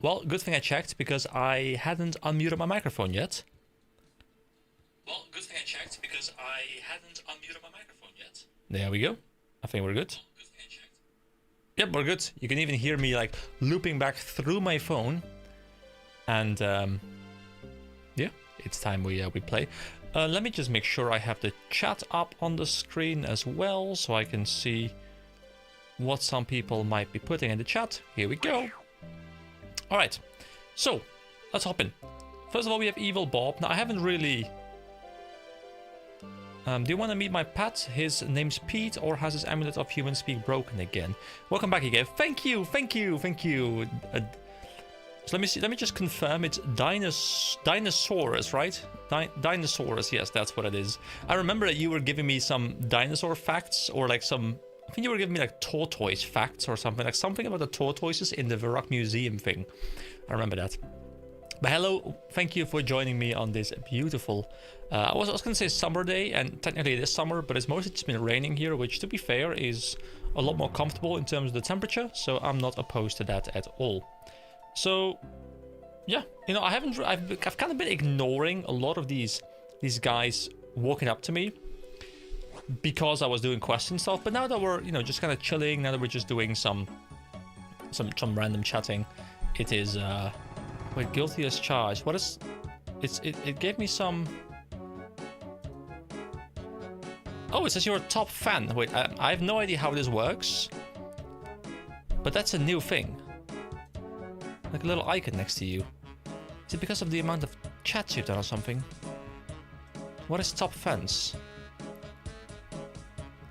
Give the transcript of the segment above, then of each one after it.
Well, good thing I checked because I hadn't unmuted my microphone yet. Well, good thing I checked because I hadn't unmuted my microphone yet. There we go. I think we're good. Yep, we're good. You can even hear me like looping back through my phone. And yeah, it's time we play. Let me just make sure I have the chat up on the screen as well, so I can see what some people might be putting in the chat. Here we go. All right, so let's hop in. First of all, we have Evil Bob. Now, I haven't really... do you want to meet my pet? His name's Pete, or has his amulet of human speak broken again? Welcome back again. Thank you, thank you, thank you. So let me see. Let me just confirm. It's Dinosaurus, right? Dinosaurus. Yes, that's what it is. I remember that you were giving me some dinosaur facts, or like some. I think you were giving me like tortoise facts or something, like something about the tortoises in the Varrock Museum thing. I remember that. But hello, thank you for joining me on this beautiful, I was going to say summer day, and technically it is summer, but it's mostly just been raining here, which to be fair is a lot more comfortable in terms of the temperature, so I'm not opposed to that at all. So, yeah, you know, I've kind of been ignoring a lot of these guys walking up to me because I was doing quests and stuff, but now that we're, you know, just kind of chilling, now that we're just doing some random chatting, it is, wait, guilty as charged. What is... It gave me some... Oh, it says you're a top fan. Wait, I have no idea how this works. But that's a new thing. Like a little icon next to you. Is it because of the amount of chats you've done or something? What is top fans?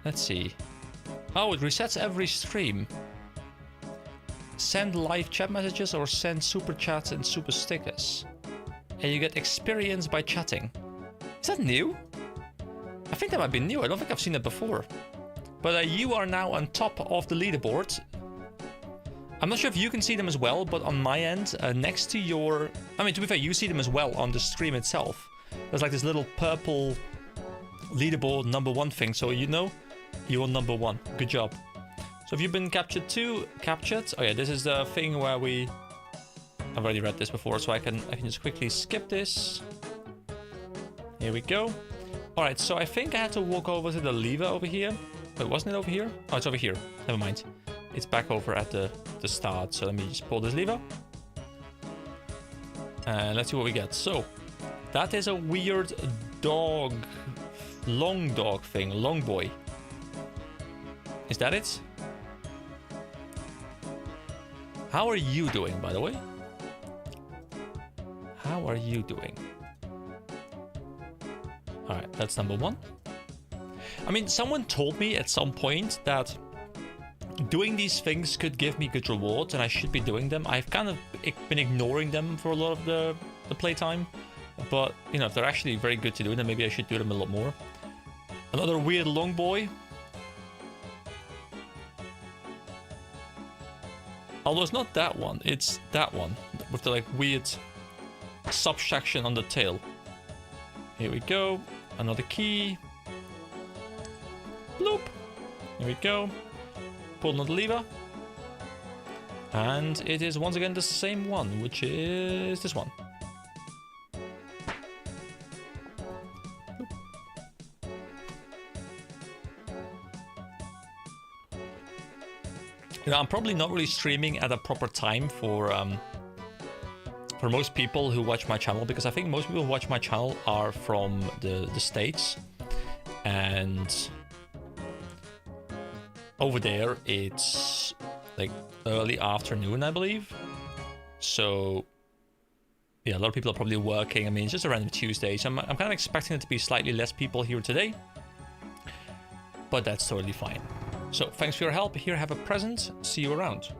Let's see. Oh, it resets every stream. Send live chat messages or send super chats and super stickers. And you get experience by chatting. Is that new? I think that might be new. I don't think I've seen it before. But you are now on top of the leaderboard. I'm not sure if you can see them as well, but on my end, next to your... I mean, to be fair, you see them as well on the stream itself. There's like this little purple leaderboard #1 thing, so you know you're #1. Good job. So have you been captured too? Captured? Oh yeah, this is the thing where we... I've already read this before, so I can just quickly skip this. Here we go. Alright, so I think I had to walk over to the lever over here. Wait, wasn't it over here? Oh, it's over here. Never mind. It's back over at the start, so let me just pull this lever. And let's see what we get. So, that is a weird dog... long dog thing. Long boy. Is that it? How are you doing, by the way? How are you doing? Alright, that's #1. I mean, someone told me at some point that doing these things could give me good rewards and I should be doing them. I've kind of been ignoring them for a lot of the playtime. But, you know, if they're actually very good to do, then maybe I should do them a lot more. Another weird long boy. Although it's not that one, it's that one. With the, like, weird subtraction on the tail. Here we go. Another key. Bloop. Here we go. Pull another lever. And it is once again the same one, which is this one. You know, I'm probably not really streaming at a proper time for most people who watch my channel, because I think most people who watch my channel are from the States, and over there it's like early afternoon, I believe. So yeah, a lot of people are probably working. I mean, it's just a random Tuesday, so I'm kind of expecting it to be slightly less people here today, but that's totally fine. So thanks for your help. Here, have a present. See you around.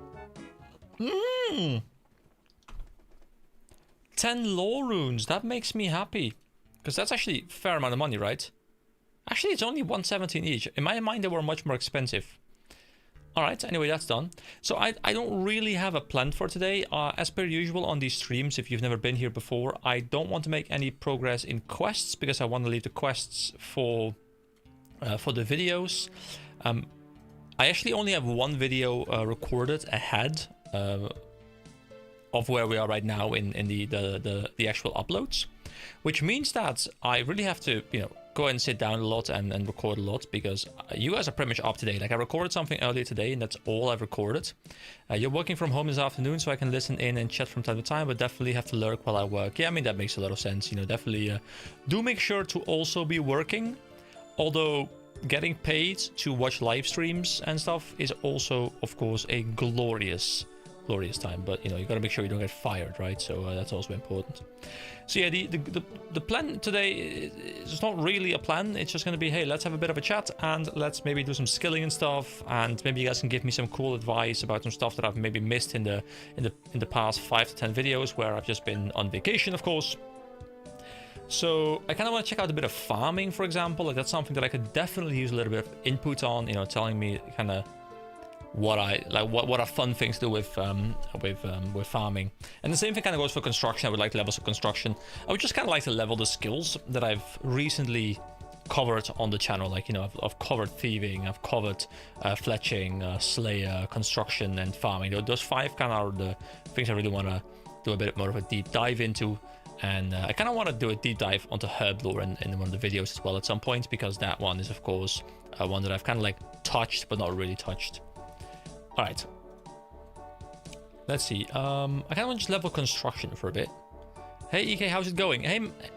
10 lore runes. That makes me happy, because that's actually a fair amount of money, right? Actually, it's only 117 each. In my mind, they were much more expensive. Alright, anyway, that's done. So I don't really have a plan for today. As per usual on these streams, if you've never been here before, I don't want to make any progress in quests, because I want to leave the quests for the videos. I actually only have one video recorded ahead of where we are right now in the actual uploads, which means that I really have to, you know, go and sit down a lot and record a lot, because you guys are pretty much up to date. Like, I recorded something earlier today, and that's all I've recorded. You're working from home this afternoon, so I can listen in and chat from time to time, but definitely have to lurk while I work. Yeah, I mean, that makes a lot of sense. You know, definitely do make sure to also be working. Although getting paid to watch live streams and stuff is also, of course, a glorious time, but you know, you gotta make sure you don't get fired, right? So that's also important. So yeah, the plan today is not really a plan. It's just gonna be, hey, let's have a bit of a chat, and let's maybe do some skilling and stuff, and maybe you guys can give me some cool advice about some stuff that I've maybe missed in the past 5 to 10 videos where I've just been on vacation, of course. So I kind of want to check out a bit of farming, for example. Like, that's something that I could definitely use a little bit of input on, you know, telling me kind of what are fun things to do with farming. And the same thing kind of goes for construction. I would like levels of construction. I would just kind of like to level the skills that I've recently covered on the channel. Like, you know, I've covered thieving, I've covered fletching, slayer, construction, and farming. Those 5 kind of are the things I really want to do a bit more of a deep dive into. And I kind of want to do a deep dive onto Herblore in one of the videos as well at some point, because that one is, of course, one that I've kind of like touched, but not really touched. All right. Let's see. I kind of want to just level construction for a bit. Hey, EK, how's it going?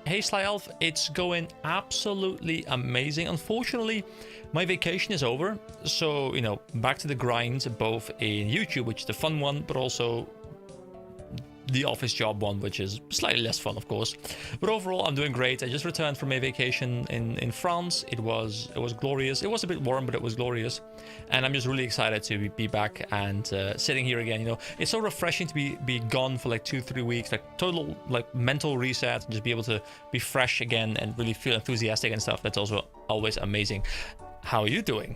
Hey, Sly Elf, it's going absolutely amazing. Unfortunately, my vacation is over. So, you know, back to the grind, both in YouTube, which is the fun one, but also the office job one, which is slightly less fun, of course. But overall, I'm doing great. I just returned from a vacation in France. It was glorious. It was a bit warm, but it was glorious. And I'm just really excited to be back and sitting here again. You know, it's so refreshing to be gone for like 2-3 weeks, like total like mental reset, and just be able to be fresh again and really feel enthusiastic and stuff. That's also always amazing. How are you doing?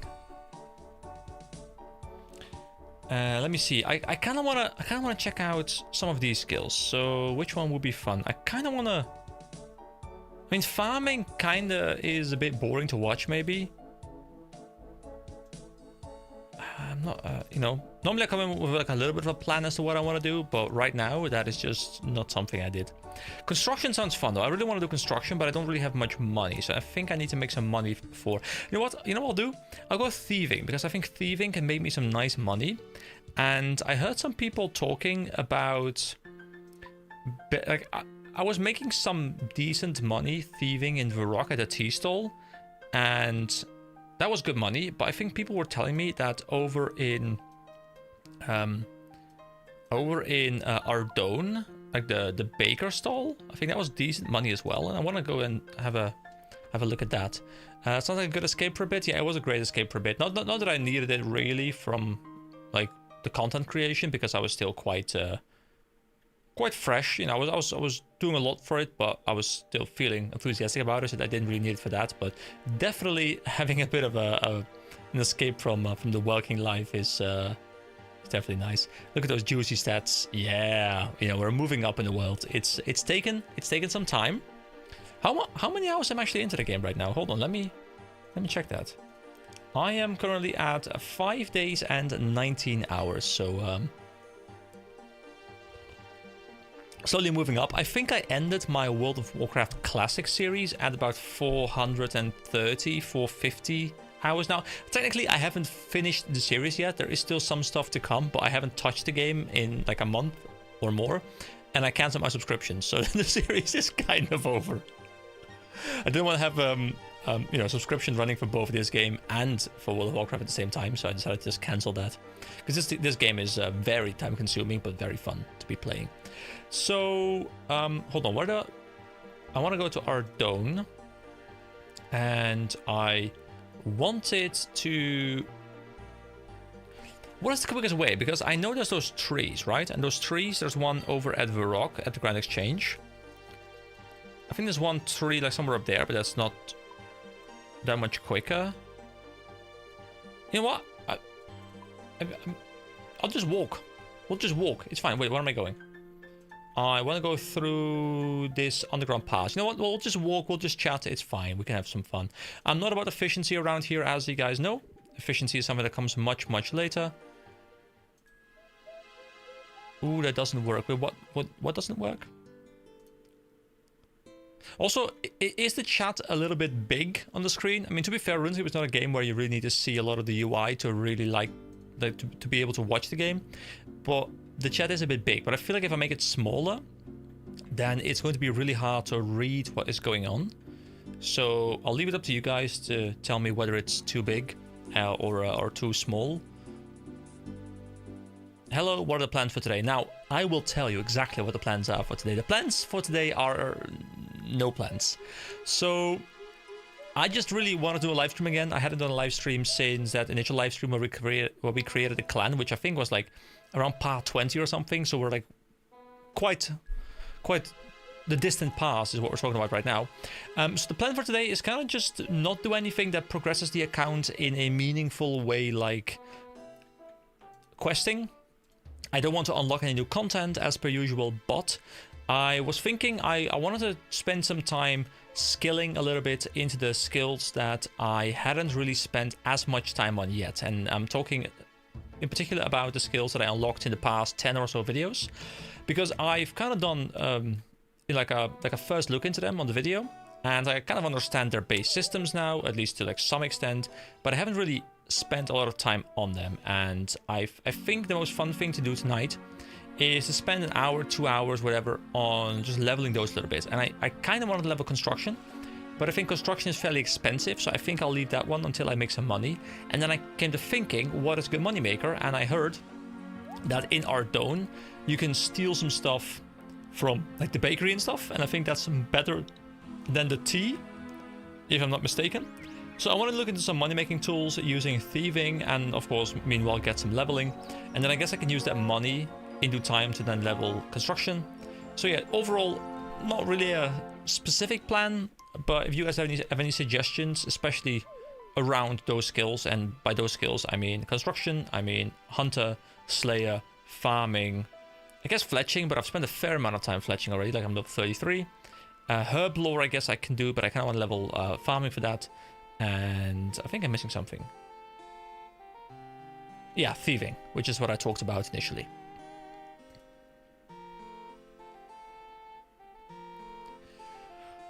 Let me see. I kind of wanna check out some of these skills. So which one would be fun? I kind of wanna. I mean, farming kind of is a bit boring to watch, maybe. I'm not, you know, normally I come in with like a little bit of a plan as to what I want to do, but right now that is just not something I did. Construction sounds fun though. I really want to do construction, but I don't really have much money, so I think I need to make some money before. You know what? You know what I'll do? I'll go thieving, because I think thieving can make me some nice money. And I heard some people talking about, like, I was making some decent money thieving in Varrock at a tea stall, and that was good money. But I think people were telling me that over in Ardone, like the baker stall, I think that was decent money as well. And I want to go and have a look at that. Sounds like a good escape for a bit. Yeah, it was a great escape for a bit. Not that I needed it really from like the content creation, because I was still quite fresh. You know, I was doing a lot for it, but I was still feeling enthusiastic about it, so I didn't really need it for that. But definitely having a bit of an escape from the working life is definitely nice. Look at those juicy stats. Yeah, you know, we're moving up in the world. It's taken some time. How many hours am I actually into the game right now? Hold on, let me check that. I am currently at 5 days and 19 hours, so slowly moving up. I think I ended my World of Warcraft Classic series at about 430, 450 hours now. Technically, I haven't finished the series yet. There is still some stuff to come, but I haven't touched the game in like a month or more, and I canceled my subscription, so the series is kind of over. I didn't want to have you know, subscription running for both this game and for World of Warcraft at the same time, so I decided to just cancel that, because this game is very time consuming but very fun to be playing. So hold on, I want to go to Ardone, and I wanted to. What is the quickest way? Because I know there's those trees, right? And those trees, there's one over at Varrock at the Grand Exchange. I think there's one tree like somewhere up there, but that's not that much quicker. You know what? I'll just walk. We'll just walk. It's fine. Wait, where am I going? I want to go through this underground pass. You know what? We'll just walk. We'll just chat. It's fine. We can have some fun. I'm not about efficiency around here, as you guys know. Efficiency is something that comes much, much later. Ooh, that doesn't work. Wait, what doesn't work? Also, is the chat a little bit big on the screen? I mean, to be fair, RuneScape is not a game where you really need to see a lot of the UI to really to be able to watch the game. But the chat is a bit big. But I feel like if I make it smaller, then it's going to be really hard to read what is going on. So I'll leave it up to you guys to tell me whether it's too big or too small. Hello, what are the plans for today? Now, I will tell you exactly what the plans are for today. The plans for today are no plans. So I just really want to do a live stream again. I hadn't done a live stream since that initial live stream where we created a clan, which I think was like around part 20 or something. So we're like quite the distant past is what we're talking about right now. So the plan for today is kind of just not do anything that progresses the account in a meaningful way, like questing. I don't want to unlock any new content as per usual, but I was thinking I wanted to spend some time skilling a little bit into the skills that I hadn't really spent as much time on yet. And I'm talking in particular about the skills that I unlocked in the past 10 or so videos, because I've kind of done like a first look into them on the video, and I kind of understand their base systems now, at least to like some extent, but I haven't really spent a lot of time on them. And I think the most fun thing to do tonight is to spend an hour, 2 hours, whatever, on just leveling those a little bit. And I kind of want to level construction, but I think construction is fairly expensive, so I think I'll leave that one until I make some money. And then I came to thinking, what is a good money maker? And I heard that in Ardougne you can steal some stuff from like the bakery and stuff, and I think that's better than the tea, if I'm not mistaken. So I want to look into some money-making tools using thieving, and of course, meanwhile, get some leveling. And then I guess I can use that money in due time to then level construction. So yeah, overall, not really a specific plan, but if you guys have any suggestions, especially around those skills, and by those skills, I mean construction, I mean hunter, slayer, farming, I guess fletching, but I've spent a fair amount of time fletching already, like I'm level 33. Herb lore, I guess I can do, but I kind of want to level farming for that. And I think I'm missing something. Yeah, thieving, which is what I talked about initially.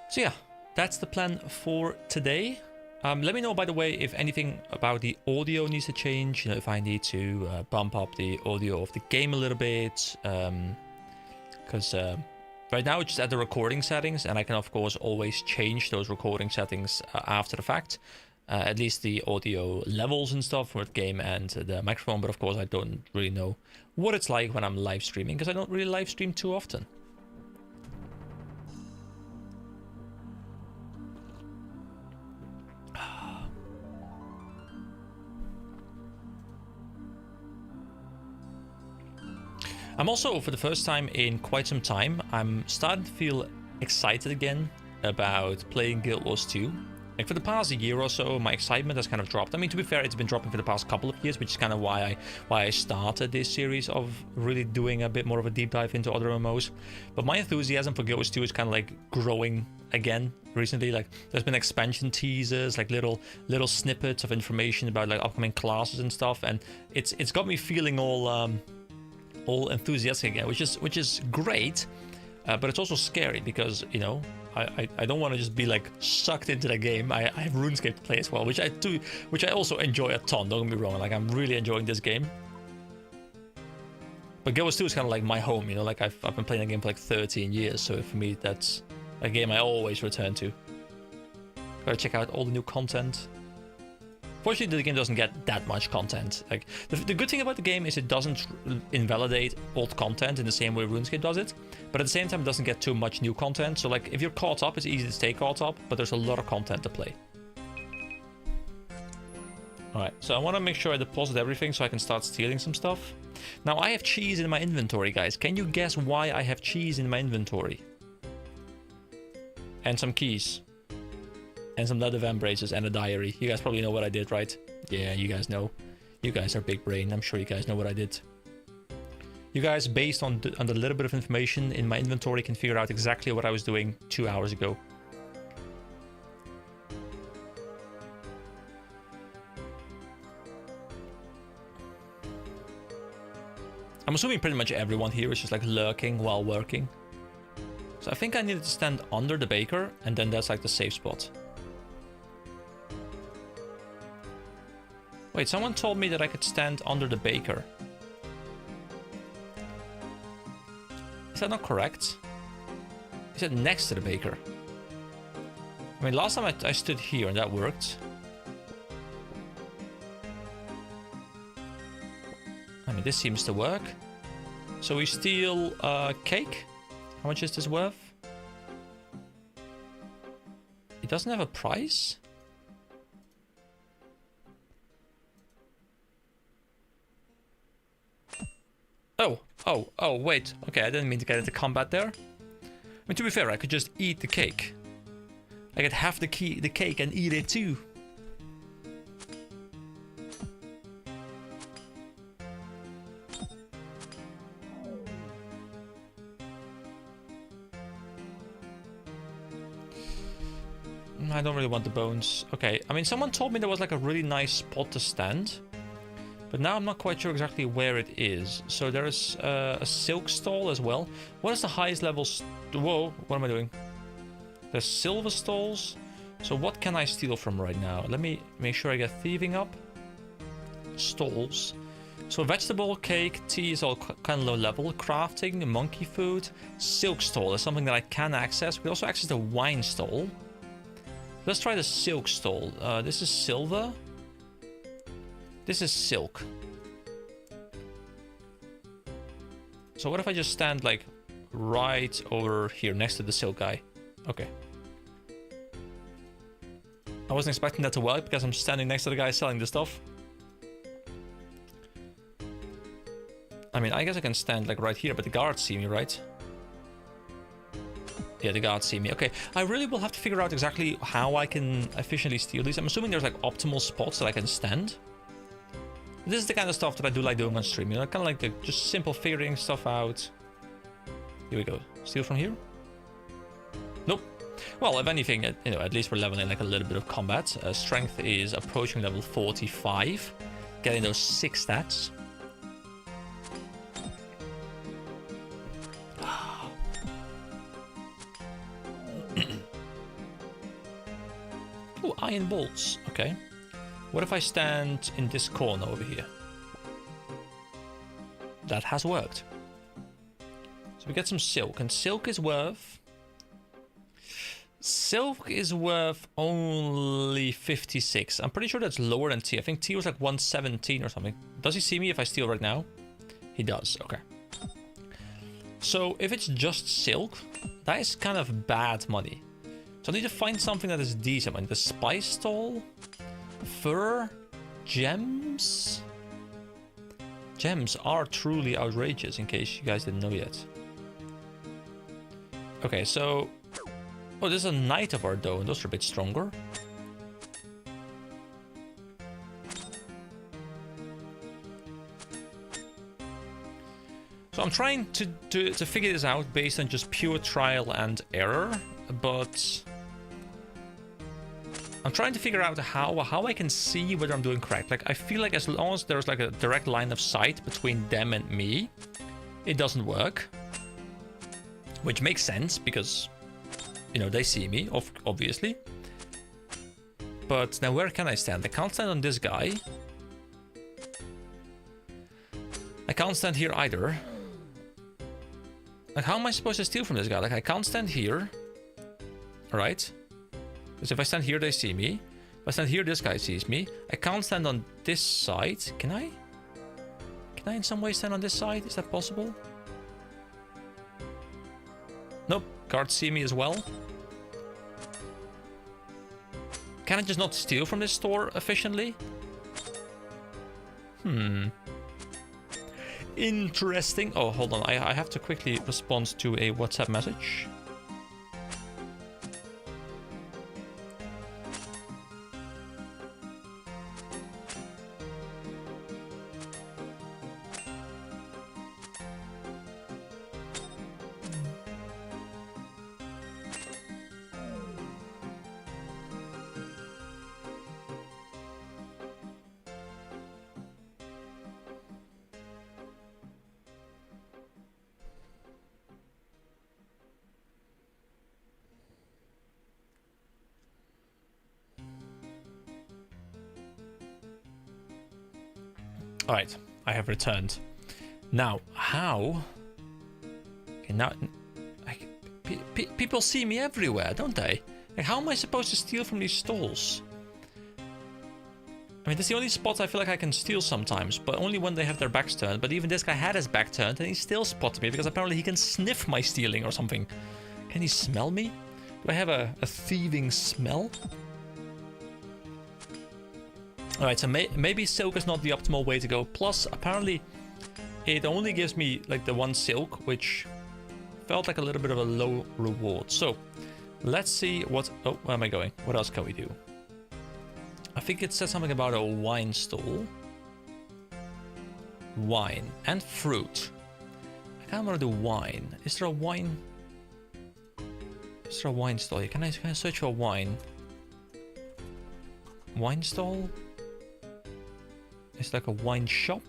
So yeah, that's the plan for today. Let me know, by the way, if anything about the audio needs to change. You know, if I need to bump up the audio of the game a little bit. Because right now it's just at the recording settings, and I can, of course, always change those recording settings after the fact. At least the audio levels and stuff with game and the microphone. But of course, I don't really know what it's like when I'm live streaming, because I don't really live stream too often. I'm also, for the first time in quite some time, I'm starting to feel excited again about playing Guild Wars 2. Like for the past year or so, my excitement has kind of dropped. I mean, to be fair, it's been dropping for the past couple of years, which is kind of why I started this series of really doing a bit more of a deep dive into other MMOs. But my enthusiasm for Guild Wars 2 is kind of like growing again recently. Like there's been expansion teasers, like little snippets of information about like upcoming classes and stuff, and it's got me feeling all enthusiastic again, which is great, but it's also scary because, you know, I don't want to just be like sucked into the game. I have RuneScape to play as well, which I also enjoy a ton, don't get me wrong. Like I'm really enjoying this game, but Guild Wars 2 is kind of like my home, you know. Like I've been playing the game for like 13 years, so for me that's a game I always return to. Gotta check out all the new content. Fortunately, the game doesn't get that much content. Like the good thing about the game is it doesn't invalidate old content in the same way RuneScape does it, but at the same time, it doesn't get too much new content. So like if you're caught up, it's easy to stay caught up, but there's a lot of content to play. All right, so I want to make sure I deposit everything so I can start stealing some stuff. Now I have cheese in my inventory, guys. Can you guess why I have cheese in my inventory? And some keys. And some leather vambraces and a diary. You guys probably know what I did, right? Yeah, you guys know. You guys are big brain. I'm sure you guys know what I did. You guys, based on the little bit of information in my inventory, can figure out exactly what I was doing 2 hours ago. I'm assuming pretty much everyone here is just like lurking while working. So I think I needed to stand under the baker, and then that's like the safe spot. Wait, someone told me that I could stand under the baker. Is that not correct? Is it next to the baker? I mean, last time I stood here and that worked. I mean, this seems to work. So we steal cake. How much is this worth? It doesn't have a price? Oh, wait. Okay, I didn't mean to get into combat there. I mean, to be fair, I could just eat the cake. I could have the cake and eat it too. I don't really want the bones. Okay, I mean, someone told me there was like a really nice spot to stand. But now I'm not quite sure exactly where it is. So there's a silk stall as well. What is the highest level? Whoa, what am I doing? There's silver stalls. So what can I steal from right now? Let me make sure I get thieving up. Stalls. So vegetable, cake, tea is all kind of low level. Crafting, monkey food. Silk stall is something that I can access. We can also access the wine stall. Let's try the silk stall. This is silver. This is silk. So what if I just stand like right over here next to the silk guy? Okay. I wasn't expecting that to work because I'm standing next to the guy selling the stuff. I mean, I guess I can stand like right here, but the guards see me, right? Yeah, the guards see me. Okay, I really will have to figure out exactly how I can efficiently steal these. I'm assuming there's like optimal spots that I can stand. This is the kind of stuff that I do like doing on stream, you know, kind of like the just simple figuring stuff out. Here we go. Steal from here? Nope. Well, if anything, you know, at least we're leveling like a little bit of combat. Strength is approaching level 45, getting those 6 stats. Oh, iron bolts. Okay. What if I stand in this corner over here? That has worked. So we get some silk, and silk is worth... Silk is worth only 56. I'm pretty sure that's lower than tea. I think tea was like 117 or something. Does he see me if I steal right now? He does, okay. So if it's just silk, that is kind of bad money. So I need to find something that is decent. Like the spice stall, fur, gems. Gems are truly outrageous, in case you guys didn't know yet. Okay, so... Oh, there's a Knight of Ardougne. Those are a bit stronger. So I'm trying to figure this out based on just pure trial and error, but... I'm trying to figure out how I can see whether I'm doing correct. Like, I feel like as long as there's like a direct line of sight between them and me, it doesn't work. Which makes sense, because, you know, they see me, obviously. But now where can I stand? I can't stand on this guy. I can't stand here either. Like, how am I supposed to steal from this guy? Like, I can't stand here. Alright. Because if I stand here, they see me. If I stand here, this guy sees me. I can't stand on this side. Can I? Can I in some way stand on this side? Is that possible? Nope. Guards see me as well. Can I just not steal from this store efficiently? Interesting. Oh, hold on. I have to quickly respond to a WhatsApp message. Alright, I have returned. Now, how? Okay, now... people see me everywhere, don't they? Like, how am I supposed to steal from these stalls? I mean, that's the only spots I feel like I can steal sometimes, but only when they have their backs turned. But even this guy had his back turned, and he still spotted me, because apparently he can sniff my stealing or something. Can he smell me? Do I have a thieving smell? Alright, so maybe silk is not the optimal way to go. Plus, apparently, it only gives me, like, the one silk, which felt like a little bit of a low reward. So, let's see what... Oh, where am I going? What else can we do? I think it said something about a wine stall. Wine and fruit. I kind of want to do wine. Is there a wine? Is there a wine stall here? Can I search for wine? Wine stall? It's like a wine shop?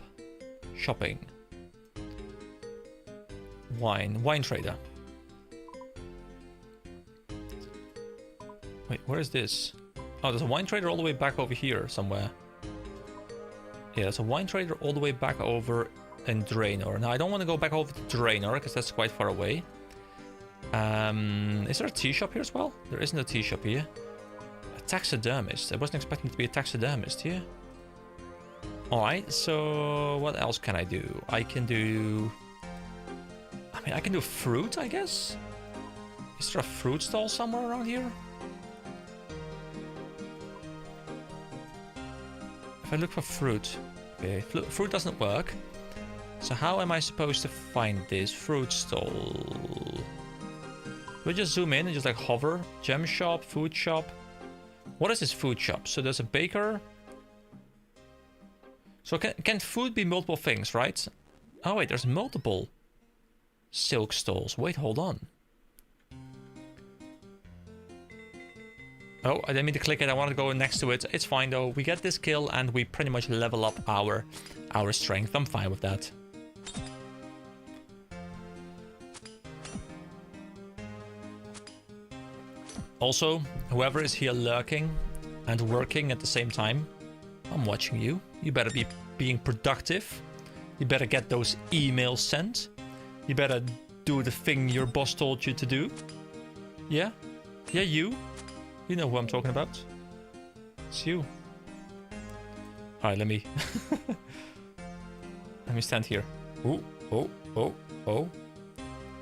Shopping. Wine trader. Wait, where is this? Oh, there's a wine trader all the way back over here somewhere. Yeah, there's a wine trader all the way back over in Draenor. Now, I don't want to go back over to Draenor because that's quite far away. Is there a tea shop here as well? There isn't a tea shop here. A taxidermist. I wasn't expecting to be a taxidermist here. Alright, so what else can I do? I can do... I mean, I can do fruit, I guess? Is there a fruit stall somewhere around here? If I look for fruit... Okay, fruit doesn't work. So how am I supposed to find this fruit stall? Do I just zoom in and just like hover? Gem shop, food shop. What is this food shop? So there's a baker. So can food be multiple things, right? Oh wait, there's multiple silk stalls. Wait, hold on. Oh, I didn't mean to click it. I wanted to go next to it. It's fine though. We get this kill and we pretty much level up our strength. I'm fine with that. Also, whoever is here lurking and working at the same time, I'm watching you. You better be being productive. You better get those emails sent. You better do the thing your boss told you to do. Yeah? Yeah, you. You know who I'm talking about. It's you. Alright, let me... let me stand here. Oh, oh, oh, oh.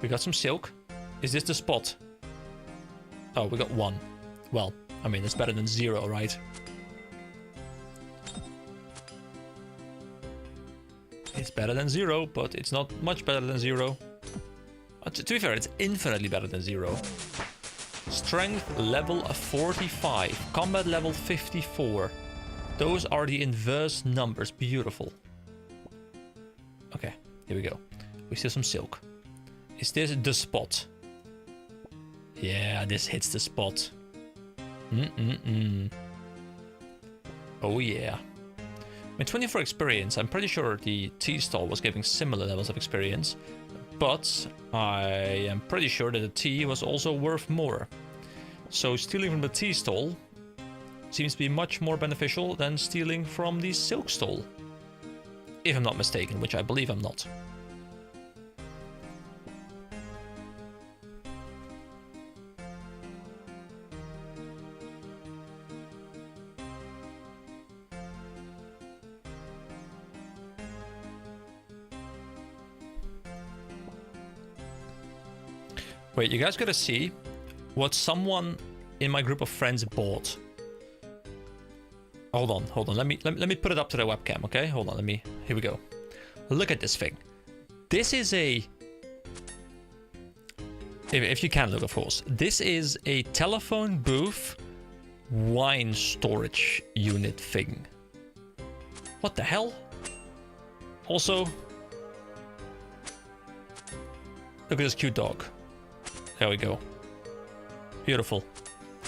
We got some silk. Is this the spot? Oh, we got one. Well, I mean, it's better than zero, right? It's better than zero, but it's not much better than zero. To be fair, it's infinitely better than zero. Strength level 45. Combat level 54. Those are the inverse numbers. Beautiful. Okay, here we go. We see some silk. Is this the spot? Yeah, this hits the spot. Oh yeah. With 24 experience, I'm pretty sure the tea stall was giving similar levels of experience, but I am pretty sure that the tea was also worth more. So stealing from the tea stall seems to be much more beneficial than stealing from the silk stall. If I'm not mistaken, which I believe I'm not. Wait, you guys gotta see what someone in my group of friends bought. Hold on. Let me put it up to the webcam, okay? Hold on, here we go. Look at this thing. This is a... If you can look, of course. This is a telephone booth wine storage unit thing. What the hell? Also, look at this cute dog. There we go. Beautiful.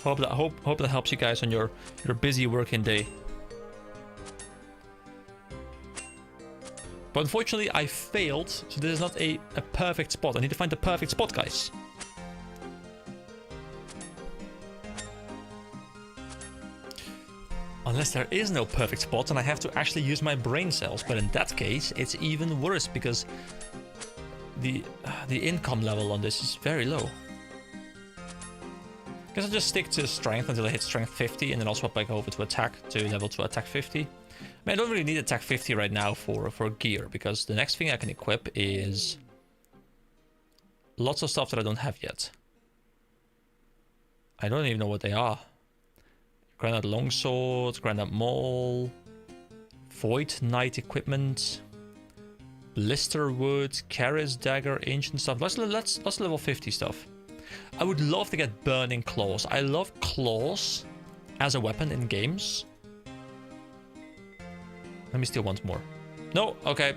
Hope that helps you guys on your busy working day. But unfortunately, I failed, so this is not a perfect spot. I need to find the perfect spot, guys. Unless there is no perfect spot and I have to actually use my brain cells. But in that case, it's even worse because the income level on this is very low. Guess I'll just stick to strength until I hit strength 50 and then I'll swap back over to attack, to level to attack 50. I mean, I don't really need attack 50 right now for gear because the next thing I can equip is lots of stuff that I don't have yet. I don't even know what they are. Granite Longsword, Granite Maul, Void Knight equipment, Blister Wood, Karis Dagger, Ancient stuff. Let's level 50 stuff. I would love to get Burning Claws. I love claws as a weapon in games. Let me steal once more. No, okay.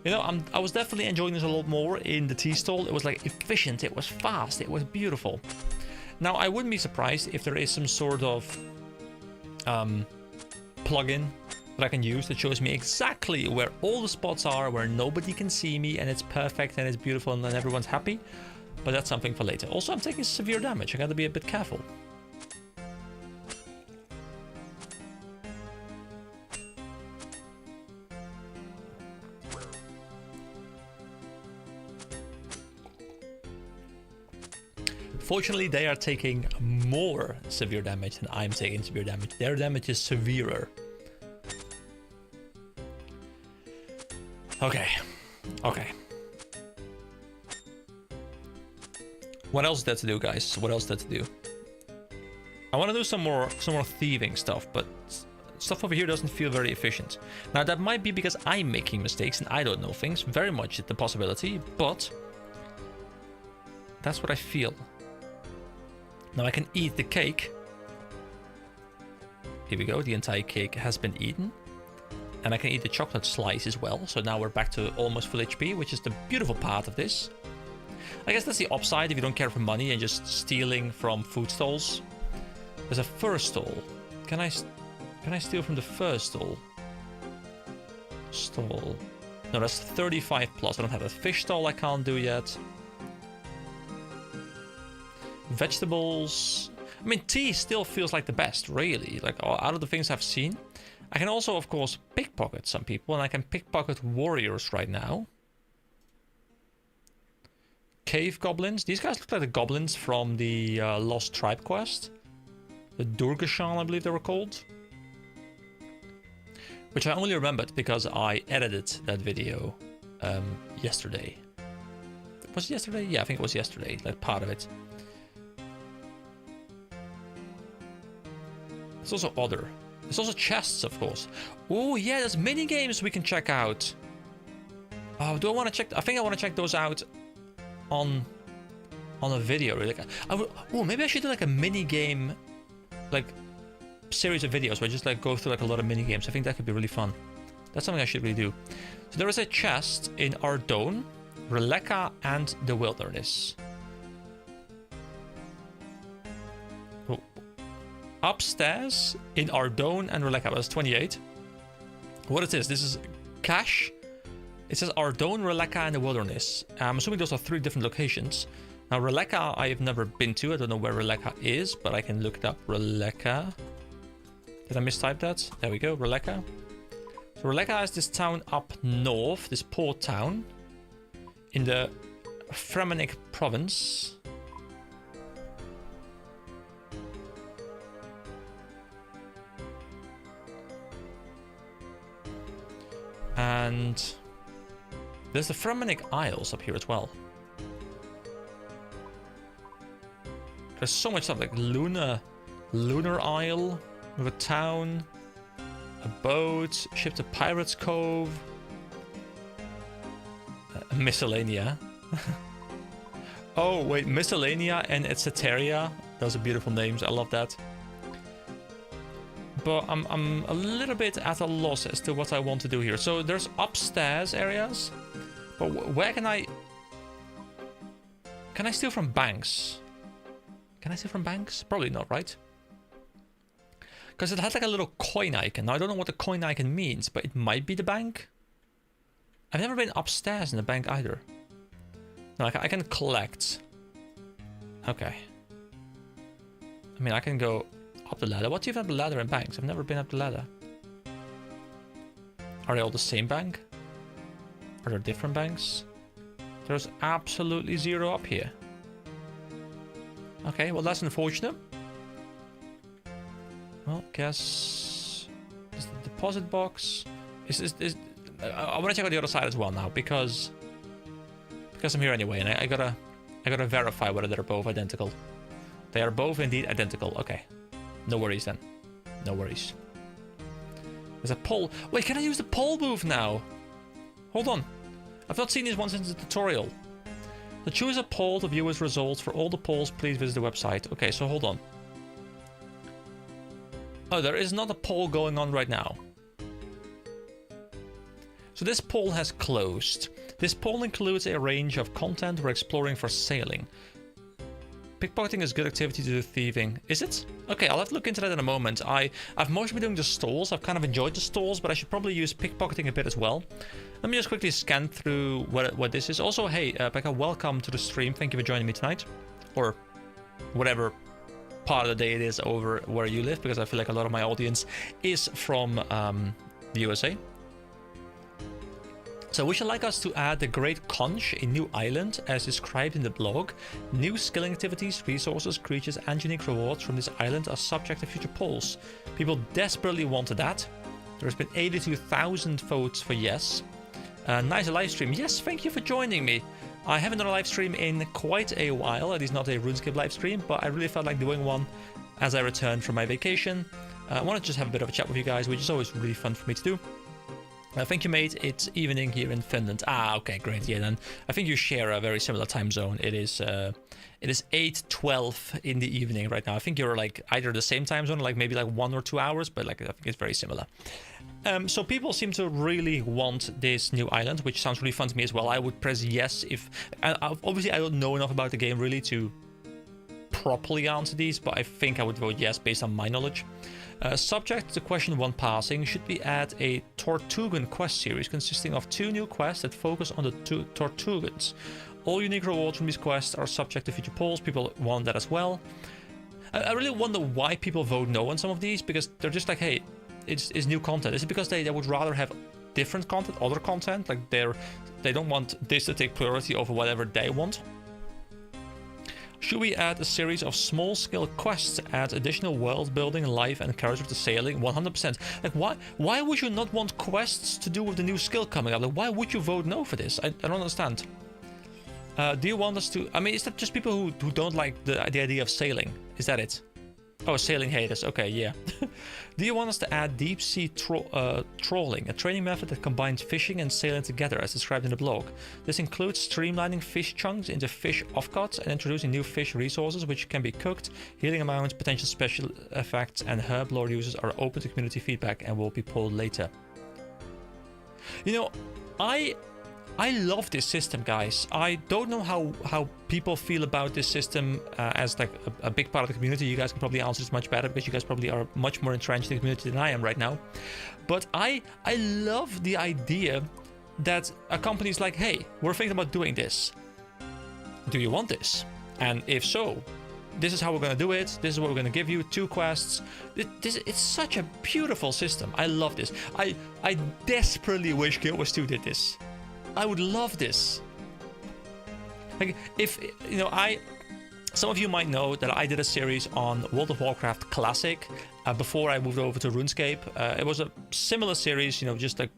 You know, I was definitely enjoying this a lot more in the tea stall. It was like efficient, it was fast, it was beautiful. Now, I wouldn't be surprised if there is some sort of plugin that I can use that shows me exactly where all the spots are, where nobody can see me, and it's perfect and it's beautiful and then everyone's happy. But that's something for later. Also, I'm taking severe damage. I gotta be a bit careful. Fortunately, they are taking more severe damage than I'm taking severe damage. Their damage is severer. Okay. What else is there to do, guys? What else is there to do? I want to do some more thieving stuff, but stuff over here doesn't feel very efficient. Now, that might be because I'm making mistakes and I don't know things. Very much the possibility, but that's what I feel. Now I can eat the cake. Here we go, the entire cake has been eaten. And I can eat the chocolate slice as well. So now we're back to almost full HP, which is the beautiful part of this. I guess that's the upside if you don't care for money and just stealing from food stalls. There's a fur stall. Can I steal from the fur stall? No, that's 35 plus. I don't have a fish stall I can't do yet. Vegetables. I mean, tea still feels like the best, really. Like, out of the things I've seen. I can also, of course, pickpocket some people, and I can pickpocket warriors right now. Cave goblins. These guys look like the goblins from the Lost Tribe quest. The Durgashan, I believe they were called. Which I only remembered because I edited that video yesterday. Was it yesterday? Yeah, I think it was yesterday, like part of it. There's also other. There's also chests, of course. Oh, yeah, there's mini games we can check out. Oh, do I want to check? I think I want to check those out on a video. Like, oh, maybe I should do like a mini game, like series of videos where I just like go through like a lot of mini games. I think that could be really fun. That's something I should really do. So there is a chest in Ardougne, Releka, and the Wilderness. Upstairs in Ardougne and Releka. That's 28. What is this? This is cash. It says Ardougne, Releka, and the Wilderness. I'm assuming those are 3 different locations. Now, Releka I have never been to. I don't know where Releka is, but I can look it up. Releka. Did I mistype that? There we go, Releka. So Releka is this town up north, this port town in the Fremennik province. And there's the Fremennik Isles up here as well. There's so much stuff like Lunar Isle with a town, a boat, ship to Pirates Cove, Miscellanea. Oh wait, Miscellanea and Etceteria. Those are beautiful names. I love that. But I'm a little bit at a loss as to what I want to do here. So there's upstairs areas, but where can I steal from banks? Can I steal from banks? Probably not, right? Because it has like a little coin icon. Now I don't know what the coin icon means, but it might be the bank. I've never been upstairs in the bank either. No, I can collect. Okay. I mean, I can go up the ladder. What's even up the ladder in banks? I've never been up the ladder. Are they all the same bank? Are there different banks? There's absolutely zero up here. Okay, well that's unfortunate. Well, guess is the deposit box I want to check out the other side as well now because I'm here anyway, and I gotta verify whether they're both identical. They are both indeed identical. Okay, no worries then. No worries. There's a poll. Wait, can I use the poll booth now? Hold on. I've not seen this one since the tutorial. To choose a poll to view its results, for all the polls, please visit the website. Okay, so hold on. Oh, there is not a poll going on right now. So this poll has closed. This poll includes a range of content we're exploring for sailing. Pickpocketing is good activity to do thieving. Is it? Okay, I'll have to look into that in a moment. I've mostly been doing the stalls. I've kind of enjoyed the stalls, but I should probably use pickpocketing a bit as well. Let me just quickly scan through what this is. Also, hey, Becca, welcome to the stream. Thank you for joining me tonight. Or whatever part of the day it is over where you live, because I feel like a lot of my audience is from the USA. So would you like us to add the Great Conch, a new island, as described in the blog? New skilling activities, resources, creatures, and unique rewards from this island are subject to future polls. People desperately wanted that. There's been 82,000 votes for yes. Nice live stream. Yes, thank you for joining me. I haven't done a live stream in quite a while. It is not a RuneScape live stream, but I really felt like doing one as I returned from my vacation. I wanted to just have a bit of a chat with you guys, which is always really fun for me to do. Thank you, mate. It's evening here in Finland. Ah, okay, great. Yeah, then I think you share a very similar time zone. It is 8:12 in the evening right now. I think you're like either the same time zone, like maybe like 1 or 2 hours, but like I think it's very similar. So people seem to really want this new island, which sounds really fun to me as well. I would press yes if... obviously, I don't know enough about the game really to properly answer these, but I think I would vote yes based on my knowledge. Subject to question 1 passing, should we add a Tortugan quest series consisting of 2 new quests that focus on the 2 Tortugans. All unique rewards from these quests are subject to future polls. People want that as well. I really wonder why people vote no on some of these, because they're just like, hey, it's new content. Is it because they would rather have different content, other content? Like they don't want this to take priority over whatever they want? Should we add a series of small-scale quests to add additional world building, life, and character to sailing? 100%. Like, why would you not want quests to do with the new skill coming up? Like, why would you vote no for this? I don't understand. Do you want us to... I mean, is that just people who don't like the idea of sailing? Is that it? Oh, sailing haters. Okay, yeah. Do you want us to add deep sea trawling, a training method that combines fishing and sailing together as described in the blog? This includes streamlining fish chunks into fish offcuts and introducing new fish resources which can be cooked. Healing amounts, potential special effects, and herb lore uses are open to community feedback and will be polled later. You know, I love this system, guys. I don't know how people feel about this system as like a big part of the community. You guys can probably answer this much better because you guys probably are much more entrenched in the community than I am right now. But I love the idea that a company's like, hey, we're thinking about doing this. Do you want this? And if so, this is how we're going to do it. This is what we're going to give you. 2 quests. It's such a beautiful system. I love this. I desperately wish Guild Wars 2 did this. I would love this. Like, if, you know, some of you might know that I did a series on World of Warcraft Classic before I moved over to RuneScape. It was a similar series, you know, just like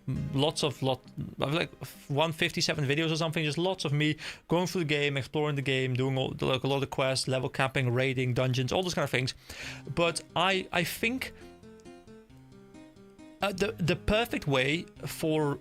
like 157 videos or something, just lots of me going through the game, exploring the game, doing like a lot of quests, level capping, raiding, dungeons, all those kind of things. But I think the perfect way for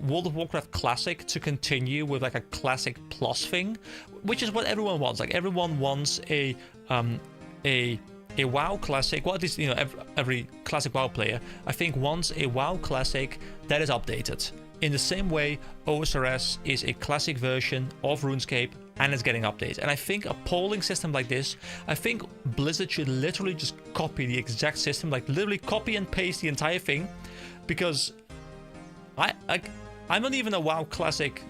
World of Warcraft Classic to continue with like a Classic Plus thing, which is what everyone wants. Like everyone wants a WoW Classic. Well, at least, you know, every Classic WoW player, I think, wants a WoW Classic that is updated. In the same way, OSRS is a classic version of RuneScape and it's getting updated. And I think a polling system like this, I think Blizzard should literally just copy the exact system, like literally copy and paste the entire thing, because I'm not even a WoW Classic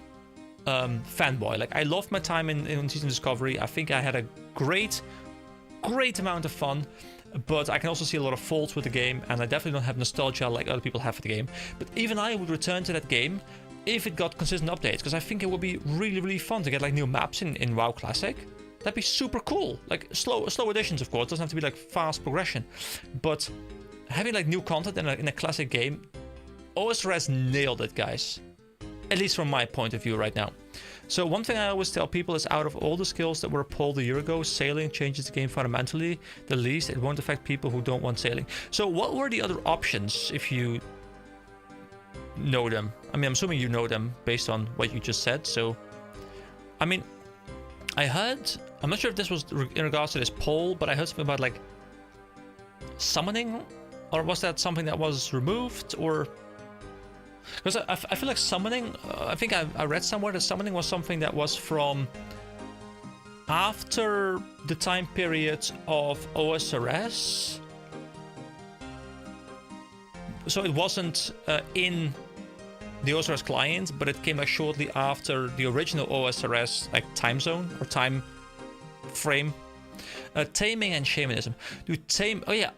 fanboy. Like, I loved my time in Season Discovery. I think I had a great amount of fun. but I can also see a lot of faults with the game, and I definitely don't have nostalgia like other people have for the game. But even I would return to that game if it got consistent updates, because I think it would be really, really fun to get like new maps in WoW Classic. That'd be super cool. Like slow additions, of course. It doesn't have to be like fast progression, but having like new content in a classic game, OSRS nailed it, guys. At least from my point of view right now. So one thing I always tell people is, out of all the skills that were pulled a year ago, sailing changes the game fundamentally the least. It won't affect people who don't want sailing. So what were the other options, if you know them? I mean, I'm assuming you know them based on what you just said. So, I mean, I heard, I'm not sure if this was in regards to this poll, but I heard something about like summoning, or was that something that was removed, or... Because I feel like summoning, I think I read somewhere that summoning was something that was from after the time period of OSRS. So it wasn't in the OSRS client, but it came like shortly after the original OSRS like time zone or time frame. Taming and shamanism. Oh yeah.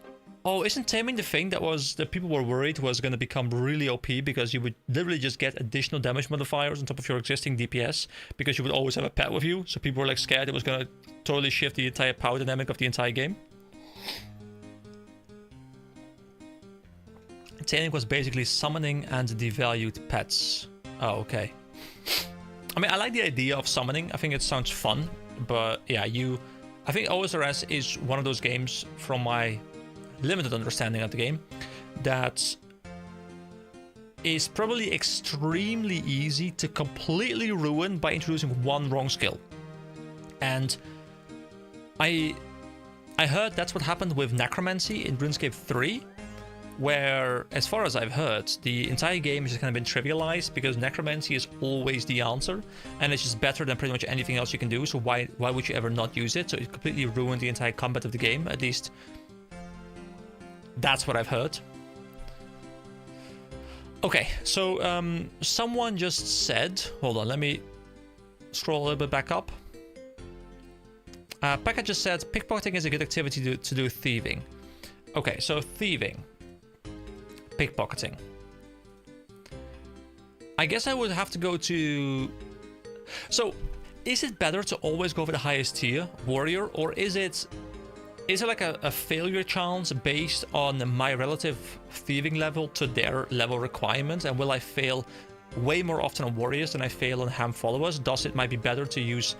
Oh, isn't taming the thing that people were worried was going to become really OP, because you would literally just get additional damage modifiers on top of your existing DPS, because you would always have a pet with you, so people were like scared it was going to totally shift the entire power dynamic of the entire game. Taming was basically summoning and devalued pets. Oh, okay. I mean, I like the idea of summoning. I think it sounds fun, but yeah, I think OSRS is one of those games, from my limited understanding of the game, that is probably extremely easy to completely ruin by introducing one wrong skill. And I heard that's what happened with Necromancy in RuneScape 3, where, as far as I've heard, the entire game has just kind of been trivialized, because Necromancy is always the answer, and it's just better than pretty much anything else you can do, so why would you ever not use it? So it completely ruined the entire combat of the game, at least that's what I've heard. Okay, so someone just said, hold on, let me scroll a little bit back up. Pekka just said, pickpocketing is a good activity to do thieving. Okay, so thieving. Pickpocketing. I guess I would have to go to... So, is it better to always go for the highest tier, warrior, or is it like a failure chance based on my relative thieving level to their level requirement? And will I fail way more often on warriors than I fail on ham followers? Thus, it might be better to use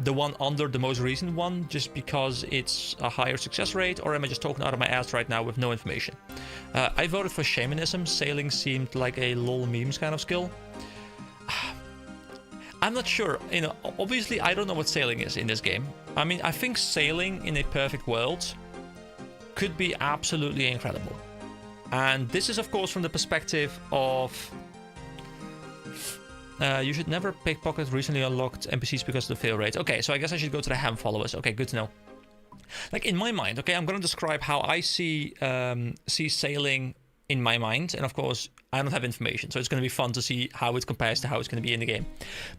the one under the most recent one just because it's a higher success rate, or am I just talking out of my ass right now with no information? I voted for shamanism. Sailing seemed like a lol memes kind of skill. I'm not sure, you know, obviously I don't know what sailing is in this game. I mean, I think sailing in a perfect world could be absolutely incredible. And this is, of course, from the perspective of you should never pickpocket recently unlocked NPCs because of the fail rate. Okay, so I guess I should go to the ham followers. Okay, good to know. Like, in my mind, okay, I'm going to describe how I see sailing in my mind, and of course I don't have information, so it's going to be fun to see how it compares to how it's going to be in the game.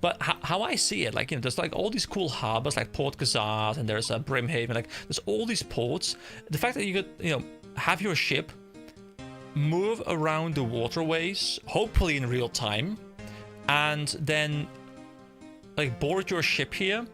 But how I see it, like, you know, there's like all these cool harbors like Port Gazard, and there's Brimhaven, like there's all these ports. The fact that you could, you know, have your ship move around the waterways, hopefully in real time, and then like board your ship here,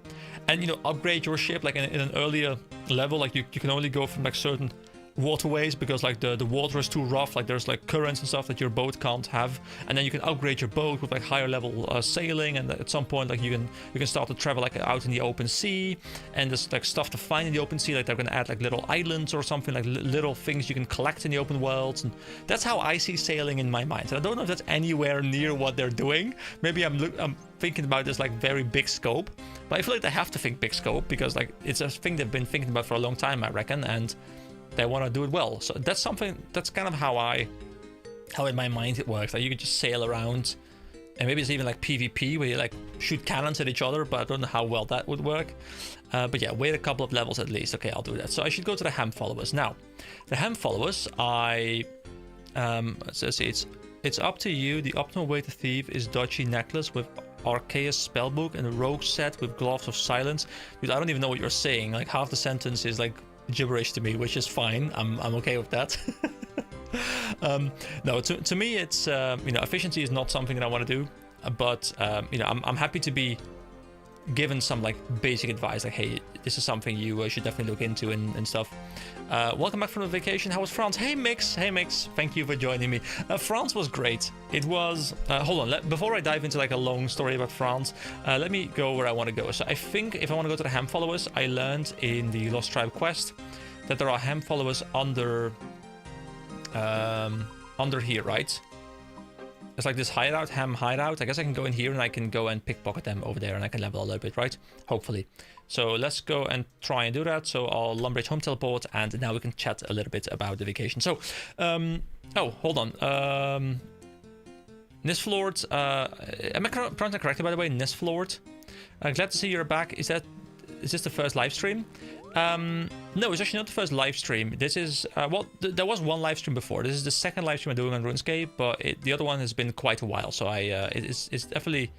and, you know, upgrade your ship like in an earlier level. Like you can only go from like certain waterways because like the water is too rough, like there's like currents and stuff that your boat can't have, and then you can upgrade your boat with like higher level sailing, and at some point like you can start to travel like out in the open sea, and there's like stuff to find in the open sea, like they're gonna add like little islands or something, like little things you can collect in the open worlds. And that's how I see sailing in my mind, and I don't know if that's anywhere near what they're doing. Maybe I'm thinking about this like very big scope, but I feel like they have to think big scope because like it's a thing they've been thinking about for a long time, I reckon, and they want to do it well. So that's something, that's kind of how in my mind it works. Like you could just sail around, and maybe it's even like PvP where you like shoot cannons at each other, but I don't know how well that would work. But yeah, wait a couple of levels at least. Okay, I'll do that. So I should go to the ham followers. Now, the ham followers, let's see, it's up to you. The optimal way to thieve is Dodgy Necklace with Arceus Spellbook and a Rogue set with Gloves of Silence. Dude, I don't even know what you're saying. Like half the sentence is like gibberish to me, which is fine. I'm okay with that. No, to me, it's efficiency is not something that I want to do, but I'm happy to be given some like basic advice, like, hey, this is something you should definitely look into and stuff. Welcome back from the vacation. How was France? Hey Mix, thank you for joining me. France was great. It was hold on, before I dive into like a long story about France, let me go where I want to go. So I think if I want to go to the Ham followers, I learned in the Lost Tribe quest that there are Ham followers under here, right? It's like this hideout, Ham hideout. I guess I can go in here and I can go and pickpocket them over there and I can level a little bit, right? Hopefully. So let's go and try and do that. So I'll Lumbridge home teleport and now we can chat a little bit about the vacation. So, oh, hold on. Nisflord, am I pronouncing it correctly, by the way? Nisflord. Glad to see you're back. Is this the first live stream? No, it's actually not the first live stream. This is there was one live stream before. This is the second live stream I'm doing on RuneScape, but the other one has been quite a while. So it's definitely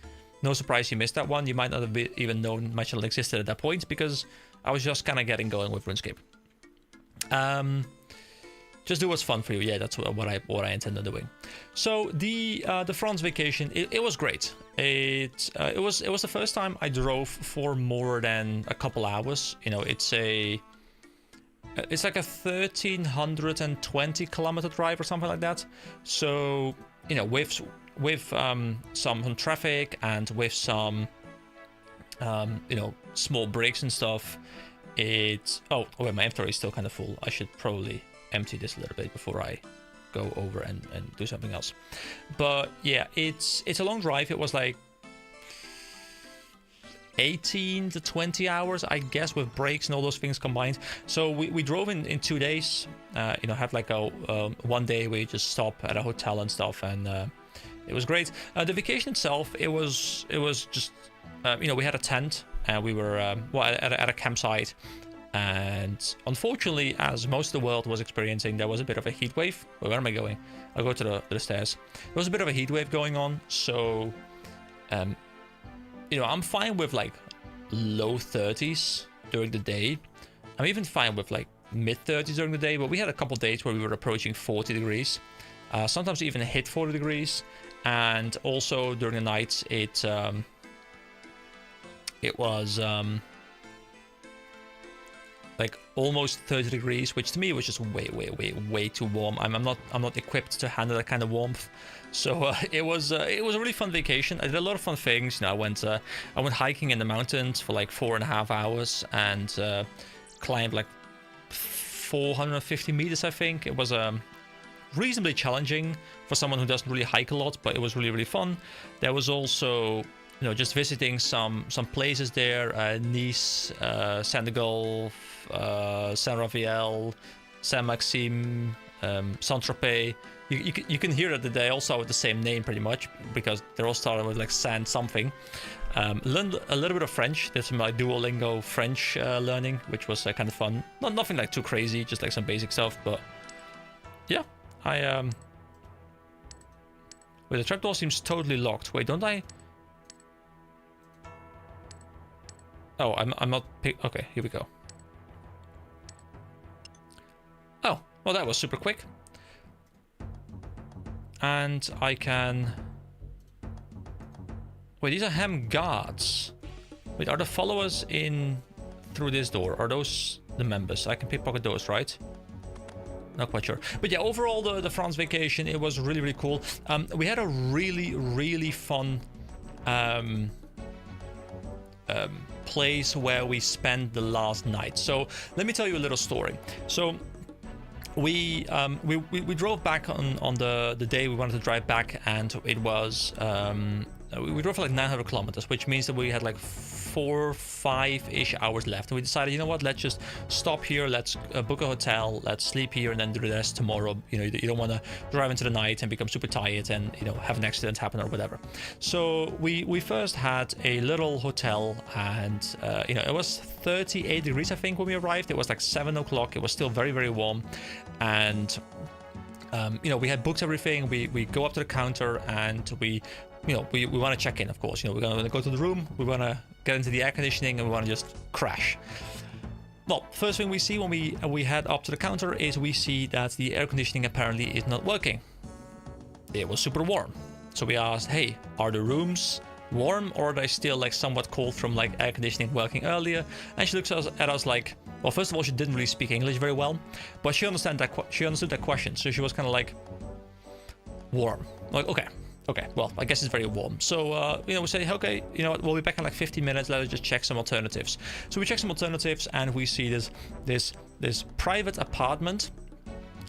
no surprise you missed that one. You might not have even known my channel existed at that point because I was just kind of getting going with RuneScape. Just do what's fun for you. Yeah, that's what I intend on doing. So the France vacation, it was great. It was the first time I drove for more than a couple hours. It's like a 1,320 kilometer drive or something like that. So with some traffic and with some small breaks and stuff. Oh wait, my inventory is still kind of full. I should probably empty this a little bit before I go over and do something else. But yeah, it's a long drive. It was like 18 to 20 hours, I guess, with breaks and all those things combined. So we drove in 2 days. Had like a one day we just stop at a hotel and stuff, and it was great. The vacation itself, it was just we had a tent and we were at a campsite. And unfortunately, as most of the world was experiencing, there was a bit of a heat wave. Where am I going? I'll go to the stairs. There was a bit of a heat wave going on, so I'm fine with like low 30s during the day. I'm even fine with like mid 30s during the day, but we had a couple days where we were approaching 40 degrees. Sometimes even hit 40 degrees, and also during the nights it was like almost 30 degrees, which to me was just way too warm. I'm not equipped to handle that kind of warmth. So it was a really fun vacation. I did a lot of fun things. I went hiking in the mountains for like 4.5 hours and climbed like 450 meters, I think. It was reasonably challenging for someone who doesn't really hike a lot, but it was really fun. There was also just visiting some places there, Nice, Senegal, Saint Raphael, Saint Maxime, Saint-Tropez. You can hear that they also have the same name pretty much because they're all started with like Saint something. Learned a little bit of French. Did some like Duolingo French learning, which was kind of fun. Nothing like too crazy, just like some basic stuff. But yeah, wait, the trapdoor seems totally locked. Wait, don't I? Oh, I'm not okay, here we go. Oh, well, that was super quick. And I can... Wait, these are Ham guards. Wait, are the followers in through this door? Are those the members? I can pickpocket those, right? Not quite sure. But yeah, overall, the France vacation, it was really cool. We had a really fun... place where we spent the last night. So let me tell you a little story. So we drove back on the day we wanted to drive back, and it was we drove for like 900 kilometers, which means that we had like 4-5-ish hours left, and we decided, you know what, let's just stop here, let's book a hotel, let's sleep here, and then do the rest tomorrow. You don't want to drive into the night and become super tired and have an accident happen or whatever. So we first had a little hotel, and it was 38 degrees I think when we arrived. It was like 7 o'clock. It was still very warm, and we had booked everything. We go up to the counter and we want to check in, of course. We're going to go to the room, we want to get into the air conditioning, and we want to just crash. well, first thing we see when we head up to the counter is we see that the air conditioning apparently is not working. It was super warm. So we asked, hey, are the rooms warm or are they still like somewhat cold from like air conditioning working earlier? And she looks at us like, well, first of all, she didn't really speak English very well, but she understood that question. So she was kind of like, warm. Like, okay, well, I guess it's very warm. So, we say, okay, you know what, we'll be back in like 15 minutes. Let us just check some alternatives. So we check some alternatives and we see this private apartment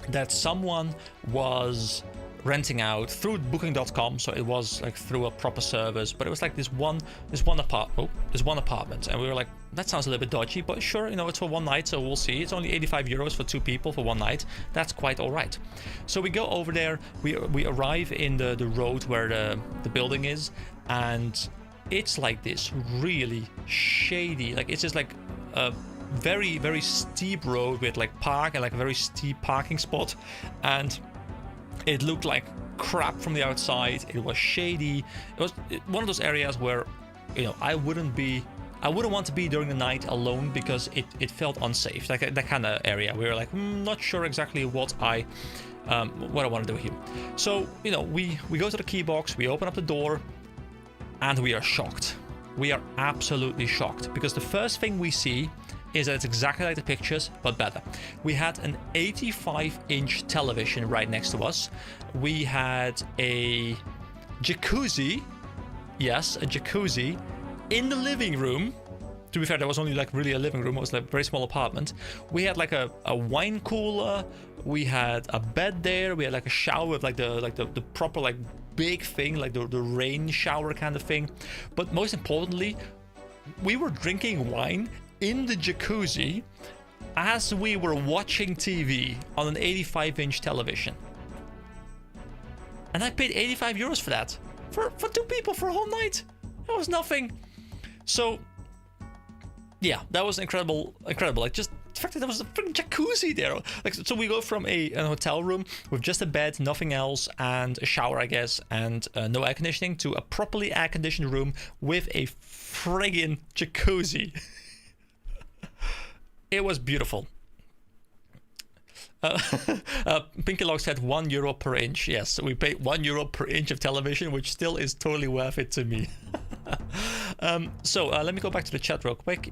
that someone was renting out through booking.com. So it was like through a proper service, but it was like this one apartment. And we were like, that sounds a little bit dodgy, but sure, it's for one night, so we'll see. It's only 85 euros for 2 people for one night. That's quite all right. So we go over there, we arrive in the road where the building is, and it's like this really shady, like it's just like a very, very steep road with like park and like a very steep parking spot, and it looked like crap from the outside. It was shady. It was one of those areas where, I wouldn't want to be during the night alone because it felt unsafe. Like that kind of area. We were like, not sure exactly what I want to do here. So, we go to the key box, we open up the door, and we are shocked. We are absolutely shocked because the first thing we see is that it's exactly like the pictures, but better. We had an 85-inch television right next to us. We had a jacuzzi, yes, a jacuzzi in the living room. To be fair, there was only like really a living room. It was like a very small apartment. We had like a wine cooler. We had a bed there. We had like a shower with like the proper like big thing, like the rain shower kind of thing. But most importantly, we were drinking wine in the jacuzzi as we were watching TV on an 85-inch television. And I paid 85 euros for that. For 2 people for a whole night. That was nothing. So, yeah, that was incredible. Like, just the fact that there was a freaking jacuzzi there. Like, so we go from a hotel room with just a bed, nothing else, and a shower, I guess, and no air conditioning, to a properly air-conditioned room with a friggin' jacuzzi. It was beautiful. Pinky Log said €1 per inch. Yes, we paid €1 per inch of television, which still is totally worth it to me. So let me go back to the chat real quick.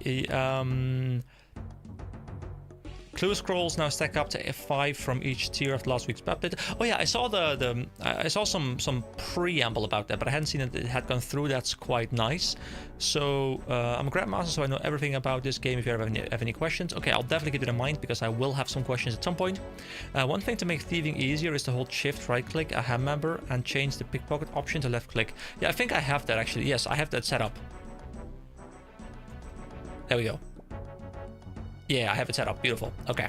Clue scrolls now stack up to F5 from each tier of last week's update. Oh yeah, I saw I saw some preamble about that, but I hadn't seen that it had gone through. That's quite nice. So I'm a Grandmaster, so I know everything about this game. If you have any questions, okay, I'll definitely keep it in mind because I will have some questions at some point. One thing to make thieving easier is to hold Shift, right-click a hand member, and change the pickpocket option to left-click. Yeah, I think I have that actually. Yes, I have that set up. There we go. Yeah, I have it set up. Beautiful. Okay.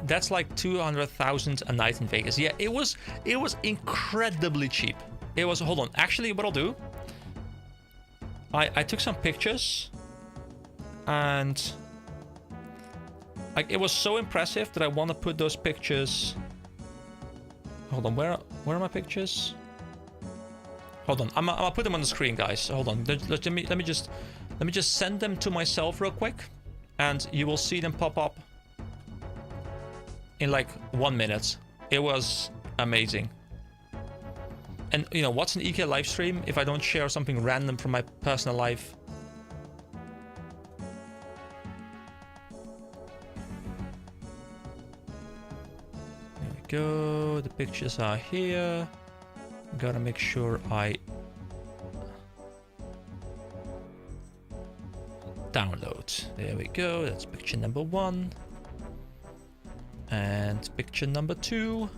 That's like 200,000 a night in Vegas. Yeah, it was incredibly cheap. It was, hold on. Actually, what I'll do, I took some pictures and like it was so impressive that I want to put those pictures. Hold on, where are my pictures? Hold on, I'm gonna put them on the screen, guys. Hold on. Let me just send them to myself real quick. And you will see them pop up in like 1 minute. It was amazing. And what's an EK live stream if I don't share something random from my personal life? There we go. The pictures are here. Gotta make sure I download. There we go. That's picture number 1. And picture number 2.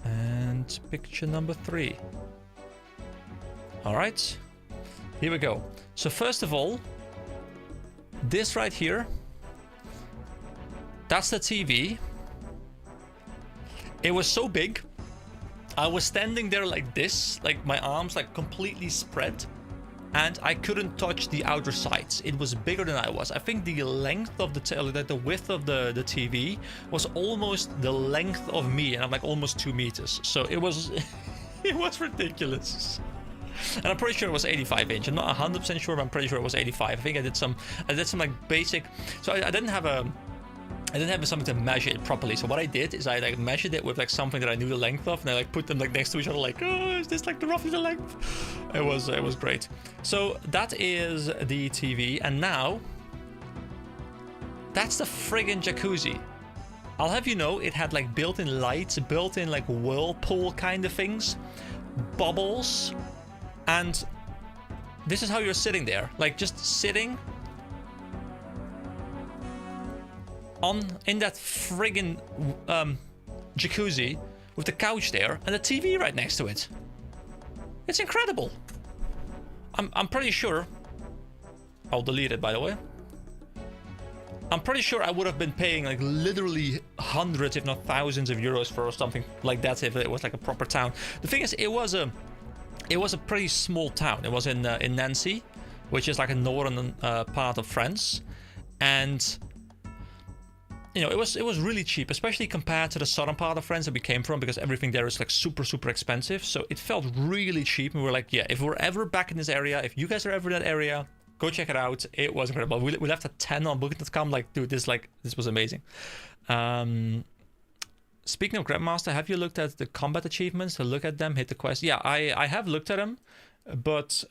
And picture number 3. Alright. Here we go. So first of all, this right here, that's the TV. It was so big. I was standing there like this, like my arms like completely spread. And I couldn't touch the outer sides. It was bigger than I was. I think the length of the width of the TV was almost the length of me, and I'm like almost 2 meters. So it was, it was ridiculous. And I'm pretty sure it was 85 inch. I'm not 100% sure, but I'm pretty sure it was 85. I think I did some like basic. So I didn't have something to measure it properly. So what I did is I like measured it with like something that I knew the length of, and I like put them like next to each other, like, oh, is this like roughly the length? It was great. So that is the TV, and now that's the friggin' jacuzzi. I'll have you know, it had like built-in lights, built-in like whirlpool kind of things, bubbles, and this is how you're sitting there, like just sitting in that friggin' jacuzzi with the couch there and the TV right next to it. It's incredible. I'm pretty sure. I'll delete it, by the way. I'm pretty sure I would have been paying like literally hundreds, if not thousands of euros for something like that if it was like a proper town. The thing is, it was a pretty small town. It was in Nancy, which is like a northern part of France, and you know, it was really cheap, especially compared to the southern part of France that we came from, because everything there is like super expensive. So it felt really cheap, and we were like, yeah, if we're ever back in this area, if you guys are ever in that area, go check it out. It was incredible. We left a 10 on Booking.com. Like, dude, this was amazing. Speaking of Grandmaster, have you looked at the combat achievements? To look at them, hit the quest. Yeah, I have looked at them, but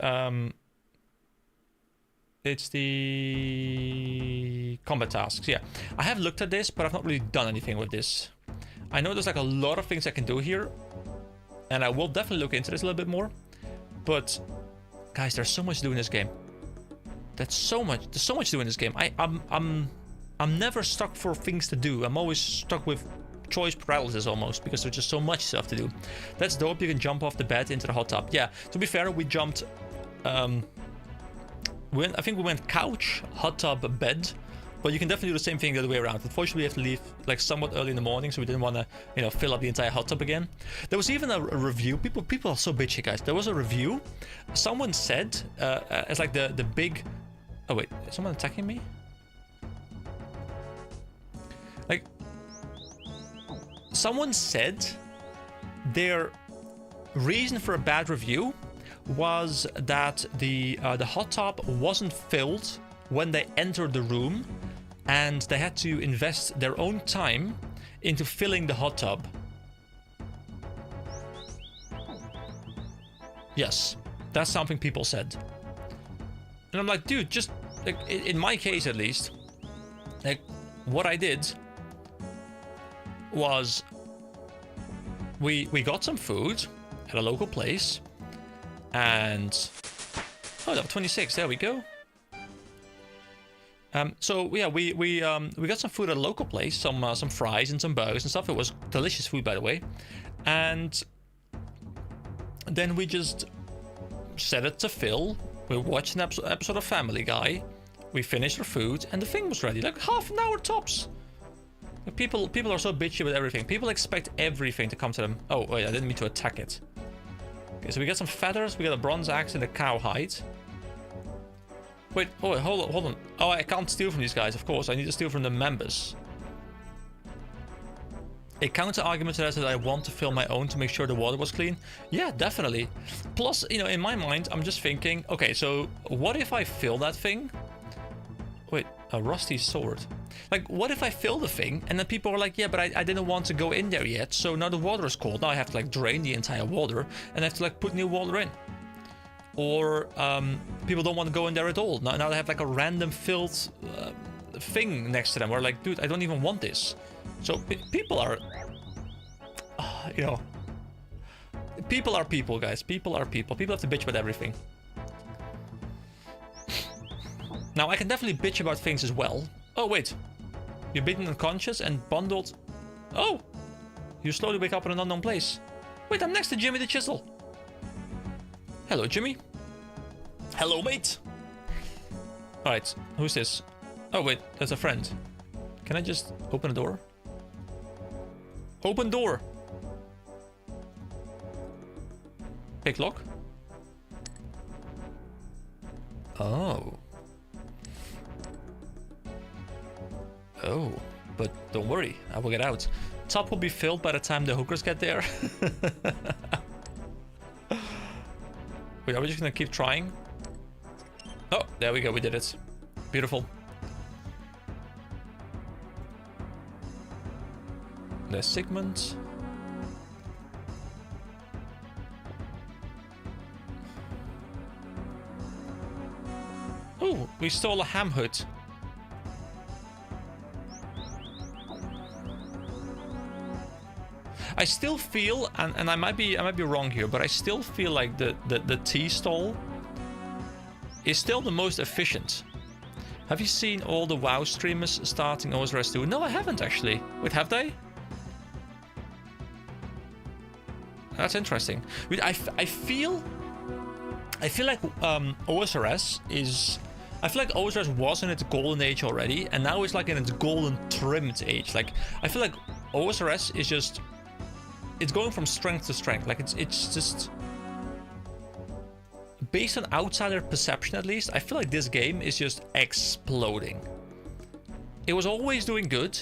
it's the combat tasks. Yeah, I have looked at this, but I've not really done anything with this. I know there's like a lot of things I can do here, and I will definitely look into this a little bit more. But guys, there's so much to do in this game. There's so much to do in this game. I'm never stuck for things to do. I'm always stuck with choice paralysis almost, because there's just so much stuff to do. That's dope. You can jump off the bed into the hot tub. Yeah, to be fair, we jumped I think we went couch, hot tub, bed, but you can definitely do the same thing the other way around. Unfortunately, we have to leave like somewhat early in the morning, so we didn't want to, you know, fill up the entire hot tub again. There was even a review. People are so bitchy, guys. There was a review. Someone said, it's like the big. Oh wait, is someone attacking me? Like, someone said their reason for a bad review was that the hot tub wasn't filled when they entered the room, and they had to invest their own time into filling the hot tub. Yes, that's something people said. And I'm like, dude, just like in my case at least, like what I did was we got some food at a local place, and oh, level 26, there we go. So yeah, we got some food at a local place, some fries and some burgers and stuff. It was delicious food, by the way. And then we just set it to fill. We watched an episode of Family Guy. We finished our food, and the thing was ready. Like half an hour tops. People are so bitchy with everything. People expect everything to come to them. Oh wait, I didn't mean to attack it. Okay, so we got some feathers. We got a bronze axe and a cow hide. Wait, oh wait, hold on. Oh, I can't steal from these guys, of course. I need to steal from the members. A counter argument to that is that I want to fill my own to make sure the water was clean. Yeah, definitely. Plus, you know, in my mind, I'm just thinking, okay, so what if I fill that thing? Wait, a rusty sword. Like, what if I fill the thing and then people are like, yeah, but I didn't want to go in there yet, so now the water is cold. Now I have to like drain the entire water and I have to like put new water in. Or people don't want to go in there at all. Now they have like a random filled thing next to them. Or like, dude, I don't even want this. So people are, you know, people are people, guys. People are people. People have to bitch about everything. Now I can definitely bitch about things as well. Oh wait, you're beaten unconscious and bundled. Oh, you slowly wake up in an unknown place. Wait, I'm next to Jimmy the Chisel. Hello, Jimmy. Hello, mate. Alright, who's this? Oh, wait, that's a friend. Can I just open the door? Open door. Pick lock. Oh. Oh, but don't worry, I will get out. Top will be filled by the time the hookers get there. Wait, are we just gonna keep trying? Oh, there we go, we did it. Beautiful. There's Sigmund. Oh, we stole a ham hood. I still feel, and I might be wrong here, but I still feel like the T stall is still the most efficient. Have you seen all the WoW streamers starting OSRS 2? No, I haven't actually. Wait, have they? That's interesting. I feel like OSRS is. I feel like OSRS was in its golden age already, and now it's like in its golden trimmed age. Like I feel like OSRS is just. It's going from strength to strength. Like it's just. Based on outsider perception, at least, I feel like this game is just exploding. It was always doing good,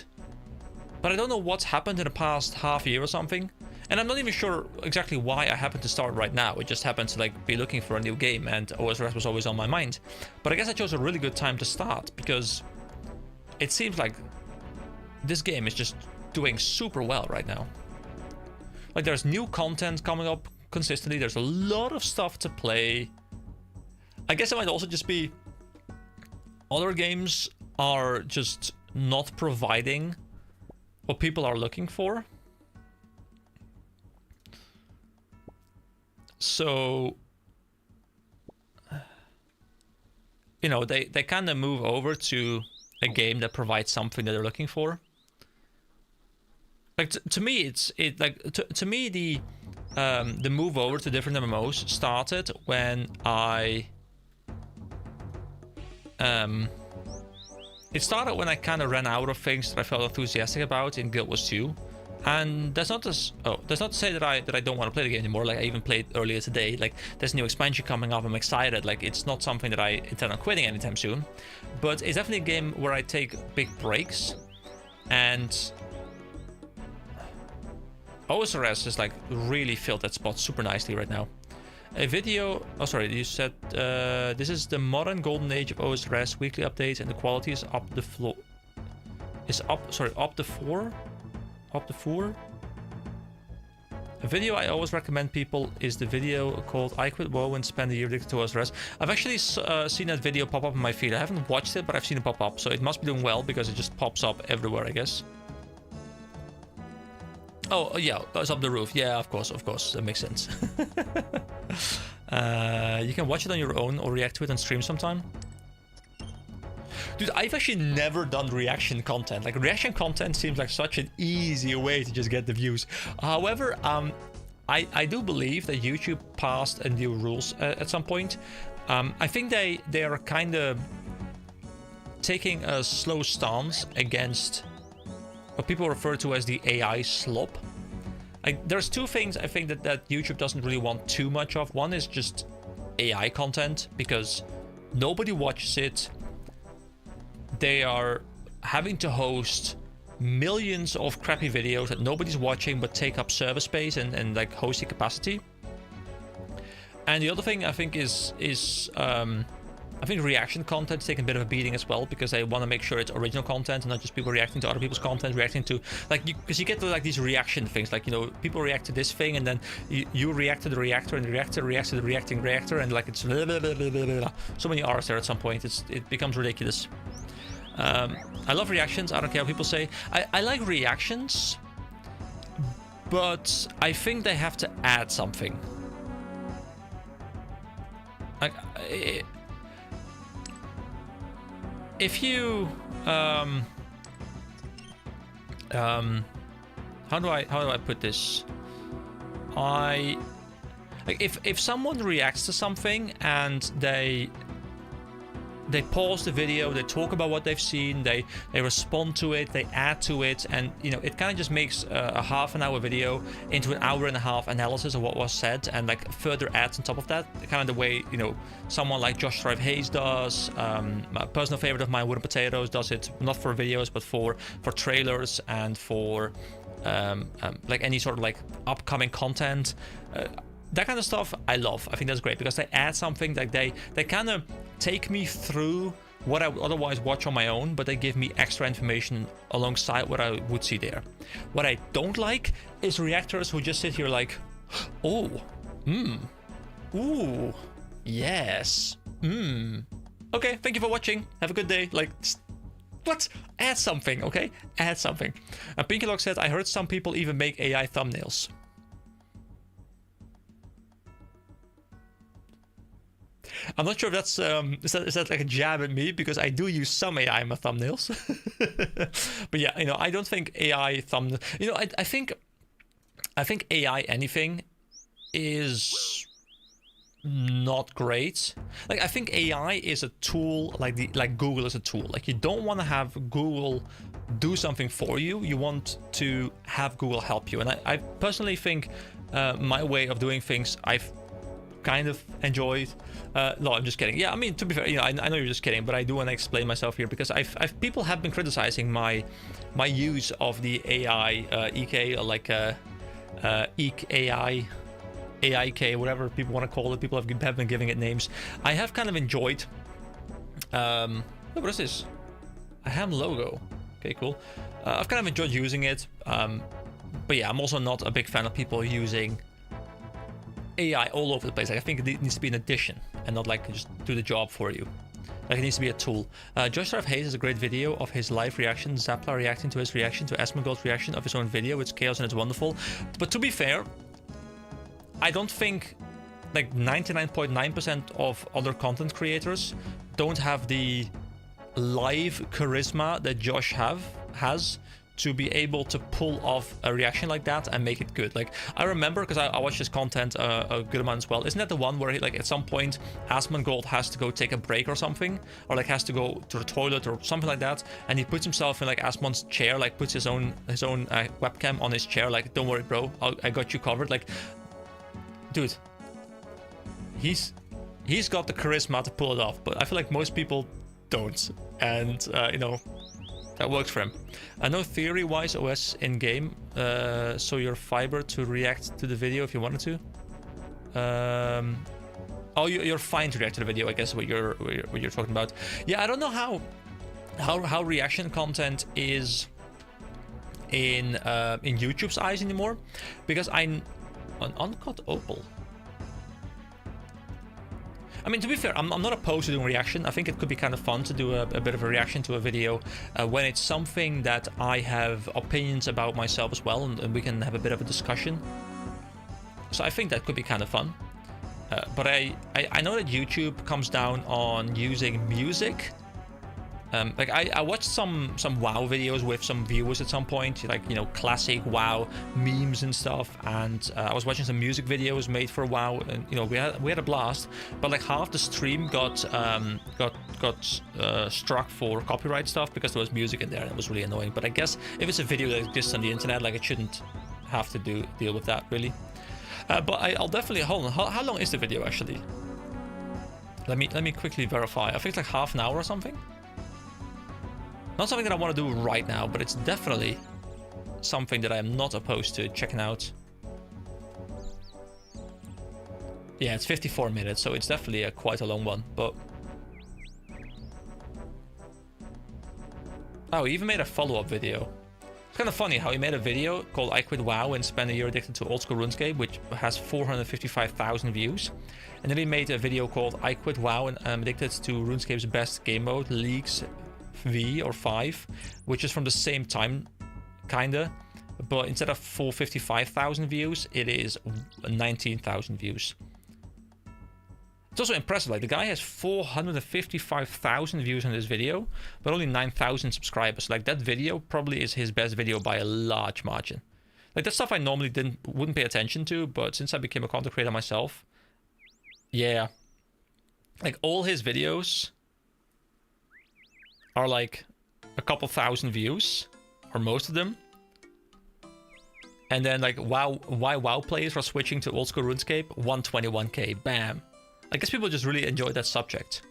but I don't know what's happened in the past half year or something. And I'm not even sure exactly why I happened to start right now. It just happened to like be looking for a new game, and OSRS was always on my mind. But I guess I chose a really good time to start because it seems like this game is just doing super well right now. Like there's new content coming up consistently. There's a lot of stuff to play. I guess it might also just be other games are just not providing what people are looking for. So, you know, they kind of move over to a game that provides something that they're looking for. Like to me, to me the move over to different MMOs started when it started when I kind of ran out of things that I felt enthusiastic about in Guild Wars 2. And that's not to say that I don't want to play the game anymore. Like I even played earlier today. Like there's a new expansion coming up. I'm excited. Like it's not something that I intend on quitting anytime soon. But it's definitely a game where I take big breaks. And OSRS is like really filled that spot super nicely right now. A video. Oh, sorry. You said this is the modern golden age of OSRS. Weekly updates and the quality is up the floor. Up the floor. Up the four. A video I always recommend people is the video called I Quit WoW and Spend a Year Addicted to OSRS. I've actually seen that video pop up on my feed. I haven't watched it, but I've seen it pop up, so it must be doing well because it just pops up everywhere, I guess. Oh yeah, it's up the roof. Yeah, of course, that makes sense. You can watch it on your own or react to it on stream sometime. Dude, I've actually never done reaction content. Like, reaction content seems like such an easy way to just get the views. However, I do believe that YouTube passed a new rules at some point. I think they are kind of taking a slow stance against what people refer to as the AI slop. Like, there's two things I think that YouTube doesn't really want too much of. One is just AI content, because nobody watches it. They are having to host millions of crappy videos that nobody's watching but take up server space and like hosting capacity. And the other thing I think is I think reaction content is taking a bit of a beating as well, because they want to make sure it's original content and not just people reacting to other people's content, reacting to like, because you get to like these reaction things, like, you know, people react to this thing and then you react to the reactor and the reactor reacts to the reacting reactor, and like it's blah, blah, blah, blah, blah, blah. So many R's there at some point. It becomes ridiculous. I love reactions. I don't care what people say. I like reactions, but I think they have to add something. Like, if you how do I put this? Like, if someone reacts to something and they pause the video, they talk about what they've seen, they respond to it, they add to it, and you know, it kind of just makes a half-an-hour video into an hour-and-a-half analysis of what was said, and like further adds on top of that, kind of the way, you know, someone like Josh Strive Hayes does. A personal favorite of mine, Wooden Potatoes, does it not for videos but for trailers and for like any sort of like upcoming content. that kind of stuff I love. I think that's great because they add something, like they kind of take me through what I would otherwise watch on my own, but they give me extra information alongside what I would see there. What I don't like is reactors who just sit here like, oh, ooh, yes, okay, thank you for watching, have a good day. Like, what? Add something, okay? Add something. And Pinky Lock said, I heard some people even make AI thumbnails. I'm not sure if that's is that like a jab at me, because I do use some AI in my thumbnails. But yeah, you know, I don't think AI thumbnail. You know, I think AI anything is not great. Like, I think AI is a tool, like Google is a tool. Like, you don't want to have Google do something for you. You want to have Google help you. And I personally think my way of doing things, I've kind of enjoyed. No, I'm just kidding. Yeah, I mean, to be fair, you know, I know you're just kidding, but I do want to explain myself here, because people have been criticizing my use of the AI EK, or like EK AI, AIK, whatever people want to call it. People have been giving it names. I have kind of enjoyed. Oh, what is this? A ham logo. Okay, cool. I've kind of enjoyed using it. But yeah, I'm also not a big fan of people using AI all over the place. Like, I think it needs to be an addition and not like just do the job for you. Like, it needs to be a tool. Josh Sharp Hayes has a great video of his live reaction, Zapla reacting to his reaction to Asmongold's reaction of his own video. It's chaos and it's wonderful. But to be fair, I don't think like 99.9% of other content creators don't have the live charisma that Josh has to be able to pull off a reaction like that and make it good. Like, I remember, because I watched his content a good amount as well. Isn't that the one where he, like, at some point Asmongold has to go take a break or something, or like has to go to the toilet or something like that, and he puts himself in like Asmon's chair, like puts his own webcam on his chair, like, don't worry bro, I got you covered. Like, dude, he's got the charisma to pull it off, but I feel like most people don't, and you know, that works for him. I know theory-wise OS in-game, so your fiber to react to the video if you wanted to. Oh, you're fine to react to the video, I guess, what you're talking about. Yeah, I don't know how reaction content is in YouTube's eyes anymore, because an uncut opal. I mean, to be fair, I'm not opposed to doing reaction. I think it could be kind of fun to do a bit of a reaction to a video when it's something that I have opinions about myself as well, and we can have a bit of a discussion. So I think that could be kind of fun. But I know that YouTube comes down on using music. Like, I watched some WoW videos with some viewers at some point, like, you know, classic WoW memes and stuff, and I was watching some music videos made for WoW, and you know, we had a blast, but like half the stream got struck for copyright stuff because there was music in there, and it was really annoying. But I guess if it's a video that exists on the internet, like, it shouldn't have to deal with that, really. But I'll definitely hold on. How long is the video actually? Let me quickly verify. I think it's like half an hour or something. Not something that I want to do right now, but it's definitely something that I am not opposed to checking out. Yeah, it's 54 minutes, so it's definitely quite a long one, but... Oh, he even made a follow-up video. It's kind of funny how he made a video called I Quit WoW and Spent a Year Addicted to Old School RuneScape, which has 455,000 views. And then he made a video called I Quit WoW and I'm Addicted to RuneScape's best game mode, Leagues V or 5, which is from the same time, kinda, but instead of 455,000 views, it is 19,000 views. It's also impressive, like, the guy has 455,000 views on this video, but only 9,000 subscribers. Like, that video probably is his best video by a large margin. Like, that's stuff I normally wouldn't pay attention to, but since I became a content creator myself, yeah, like, all his videos are like a couple thousand views, or most of them. And then like WoW players are switching to old school RuneScape, 121k, bam. I guess people just really enjoy that subject.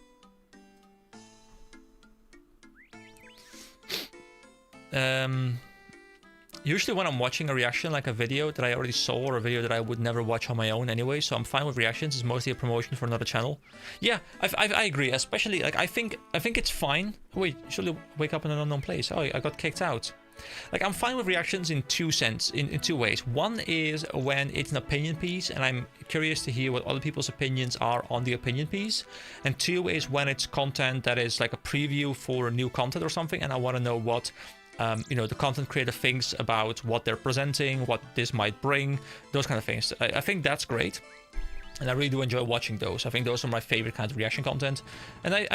Usually when I'm watching a reaction, like a video that I already saw or a video that I would never watch on my own anyway, so I'm fine with reactions. It's mostly a promotion for another channel. Yeah, I agree, especially, like, I think it's fine. Wait, you should wake up in an unknown place. Oh, I got kicked out. Like, I'm fine with reactions in in two ways. One is when it's an opinion piece and I'm curious to hear what other people's opinions are on the opinion piece. And two is when it's content that is like a preview for new content or something, and I want to know what you know, the content creator thinks about what they're presenting, what this might bring, those kind of things. I think that's great, and I really do enjoy watching those. I think those are my favorite kind of reaction content. And I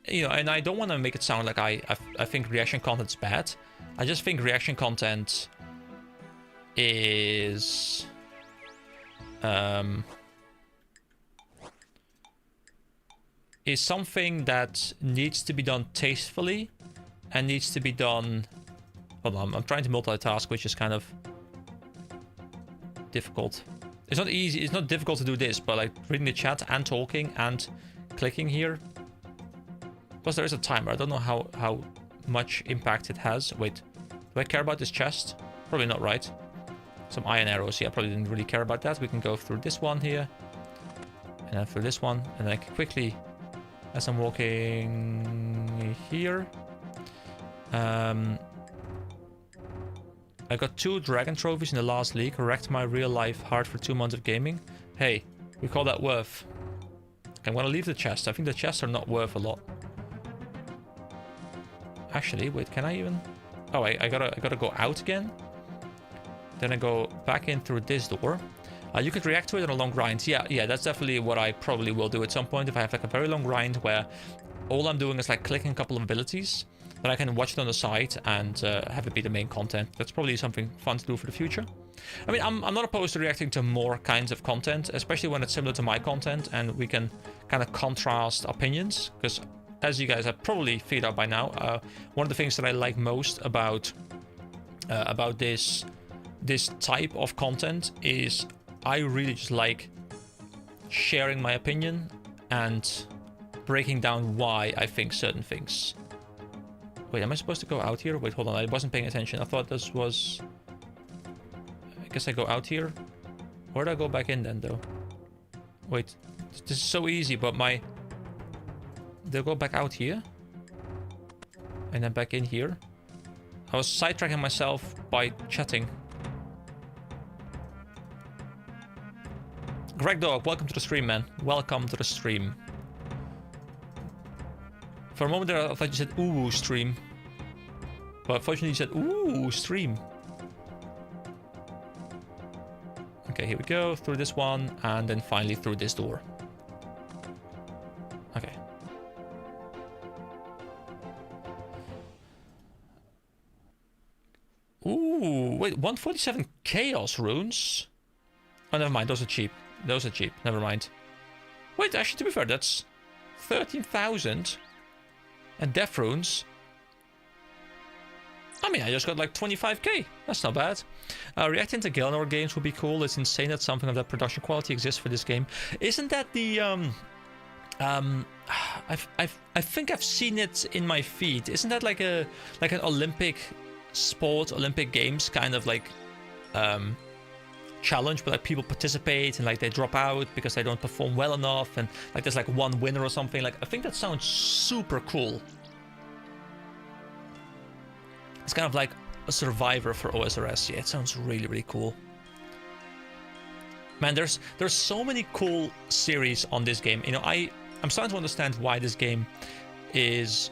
you know, and I don't want to make it sound like I think reaction content's bad. I just think reaction content is something that needs to be done tastefully and needs to be done. Hold on, I'm trying to multitask, which is kind of difficult. It's not easy, it's not difficult to do this, but like reading the chat and talking and clicking here. Plus there is a timer. I don't know how much impact it has. Wait, do I care about this chest? Probably not, right? Some iron arrows. Yeah, I probably didn't really care about that. We can go through this one here. And then through this one. And then I can quickly, as I'm walking here. I got 2 dragon trophies in the last league. Wrecked my real life heart for 2 months of gaming. Hey, we call that worth. I'm gonna leave the chest. I think the chests are not worth a lot. Actually, wait, can I even? Oh, I gotta go out again. Then I go back in through this door. You could react to it on a long grind. Yeah, that's definitely what I probably will do at some point. If I have like a very long grind where all I'm doing is like clicking a couple of abilities, then I can watch it on the side and have it be the main content. That's probably something fun to do for the future. I mean, I'm not opposed to reacting to more kinds of content, especially when it's similar to my content and we can kind of contrast opinions, because as you guys have probably figured out by now, one of the things that I like most about this type of content is I really just like sharing my opinion and breaking down why I think certain things. Wait, am I supposed to go out here? Wait, hold on, I wasn't paying attention. I thought this was... I guess I go out here? Where do I go back in then, though? Wait, this is so easy, but my... They'll go back out here? And then back in here? I was sidetracking myself by chatting. Greg Dog, welcome to the stream, man. Welcome to the stream. For a moment there, I thought you said ooh stream. But unfortunately you said ooh stream. Okay, here we go. Through this one, and then finally through this door. Okay. Ooh, wait, 147 Chaos Runes? Oh, never mind, those are cheap. Those are cheap, never mind. Wait, actually, to be fair, that's 13,000. And Death Runes. I mean, I just got like 25k. That's not bad. Reacting to Gielinor games would be cool. It's insane that something of that production quality exists for this game. Isn't that the I think I've seen it in my feed. Isn't that like an Olympic sport, Olympic Games kind of like challenge, but like people participate and like they drop out because they don't perform well enough, and like there's like one winner or something. Like I think that sounds super cool. It's kind of like a Survivor for OSRS. Yeah, it sounds really, really cool. Man, there's so many cool series on this game. You know, I'm starting to understand why this game is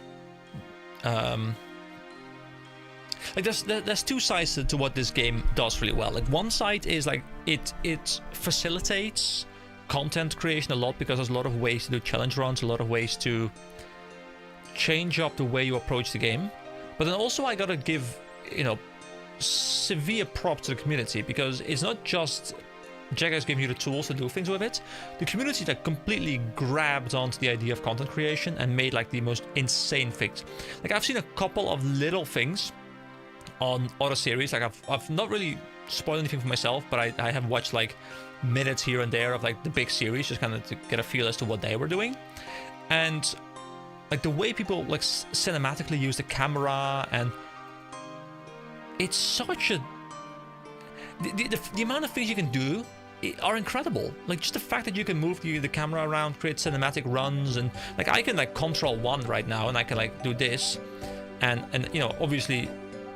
like there's two sides to what this game does really well. Like one side is like it facilitates content creation a lot because there's a lot of ways to do challenge runs, a lot of ways to change up the way you approach the game. But then also I gotta give, you know, severe props to the community, because it's not just Jagex giving you the tools to do things with it. The community that completely grabbed onto the idea of content creation and made like the most insane things. Like I've seen a couple of little things on other series. Like I've not really spoiled anything for myself, but I have watched like minutes here and there of like the big series, just kind of to get a feel as to what they were doing. And like the way people like cinematically use the camera, and it's such a the amount of things you can do are incredible. Like just the fact that you can move the camera around, create cinematic runs, and like I can like control one right now, and I can like do this, and you know, obviously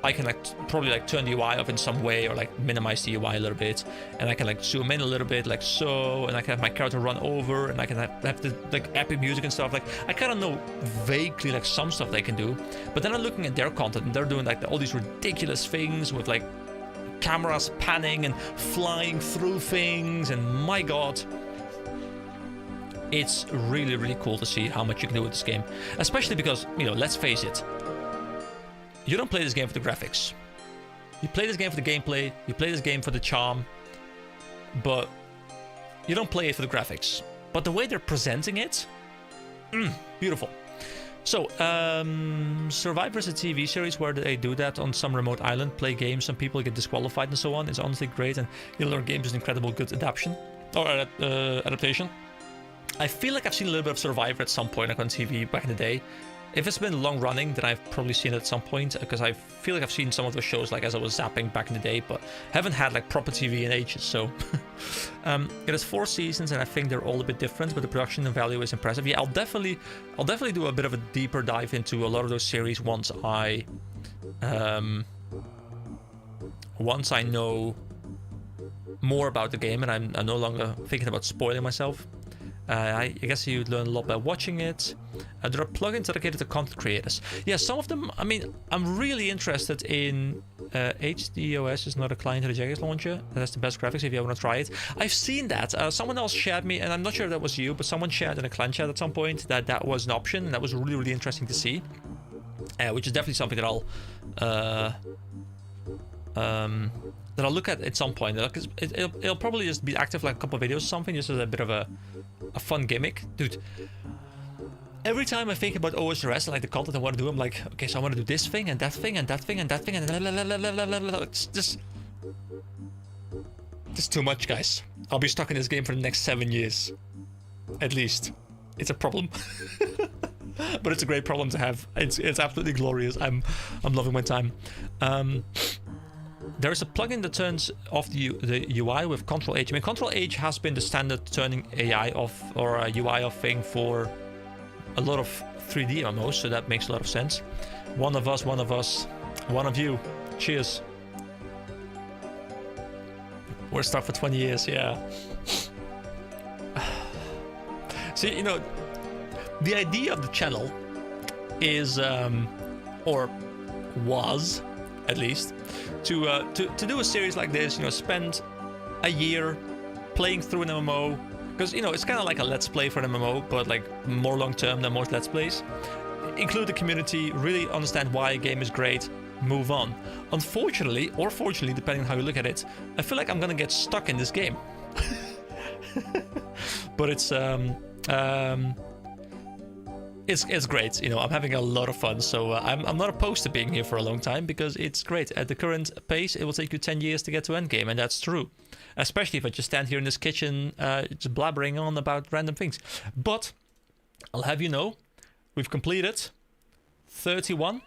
I can like probably like turn the UI off in some way, or like minimize the UI a little bit, and I can like zoom in a little bit like so, and I can have my character run over, and I can have the like epic music and stuff. Like I kind of know vaguely like some stuff they can do, but then I'm looking at their content and they're doing like all these ridiculous things with like cameras panning and flying through things, and my god, it's really, really cool to see how much you can do with this game. Especially because, you know, let's face it, you don't play this game for the graphics. You play this game for the gameplay, you play this game for the charm, but you don't play it for the graphics. But the way they're presenting it, beautiful. So, Survivor is a TV series where they do that on some remote island, play games, some people get disqualified and so on. It's honestly great, and you learn games is an incredible good adaptation. I feel like I've seen a little bit of Survivor at some point, like on TV back in the day. If it's been long running, then I've probably seen it at some point, because I feel like I've seen some of those shows like as I was zapping back in the day, but haven't had like proper TV in ages. So it has 4 seasons, and I think they're all a bit different, but the production and value is impressive. Yeah, I'll definitely do a bit of a deeper dive into a lot of those series once I know more about the game, and I'm no longer thinking about spoiling myself. I guess you'd learn a lot by watching it. There are plugins dedicated to content creators. Yeah, some of them, I mean, I'm really interested in HDOS is not a client to the Jagex launcher. That's the best graphics if you ever want to try it. I've seen that. Someone else shared me, and I'm not sure if that was you, but someone shared in a client chat at some point that was an option, and that was really, really interesting to see. Which is definitely something that I'll look at some point. It'll probably just be active like a couple of videos or something, just as a bit of a fun gimmick. Dude, every time I think about OSRS and like the content I want to do, I'm like, okay, so I want to do this thing and that thing and that thing and that thing, and it's just too much, guys. I'll be stuck in this game for the next 7 years at least. It's a problem. But it's a great problem to have. It's absolutely glorious. I'm loving my time. There is a plugin that turns off the UI with Control H. I mean, Control H has been the standard turning AI off or UI off thing for a lot of 3D MMOs, so that makes a lot of sense. One of us, one of you. Cheers. We're stuck for 20 years, yeah. See, you know, the idea of the channel is, or was, at least, to do a series like this, you know, spend a year playing through an MMO, because, you know, it's kind of like a let's play for an MMO, but like more long term than most let's plays. Include the community, really understand why a game is great, move on. Unfortunately, or fortunately, depending on how you look at it, I feel like I'm gonna get stuck in this game. But it's great, you know. I'm having a lot of fun, so I'm not opposed to being here for a long time, because it's great. At the current pace, it will take you 10 years to get to endgame, and that's true. Especially if I just stand here in this kitchen, just blabbering on about random things. But I'll have you know, we've completed 31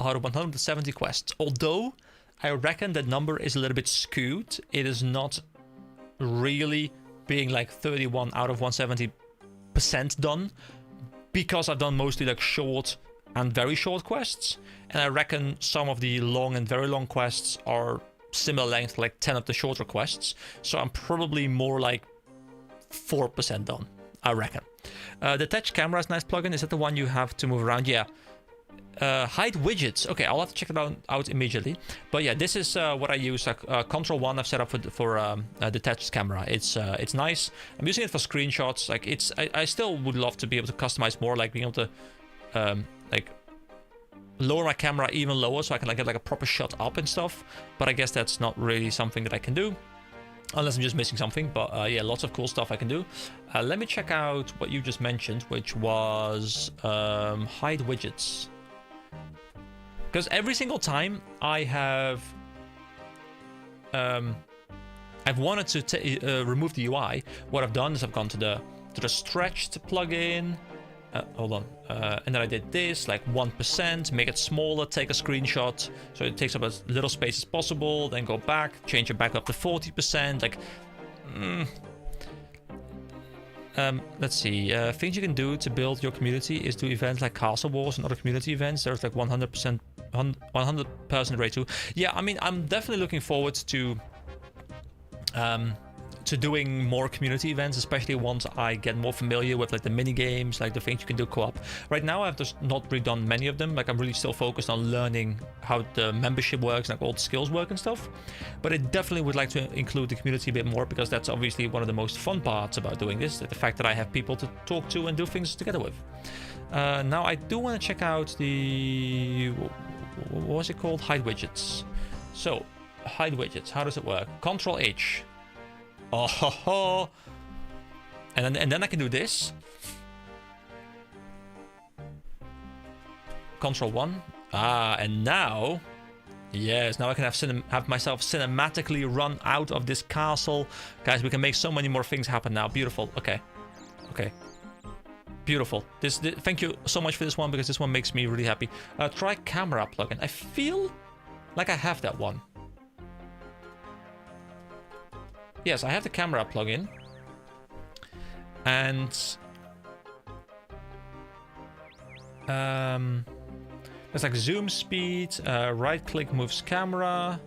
out of 170 quests. Although I reckon that number is a little bit skewed. It is not really being like 31 out of 170% done, because I've done mostly like short and very short quests, and I reckon some of the long and very long quests are similar length, like 10 of the shorter quests, so I'm probably more like 4% done, I reckon. Detached camera is a nice plugin. Is that the one you have to move around? Yeah. Hide widgets. Okay, I'll have to check it out immediately. But yeah, this is what I use. Control 1 I've set up for detached camera. It's nice. I'm using it for screenshots. Like I still would love to be able to customize more, like being able to like lower my camera even lower, so I can like get like a proper shot up and stuff. But I guess that's not really something that I can do, unless I'm just missing something. But yeah, lots of cool stuff I can do. Let me check out what you just mentioned, which was hide widgets. Because every single time I have I've wanted to remove the UI, what I've done is I've gone to the stretched plugin, hold on. And then I did this, like 1%, make it smaller, take a screenshot, so it takes up as little space as possible, then go back, change it back up to 40%, like... let's see, things you can do to build your community is do events like Castle Wars and other community events. There's like 100% rate too. Yeah, I mean, I'm definitely looking forward to doing more community events, especially once I get more familiar with like the mini games, like the things you can do co-op. Right now I've just not really done many of them. Like I'm really still focused on learning how the membership works, like all the skills work and stuff. But I definitely would like to include the community a bit more, because that's obviously one of the most fun parts about doing this, the fact that I have people to talk to and do things together with. Now I do want to check out the, what was it called? Hide widgets. So hide widgets, how does it work? Control H. Oh ho ho. And then I can do this. Control 1. Ah, and now, yes, now I can have myself cinematically run out of this castle. Guys, we can make so many more things happen now. Beautiful. Okay. Okay. Beautiful. Thank you so much for this one, because this one makes me really happy. Try camera plugin. I feel like I have that one. Yes, I have the camera plugin. And there's like zoom speed, right click moves camera.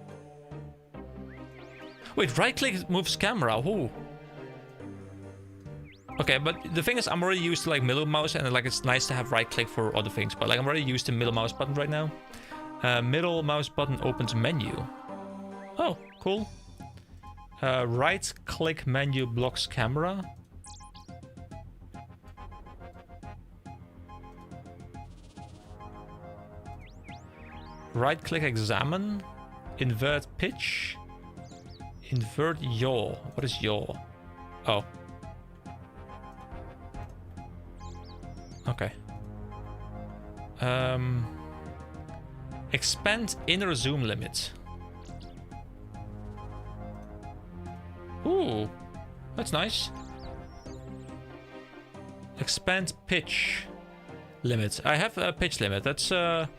Wait, right click moves camera. Ooh. Okay, but the thing is, I'm already used to like middle mouse, and like it's nice to have right click for other things, but like I'm already used to middle mouse button right now. Middle mouse button opens menu. Oh, cool. Right click menu blocks camera. Right click examine. Invert pitch. Invert yaw. What is yaw? Oh. Okay. Expand inner zoom limit. Ooh, that's nice. Expand pitch limit. I have a pitch limit. That's hold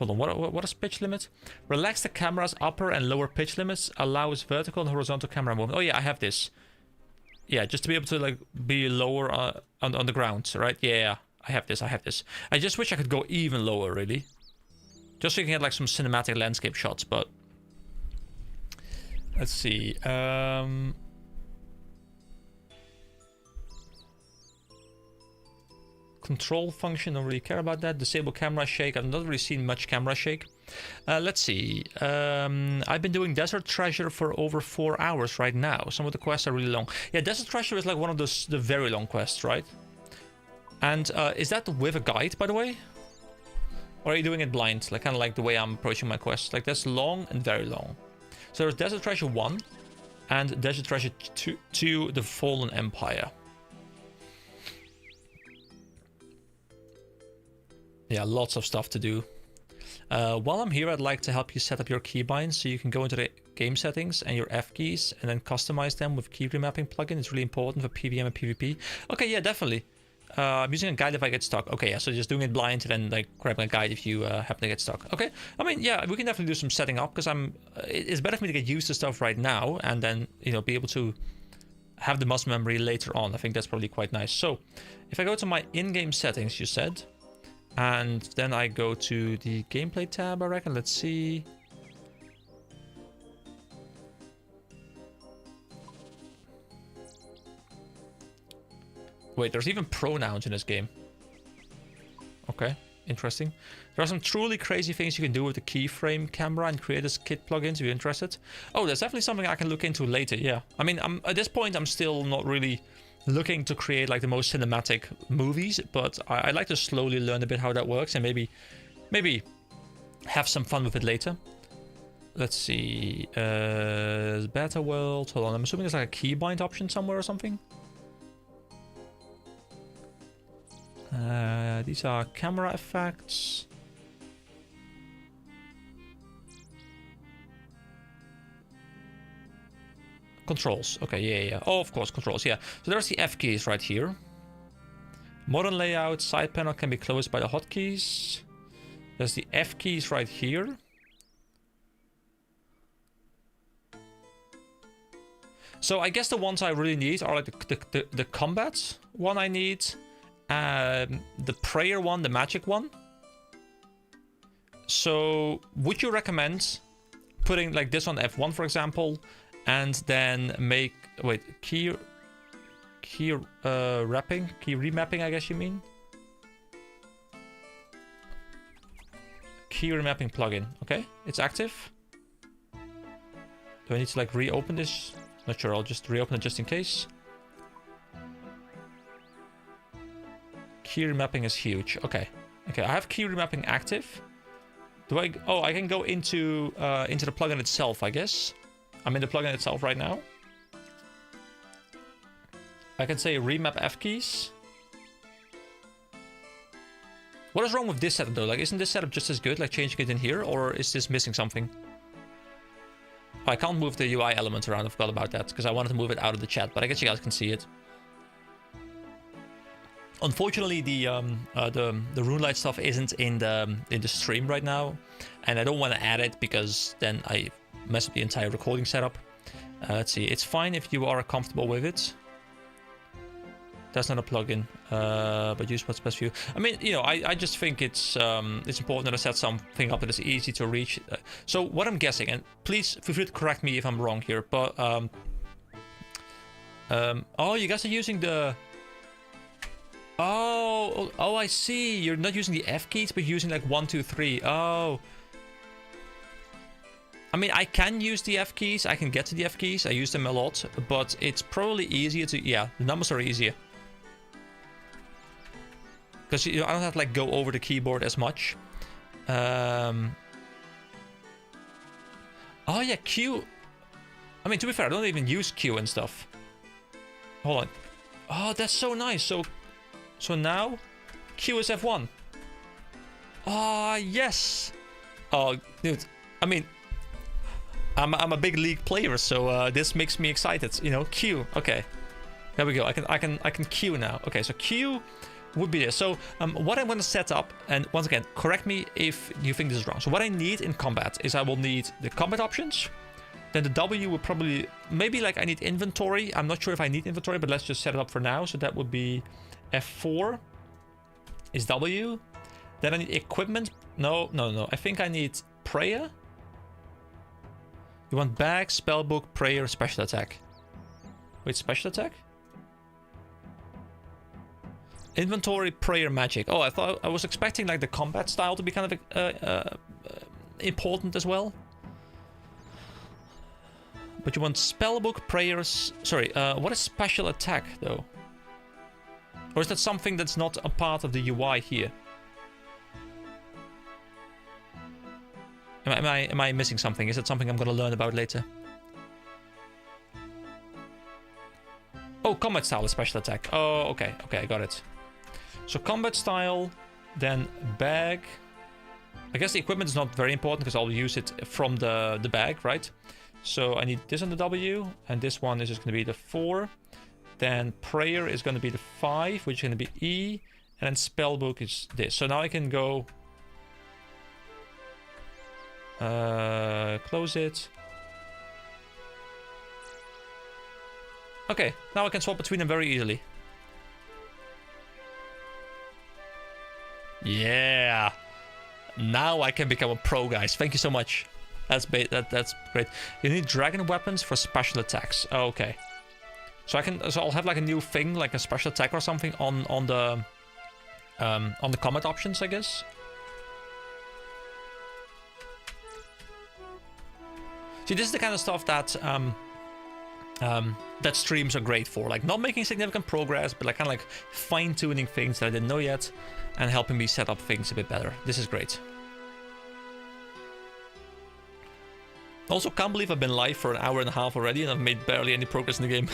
on. What is pitch limit? Relax the camera's upper and lower pitch limits. Allows vertical and horizontal camera movement. Oh yeah, I have this. Yeah, just to be able to like be lower on the ground, right? Yeah, I have this. I have this. I just wish I could go even lower, really. Just so you can get like some cinematic landscape shots, but. Let's see. Control function, don't really care about that. Disable camera shake. I've not really seen much camera shake. Let's see. I've been doing Desert Treasure for over 4 hours right now. Some of the quests are really long. Yeah, Desert Treasure is like one of the very long quests, right? And is that with a guide, by the way? Or are you doing it blind? Like kind of like the way I'm approaching my quests. Like that's long and very long. So there's Desert Treasure 1 and Desert Treasure 2, The Fallen Empire. Yeah, lots of stuff to do. While I'm here, I'd like to help you set up your keybinds so you can go into the game settings and your F keys and then customize them with key remapping plugin. It's really important for PvM and PvP. Okay, yeah, definitely. I'm using a guide if I get stuck. Okay, yeah, so just doing it blind and then like grabbing a guide if you happen to get stuck. Okay, I mean, yeah, we can definitely do some setting up because it's better for me to get used to stuff right now and then, you know, be able to have the muscle memory later on. I think that's probably quite nice. So if I go to my in-game settings, you said, and then I go to the gameplay tab, I reckon. Let's see. Wait, there's even pronouns in this game. Okay, interesting. There are some truly crazy things you can do with the keyframe camera and Creators Kit plugins if you're interested. Oh, that's definitely something I can look into later, yeah. I mean, at this point, I'm still not really looking to create like the most cinematic movies, but I'd like to slowly learn a bit how that works and maybe have some fun with it later. Let's see. Beta world. Hold on, I'm assuming there's like a keybind option somewhere or something. These are camera effects. Controls. Okay, yeah. Oh, of course, controls, yeah. So there's the F keys right here. Modern layout, side panel can be closed by the hotkeys. There's the F keys right here. So I guess the ones I really need are like the combat one I need, the prayer one, the magic one. So would you recommend putting like this on F1, for example, and then make, wait, key remapping, I guess you mean? Key remapping plugin. Okay, it's active. Do I need to like reopen this? Not sure, I'll just reopen it just in case. Key remapping is huge. Okay, I have key remapping active. Do I? Oh, I can go into the plugin itself, I guess. I'm in the plugin itself right now. I can say remap F keys. What is wrong with this setup though? Like, isn't this setup just as good, like changing it in here, or is this missing something? Oh, I can't move the UI element around. I forgot about that because I wanted to move it out of the chat, but I guess you guys can see it. Unfortunately, the RuneLite stuff isn't in the stream right now, and I don't want to add it because then I mess up the entire recording setup. Let's see. It's fine if you are comfortable with it. That's not a plugin, but use what's best for you. I mean, you know, I just think it's important that I set something up that is easy to reach. So what I'm guessing, and please feel free to correct me if I'm wrong here, but oh, you guys are using the. Oh, I see. You're not using the F keys, but using like 1, 2, 3. Oh. I mean, I can use the F keys. I can get to the F keys. I use them a lot, but it's probably easier to. Yeah, the numbers are easier. Because I don't have to like go over the keyboard as much. Oh yeah, Q. I mean, to be fair, I don't even use Q and stuff. Hold on. Oh, that's so nice. So now, Q is F1. Ah, yes. Oh, dude. I mean, I'm a big League player, so this makes me excited. You know, Q. Okay, there we go. I can Q now. Okay, so Q would be there. So what I'm going to set up, and once again, correct me if you think this is wrong. So what I need in combat is I will need the combat options. Then the W will probably, maybe like I need inventory. I'm not sure if I need inventory, but let's just set it up for now. So that would be F4 is W. Then I need equipment. No. I think I need prayer. You want bag, spellbook, prayer, special attack. Wait, special attack? Inventory, prayer, magic. Oh, I was expecting like the combat style to be kind of important as well. But you want spellbook, prayers. Sorry, what is special attack though? Or is that something that's not a part of the UI here? Am I missing something? Is that something I'm gonna learn about later? Oh, combat style is special attack. Oh, okay, I got it. So combat style, then bag. I guess the equipment is not very important because I'll use it from the bag, right? So I need this on the W, and this one is just going to be the 4. Then prayer is going to be the 5, which is going to be E, and then spellbook is this. So now I can go close it. Okay, now I can swap between them very easily. Yeah, now I can become a pro, guys. Thank you so much. That's great. You need dragon weapons for special attacks. Oh, okay. So I'll have like a new thing, like a special attack or something on the combat options, I guess. See, this is the kind of stuff that that streams are great for, like not making significant progress, but like kind of like fine-tuning things that I didn't know yet, and helping me set up things a bit better. This is great. Also, can't believe I've been live for an hour and a half already, and I've made barely any progress in the game.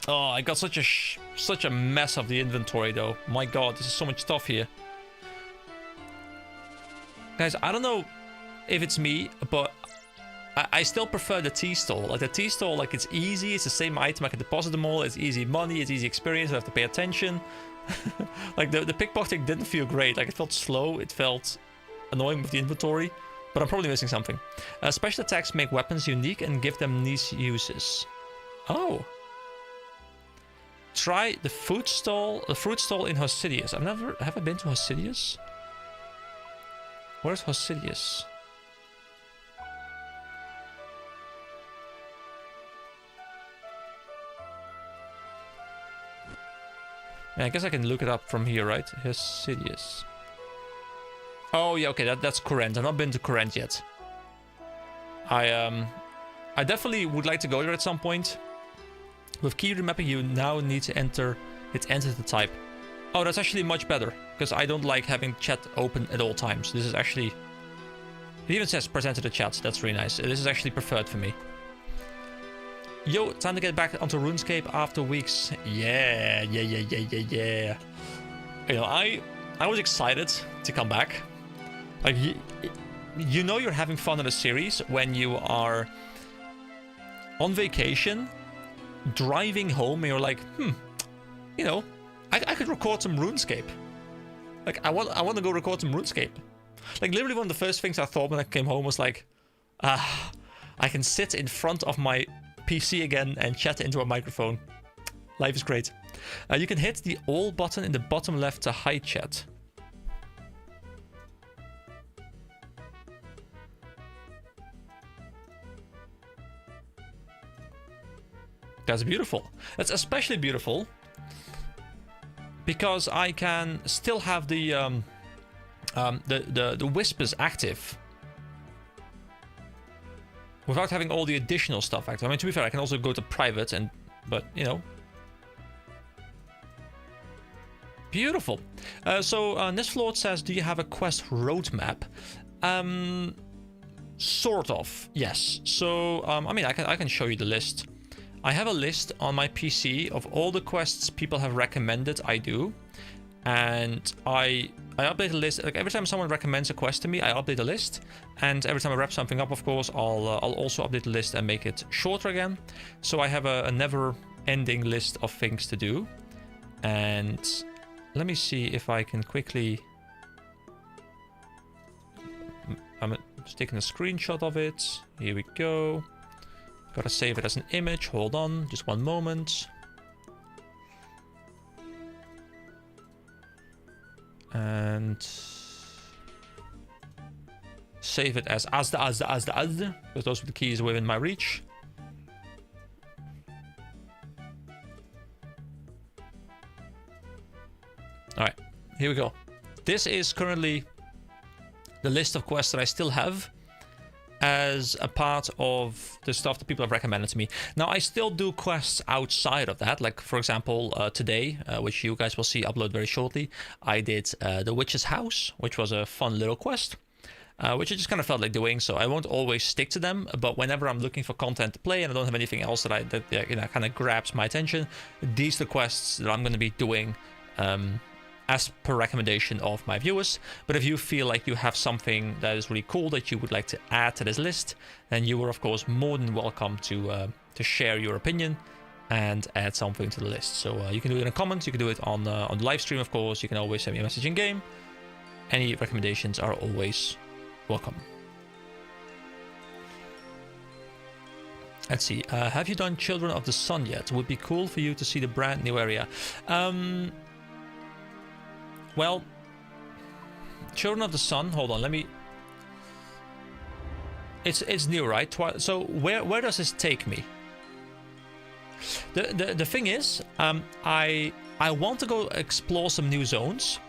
Oh, I got such a mess of the inventory though. My God, this is so much stuff here. Guys, I don't know if it's me, but I still prefer the tea stall. Like the tea stall, like it's easy. It's the same item. I can deposit them all. It's easy money. It's easy experience. I have to pay attention. Like the pickpocketing didn't feel great. Like it felt slow. It felt annoying with the inventory. But I'm probably missing something. Special attacks make weapons unique and give them niche uses. Oh. Try the fruit stall in Hosidius. Have I been to Hosidius? Where's Hosidius? Yeah, I guess I can look it up from here, right? Hosidius. Oh yeah, okay, that's Corinth. I've not been to Corinth yet. I definitely would like to go there at some point. With key remapping, you now need to enter the type. Oh, that's actually much better, because I don't like having chat open at all times. This is actually... It even says present to the chat. That's really nice. This is actually preferred for me. Yo, time to get back onto RuneScape after weeks. Yeah. You know, I was excited to come back. Like, you know you're having fun in a series when you are on vacation, driving home, and you're like, you know, I could record some RuneScape. Like, I want to go record some RuneScape. Like, literally one of the first things I thought when I came home was like, I can sit in front of my PC again and chat into a microphone. Life is great. You can hit the all button in the bottom left to hide chat. That's beautiful. That's especially beautiful because I can still have the whispers active without having all the additional stuff active. I mean, to be fair, I can also go to private but you know. Beautiful. So Nesflord says, do you have a quest roadmap? Sort of, yes. So I mean, I can show you the list. I have a list on my PC of all the quests people have recommended I do, and I update the list. Like every time someone recommends a quest to me, I update the list, and every time I wrap something up, of course, I'll also update the list and make it shorter again. So I have a never-ending list of things to do, and let me see if I can quickly. I'm just taking a screenshot of it. Here we go. Gotta save it as an image. Hold on, just one moment. And save it as Asda, because those are the keys within my reach. Alright, here we go. This is currently the list of quests that I still have as a part of the stuff that people have recommended to me. Now, I still do quests outside of that. Like, for example, today, which you guys will see upload very shortly, I did the Witch's House, which was a fun little quest, which I just kind of felt like doing. So I won't always stick to them, but whenever I'm looking for content to play and I don't have anything else that you know, kind of grabs my attention, these are the quests that I'm going to be doing as per recommendation of my viewers. But if you feel like you have something that is really cool that you would like to add to this list, then you are of course more than welcome to share your opinion and add something to the list. So you can do it in a comment, you can do it on the live stream, of course. You can always send me a message in game. Any recommendations are always welcome. Let's see, have you done Children of the Sun yet? Would be cool for you to see the brand new area. Well, Children of the Sun, hold on, let me... It's new, right? So where does this take me? The thing is, I want to go explore some new zones,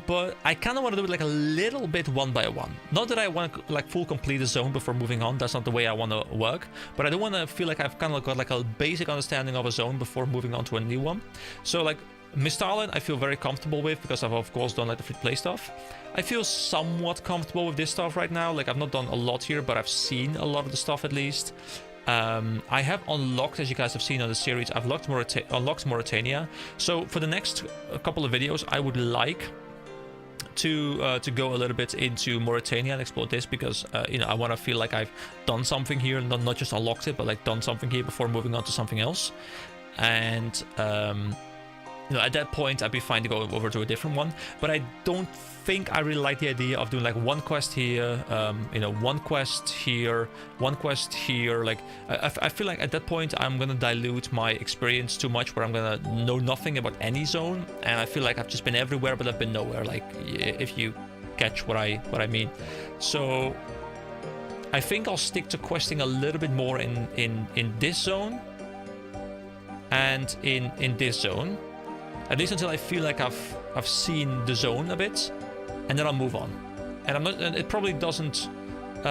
but I kind of want to do it like a little bit one by one. Not that I want to like full complete a zone before moving on. That's not the way I want to work. But I do want to feel like I've kind of got like a basic understanding of a zone before moving on to a new one. So like Misthalin, I feel very comfortable with because I've of course done like the free-to-play stuff. I feel somewhat comfortable with this stuff right now. Like I've not done a lot here, but I've seen a lot of the stuff at least. I have unlocked, as you guys have seen on the series, I've unlocked Mauritania. So for the next couple of videos, I would like to go a little bit into Mauritania and explore this because you know, I want to feel like I've done something here, not just unlocked it, but like done something here before moving on to something else. And you know, at that point, I'd be fine to go over to a different one. But I don't think I really like the idea of doing like one quest here, you know, one quest here, one quest here. Like, I feel like at that point, I'm gonna dilute my experience too much, where I'm gonna know nothing about any zone, and I feel like I've just been everywhere, but I've been nowhere. Like, if you catch what I mean. So, I think I'll stick to questing a little bit more in this zone and in this zone. At least until I feel like I've seen the zone a bit, and then I'll move on. And I'm not. It probably doesn't. It's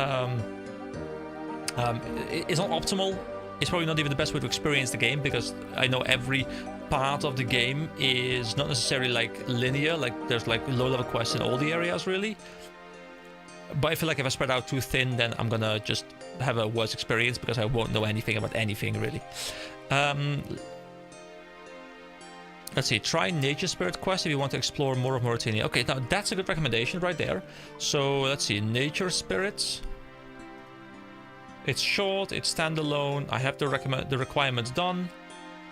not optimal. It's probably not even the best way to experience the game, because I know every part of the game is not necessarily like linear. Like there's like low-level quests in all the areas really. But I feel like if I spread out too thin, then I'm gonna just have a worse experience because I won't know anything about anything really. Let's see, try Nature Spirit quest if you want to explore more of Mauritania. Okay, now that's a good recommendation right there. So let's see, Nature Spirit. It's short, it's standalone. I have the requirements done.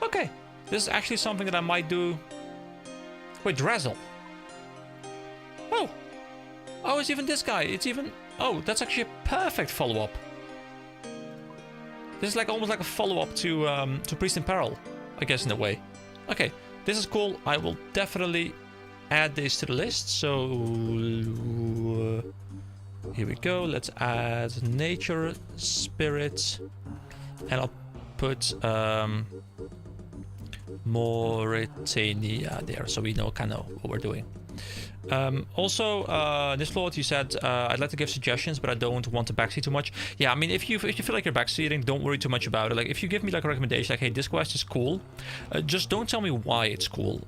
Okay, this is actually something that I might do. Wait, Drazzle. Oh, it's even this guy. It's even. Oh, that's actually a perfect follow-up. This is like almost like a follow-up to Priest in Peril, I guess, in a way. Okay. This is cool. I will definitely add this to the list. So here we go. Let's add Nature Spirit, and I'll put Mauritania there, so we know kind of what we're doing. Also, Nislord, you said I'd like to give suggestions, but I don't want to backseat too much. Yeah, I mean, if you feel like you're backseating, don't worry too much about it. Like, if you give me like a recommendation, like, hey, this quest is cool, just don't tell me why it's cool.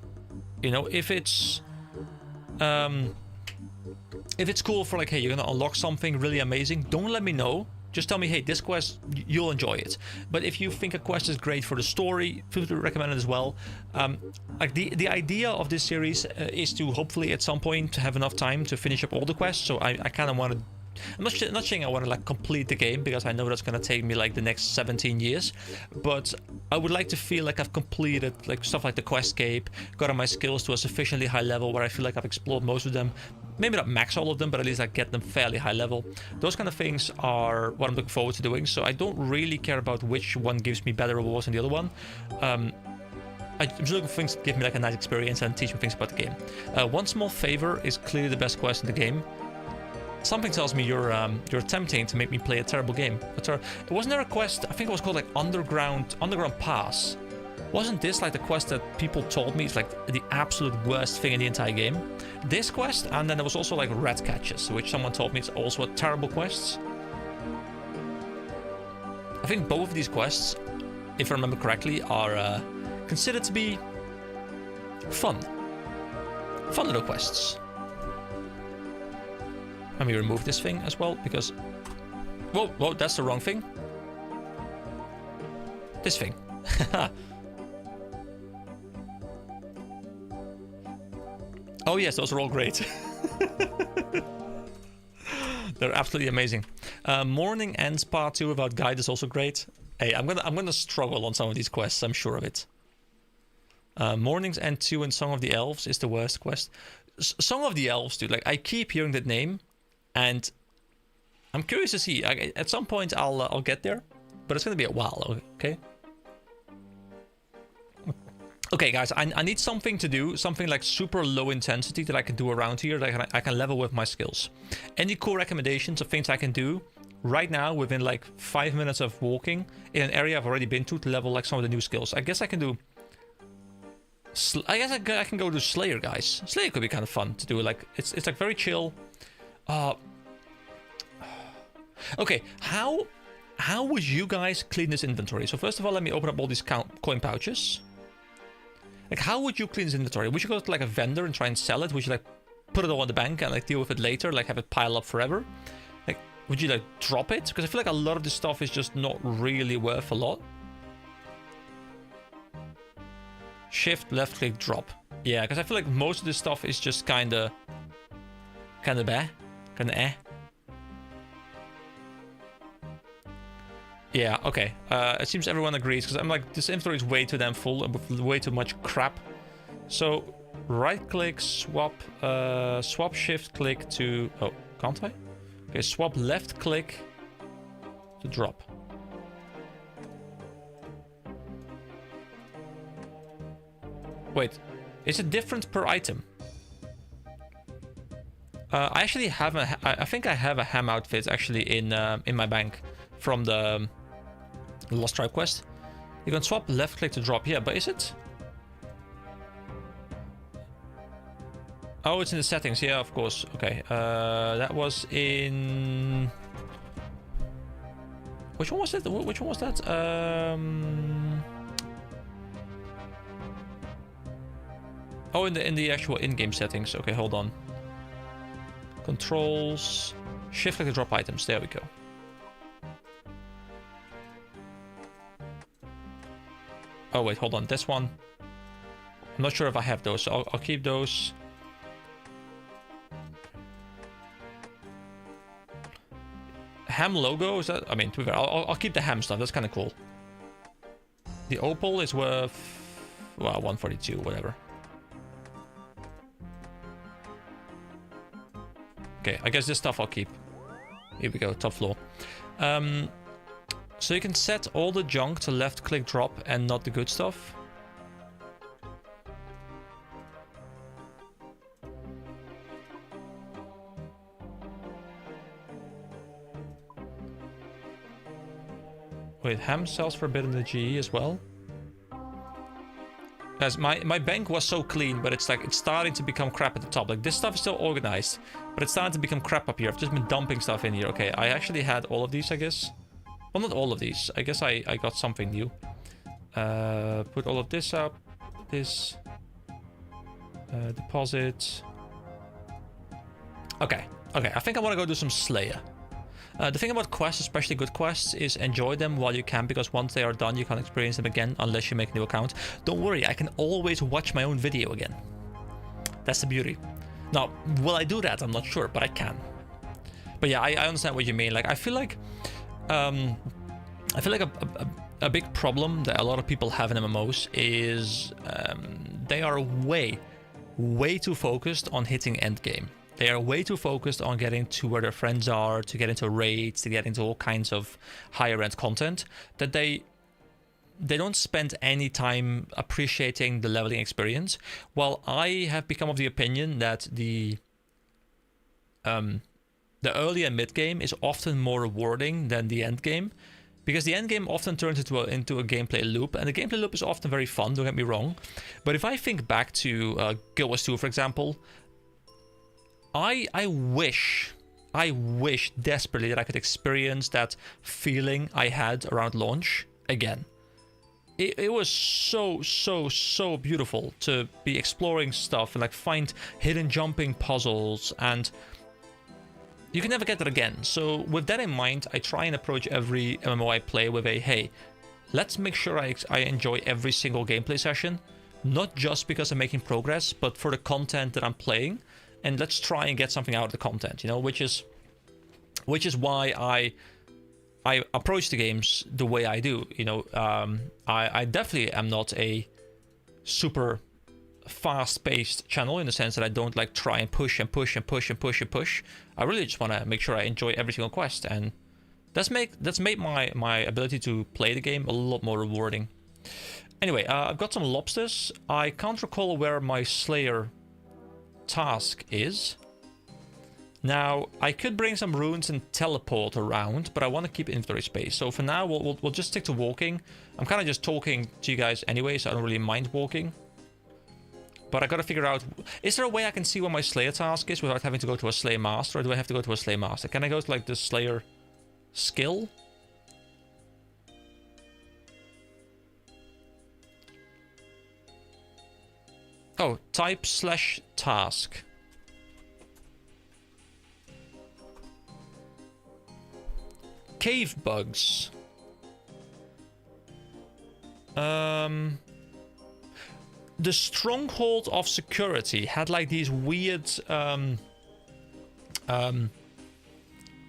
You know, if it's cool for like, hey, you're gonna unlock something really amazing, don't let me know. Just tell me, hey, this quest, you'll enjoy it. But if you think a quest is great for the story, feel free to recommend it as well. Like the idea of this series is to hopefully at some point have enough time to finish up all the quests. So I kind of want to. I'm not saying I want to like complete the game, because I know that's gonna take me like the next 17 years. But I would like to feel like I've completed like stuff like the Questscape, gotten my skills to a sufficiently high level where I feel like I've explored most of them. Maybe not max all of them, but at least I get them fairly high level. Those kind of things are what I'm looking forward to doing. So I don't really care about which one gives me better rewards than the other one. I'm just looking for things that give me like a nice experience and teach me things about the game. One small favor is clearly the best quest in the game. Something tells me you're attempting to make me play a terrible game. Wasn't there a quest? I think it was called like Underground Pass. Wasn't this like the quest that people told me is like the absolute worst thing in the entire game? This quest, and then there was also like Rat Catches, which someone told me is also a terrible quest. I think both of these quests, if I remember correctly, are considered to be fun. Fun little quests. Let me remove this thing as well, because... Whoa, that's the wrong thing. This thing. Oh yes, those are all great. They're absolutely amazing. Morning Ends Part 2 without guide is also great. Hey, I'm gonna struggle on some of these quests, I'm sure of it. Mornings End 2 and Song of the Elves is the worst quest. Song of the Elves, dude, like, I keep hearing that name, and I'm curious to see. At some point I'll get there, but it's gonna be a while, okay? Okay, guys, I need something to do, something like super low intensity that I can do around here, that I can level with my skills. Any cool recommendations of things I can do right now within like 5 minutes of walking in an area I've already been to level like some of the new skills? I guess I can do... I guess I can go to Slayer, guys. Slayer could be kind of fun to do. Like, it's like very chill. Okay, how would you guys clean this inventory? So first of all, let me open up all these coin pouches. Like, how would you clean this inventory? Would you go to like a vendor and try and sell it? Would you like put it all in the bank and like deal with it later, like have it pile up forever? Like, would you like drop it? Because I feel like a lot of this stuff is just not really worth a lot. Shift, left click, drop. Yeah, because I feel like most of this stuff is just kind of Kan be? Kan Yeah, okay. It seems everyone agrees, because I'm like, this inventory is way too damn full and with way too much crap. So, right-click, swap, swap shift-click to... Oh, can't I? Okay, swap left-click to drop. Wait, is it different per item? I actually have I think I have a ham outfit actually in my bank from the Lost Tribe quest. You can swap left click to drop, yeah, but is it? Oh, it's in the settings, yeah, of course. Okay, that was in... Which one was it? Which one was that? Oh, in the actual in-game settings. Okay, hold on. Controls, shift click to drop items. There we go. Oh wait, hold on. This one, I'm not sure if I have those, so I'll keep those. Ham logo, is that? I mean, to be fair, I'll keep the ham stuff. That's kind of cool. The opal is worth, well, 142, whatever. Okay, I guess this stuff I'll keep. Here we go, top floor. So you can set all the junk to left click drop and not the good stuff. Wait, ham sells forbidden the GE as well? As my bank was so clean, but it's like it's starting to become crap at the top. Like this stuff is still organized, but it's starting to become crap up here. I've just been dumping stuff in here. Okay, I actually had all of these, I guess. Well, not all of these. I guess I got something new. Put all of this up. This. Deposit. Okay. Okay, I think I want to go do some Slayer. The thing about quests, especially good quests, is enjoy them while you can, because once they are done, you can't experience them again unless you make a new account. Don't worry, I can always watch my own video again. That's the beauty. Now, will I do that? I'm not sure, but I can. But yeah, I understand what you mean. Like, I feel like a big problem that a lot of people have in MMOs is they are way too focused on hitting endgame. They are way too focused on getting to where their friends are, to get into raids, to get into all kinds of higher end content, that they don't spend any time appreciating the leveling experience. While I have become of the opinion that the early and mid game is often more rewarding than the end game, because the end game often turns into a gameplay loop, and the gameplay loop is often very fun, don't get me wrong. But if I think back to Guild Wars 2, for example, I wish desperately that I could experience that feeling I had around launch again. It was so beautiful to be exploring stuff and like find hidden jumping puzzles, and you can never get that again. So with that in mind, I try and approach every MMO I play with a, hey, let's make sure I enjoy every single gameplay session, not just because I'm making progress, but for the content that I'm playing. And let's try and get something out of the content, you know, which is why I approach the games the way I do. You know, I definitely am not a super fast-paced channel in the sense that I don't like try and push and push and push and push and push. I really just want to make sure I enjoy every single quest, and that's made my ability to play the game a lot more rewarding. Anyway, I've got some lobsters. I can't recall where my Slayer task is. Now, I could bring some runes and teleport around, but I want to keep inventory space. So for now, we'll just stick to walking. I'm kind of just talking to you guys anyway, so I don't really mind walking. But I gotta figure out, is there a way I can see what my Slayer task is without having to go to a Slayer Master, or do I have to go to a Slayer Master? Can I go to like the Slayer skill? Oh, type / task. Cave bugs. The Stronghold of Security had like these weird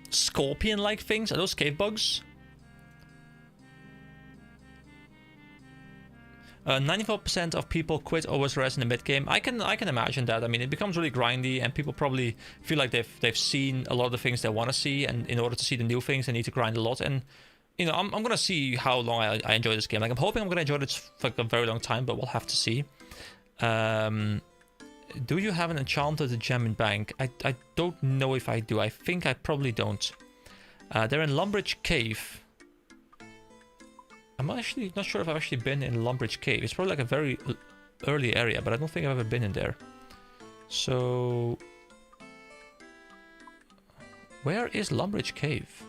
scorpion-like things. Are those cave bugs? 94% of people quit OSRS in the mid game. I can imagine that. I mean, it becomes really grindy, and people probably feel like they've seen a lot of the things they want to see, and in order to see the new things, they need to grind a lot. And you know, I'm gonna see how long I enjoy this game. Like, I'm hoping I'm gonna enjoy this for like a very long time, but we'll have to see. Do you have an enchanted gem in bank? I don't know if I do. I think I probably don't. They're in Lumbridge Cave. I'm actually not sure if I've actually been in Lumbridge Cave. It's probably like a very early area, but I don't think I've ever been in there. So, where is Lumbridge Cave?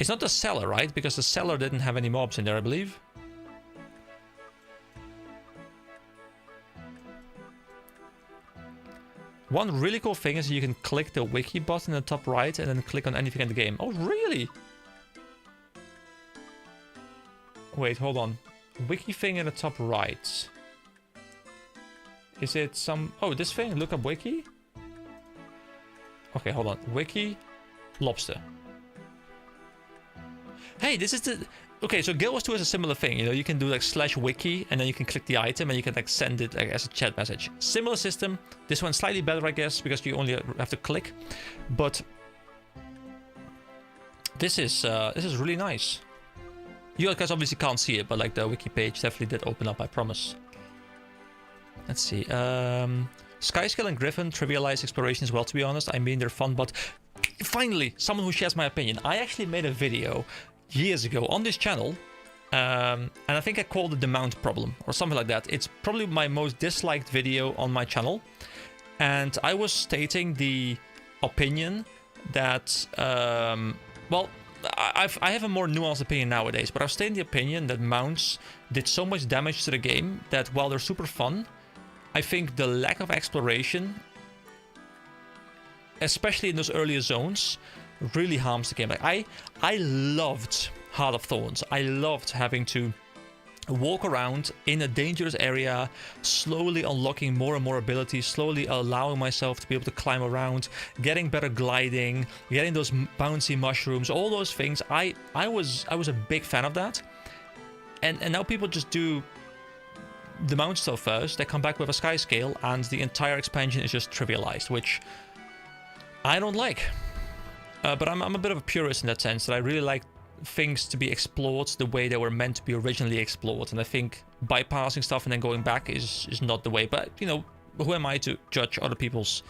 It's not the cellar, right? Because the cellar didn't have any mobs in there, I believe. One really cool thing is you can click the wiki button in the top right and then click on anything in the game. Oh, really? Wait, hold on. Wiki thing in the top right. Is it some... Oh, this thing? Look up wiki? Okay, hold on. Wiki, lobster. Hey, this is the... Okay, so Guild Wars 2 is a similar thing. You know, you can do like /wiki and then you can click the item and you can like send it like, as a chat message. Similar system. This one's slightly better, I guess, because you only have to click. But this is really nice. You guys obviously can't see it, but like the wiki page definitely did open up, I promise. Let's see. Skyscale and Griffin trivialize exploration as well, to be honest. I mean, they're fun, but finally, someone who shares my opinion. I actually made a video years ago on this channel, and I think I called it the mount problem or something like that. It's probably my most disliked video on my channel, and I was stating the opinion that well, I have a more nuanced opinion nowadays, but I was stating the opinion that mounts did so much damage to the game that while they're super fun, I think the lack of exploration, especially in those earlier zones, really harms the game. Like I loved Heart of Thorns. I loved having to walk around in a dangerous area, slowly unlocking more and more abilities, slowly allowing myself to be able to climb around, getting better gliding, getting those bouncy mushrooms, all those things. I was a big fan of that. And now people just do the mount stuff first, they come back with a sky scale, and the entire expansion is just trivialized, which I don't like. But I'm a bit of a purist in that sense, that I really like things to be explored the way they were meant to be originally explored, and I think bypassing stuff and then going back is not the way. But, you know, who am I to judge other people's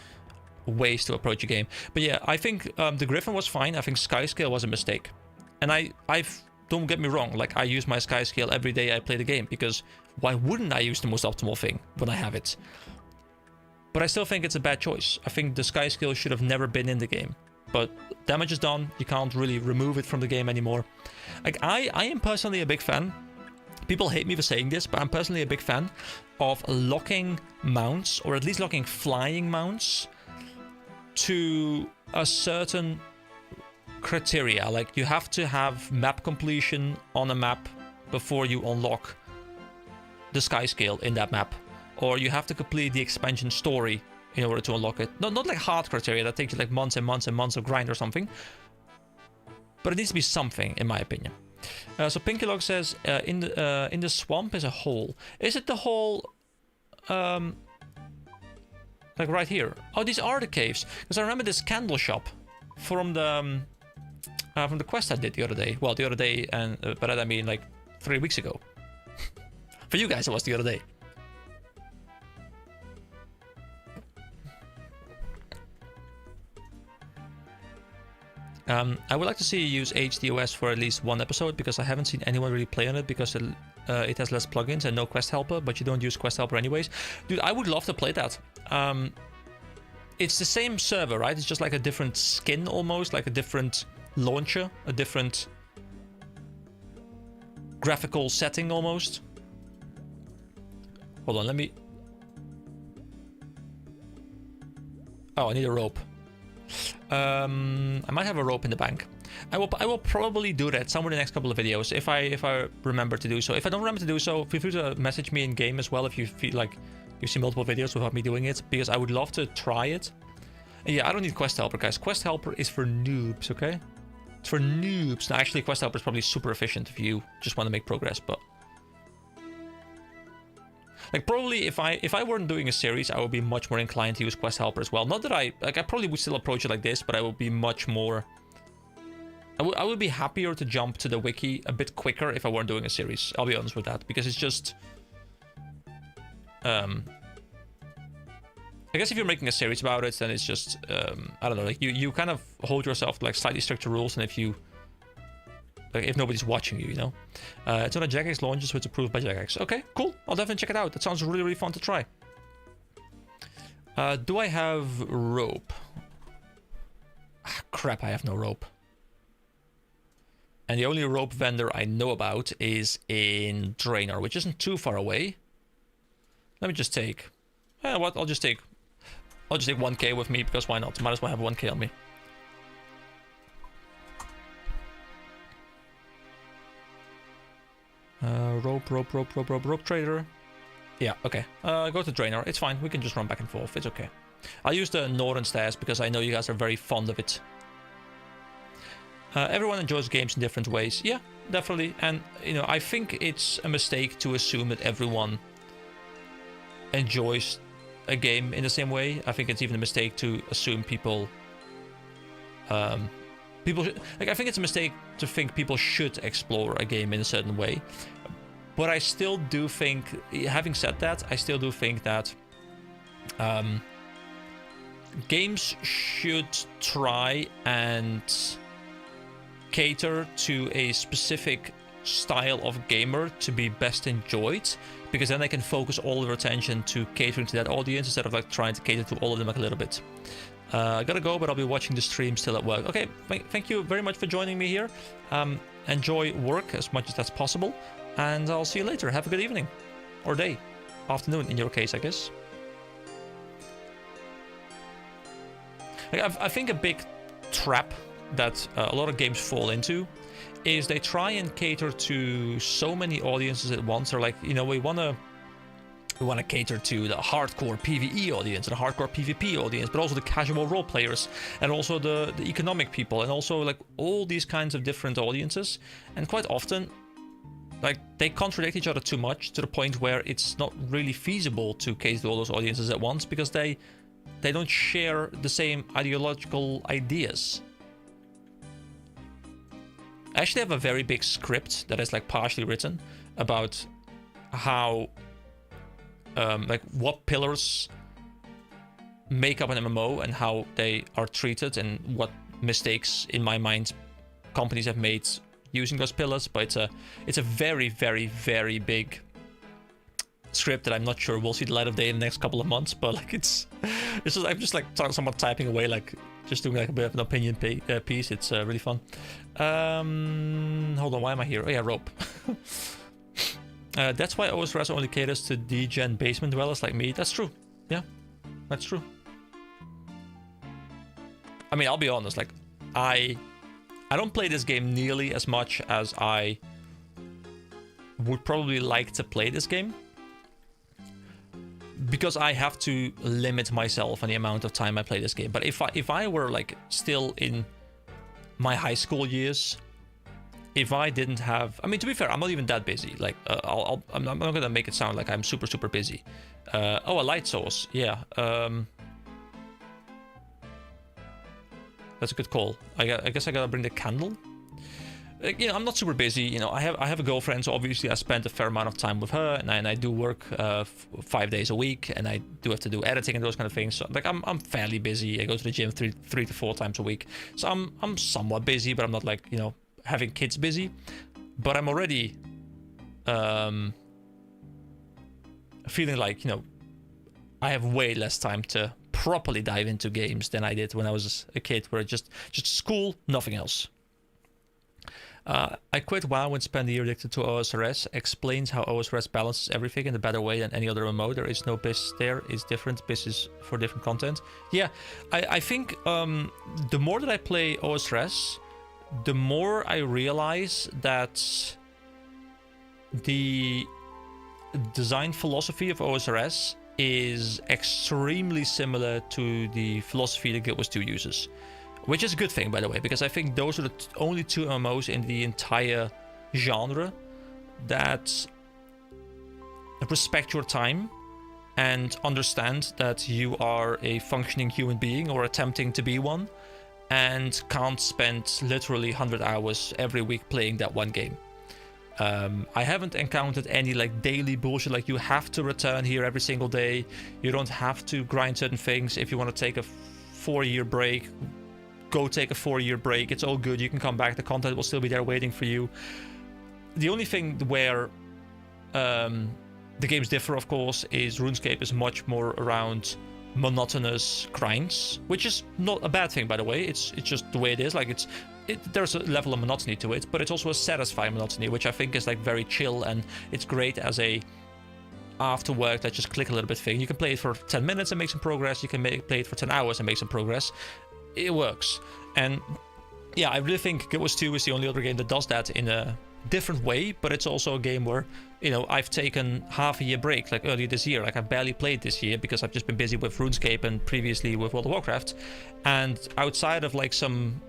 ways to approach a game? But yeah, I think the Griffin was fine. I think Skyscale was a mistake. And I've don't get me wrong, like I use my Skyscale every day I play the game, because why wouldn't I use the most optimal thing when I have it? But I still think it's a bad choice. I think the Skyscale should have never been in the game. But damage is done, you can't really remove it from the game anymore. Like, I am personally a big fan. People hate me for saying this, but I'm personally a big fan of locking mounts, or at least locking flying mounts, to a certain criteria. Like, you have to have map completion on a map before you unlock the Skyscale in that map. Or you have to complete the expansion story in order to unlock it. Not like hard criteria that takes you like months and months and months of grind or something. But it needs to be something, in my opinion. So Pinkylog says, in the swamp is a hole. Is it the hole, like right here? Oh, these are the caves. Because I remember this candle shop from the quest I did the other day. Well, the other day, and by that I mean like 3 weeks ago. For you guys, it was the other day. I would like to see you use HDOS for at least one episode, because I haven't seen anyone really play on it, because it has less plugins and no quest helper, but you don't use quest helper anyways. Dude, I would love to play that. It's the same server, right? It's just like a different skin almost, like a different launcher, a different graphical setting almost. Hold on, let me... Oh, I need a rope. I might have a rope in the bank. I will probably do that somewhere in the next couple of videos if I remember to do so. If I don't remember to do so, feel free to message me in game as well if you feel like You see multiple videos without me doing it, because I would love to try it. And yeah, I don't need Quest Helper, guys. Quest Helper is for noobs, okay? It's for noobs. Now, actually, Quest Helper is probably super efficient if you just want to make progress, but... Like, probably if I weren't doing a series, I would be much more inclined to use Quest Helper as well. Not that I probably would still approach it like this, but I would be much more... I would be happier to jump to the wiki a bit quicker if I weren't doing a series. I'll be honest with that, because it's just... I guess if you're making a series about it, then it's just... I don't know, like, you kind of hold yourself to, like, slightly stricter rules, and if you... Like, if nobody's watching you, you know? It's on a Jagex launcher, so it's approved by Jagex. Okay, cool. I'll definitely check it out. That sounds really, really fun to try. Do I have rope? Ah, crap, I have no rope. And the only rope vendor I know about is in Draenor, which isn't too far away. Let me just take... what? I'll just take 1k with me, because why not? Might as well have 1k on me. Rope trader. Yeah, okay. Go to Draenor. It's fine. We can just run back and forth. It's okay. I'll use the Northern stairs because I know you guys are very fond of it. Everyone enjoys games in different ways. Yeah, definitely. And, you know, I think it's a mistake to assume that everyone enjoys a game in the same way. I think it's even a mistake to assume people... I think it's a mistake to think people should explore a game in a certain way. But I still do think, having said that, I still do think that games should try and cater to a specific style of gamer to be best enjoyed, because then they can focus all their attention to catering to that audience instead of like trying to cater to all of them like a little bit. I gotta go, but I'll be watching the stream still at work. Okay, thank you very much for joining me here. Enjoy work as much as that's possible, and I'll see you later. Have a good evening. Or day. Afternoon, in your case, I guess. I think a big trap that a lot of games fall into is they try and cater to so many audiences at once. They're like, you know, we want to cater to the hardcore PvE audience and the hardcore PvP audience, but also the casual role players, and also the economic people, and also like all these kinds of different audiences. And quite often, like, they contradict each other too much, to the point where it's not really feasible to cater to all those audiences at once, because they don't share the same ideological ideas. I actually have a very big script that is like partially written about how like what pillars make up an MMO and how they are treated, and what mistakes, in my mind, companies have made using those pillars. But it's a very, very, very big script that I'm not sure will see the light of day in the next couple of months. But like it's just, I'm just like somewhat typing away, like just doing like a bit of an opinion piece. It's really fun. Hold on, why am I here? Oh yeah, rope. That's why OSRS only caters to D-gen basement dwellers like me. That's true. Yeah, that's true. I mean, I'll be honest, like, I don't play this game nearly as much as I would probably like to play this game, because I have to limit myself on the amount of time I play this game. But if I were like still in my high school years, if I didn't have... I mean, to be fair, I'm not even that busy. Like, I'm not gonna make it sound like I'm super, super busy. Oh, a light source. Yeah. That's a good call. I guess I gotta bring the candle. You know, I'm not super busy. You know, I have a girlfriend, so obviously I spend a fair amount of time with her, and I do work 5 days a week, and I do have to do editing and those kind of things. So, like, I'm fairly busy. I go to the gym three to four times a week. So I'm somewhat busy, but I'm not like, you know, having kids busy. But I'm already feeling like, you know, I have way less time to properly dive into games than I did when I was a kid, where just school, nothing else. I quit WoW and spent a year addicted to OSRS. Explains how OSRS balances everything in a better way than any other MMO. There is no BIS there. It's different. BIS is for different content. Yeah, I think the more that I play OSRS, the more I realize that the design philosophy of OSRS is extremely similar to the philosophy that Guild Wars 2 uses, which is a good thing, by the way, because I think those are the only two MMOs in the entire genre that respect your time and understand that you are a functioning human being or attempting to be one, and can't spend literally 100 hours every week playing that one game. I haven't encountered any like daily bullshit, like you have to return here every single day, you don't have to grind certain things. If you want to take a 4-year break, go take a 4-year break, it's all good, you can come back, the content will still be there waiting for you. The only thing where the games differ, of course, is RuneScape is much more around monotonous grinds, which is not a bad thing, by the way. It's just the way it is. Like there's a level of monotony to it, but it's also a satisfying monotony, which I think is like very chill, and it's great as a after work, let's just click a little bit thing. You can play it for 10 minutes and make some progress. You can play it for 10 hours and make some progress. It works. And yeah, I really think Guild Wars 2 is the only other game that does that in a different way, but it's also a game where, you know, I've taken half a year break, like earlier this year. Like I barely played this year because I've just been busy with RuneScape and previously with World of Warcraft. And outside of like some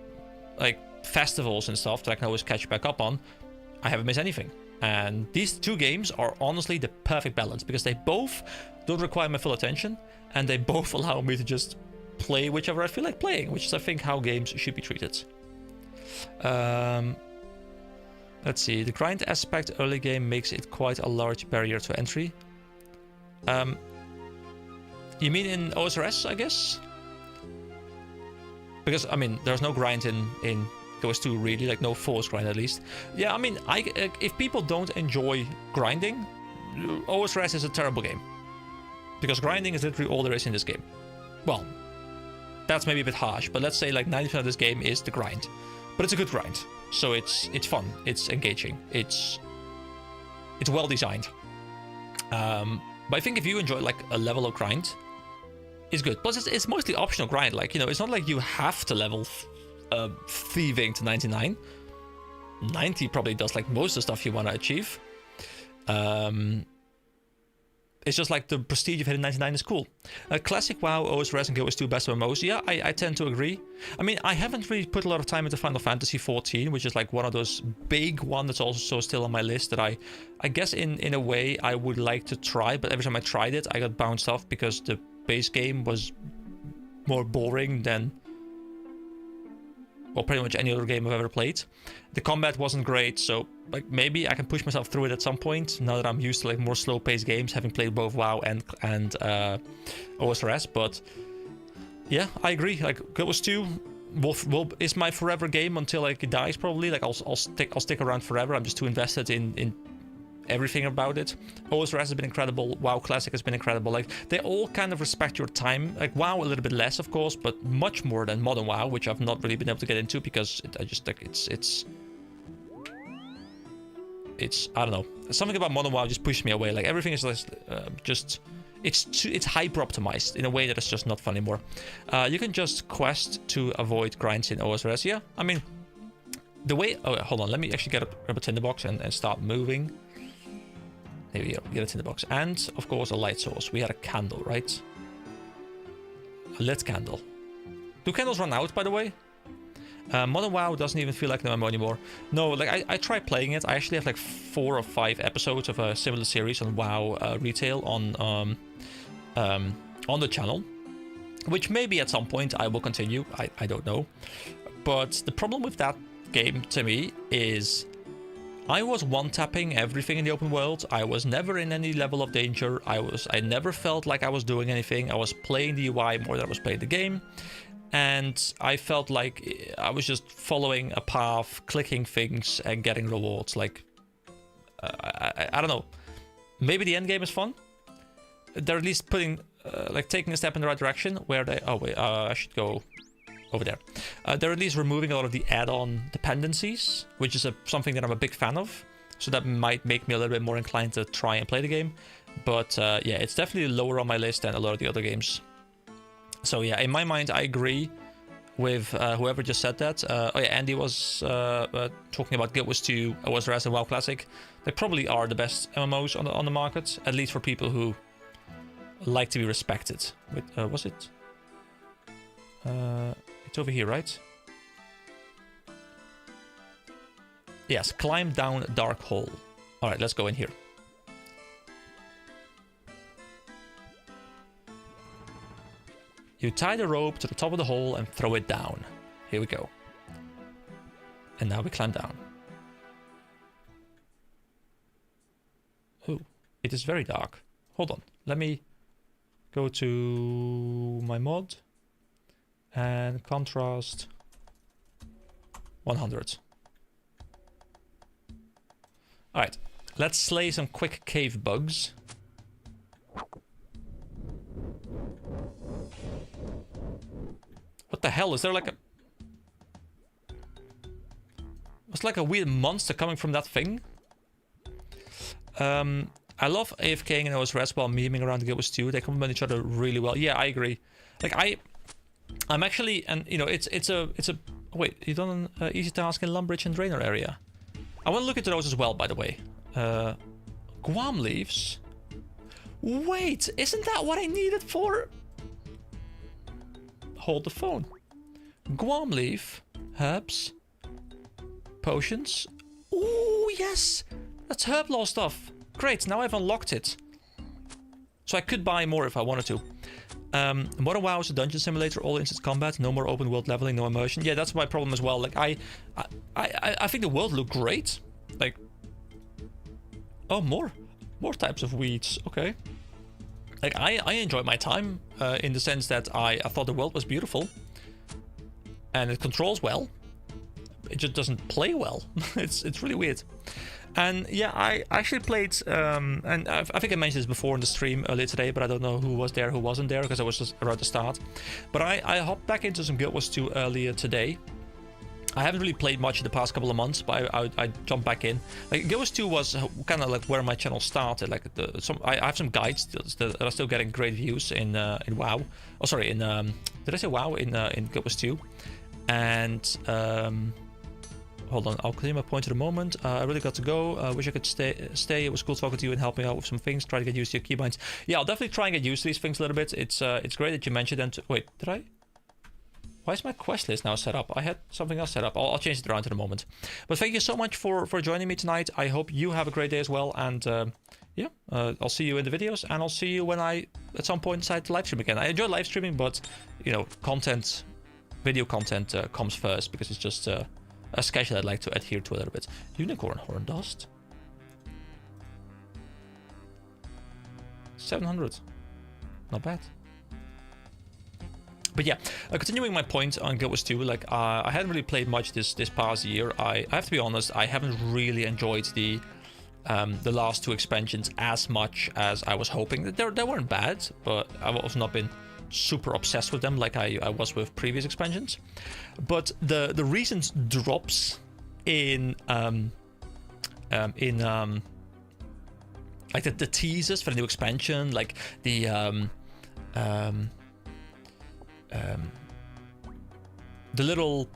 like festivals and stuff that I can always catch back up on, I haven't missed anything. And these two games are honestly the perfect balance because they both don't require my full attention and they both allow me to just play whichever I feel like playing, which is I think how games should be treated. Let's see, the grind aspect early game makes it quite a large barrier to entry. You mean in OSRS, I guess? Because, I mean, there's no grind in Guild Wars 2 really, like no force grind at least. Yeah, I mean, if people don't enjoy grinding, OSRS is a terrible game. Because grinding is literally all there is in this game. Well, that's maybe a bit harsh, but let's say like 90% of this game is the grind. But it's a good grind, so it's fun, it's engaging, it's well designed. But I think if you enjoy like a level of grind, it's good. Plus, it's mostly optional grind. Like, you know, it's not like you have to level thieving to 99. 90 probably does like most of the stuff you want to achieve. It's just like the prestige of hitting 99 is cool. Classic WoW, OSRS, and Guild Wars 2 best MMOs. Yeah, I tend to agree. I mean, I haven't really put a lot of time into Final Fantasy 14, which is like one of those big ones that's also still on my list that I guess in a way I would like to try, but every time I tried it, I got bounced off because the base game was more boring than, well, pretty much any other game I've ever played. The combat wasn't great, so like maybe I can push myself through it at some point now that I'm used to like more slow-paced games, having played both WoW and OSRS. But yeah, I agree. Like Guild Wars 2 is my forever game until like it dies probably. Like I'll stick around forever. I'm just too invested in everything about it. OSRS has been incredible. WoW Classic has been incredible. Like they all kind of respect your time. Like WoW a little bit less, of course, but much more than Modern WoW, which I've not really been able to get into because I just like it's I don't know. Something about Modern WoW just pushed me away. Like everything is just it's hyper optimized in a way that it's just not fun anymore. You can just quest to avoid grinds in OSRS. Yeah, I mean the way. Oh, hold on. Let me actually grab a tinderbox and start moving. Here we go, get a tinderbox. And, of course, a light source. We had a candle, right? A lit candle. Do candles run out, by the way? Modern WoW doesn't even feel like an MMO anymore. No, like, I tried playing it. I actually have, like, 4 or 5 episodes of a similar series on WoW retail on the channel. Which maybe at some point I will continue. I don't know. But the problem with that game, to me, is I was one-tapping everything in the open world. I was never in any level of danger. I never felt like I was doing anything. I was playing the UI more than I was playing the game. And I felt like I was just following a path, clicking things and getting rewards. Like, I don't know. Maybe the end game is fun. They're at least putting, like taking a step in the right direction where they, oh wait, I should go over there. They're at least removing a lot of the add-on dependencies, which is something that I'm a big fan of. So that might make me a little bit more inclined to try and play the game. But yeah, it's definitely lower on my list than a lot of the other games. So yeah, in my mind, I agree with whoever just said that. Oh yeah, Andy was talking about Guild Wars 2, OSRS, and WoW Classic. They probably are the best MMOs on the market, at least for people who like to be respected. Wait, was it? It's over here, right? Yes, climb down a dark hole. All right, let's go in here. You tie the rope to the top of the hole and throw it down. Here we go. And now we climb down. Ooh, it is very dark. Hold on, let me go to my mod and contrast 100. All right, let's slay some quick cave bugs. What the hell? Is there like a... It's like a weird monster coming from that thing. I love AFKing and OSRS while memeing around Guild Wars 2. They complement each other really well. Yeah, I agree. Like I'm actually, and you know, it's a. Wait, you done an easy task in Lumbridge and Draenor area. I want to look into those as well, by the way. Guam leaves. Wait, isn't that what I needed for? Hold the phone. Guam leaf, herbs, potions. Oh yes, that's herb law stuff. Great, now I've unlocked it. So I could buy more if I wanted to. Modern WoW is a dungeon simulator, all instant combat, no more open world leveling, no immersion. Yeah, that's my problem as well. Like I think the world looked great. Like, oh, more types of weeds. Okay. Like I enjoyed my time in the sense that I thought the world was beautiful, and it controls well. It just doesn't play well. it's really weird. And yeah, I actually played, and I think I mentioned this before in the stream earlier today, but I don't know who was there, who wasn't there, because I was just around the start. But I hopped back into some Guild Wars 2 earlier today. I haven't really played much in the past couple of months, but I jumped back in. Like Guild Wars 2 was kind of like where my channel started. Like I have some guides that are still getting great views in WoW. Oh, sorry, in did I say WoW in Guild Wars 2? And hold on, I'll clear my point in a moment. I really got to go. Wish I could stay. It was cool talking to you and helping out with some things. Try to get used to your keybinds. Yeah, I'll definitely try and get used to these things a little bit. It's great that you mentioned them. Wait, did I? Why is my quest list now set up? I had something else set up. I'll change it around in a moment. But thank you so much for joining me tonight. I hope you have a great day as well. And yeah, I'll see you in the videos. And I'll see you when I, at some point, decide to live stream again. I enjoy live streaming, but, you know, video content comes first. Because it's just a schedule I'd like to adhere to a little bit. Unicorn horn dust. 700. Not bad. But yeah, continuing my point on Guild Wars 2, like I hadn't really played much this past year. I have to be honest, I haven't really enjoyed the last two expansions as much as I was hoping. They weren't bad, but I've also not been super obsessed with them like I was with previous expansions. But the recent drops in like the teasers for the new expansion, like the little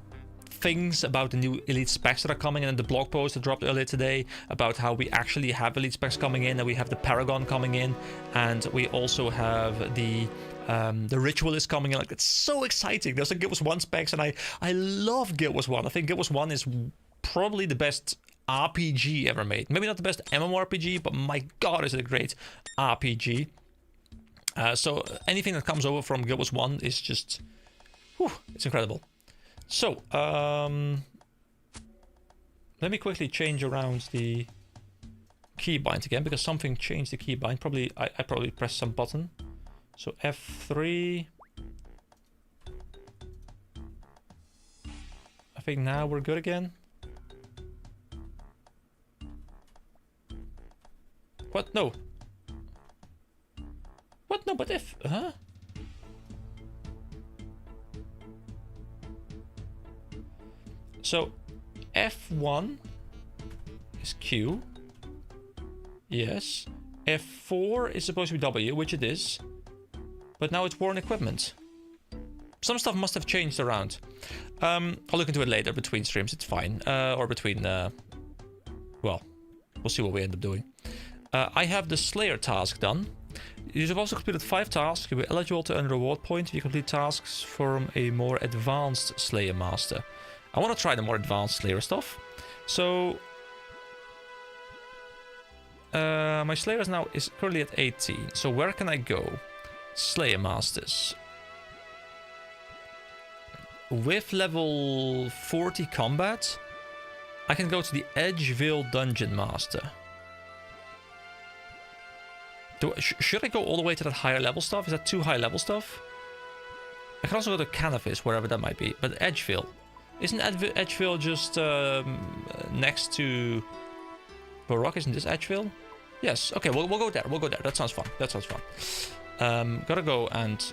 things about the new elite specs that are coming in, and the blog post that dropped earlier today about how we actually have elite specs coming in, and we have the Paragon coming in, and we also have the Ritualist coming in. Like, it's so exciting. There's a Guild Wars 1 specs, and I love Guild Wars 1. I think Guild Wars 1 is probably the best RPG ever made. Maybe not the best MMORPG, but my god, is it a great RPG. So anything that comes over from Guild Wars 1 is just, whew, it's incredible. So, let me quickly change around the keybind again, because something changed the keybind. Probably, I probably pressed some button. So F3. I think now we're good again. What? No. What? No, but if... Huh? So, F1 is Q. Yes. F4 is supposed to be W, which it is. But now it's worn equipment. Some stuff must have changed around. I'll look into it later between streams, it's fine. Or between... well, we'll see what we end up doing. I have the Slayer task done. You've also completed 5 tasks. You'll be eligible to earn a reward point if you complete tasks from a more advanced Slayer Master. I want to try the more advanced Slayer stuff. So, my Slayer is currently at 18. So where can I go? Slayer Masters. With level 40 combat, I can go to the Edgeville Dungeon Master. Should I go all the way to that higher level stuff? Is that too high level stuff? I can also go to Cannabis, wherever that might be. But Edgeville. Isn't Edgeville just next to Baroque? Isn't this Edgeville? Yes. Okay, we'll go there. We'll go there. That sounds fun. That sounds fun. Gotta go and...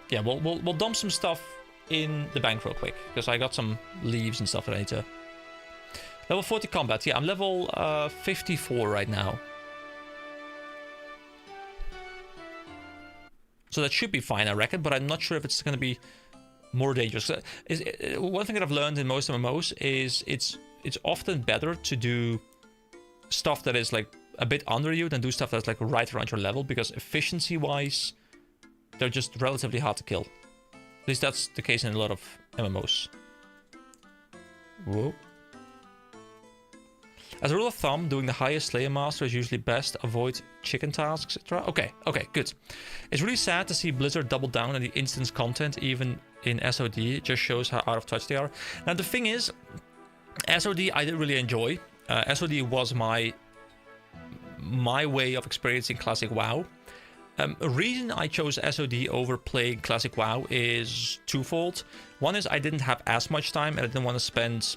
yeah, we'll dump some stuff in the bank real quick. Because I got some leaves and stuff that I need to... Level 40 combat. Yeah, I'm level 54 right now. So that should be fine, I reckon, but I'm not sure if it's going to be more dangerous. One thing that I've learned in most MMOs is it's often better to do stuff that is like a bit under you than do stuff that's like right around your level, because efficiency-wise, they're just relatively hard to kill. At least that's the case in a lot of MMOs. Whoa. As a rule of thumb, doing the highest Slayer Master is usually best. Avoid chicken tasks, etc. Okay, good. It's really sad to see Blizzard double down on the instance content, even in SOD. It just shows how out of touch they are. Now, the thing is, SOD I did really enjoy. SOD was my way of experiencing Classic WoW. A reason I chose SOD over playing Classic WoW is twofold. One is I didn't have as much time and I didn't want to spend...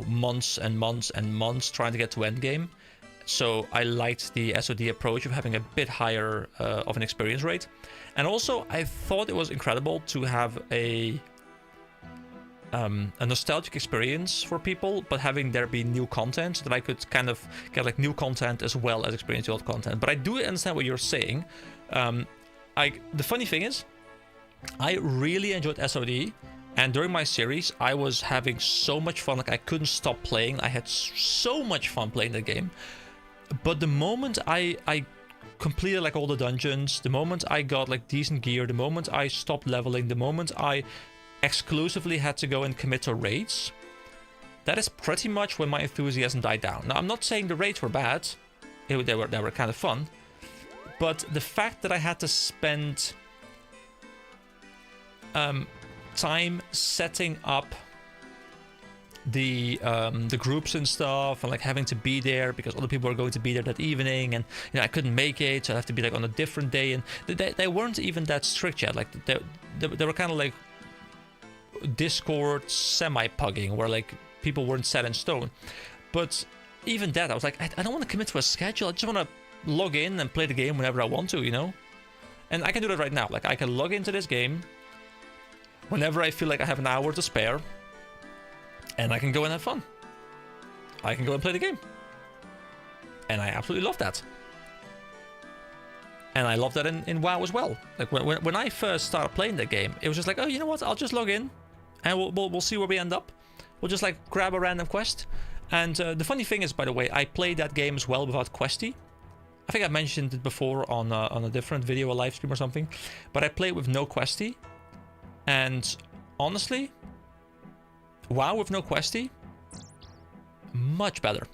months and months and months trying to get to endgame. So I liked the SOD approach of having a bit higher of an experience rate. And also, I thought it was incredible to have a nostalgic experience for people, but having there be new content so that I could kind of get like new content as well as experience the old content. But I do understand what you're saying. The funny thing is, I really enjoyed SOD. And during my series, I was having so much fun, like I couldn't stop playing. I had so much fun playing the game. But the moment I completed like all the dungeons, the moment I got like decent gear, the moment I stopped leveling, the moment I exclusively had to go and commit to raids, that is pretty much when my enthusiasm died down. Now, I'm not saying the raids were bad. They were kind of fun. But the fact that I had to spend... time setting up the groups and stuff, and like having to be there because other people are going to be there that evening, and I couldn't make it, so I have to be like on a different day. And they weren't even that strict yet. Like they were kind of like Discord semi-pugging, where like people weren't set in stone. But even that, I was like, I don't want to commit to a schedule. I just want to log in and play the game whenever I want to, And I can do that right now. Like I can log into this game whenever I feel like I have an hour to spare, and I can go and have fun. I can go and play the game. And I absolutely love that. And I love that in WoW as well. Like when I first started playing the game, it was just like, oh, you know what? I'll just log in, and we'll see where we end up. We'll just like grab a random quest. And the funny thing is, by the way, I played that game as well without Questy. I think I mentioned it before on a different video, a live stream or something. But I played with no Questy. And honestly, WoW with no Questy, much better.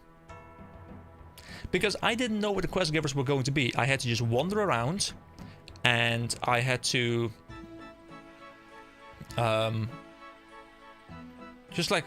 Because I didn't know where the quest givers were going to be. I had to just wander around, and I had to just like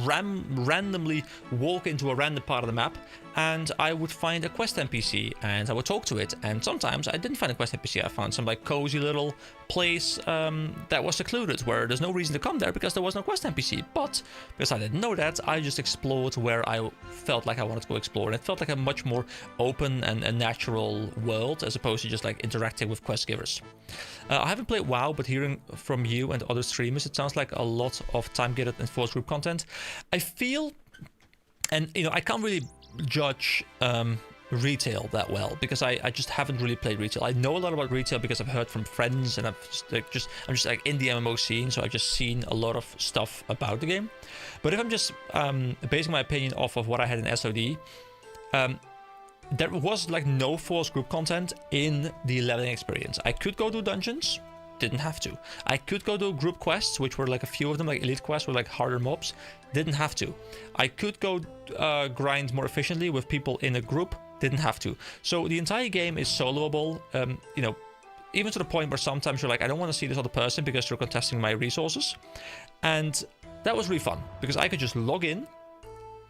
randomly walk into a random part of the map, and I would find a quest NPC and I would talk to it. And sometimes I didn't find a quest NPC. I found some like cozy little place that was secluded, where there's no reason to come there because there was no quest NPC. But because I didn't know that, I just explored where I felt like I wanted to go explore, and it felt like a much more open and a natural world as opposed to just like interacting with quest givers. I haven't played WoW, but hearing from you and other streamers, it sounds like a lot of time-gated and force group content. I feel, and I can't really judge retail that well, because I just haven't really played retail. I know a lot about retail because I've heard from friends, and I'm just like in the MMO scene, so I've just seen a lot of stuff about the game. But if I'm just basing my opinion off of what I had in SOD, there was like no forced group content in the leveling experience. I could go do dungeons, didn't have to. I could go do group quests, which were like a few of them, like elite quests, were like harder mobs, didn't have to. I could go grind more efficiently with people in a group, didn't have to. So the entire game is soloable, you know, even to the point where sometimes you're like, I don't want to see this other person because they're contesting my resources. And that was really fun, because I could just log in,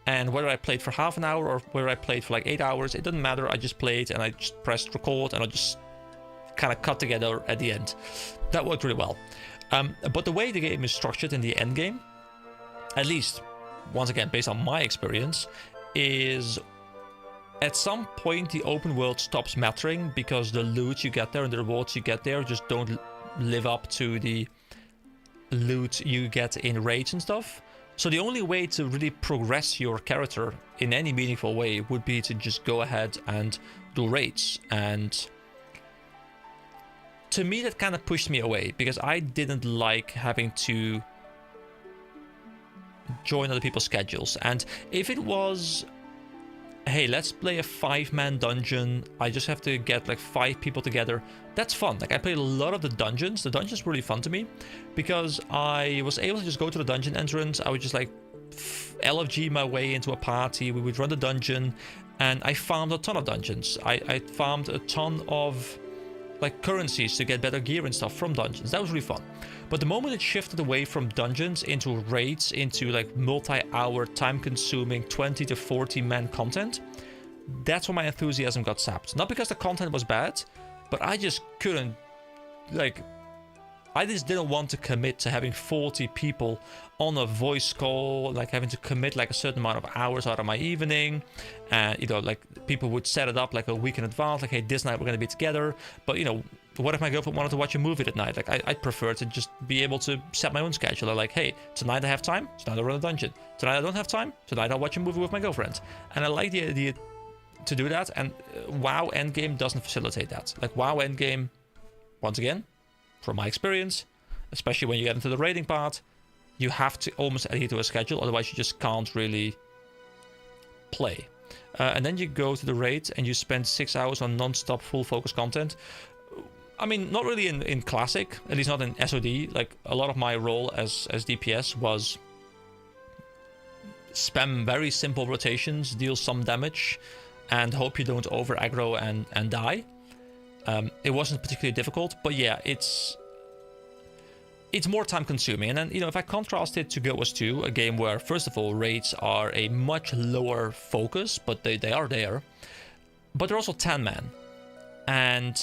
and whether I played for half an hour or whether I played for like 8 hours, it doesn't matter. I just played and I just pressed record and I just kind of cut together at the end. That worked really well. But the way the game is structured in the end game, at least once again based on my experience, is at some point the open world stops mattering, because the loot you get there and the rewards you get there just don't live up to the loot you get in raids and stuff. So the only way to really progress your character in any meaningful way would be to just go ahead and do raids. And to me, that kind of pushed me away, because I didn't like having to join other people's schedules. And if it was, hey, let's play a 5-man dungeon, I just have to get like 5 people together, that's fun. Like, I played a lot of the dungeons. The dungeons were really fun to me, because I was able to just go to the dungeon entrance. I would just like LFG my way into a party. We would run the dungeon, and I farmed a ton of dungeons. I farmed a ton of like currencies to get better gear and stuff from dungeons. That was really fun. But the moment it shifted away from dungeons into raids, into like multi-hour, time-consuming 20 to 40 man content, that's when my enthusiasm got sapped. Not because the content was bad, but I just couldn't, like, I just didn't want to commit to having 40 people on a voice call, like having to commit like a certain amount of hours out of my evening. And, you know, like people would set it up like a week in advance, like, hey, this night we're going to be together. But, you know, what if my girlfriend wanted to watch a movie that night? Like, I'd prefer to just be able to set my own schedule. Like, hey, tonight I have time, tonight I'll run a dungeon. Tonight I don't have time, tonight I'll watch a movie with my girlfriend. And I like the idea to do that. And WoW Endgame doesn't facilitate that. Like, WoW Endgame, once again, from my experience, especially when you get into the raiding part, you have to almost adhere to a schedule, otherwise you just can't really play. And then you go to the raid and you spend 6 hours on non-stop full focus content. I mean, not really in Classic, at least not in SOD. Like, a lot of my role as DPS was spam very simple rotations, deal some damage, and hope you don't over aggro and die. It wasn't particularly difficult, but yeah, it's more time consuming. And then, you know, if I contrast it to Guild Wars 2, a game where, first of all, raids are a much lower focus, but they are there, but they're also 10-man. And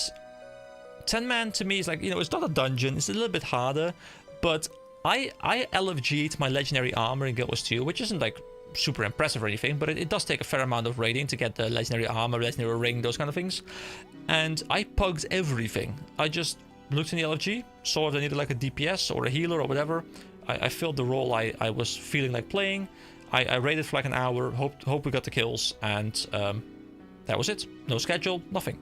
10-man to me is like, you know, it's not a dungeon, it's a little bit harder, but I LFG'd my legendary armor in Guild Wars 2, which isn't like super impressive or anything, but it does take a fair amount of raiding to get the legendary armor, legendary ring, those kind of things. And I pugged everything. I just looked in the LFG, saw if I needed like a DPS or a healer or whatever. I filled the role I was feeling like playing. I raided for like an hour, hope we got the kills, and that was it. No schedule, nothing.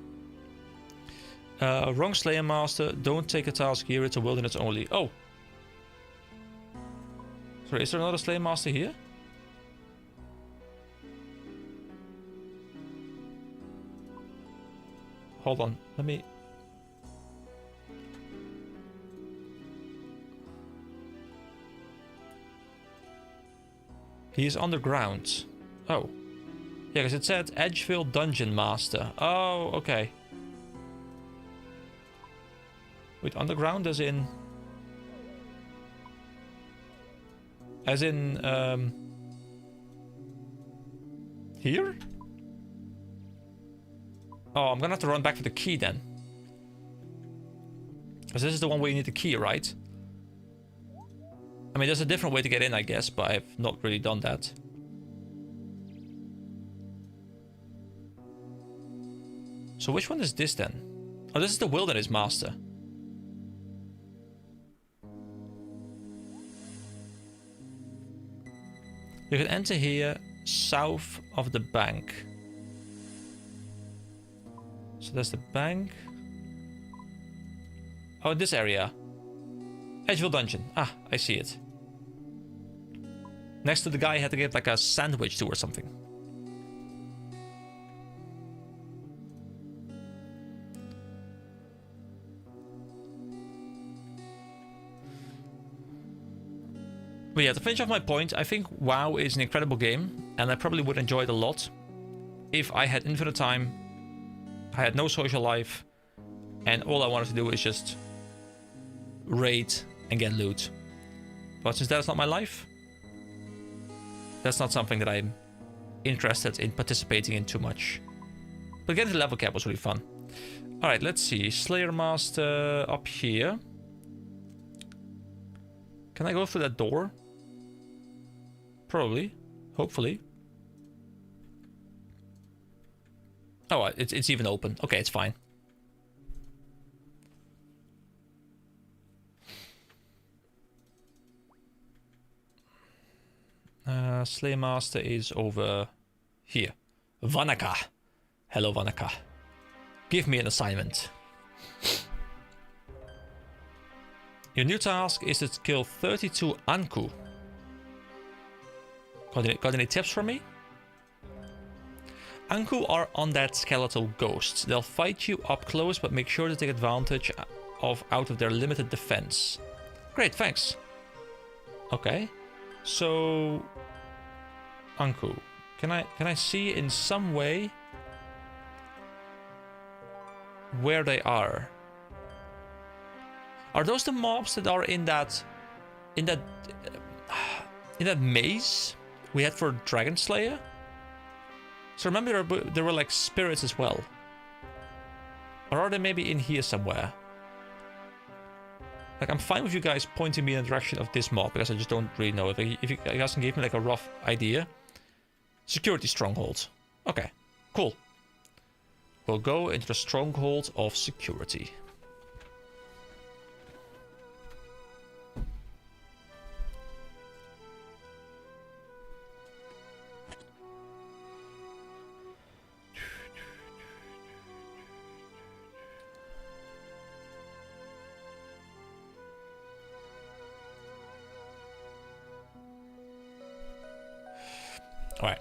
Wrong Slayer Master, don't take a task here, it's a wilderness only. Oh. Sorry, is there another Slayer Master here? Hold on, let me... He is underground. Oh. Yeah, because it said Edgeville Dungeon Master. Oh, okay. Wait, underground as in... As in, here? Oh, I'm gonna have to run back for the key then. Because this is the one where you need the key, right? I mean, there's a different way to get in, I guess, but I've not really done that. So which one is this then? Oh, this is the Wilderness Master. You can enter here south of the bank. So that's the bank. Oh, this area. Edgeville Dungeon. Ah, I see it. Next to the guy I had to give like a sandwich to or something. But yeah, to finish off my point, I think WoW is an incredible game, and I probably would enjoy it a lot if I had infinite time, I had no social life, and all I wanted to do is just raid and get loot. But since that's not my life, that's not something that I'm interested in participating in too much. But getting the level cap was really fun. Alright, let's see. Slayer Master up here. Can I go through that door? Probably. Hopefully. Oh, it's even open. Okay, it's fine. Slayer Master is over here. Vannaka. Hello, Vannaka. Give me an assignment. Your new task is to kill 32 Anku. Got any tips for me? Anku are undead skeletal ghosts. They'll fight you up close, but make sure to take advantage out of their limited defense. Great, thanks. Okay, so Anku, can I see in some way where they are? Are those the mobs that are in that maze we had for Dragon Slayer? So remember there were like spirits as well. Or are they maybe in here somewhere? Like, I'm fine with you guys pointing me in the direction of this mob, because I just don't really know. If you guys can give me like a rough idea. Security stronghold. Okay, cool. We'll go into the stronghold of security. Alright.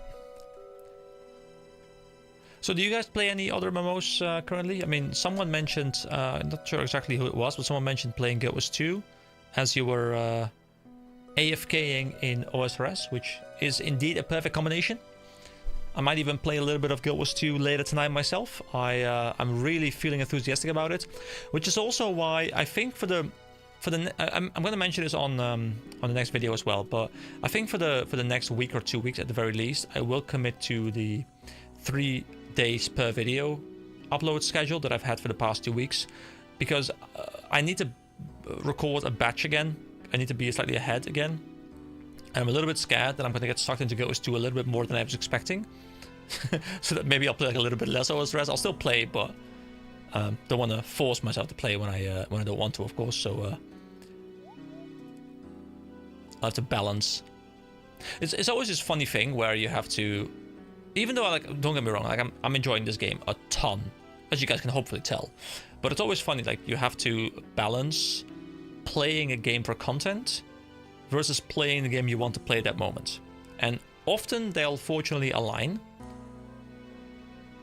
So do you guys play any other MMOs currently? I mean, someone mentioned, I'm not sure exactly who it was, but someone mentioned playing Guild Wars 2 as you were AFKing in OSRS, which is indeed a perfect combination. I might even play a little bit of Guild Wars 2 later tonight myself. I'm really feeling enthusiastic about it, which is also why I think I'm going to mention this on the next video as well, but I think for the next week or 2 weeks at the very least, I will commit to the 3 days per video upload schedule that I've had for the past 2 weeks, because I need to record a batch again. I need to be slightly ahead again. I'm a little bit scared that I'm going to get sucked into Guild Wars 2 a little bit more than I was expecting. So that maybe I'll play like a little bit less OSRS. I'll still play, but don't want to force myself to play when I don't want to, of course. So I'll have to balance. It's always this funny thing where you have to, even though don't get me wrong, like I'm enjoying this game a ton, as you guys can hopefully tell, but it's always funny, like you have to balance playing a game for content versus playing the game you want to play at that moment. And often they'll fortunately align.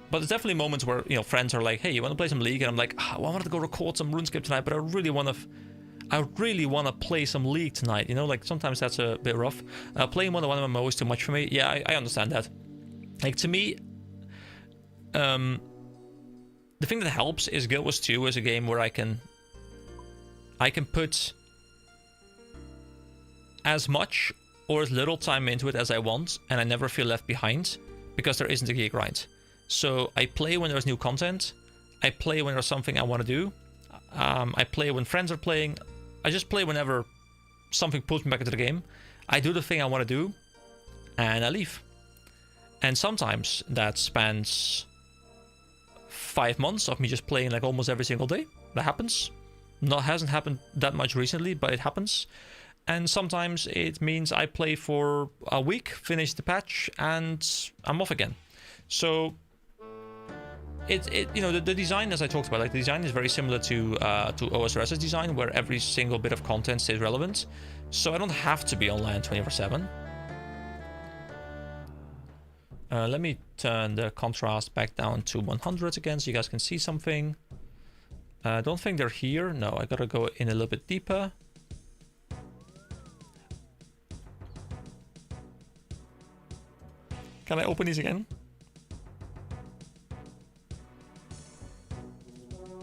But there's definitely moments where, you know, friends are like, hey, you want to play some League? And I'm like, I wanted to go record some RuneScape tonight, but I really want to play some League tonight. You know, like sometimes that's a bit rough. Playing one of MMO is too much for me. Yeah, I understand that. Like, to me, the thing that helps is Guild Wars 2 is a game where I can put as much or as little time into it as I want, and I never feel left behind, because there isn't a gear grind. So I play when there's new content, I play when there's something I want to do, I play when friends are playing, I just play whenever something pulls me back into the game. I do the thing I want to do, and I leave. And sometimes that spans 5 months of me just playing like almost every single day. That happens. Hasn't happened that much recently, but it happens. And sometimes it means I play for a week, finish the patch, and I'm off again. So you know, the design, as I talked about, like the design is very similar to OSRS's design, where every single bit of content stays relevant. So I don't have to be online 24/7. Let me turn the contrast back down to 100 again, so you guys can see something. I don't think they're here. No, I gotta go in a little bit deeper. Can I open these again?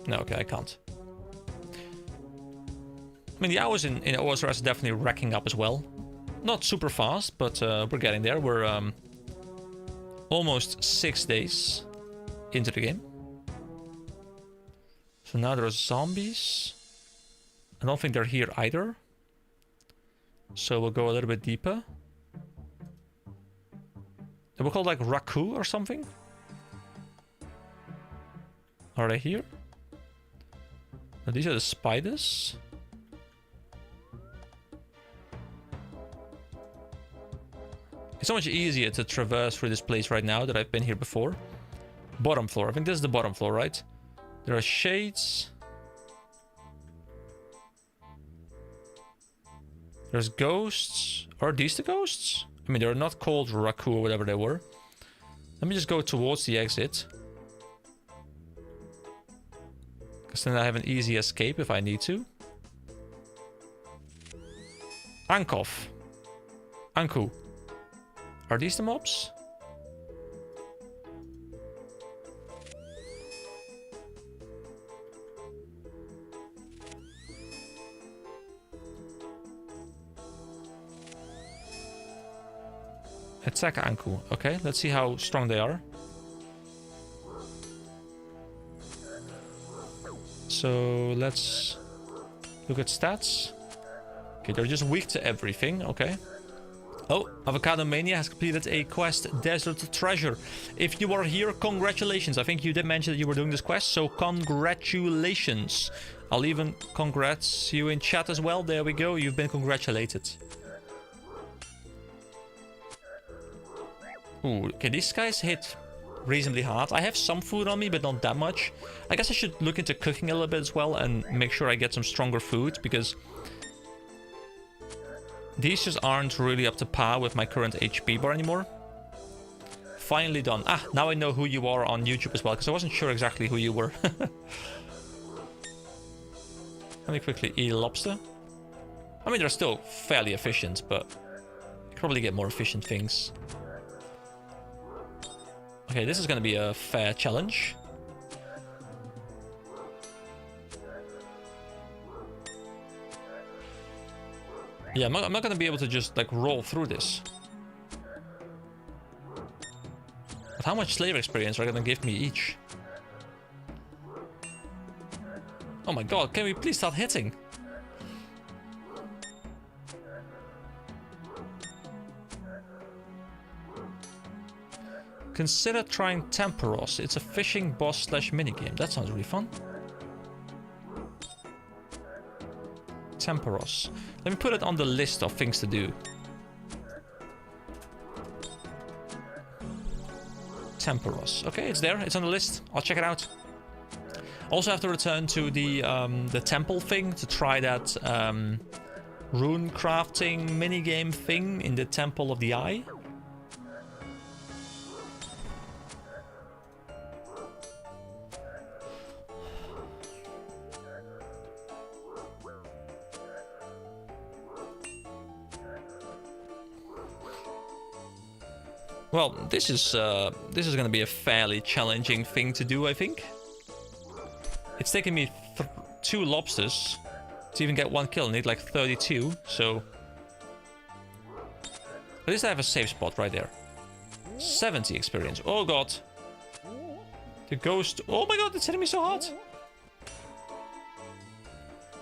No, okay, I can't. I mean, the hours in OSRS are definitely racking up as well. Not super fast, but we're getting there. We're almost 6 days into the game. So now there are zombies. I don't think they're here either. So we'll go a little bit deeper. They were called like Raku or something? Are they here? Now, these are the spiders. It's so much easier to traverse through this place right now that I've been here before. Bottom floor. I think this is the bottom floor, right? There are shades. There's ghosts. Are these the ghosts? I mean, they're not called Raku or whatever they were. Let me just go towards the exit. Because then I have an easy escape if I need to. Ankov. Anku. Are these the mobs? Attack Anku. Okay, let's see how strong they are. So let's look at stats. Okay, they're just weak to everything. Okay. Oh, Avocado Mania has completed a quest, Desert Treasure. If you are here, congratulations. I think you did mention that you were doing this quest, so congratulations. I'll even congrats you in chat as well. There we go, you've been congratulated. Ooh, okay, these guys hit reasonably hard. I have some food on me, but not that much. I guess I should look into cooking a little bit as well and make sure I get some stronger food, because these just aren't really up to par with my current HP bar anymore. Finally done. Ah, now I know who you are on YouTube as well, because I wasn't sure exactly who you were. Let me quickly eat a lobster. I mean, they're still fairly efficient, but I could probably get more efficient things. Okay, this is going to be a fair challenge. Yeah, I'm not going to be able to just, like, roll through this. But how much slave experience are going to give me each? Oh my god, can we please start hitting? Consider trying Temperos. It's a fishing boss slash minigame. That sounds really fun. Temperos. Let me put it on the list of things to do. Temperos. Okay, it's there. It's on the list. I'll check it out. Also have to return to the temple thing to try that rune crafting minigame thing in the Temple of the Eye. Well, this is going to be a fairly challenging thing to do, I think. It's taken me 2 lobsters to even get 1 kill. I need like 32, so... At least I have a safe spot right there. 70 experience. Oh god. The ghost... Oh my god, it's hitting me so hard.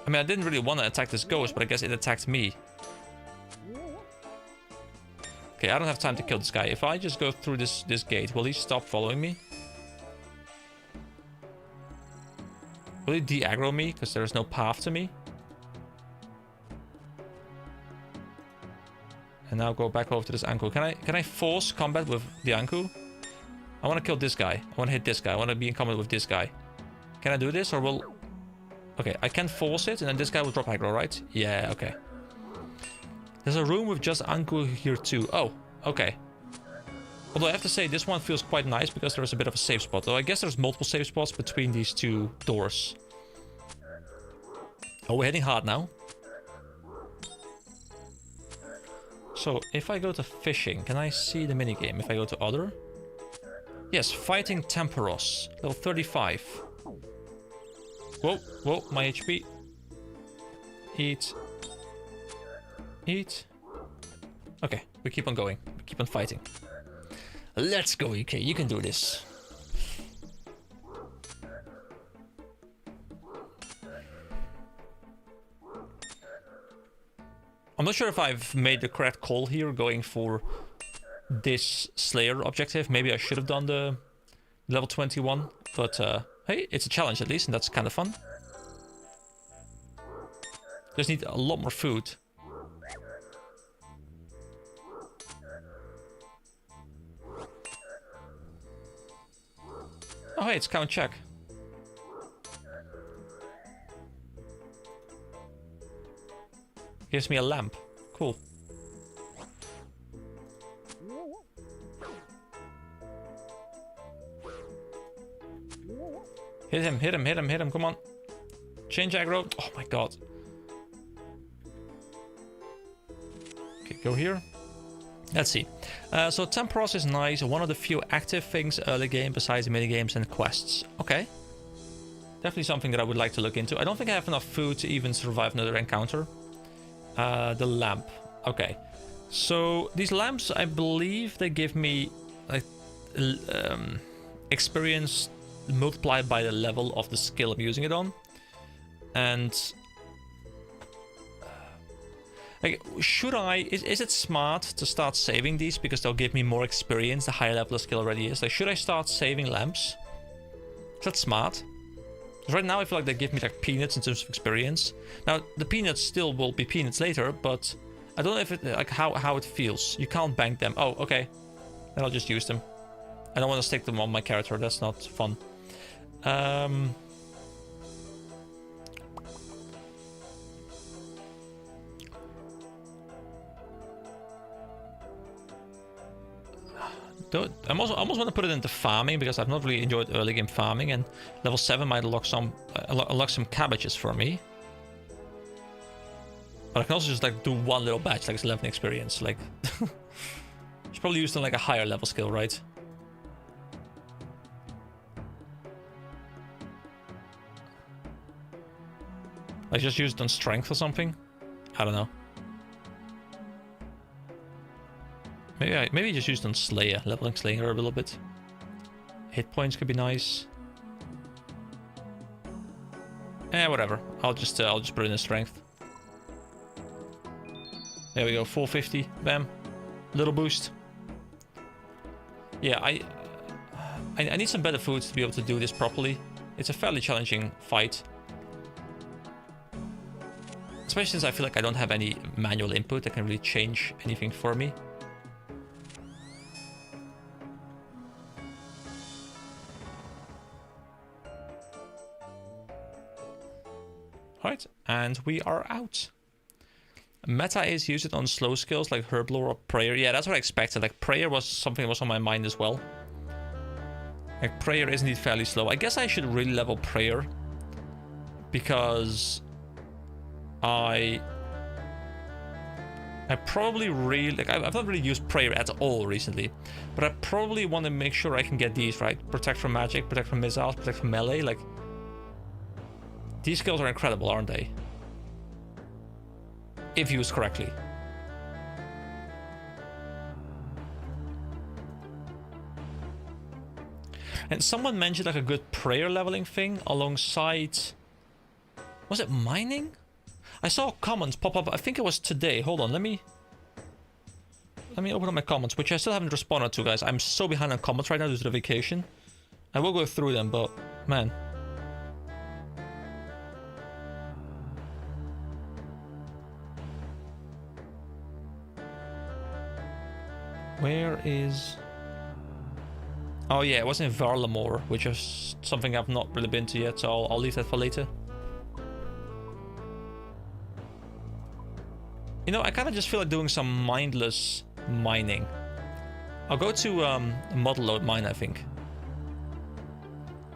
I mean, I didn't really want to attack this ghost, but I guess it attacked me. Okay, I don't have time to kill this guy. If I just go through this gate, will he stop following me? Will he de-aggro me? Because there's no path to me. And now go back over to this Anku. Can I force combat with the Anku? I want to kill this guy. I want to hit this guy. I want to be in combat with this guy. Can I do this or will... Okay, I can force it and then this guy will drop aggro, right? Yeah, okay. There's a room with just Anku here too. Oh, okay. Although I have to say this one feels quite nice because there's a bit of a safe spot. Though I guess there's multiple safe spots between these two doors. Oh, we're hitting hard now. So, if I go to fishing, can I see the minigame? If I go to other? Yes, fighting Temperos, level 35. Whoa, whoa, my HP. Eat. Eat. Okay, we keep on going. We keep on fighting. Let's go, UK, you can do this. I'm not sure if I've made the correct call here going for this Slayer objective. Maybe I should have done the level 21, but hey, it's a challenge at least, and that's kind of fun. Just need a lot more food. Oh hey, it's Count Check. Gives me a lamp. Cool. Hit him, hit him, hit him, hit him, come on. Change aggro. Oh my god. Okay, go here. Let's see. So Temperos is nice. One of the few active things early game besides minigames and quests. Okay. Definitely something that I would like to look into. I don't think I have enough food to even survive another encounter. The lamp. Okay. So these lamps, I believe they give me like experience multiplied by the level of the skill I'm using it on. And like, should I, is it smart to start saving these because they'll give me more experience the higher level the skill already is? Like, should I start saving lamps? Is that smart? Because right now I feel like they give me like peanuts in terms of experience. Now the peanuts still will be peanuts later, but I don't know if it, like how it feels. You can't bank them. Oh, okay. Then I'll just use them. I don't want to stick them on my character. That's not fun. I almost want to put it into farming because I've not really enjoyed early game farming, and level 7 might unlock some cabbages for me. But I can also just like do one little batch, like it's 11 experience. Like, should probably use them like a higher level skill, right? Like just use it on strength or something. I don't know. Maybe just use it on Slayer, leveling Slayer a little bit. Hit points could be nice. Whatever. I'll just put it in strength. There we go, 450. Bam. Little boost. Yeah, I need some better food to be able to do this properly. It's a fairly challenging fight. Especially since I feel like I don't have any manual input that can really change anything for me. Alright, and we are out. Meta is used on slow skills like Herblore or Prayer. Yeah, that's what I expected. Like, Prayer was something that was on my mind as well. Like, Prayer is indeed fairly slow. I guess I should really level Prayer. Because I probably really... Like, I've not really used Prayer at all recently. But I probably want to make sure I can get these, right? Protect from magic, protect from missiles, protect from melee. Like, these skills are incredible, aren't they? If used correctly. And someone mentioned like a good prayer leveling thing alongside... Was it mining? I saw comments pop up, I think it was today. Hold on, let me open up my comments, which I still haven't responded to, guys. I'm so behind on comments right now due to the vacation. I will go through them, but man. Where is... Oh yeah, it was in Varlamore, which is something I've not really been to yet, so I'll leave that for later. You know, I kind of just feel like doing some mindless mining. I'll go to Model Load Mine, I think.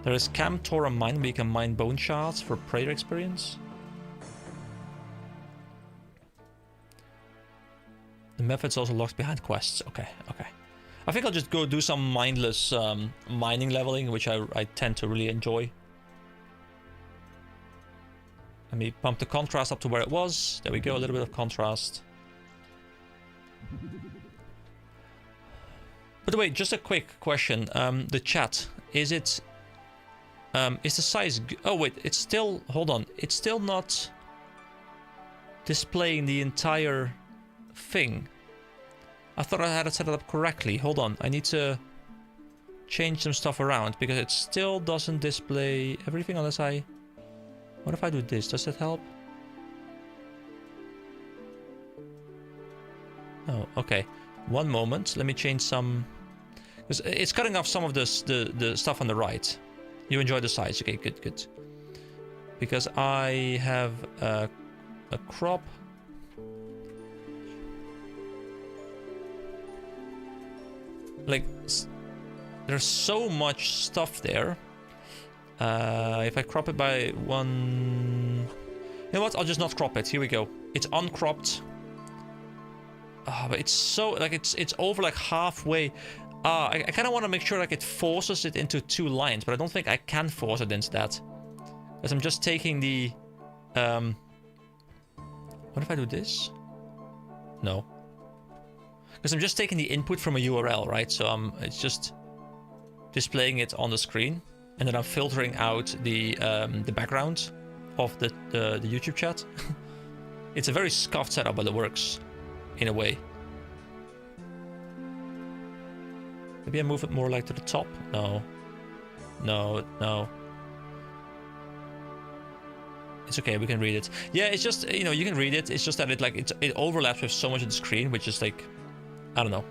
There is Camp Tora Mine, where you can mine bone shards for prayer experience. The method's also locked behind quests. Okay, okay. I think I'll just go do some mindless mining leveling, which I tend to really enjoy. Let me pump the contrast up to where it was. There we go, a little bit of contrast. By the way, just a quick question. The chat, is it... is the size... Oh wait, it's still... Hold on. It's still not displaying the entire thing. I thought I had it set up correctly. Hold on, I need to change some stuff around because it still doesn't display everything unless I... What if I do this? Does that help? Oh, okay. One moment. Let me change some... Because it's cutting off some of the stuff on the right. You enjoy the size. Okay, good, good. Because I have a crop... Like, there's so much stuff there. If I crop it by one... You know what? I'll just not crop it. Here we go. It's uncropped. But it's so... Like, it's over like halfway. I kind of want to make sure like it forces it into 2 lines, but I don't think I can force it into that. Because I'm just taking the... What if I do this? No. Because I'm just taking the input from a URL, right? So it's just displaying it on the screen, and then I'm filtering out the background of the YouTube chat. It's a very scuffed setup, but it works in a way. Maybe I move it more like to the top. No, no, no. It's okay, we can read it. Yeah, it's just, you know, you can read it. It's just that it overlaps with so much of the screen, which is like, I don't know.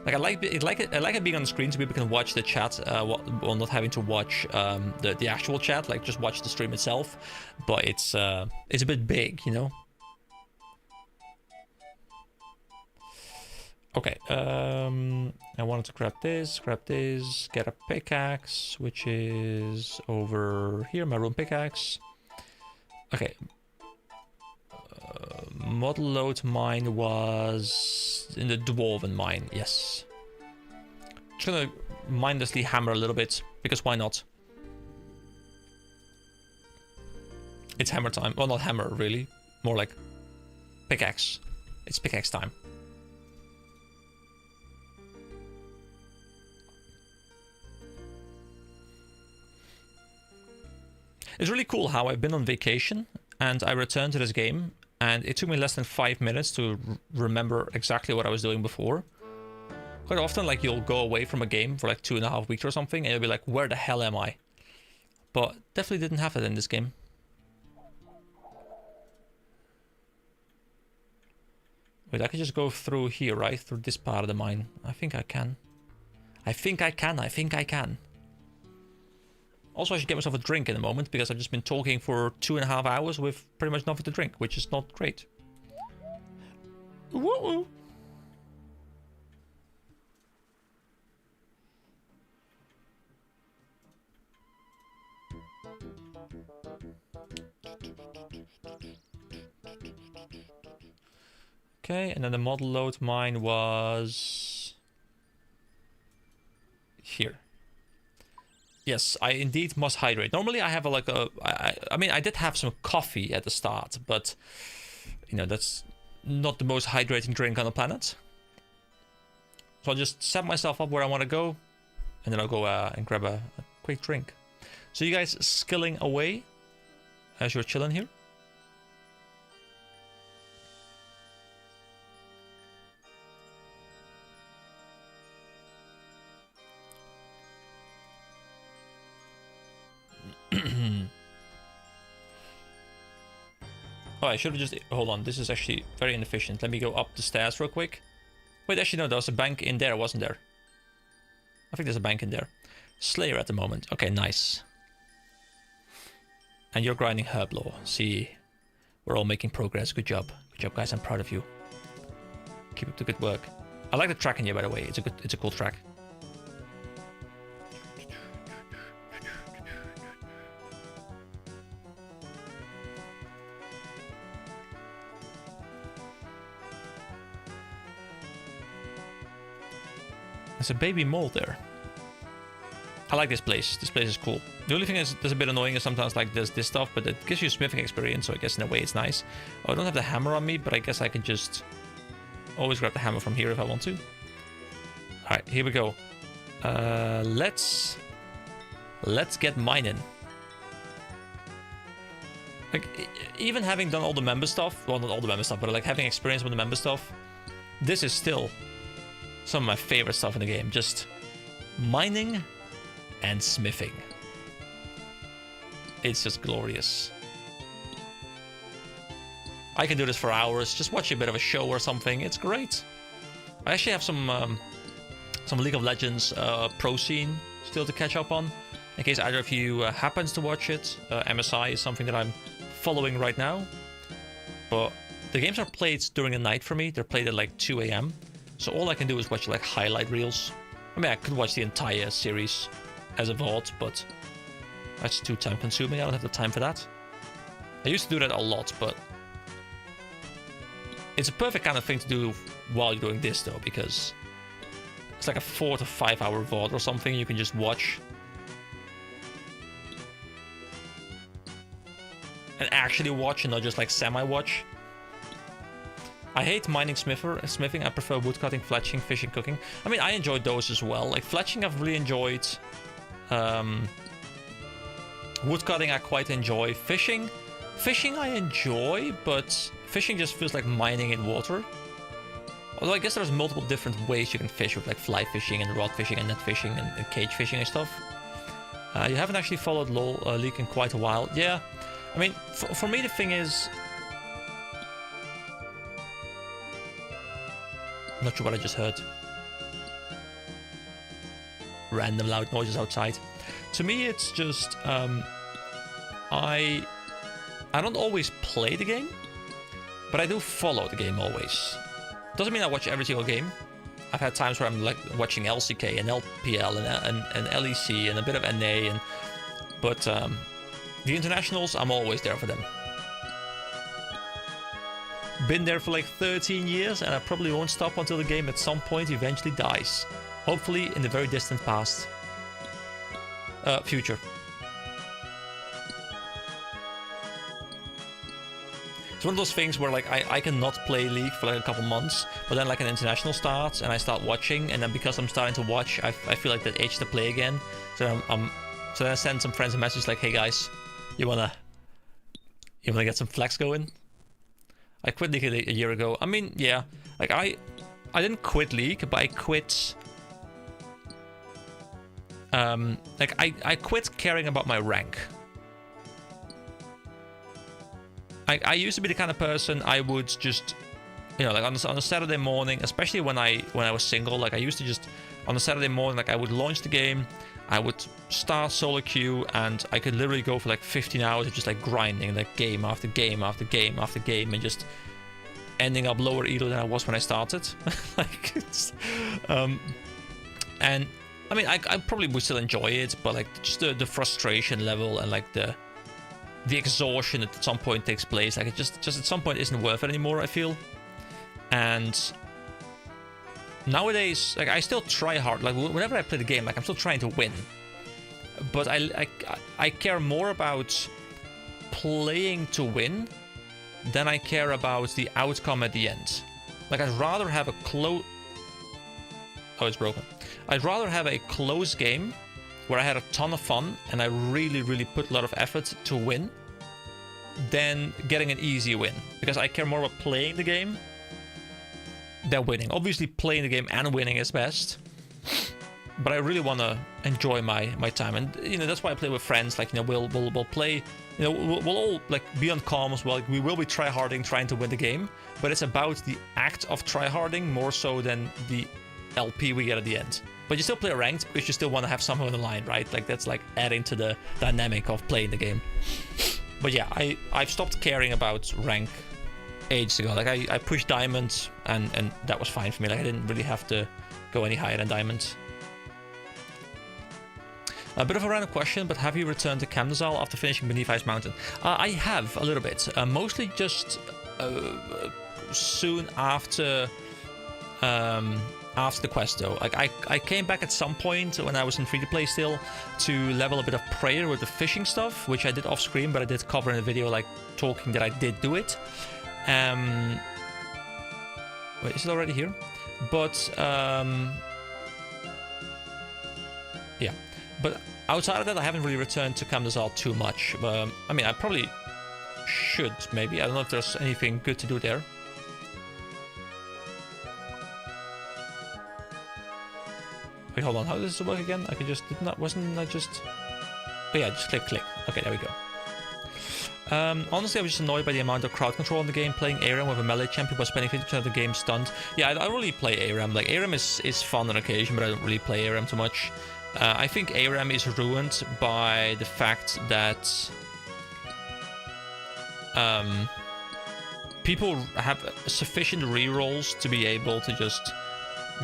Like I like it being on the screen so people can watch the chat while not having to watch the actual chat, like just watch the stream itself. But it's a bit big, you know. Okay, I wanted to grab this, get a pickaxe, which is over here, my rune pickaxe. Okay. Model load mine was in the Dwarven mine, yes. Just gonna mindlessly hammer a little bit, because why not? It's hammer time. Well, not hammer, really. More like pickaxe. It's pickaxe time. It's really cool how I've been on vacation and I returned to this game and it took me less than 5 minutes to remember exactly what I was doing before. Quite often, like, you'll go away from a game for like 2.5 weeks or something and you'll be like, where the hell am I? But definitely didn't have it in this game. Wait, I could just go through here, right? Through this part of the mine. I think I can. I think I can. Also, I should get myself a drink in a moment, because I've just been talking for 2.5 hours with pretty much nothing to drink, which is not great. Woo-woo. Okay, and then the model load mine was... here. Yes, I indeed must hydrate. Normally I have I mean, I did have some coffee at the start, but, you know, that's not the most hydrating drink on the planet. So I'll just set myself up where I want to go, and then I'll go and grab a quick drink. So you guys skilling away as you're chilling here? Oh, I should have just... Hold on, this is actually very inefficient. Let me go up the stairs real quick. Wait, actually, no, there was a bank in there, wasn't there? I think there's a bank in there. Slayer at the moment. Okay, nice. And you're grinding Herblore. See, we're all making progress. Good job. Good job, guys. I'm proud of you. Keep up the good work. I like the track in here, by the way. It's a cool track. There's a baby mole there. I like this place. This place is cool. The only thing that's a bit annoying is sometimes like there's this stuff, but it gives you smithing experience, so I guess in a way it's nice. Oh, I don't have the hammer on me, but I guess I can just always grab the hammer from here if I want to. Alright, here we go. Let's get mining. Like, even having done all the member stuff, well, not all the member stuff, but like having experience with the member stuff, this is still some of my favorite stuff in the game. Just mining and smithing. It's just glorious. I can do this for hours, just watch a bit of a show or something. It's great. I actually have some League of Legends pro scene still to catch up on. In case either of you happens to watch it, MSI is something that I'm following right now. But the games are played during the night for me. They're played at like 2 AM. So all I can do is watch like highlight reels. I mean, I could watch the entire series as a VOD, but that's too time consuming. I don't have the time for that. I used to do that a lot, but it's a perfect kind of thing to do while you're doing this though, because it's like a 4 to 5 hour VOD or something you can just watch. And actually watch and not just like semi-watch. I hate mining smithing. I prefer woodcutting, fletching, fishing, cooking. I mean, I enjoyed those as well. Like fletching I've really enjoyed. Woodcutting I quite enjoy. Fishing I enjoy, but fishing just feels like mining in water. Although I guess there's multiple different ways you can fish with like fly fishing and rod fishing and net fishing and cage fishing and stuff. You haven't actually followed LoL League in quite a while. Yeah, I mean, for me the thing is... I'm not sure what I just heard. Random loud noises outside. To me, it's just I don't always play the game, but I do follow the game always. Doesn't mean I watch every single game. I've had times where I'm like watching LCK and LPL and LEC and a bit of NA, but the internationals, I'm always there for them. Been there for like 13 years, and I probably won't stop until the game at some point eventually dies. Hopefully in the very distant past. Future. It's one of those things where like I cannot play League for like a couple months, but then like an international starts and I start watching, and then because I'm starting to watch, I feel like that itch to play again. So so then I send some friends a message like, hey guys, you wanna get some flex going? I quit League a year ago. I mean, yeah, like I didn't quit League, but I quit. Like I quit caring about my rank. I used to be the kind of person I would just, you know, like on a Saturday morning, especially when I was single, like I used to just on a Saturday morning, like I would launch the game, I would start solo queue, and I could literally go for like 15 hours of just like grinding, like game after game after game after game, and just ending up lower elo than I was when I started. Like, it's, and I mean, I probably would still enjoy it, but like just the frustration level and like the exhaustion that at some point takes place, like it just at some point isn't worth it anymore, I feel. And nowadays, like I still try hard. Like whenever I play the game, like I'm still trying to win. But I care more about playing to win than I care about the outcome at the end. Like I'd rather have a close... Oh, it's broken. I'd rather have a close game where I had a ton of fun and I really, really put a lot of effort to win than getting an easy win. Because I care more about playing the game than winning. Obviously, playing the game and winning is best. but I really want to enjoy my time, and that's why I play with friends. Like we'll play, we'll all like be on comms. Well, like, we will be tryharding, trying to win the game, but it's about the act of tryharding more so than the LP we get at the end. But you still play ranked because you still want to have someone on the line, right? Like that's like adding to the dynamic of playing the game. But yeah, I've stopped caring about rank ages ago. Like I pushed diamond and that was fine for me. Like I didn't really have to go any higher than diamond. A bit of a random question, but have you returned to Camdazal after finishing Beneath Ice Mountain? I have a little bit, mostly just soon after the quest though. Like I came back at some point when I was in free-to-play still to level a bit of prayer with the fishing stuff, which I did off screen, but I did cover in a video like talking that I did do it. Wait, is it already here? But yeah, but outside of that I haven't really returned to Camdazal too much. I mean, I probably should, maybe. I don't know if there's anything good to do there. Wait, hold on, how does this work again? I could just, wasn't I just... Oh yeah, just click. Okay, there we go. Honestly, I was just annoyed by the amount of crowd control in the game. Playing ARAM with a melee champion but spending 50% of the game stunned. Yeah, I don't really play ARAM. Like, ARAM is fun on occasion, but I don't really play ARAM too much. I think ARAM is ruined by the fact that people have sufficient rerolls to be able to just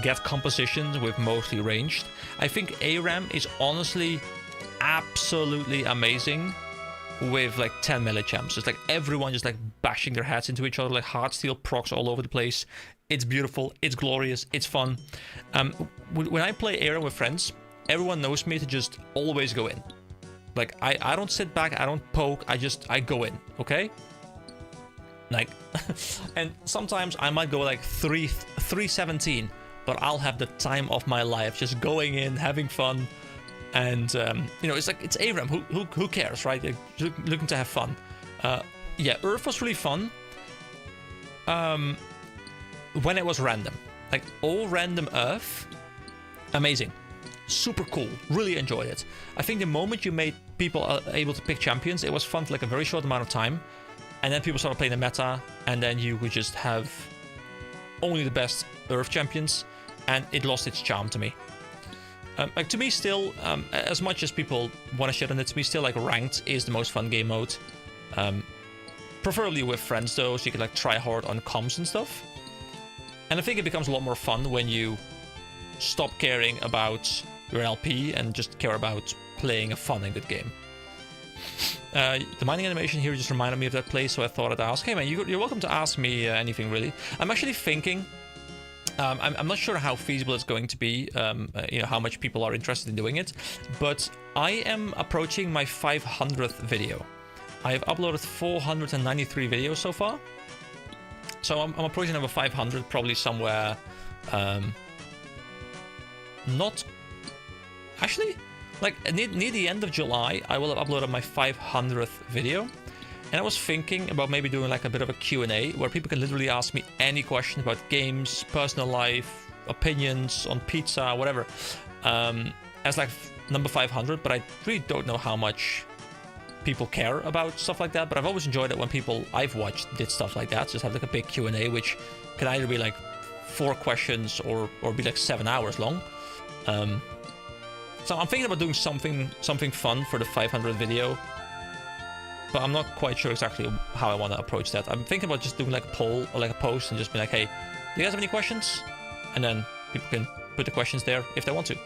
get compositions with mostly ranged. I think ARAM is honestly absolutely amazing with like 10 melee champs. It's like everyone just like bashing their heads into each other, like Heartsteel procs all over the place. It's beautiful, it's glorious, it's fun. When I play ARAM with friends, everyone knows me to just always go in. Like I don't sit back, I don't poke, I go in, okay? Like and sometimes I might go like 317, but I'll have the time of my life just going in, having fun. And it's like, it's ARAM, who cares, right? Like, looking to have fun. Yeah, Earth was really fun when it was random. Like, all random Earth, amazing. Super cool, really enjoyed it. I think the moment you made people able to pick champions, it was fun for like a very short amount of time. And then people started playing the meta, and then you would just have only the best Earth champions, and it lost its charm to me. Like, to me still, as much as people want to shit on it, to me still, like, ranked is the most fun game mode. Preferably with friends though, so you can like try hard on comms and stuff. And I think it becomes a lot more fun when you stop caring about your LP and just care about playing a fun and good game. The mining animation here just reminded me of that place, so I thought I'd ask. Hey man, you're welcome to ask me anything really. I'm actually thinking, I'm not sure how feasible it's going to be, how much people are interested in doing it, but I am approaching my 500th video. I have uploaded 493 videos so far, so I'm approaching number 500, probably somewhere, not, actually, like near the end of July, I will have uploaded my 500th video. And I was thinking about maybe doing like a bit of a Q&A where people can literally ask me any question about games, personal life, opinions on pizza, whatever, as like number 500, but I really don't know how much people care about stuff like that. But I've always enjoyed it when people I've watched did stuff like that, just have like a big Q&A, which can either be like 4 questions or be like 7 hours long. So I'm thinking about doing something fun for the 500 video. But I'm not quite sure exactly how I want to approach that. I'm thinking about just doing like a poll or like a post and just be like, hey, do you guys have any questions? And then people can put the questions there if they want to.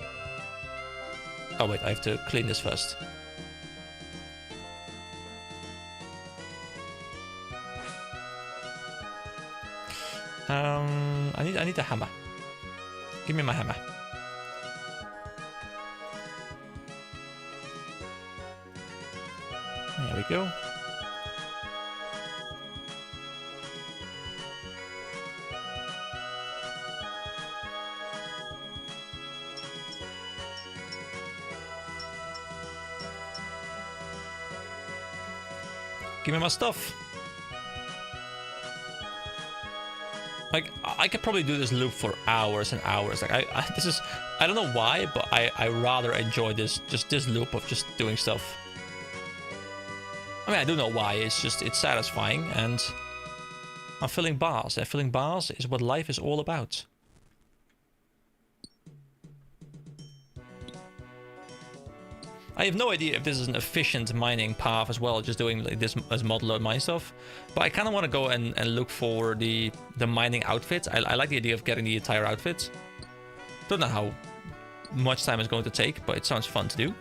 Oh wait, I have to clean this first. I need a hammer. Give me my hammer. There we go. Give me my stuff. Like, I could probably do this loop for hours and hours. Like, I don't know why, but I rather enjoy this loop of just doing stuff. I mean, I do know why. It's satisfying, and I'm filling bars. And filling bars is what life is all about. I have no idea if this is an efficient mining path as well, just doing like this as model load mine stuff. But I kind of want to go and look for the mining outfit. I like the idea of getting the entire outfit. Don't know how much time it's going to take, but it sounds fun to do.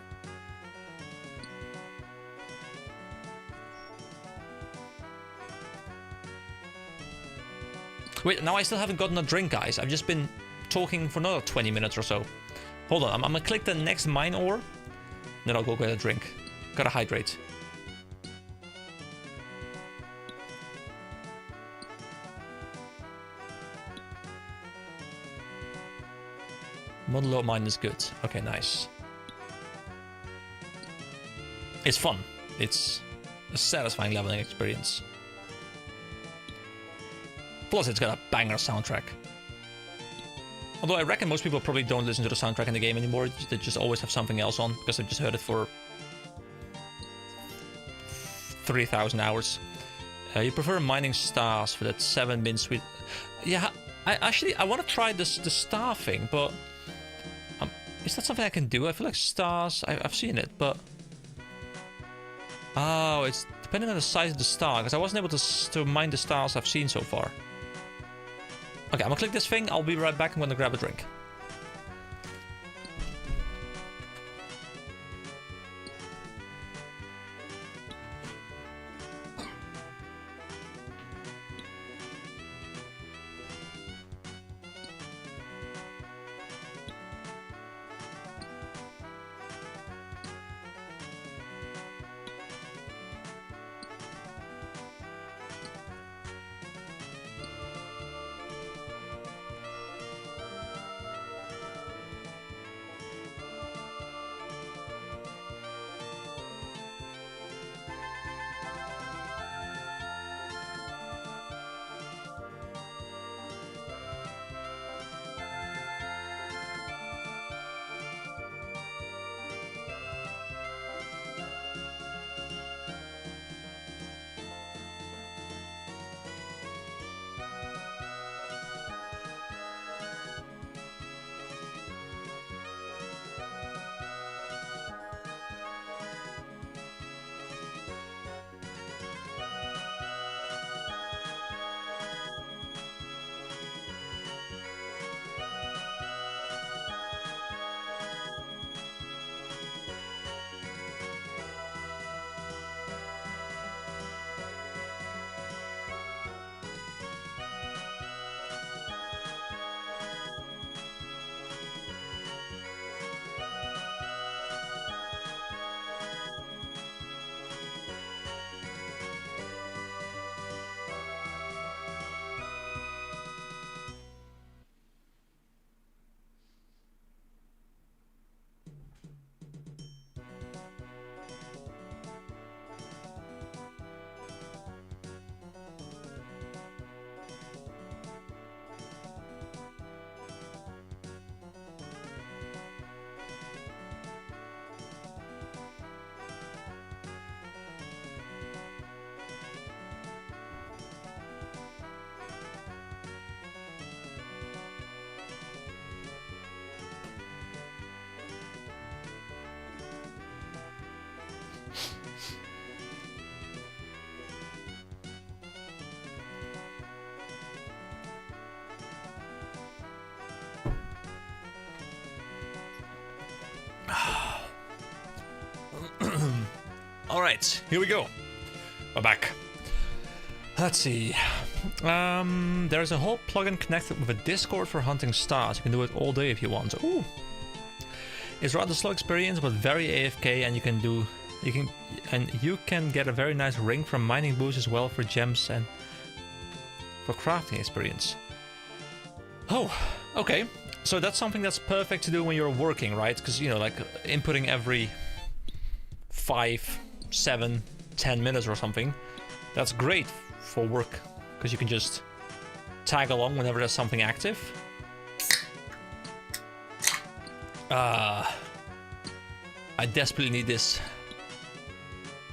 Wait, now I still haven't gotten a drink, guys. I've just been talking for another 20 minutes or so. Hold on, I'm gonna click the next mine ore. Then I'll go get a drink. Gotta hydrate. Model load mine is good. Okay, nice. It's fun. It's a satisfying leveling experience. Plus, it's got a banger soundtrack. Although I reckon most people probably don't listen to the soundtrack in the game anymore. They just always have something else on because they've just heard it for 3,000 hours. You prefer mining stars for that 7-min sweet... Yeah, I want to try the star thing, but... is that something I can do? I feel like stars... I've seen it, but... Oh, it's depending on the size of the star, because I wasn't able to mine the stars I've seen so far. Okay, I'm gonna click this thing. I'll be right back. I'm gonna grab a drink. All right, here we go. We're back. Let's see. There's a whole plugin connected with a Discord for hunting stars. You can do it all day if you want. Ooh. It's rather slow experience, but very AFK, and you can get a very nice ring from mining boost as well for gems and for crafting experience. Oh, okay. So that's something that's perfect to do when you're working, right? Because, you know, like inputting every 5, 7, 10 minutes or something. That's great for work because you can just tag along whenever there's something active. I desperately need this.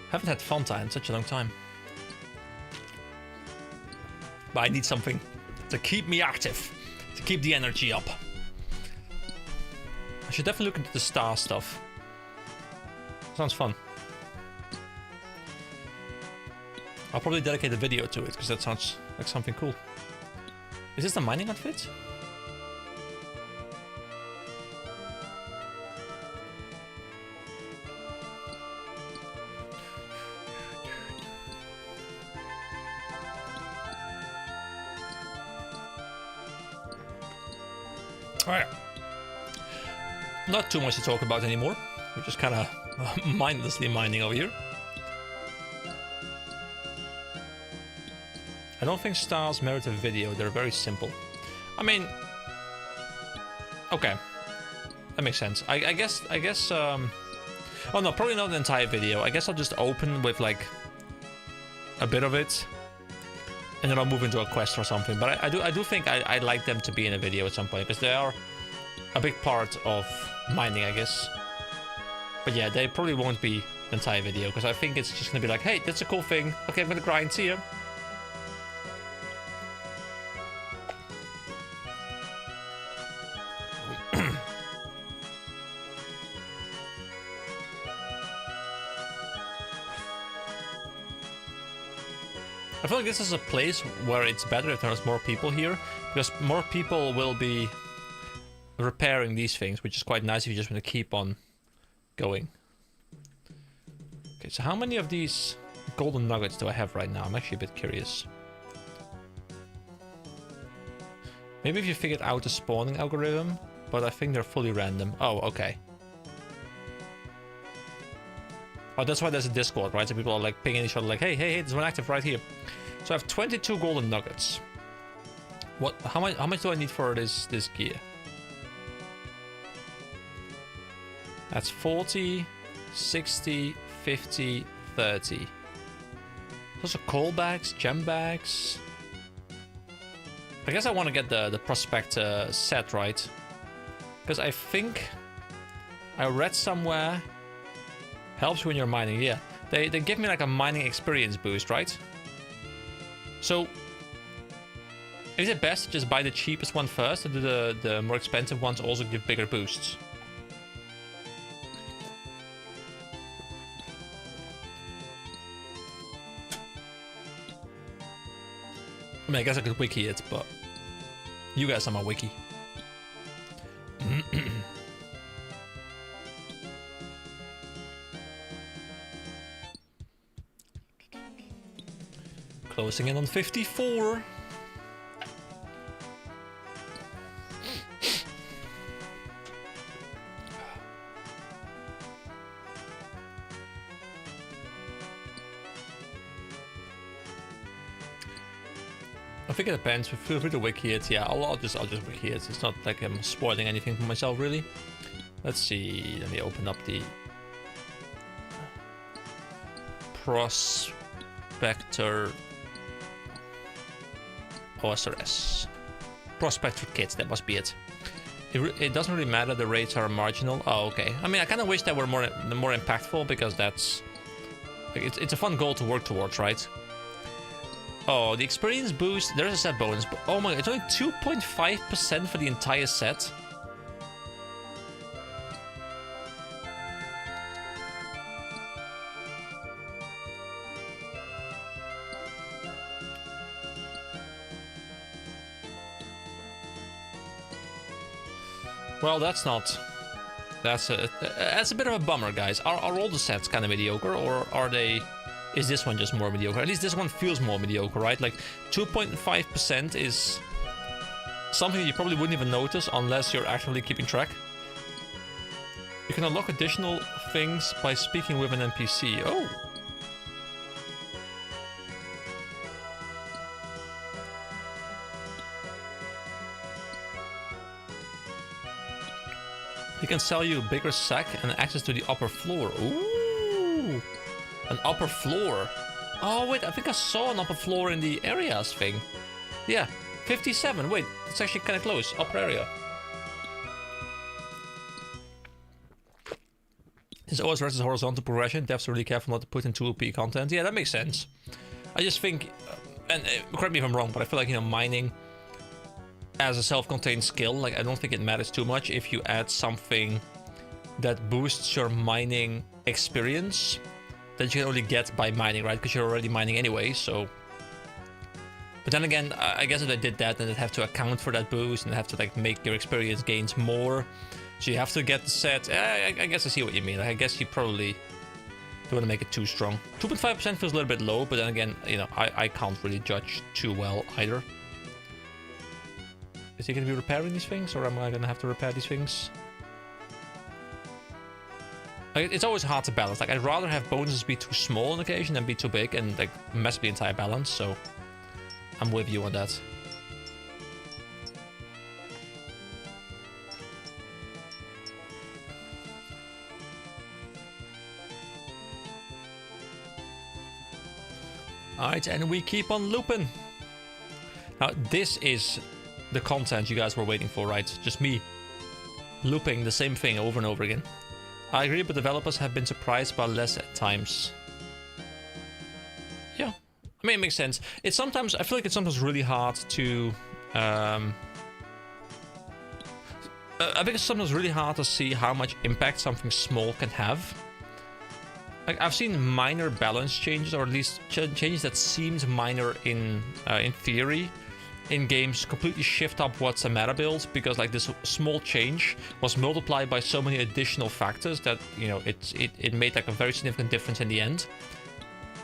Haven't had Fanta in such a long time. But I need something to keep me active, to keep the energy up. I should definitely look into the star stuff. Sounds fun. I'll probably dedicate a video to it, because that sounds like something cool. Is this the mining outfit? Alright. Not too much to talk about anymore. We're just kind of mindlessly mining over here. I don't think stars merit a video. They're very simple. I mean... Okay. That makes sense. I guess... Oh no, probably not the entire video. I guess I'll just open with, like, a bit of it. And then I'll move into a quest or something. But I do think I'd like them to be in a video at some point, because they are a big part of mining, I guess. But yeah, they probably won't be the entire video, because I think it's just gonna be like, hey, that's a cool thing. Okay, I'm gonna grind, see ya. I feel like this is a place where it's better if there's more people here, because more people will be repairing these things, which is quite nice if you just want to keep on going. Okay, so how many of these golden nuggets do I have right now? I'm actually a bit curious. Maybe if you figured out the spawning algorithm, but I think they're fully random. Oh, okay. Oh, that's why there's a Discord, right? So people are like pinging each other like, hey, there's one active right here. So I have 22 golden nuggets. What? How much do I need for this gear? That's 40, 60, 50, 30. Those are coal bags, gem bags. I guess I want to get the prospect set, right? Because I think I read somewhere helps when you're mining. Yeah, they give me like a mining experience boost, right? So is it best to just buy the cheapest one first, or do the more expensive ones also give bigger boosts? I mean, I guess I could wiki it, but you guys are my wiki. Closing in on 54. I think it depends. Feel free to wiki it. Yeah, I'll just wiki it. It's not like I'm spoiling anything for myself, really. Let's see. Let me open up the Prospector OSRS. Prospector kits, that must be it. It doesn't really matter, the rates are marginal. Oh, okay. I mean, I kind of wish they were more impactful, because that's... Like, it's a fun goal to work towards, right? Oh, the experience boost, there's a set bonus. But, oh my god, it's only 2.5% for the entire set. Well, that's not... That's a bit of a bummer, guys. Are all the sets kind of mediocre, or are they... Is this one just more mediocre? At least this one feels more mediocre, right? Like, 2.5% is something you probably wouldn't even notice unless you're actively keeping track. You can unlock additional things by speaking with an NPC. Oh! He can sell you a bigger sack and access to the upper floor. Ooh! An upper floor. Oh wait, I think I saw an upper floor in the areas thing. Yeah, 57. Wait, it's actually kind of close. Upper area. Since OS versus horizontal progression, devs are really careful not to put in too OP content. Yeah, that makes sense. I just think, and correct me if I'm wrong, but I feel like, you know, mining as a self-contained skill, like I don't think it matters too much if you add something that boosts your mining experience that you can only get by mining, right? Because you're already mining anyway, so. But then again, I guess if they did that, then they'd have to account for that boost and have to like make your experience gains more. So you have to get the set. I guess I see what you mean. Like, I guess you probably don't want to make it too strong. 2.5% feels a little bit low, but then again, you know, I can't really judge too well either. Is he going to be repairing these things, or am I going to have to repair these things? Like, it's always hard to balance. Like, I'd rather have bonuses be too small on occasion than be too big and like mess up the entire balance. So I'm with you on that. Alright, and we keep on looping. Now, this is the content you guys were waiting for, right? Just me looping the same thing over and over again. I agree, but developers have been surprised by less at times. Yeah, I mean, it makes sense. It's sometimes, I feel like it's sometimes really hard to... I think it's sometimes really hard to see how much impact something small can have. Like, I've seen minor balance changes, or at least changes that seemed minor in theory, in games completely shift up what's a meta build, because like this small change was multiplied by so many additional factors that, you know, it made like a very significant difference in the end.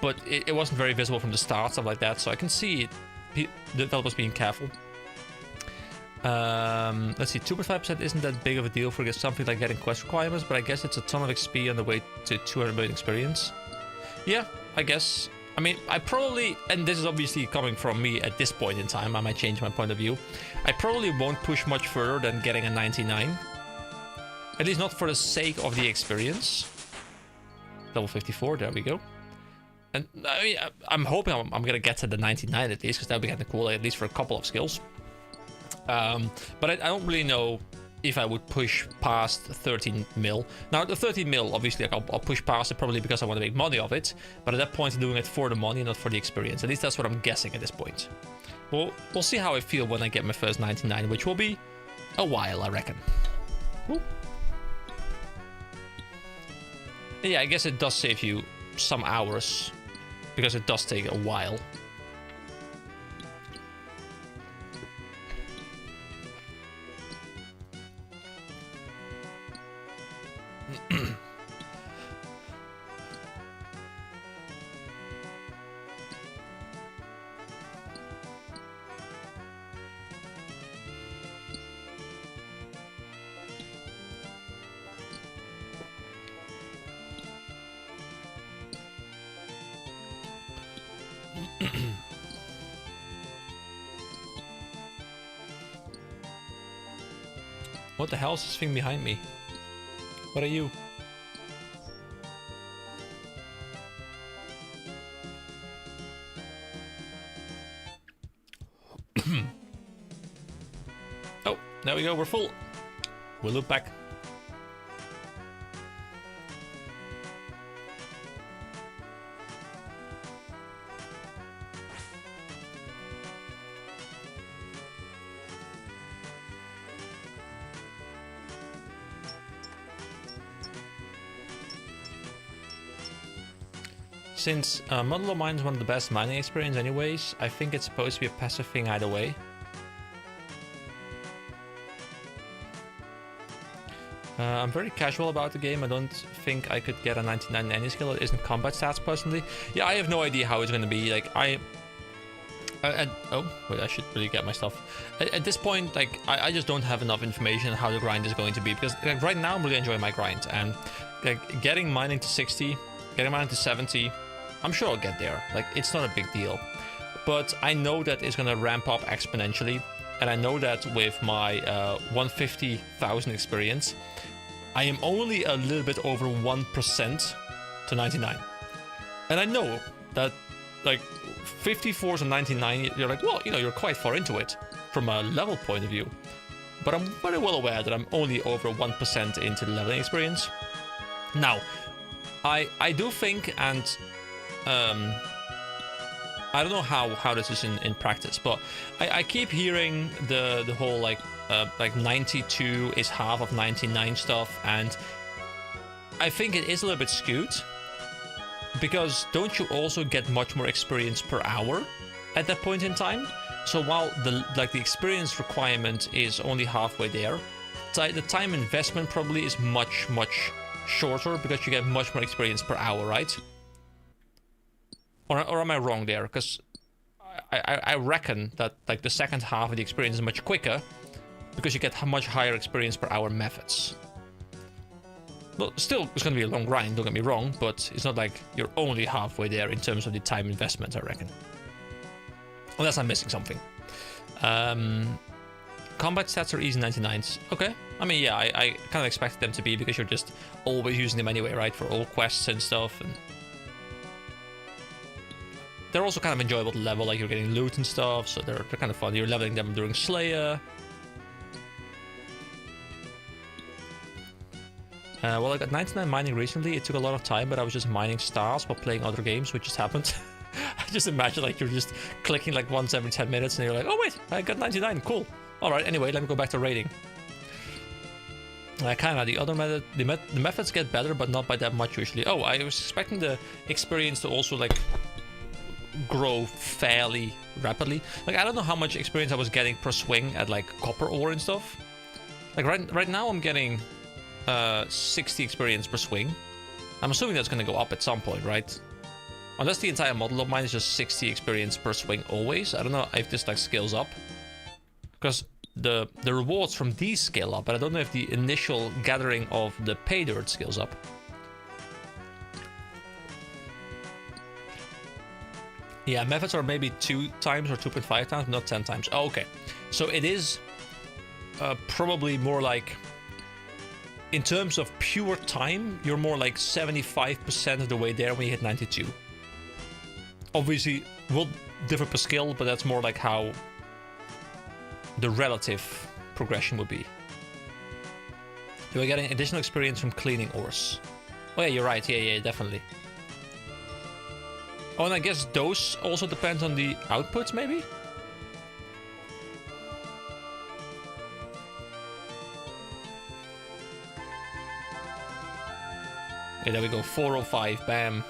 But it wasn't very visible from the start, stuff like that. So I can see the developers being careful. Let's see, 2.5% isn't that big of a deal for something like getting quest requirements, but I guess it's a ton of XP on the way to 200 million experience. Yeah, I guess. I mean, I probably, and this is obviously coming from me at this point in time, I might change my point of view. I probably won't push much further than getting a 99. At least not for the sake of the experience. Level 54, there we go. And I mean, I'm hoping I'm gonna get to the 99 at least, because that would be kind of cool, at least for a couple of skills. But I don't really know if I would push past 13 mil. Now, the 13 mil, obviously, like, I'll push past it probably because I want to make money of it. But at that point, I'm doing it for the money, not for the experience. At least that's what I'm guessing at this point. We'll see how I feel when I get my first 99, which will be a while, I reckon. Ooh. Yeah, I guess it does save you some hours, because it does take a while. What the hell is this thing behind me? What are you? Oh, there we go, we're full. We'll loop back. Since Model of Mine is one of the best mining experience anyways, I think it's supposed to be a passive thing either way. I'm very casual about the game. I don't think I could get a 99 in any skill that isn't combat stats personally. Yeah, I have no idea how it's going to be. Like, oh, wait, I should really get my stuff. At this point, like, I just don't have enough information on how the grind is going to be, because like, right now I'm really enjoying my grind, and like, getting mining to 60, getting mining to 70, I'm sure I'll get there. Like, it's not a big deal. But I know that it's going to ramp up exponentially, and I know that with my 150,000 experience, I am only a little bit over 1% to 99. And I know that like 54s and 99, you're like, well, you know, you're quite far into it from a level point of view. But I'm very well aware that I'm only over 1% into the leveling experience. Now, I do think, and I don't know how this is in practice, but I keep hearing the whole like 92 is half of 99 stuff, and I think it is a little bit skewed, because don't you also get much more experience per hour at that point in time? So while the experience requirement is only halfway there, the time investment probably is much shorter, because you get much more experience per hour, right? Or am I wrong there? Because I reckon that like the second half of the experience is much quicker, because you get much higher experience per hour methods. Well, still, it's going to be a long grind, don't get me wrong, but it's not like you're only halfway there in terms of the time investment, I reckon. Unless I'm missing something. Combat stats are easy 99s. Okay. I mean, yeah, I kind of expected them to be, because you're just always using them anyway, right? For all quests and stuff. And they're also kind of enjoyable to level, like you're getting loot and stuff, so they're kind of fun. You're leveling them during Slayer. Well, I got 99 mining recently. It took a lot of time, but I was just mining stars while playing other games, which just happened. I just imagine like you're just clicking like once every 10 minutes and you're like, oh wait, I got 99, cool. Alright, anyway, let me go back to raiding. Kinda, the other method, the methods get better, but not by that much usually. Oh, I was expecting the experience to also like grow fairly rapidly. Like, I don't know how much experience I was getting per swing at like copper ore and stuff. Like right now I'm getting 60 experience per swing. I'm assuming that's going to go up at some point, right? Unless the entire model of mine is just 60 experience per swing always. I don't know if this like scales up, because the rewards from these scale up, but I don't know if the initial gathering of the pay dirt scales up. Yeah, methods are maybe 2 times or 2.5 times, not 10 times. Oh, okay, so it is probably more like, in terms of pure time, you're more like 75% of the way there when you hit 92. Obviously, will differ per skill, but that's more like how the relative progression would be. You are getting additional experience from cleaning ores. Oh yeah, you're right. Yeah, definitely. Oh, and I guess those also depend on the outputs, maybe? Okay, there we go, 405, bam.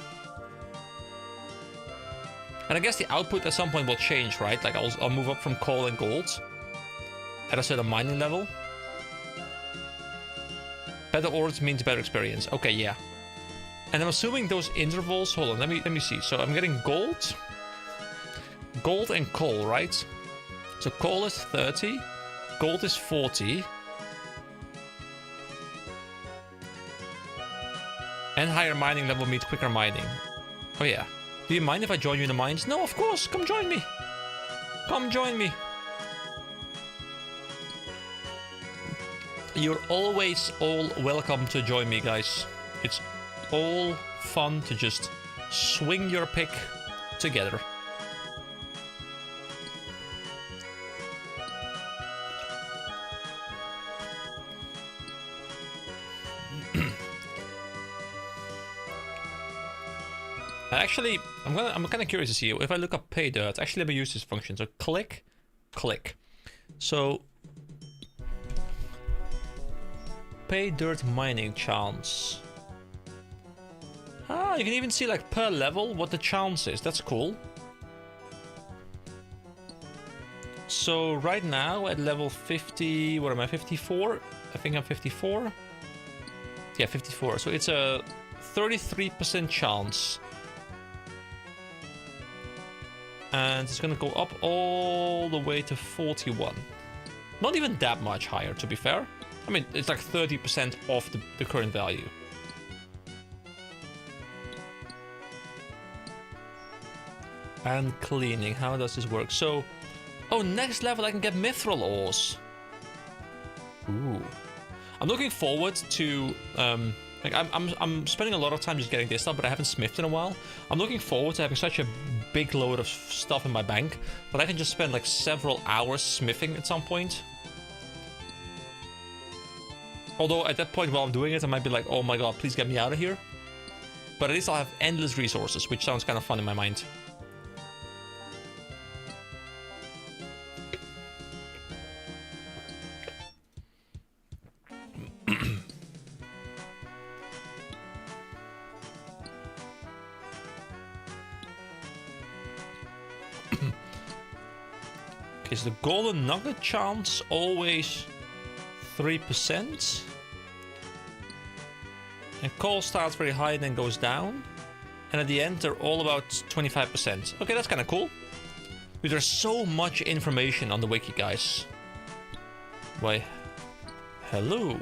And I guess the output at some point will change, right? Like I'll move up from coal and gold at a certain mining level. Better ores means better experience. Okay, yeah. And I'm assuming those intervals, hold on, let me see. So I'm getting gold and coal, right? So coal is 30, gold is 40. And higher mining level means quicker mining. Oh yeah. Do you mind if I join you in the mines? No, of course. Come join me. Come join me. You're always all welcome to join me, guys. It's all fun to just swing your pick together. Actually, I'm kind of curious to see if I look up pay dirt. Actually, let me use this function. So click. So pay dirt mining chance. Ah, you can even see like per level what the chance is. That's cool. So right now at level 50, what am I? 54? I think I'm 54. Yeah, 54. So it's a 33% chance. And it's gonna go up all the way to 41. Not even that much higher, to be fair. I mean, it's like 30% off the current value. And cleaning, how does this work? So, oh, next level I can get mithril ores. Ooh. I'm looking forward to Like I'm spending a lot of time just getting this stuff, but I haven't smithed in a while. I'm looking forward to having such a big load of stuff in my bank that I can just spend like several hours smithing at some point. Although at that point while I'm doing it, I might be like, oh my god, please get me out of here. But at least I'll have endless resources, which sounds kind of fun in my mind. Is the golden nugget chance always 3%? And coal starts very high and then goes down. And at the end, they're all about 25%. Okay, that's kind of cool. But there's so much information on the wiki, guys. Why, hello.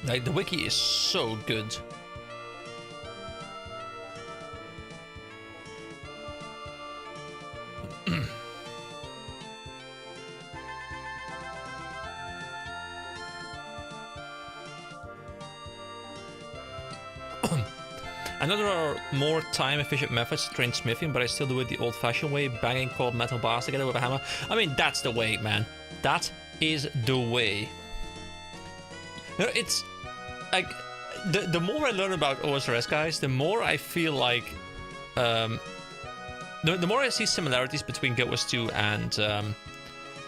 Like, the wiki is so good. I know there are more time-efficient methods to train smithing, but I still do it the old-fashioned way, banging cold metal bars together with a hammer. I mean, that's the way, man. That is the way. You know, it's like the more I learn about OSRS, guys, the more I feel like the more I see similarities between Guild Wars 2 and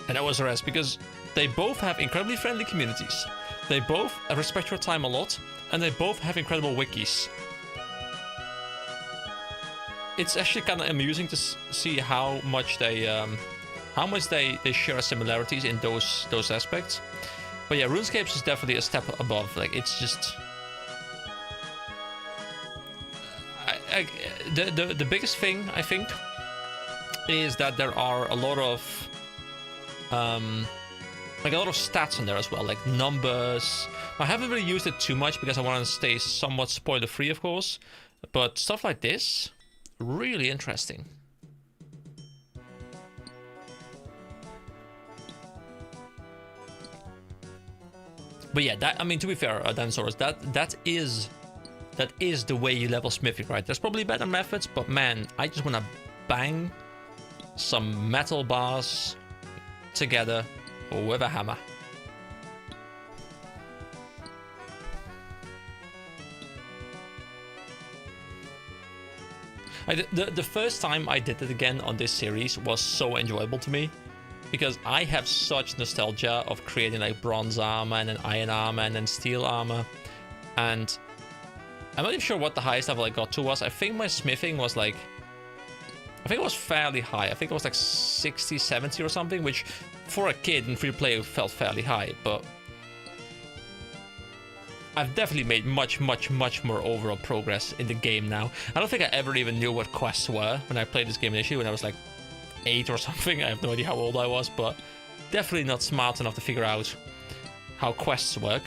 OSRS, because they both have incredibly friendly communities. They both respect your time a lot, and they both have incredible wikis. It's actually kind of amusing to see how much they share similarities in those aspects. But yeah, RuneScape is definitely a step above. Like, it's just the biggest thing I think is that there are a lot of stats in there as well, like numbers. I haven't really used it too much because I want to stay somewhat spoiler free, of course. But stuff like this. Really interesting. But yeah, that, I mean, to be fair, Dinosaurus, that is the way you level smithing, right? There's probably better methods, but man, I just want to bang some metal bars together with a hammer. The first time I did it again on this series was so enjoyable to me, because I have such nostalgia of creating like bronze armor and then iron armor and then steel armor, and I'm not even sure what the highest level I got to was. I think my smithing was like, I think it was fairly high. I think it was like 60, 70 or something, which for a kid in free play felt fairly high, but I've definitely made much more overall progress in the game now. I don't think I ever even knew what quests were when I played this game initially, when I was like 8 or something. I have no idea how old I was, but definitely not smart enough to figure out how quests work.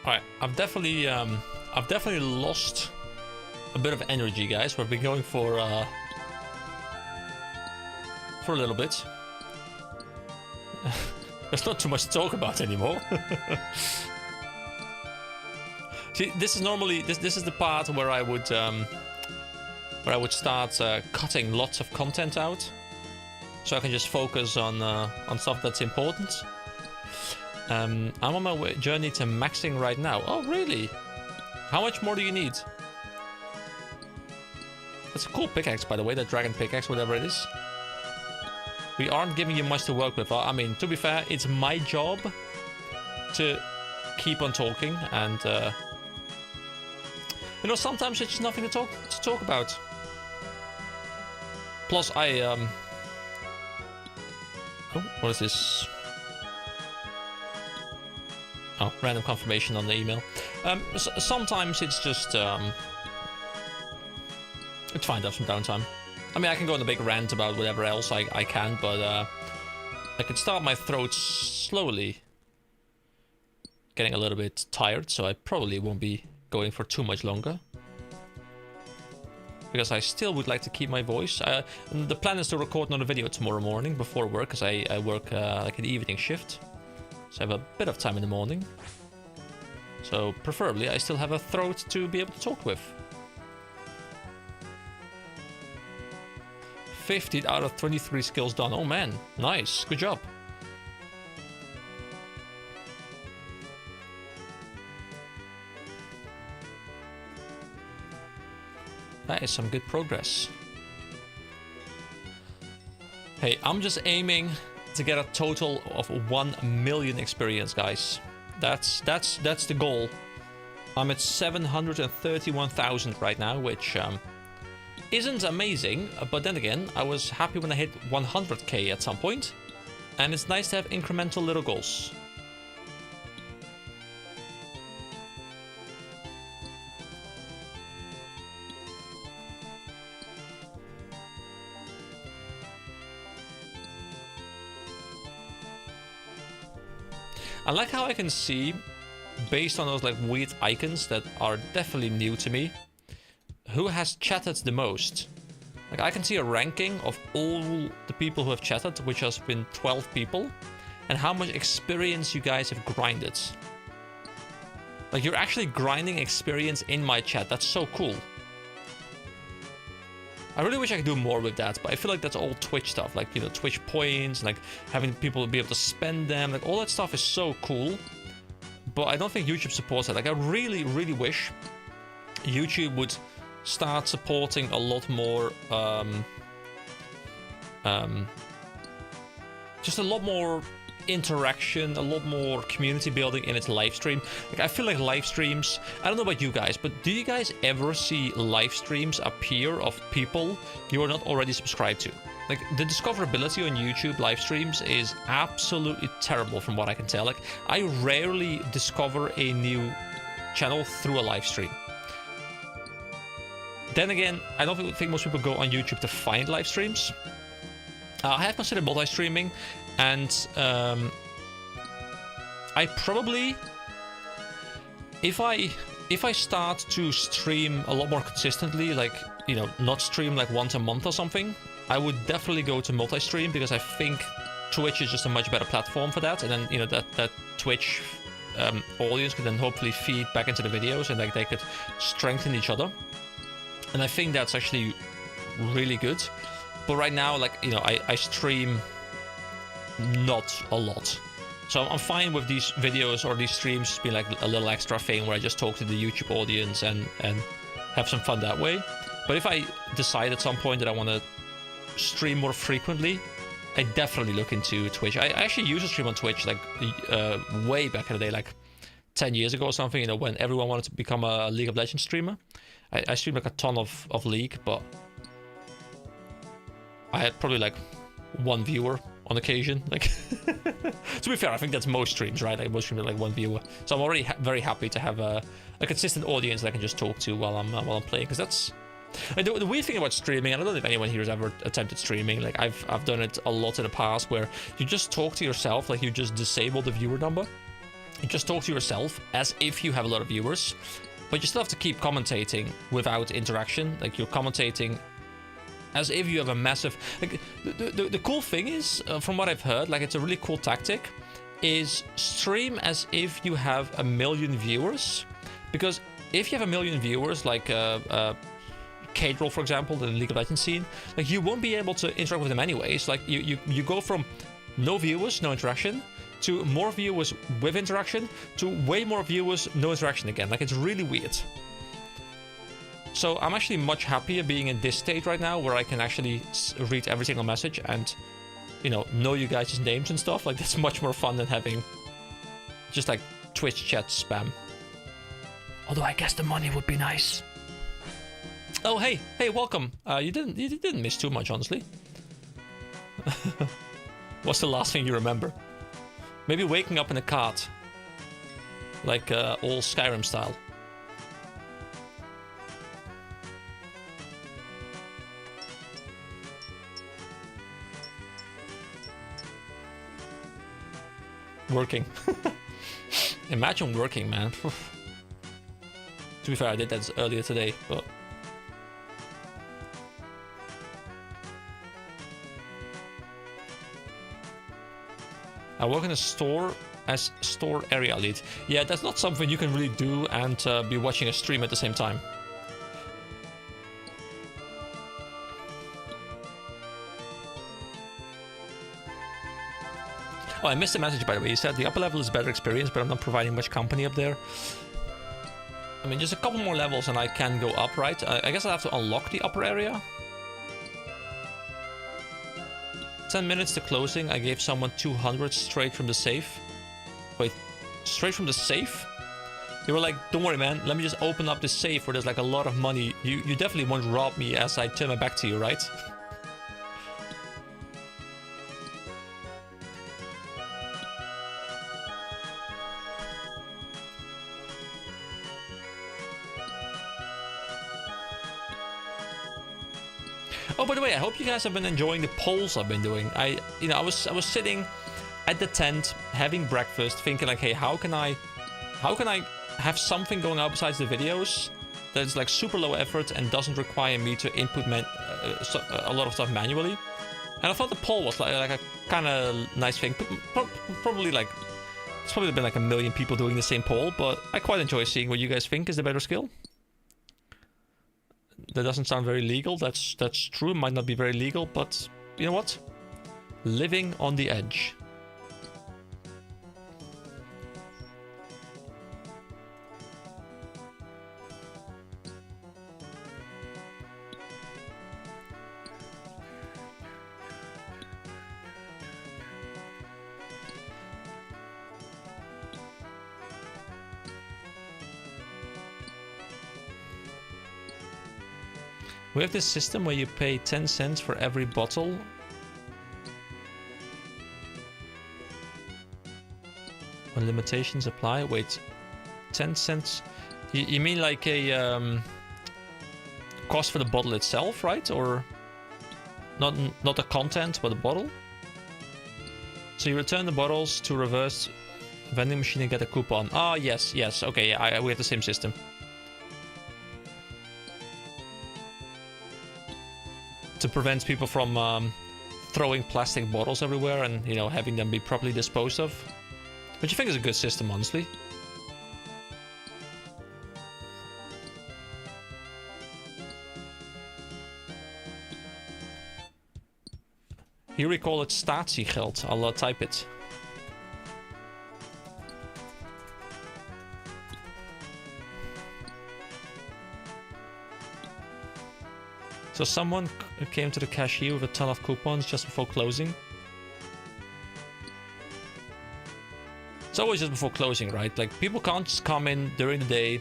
Alright, I've definitely lost a bit of energy, guys. We've been going for a little bit. There's not too much to talk about anymore. See, this is normally this is the part where I would start cutting lots of content out, so I can just focus on stuff that's important. I'm on my journey to maxing right now. Oh, really? How much more do you need? That's a cool pickaxe, by the way, that dragon pickaxe, whatever it is. We aren't giving you much to work with. I mean, to be fair, it's my job to keep on talking, and you know, sometimes it's just nothing to talk about. Plus, oh, what is this? Oh, random confirmation on the email. Sometimes it's just it's fine to have some downtime. I mean, I can go on a big rant about whatever else I can, but I can start my throat slowly getting a little bit tired, so I probably won't be going for too much longer. Because I still would like to keep my voice. The plan is to record another video tomorrow morning before work, because I work like an evening shift. So I have a bit of time in the morning. So preferably I still have a throat to be able to talk with. 15 out of 23 skills done. Oh man, nice, good job. That is some good progress. Hey, I'm just aiming to get a total of 1 million experience, guys. That's the goal. I'm at 731,000 right now, which isn't amazing, but then again, I was happy when I hit 100k at some point, and it's nice to have incremental little goals. I like how I can see, based on those like weird icons that are definitely new to me, who has chatted the most. Like, I can see a ranking of all the people who have chatted, which has been 12 people, and how much experience you guys have grinded. Like, you're actually grinding experience in my chat. That's so cool. I really wish I could do more with that, but I feel like that's all Twitch stuff, like, you know, Twitch points, like having people be able to spend them, like all that stuff is so cool, but I don't think YouTube supports that. Like, I really, really wish YouTube would start supporting a lot more, just a lot more interaction, a lot more community building in its live stream. Like, I feel like live streams, I don't know about you guys, but do you guys ever see live streams appear of people you are not already subscribed to? Like, the discoverability on YouTube live streams is absolutely terrible from what I can tell. Like, I rarely discover a new channel through a live stream. Then again, I don't think most people go on YouTube to find live streams. I have considered multi-streaming, and I probably, if I start to stream a lot more consistently, like, you know, not stream like once a month or something, I would definitely go to multi-stream, because I think Twitch is just a much better platform for that, and then, you know, that Twitch audience could then hopefully feed back into the videos, and like they could strengthen each other. And I think that's actually really good. But right now, like, you know, I stream not a lot. So I'm fine with these videos or these streams being like a little extra thing where I just talk to the YouTube audience and have some fun that way. But if I decide at some point that I want to stream more frequently, I definitely look into Twitch. I actually used to stream on Twitch like way back in the day, like 10 years ago or something, you know, when everyone wanted to become a League of Legends streamer. I streamed like a ton of League, but I had probably like one viewer on occasion. Like, to be fair, I think that's most streams, right? Like, most streams are like one viewer. So I'm already very happy to have a consistent audience that I can just talk to while I'm playing, because that's. And the weird thing about streaming, I don't know if anyone here has ever attempted streaming. Like, I've done it a lot in the past, where you just talk to yourself, like you just disable the viewer number. You just talk to yourself as if you have a lot of viewers, but you still have to keep commentating without interaction. Like, you're commentating as if you have a massive, like, the cool thing is, from what I've heard, like, it's a really cool tactic, is stream as if you have 1 million viewers. Because if you have 1 million viewers, like K-Roll, for example, the League of Legends scene, like, you won't be able to interact with them anyways. Like, you go from no viewers, no interaction, to more viewers with interaction, to way more viewers, no interaction again. Like, it's really weird. So I'm actually much happier being in this state right now, where I can actually read every single message and, you know you guys' names and stuff. Like, that's much more fun than having just like Twitch chat spam. Although I guess the money would be nice. Oh, hey, welcome. You didn't miss too much, honestly. What's the last thing you remember? Maybe waking up in a cart, like all Skyrim style. Working. Imagine working, man. To be fair, I did that earlier today, but... I work in a store as store area lead. Yeah, that's not something you can really do and be watching a stream at the same time. Oh, I missed the message, by the way. You said the upper level is better experience, but I'm not providing much company up there. I mean, just a couple more levels and I can go up, right? I guess I have to unlock the upper area. 10 minutes to closing. I gave someone 200 straight from the safe. Wait, straight from the safe? You were like, don't worry, man. Let me just open up the safe where there's like a lot of money. You definitely won't rob me as I turn my back to you, right? Oh, by the way, I hope you guys have been enjoying the polls I've been doing. I was sitting at the tent having breakfast, thinking like, hey, how can I have something going out besides the videos that's like super low effort and doesn't require me to input a lot of stuff manually? And I thought the poll was like a kind of nice thing. Probably like it's probably been like 1 million people doing the same poll, but I quite enjoy seeing what you guys think is the better skill. That doesn't sound very legal. That's true. It might not be very legal, but you know what? Living on the edge. We have this system where you pay 10 cents for every bottle. When limitations apply. Wait, 10 cents? You mean like a cost for the bottle itself, right? Or not the content, but the bottle? So you return the bottles to reverse vending machine and get a coupon. Ah, yes, okay, yeah, we have the same system. To prevent people from throwing plastic bottles everywhere and, you know, having them be properly disposed of. Which I think is a good system, honestly. Here we call it statiegeld. I'll type it. So someone came to the cashier with a ton of coupons just before closing. It's always just before closing, right? Like, people can't just come in during the day.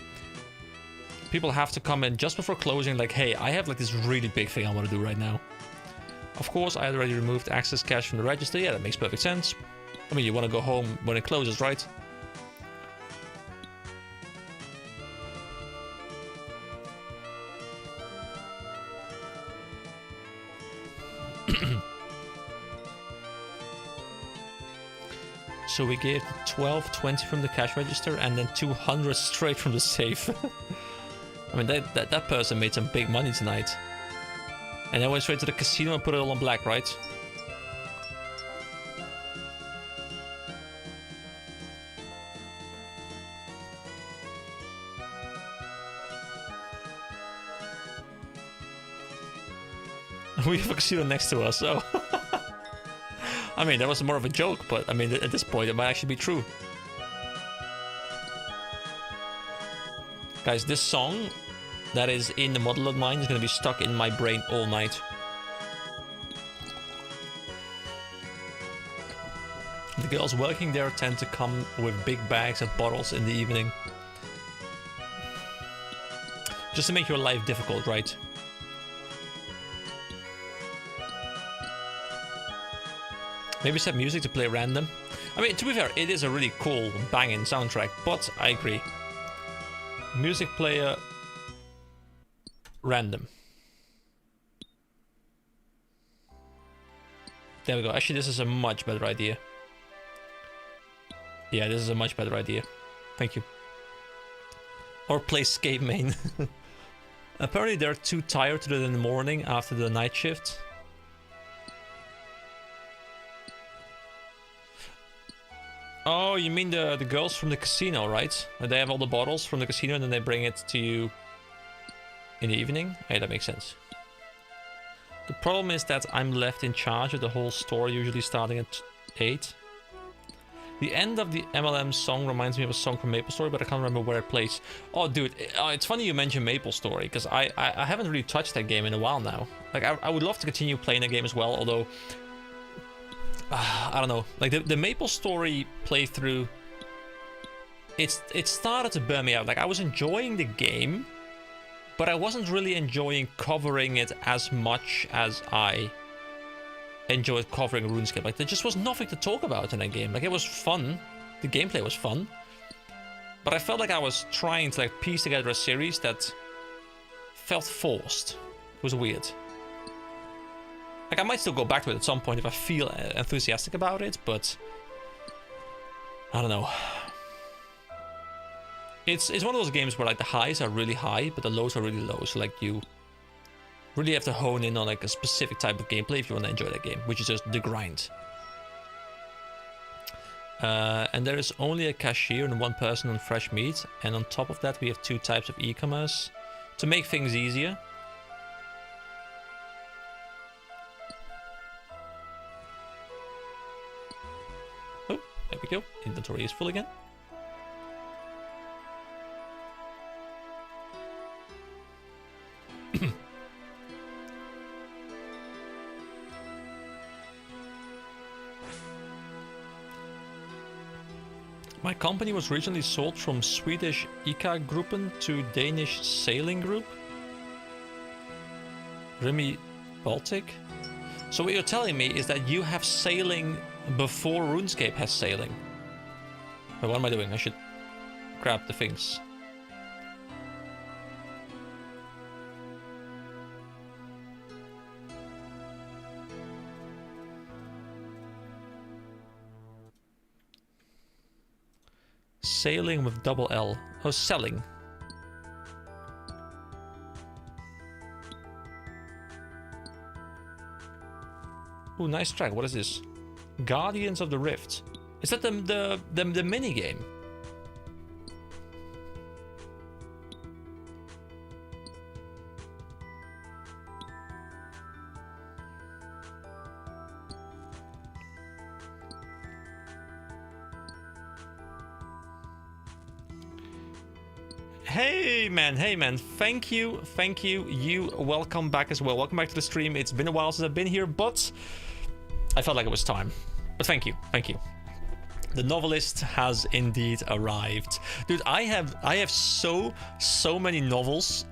People have to come in just before closing, like, hey, I have like this really big thing I want to do right now. Of course, I already removed access cash from the register. Yeah, that makes perfect sense. I mean, you want to go home when it closes, right? So we gave 12.20 from the cash register and then 200 straight from the safe. I mean, that person made some big money tonight. And then went straight to the casino and put it all on black, right? We have a casino next to us, so... I mean, that was more of a joke, but I mean, at this point, it might actually be true. Guys, this song that is in the model of mine is going to be stuck in my brain all night. The girls working there tend to come with big bags of bottles in the evening. Just to make your life difficult, right? Maybe set music to play random. I mean, to be fair, it is a really cool, banging soundtrack, but I agree. Music player random. There we go. Actually, this is a much better idea. Yeah, this is a much better idea. Thank you. Or play Skate Main. Apparently they're too tired to do it in the morning after the night shift. Oh, you mean the girls from the casino, right? They have all the bottles from the casino and then they bring it to you in the evening? Hey, that makes sense. The problem is that I'm left in charge of the whole store, usually starting at 8. The end of the MLM song reminds me of a song from MapleStory, but I can't remember where it plays. Oh, dude, it's funny you mentioned MapleStory, because I haven't really touched that game in a while now. Like, I would love to continue playing that game as well, although... I don't know. Like, the MapleStory playthrough... It started to burn me out. Like, I was enjoying the game, but I wasn't really enjoying covering it as much as I... enjoyed covering RuneScape. Like, there just was nothing to talk about in that game. Like, it was fun, the gameplay was fun, but I felt like I was trying to like piece together a series that felt forced. It was weird. Like, I might still go back to it at some point if I feel enthusiastic about it, but I don't know. It's one of those games where like the highs are really high, but the lows are really low. So like you really have to hone in on like a specific type of gameplay if you want to enjoy that game, which is just the grind. And there is only a cashier and one person on fresh meat, and on top of that we have 2 types of e-commerce to make things easier. Oh, there we go. Inventory is full again. My company was recently sold from Swedish ICA Gruppen to Danish Sailing Group. Remy Baltic. So what you're telling me is that you have sailing before RuneScape has sailing. But what am I doing? I should grab the things. Sailing with double L. Oh, selling. Ooh, nice track. What is this? Guardians of the Rift. Is that the mini game? Hey man, thank you, you welcome back as well, welcome back to the stream. It's been a while since I've been here, but I felt like it was time. But thank you. The novelist has indeed arrived. Dude, I have so many novels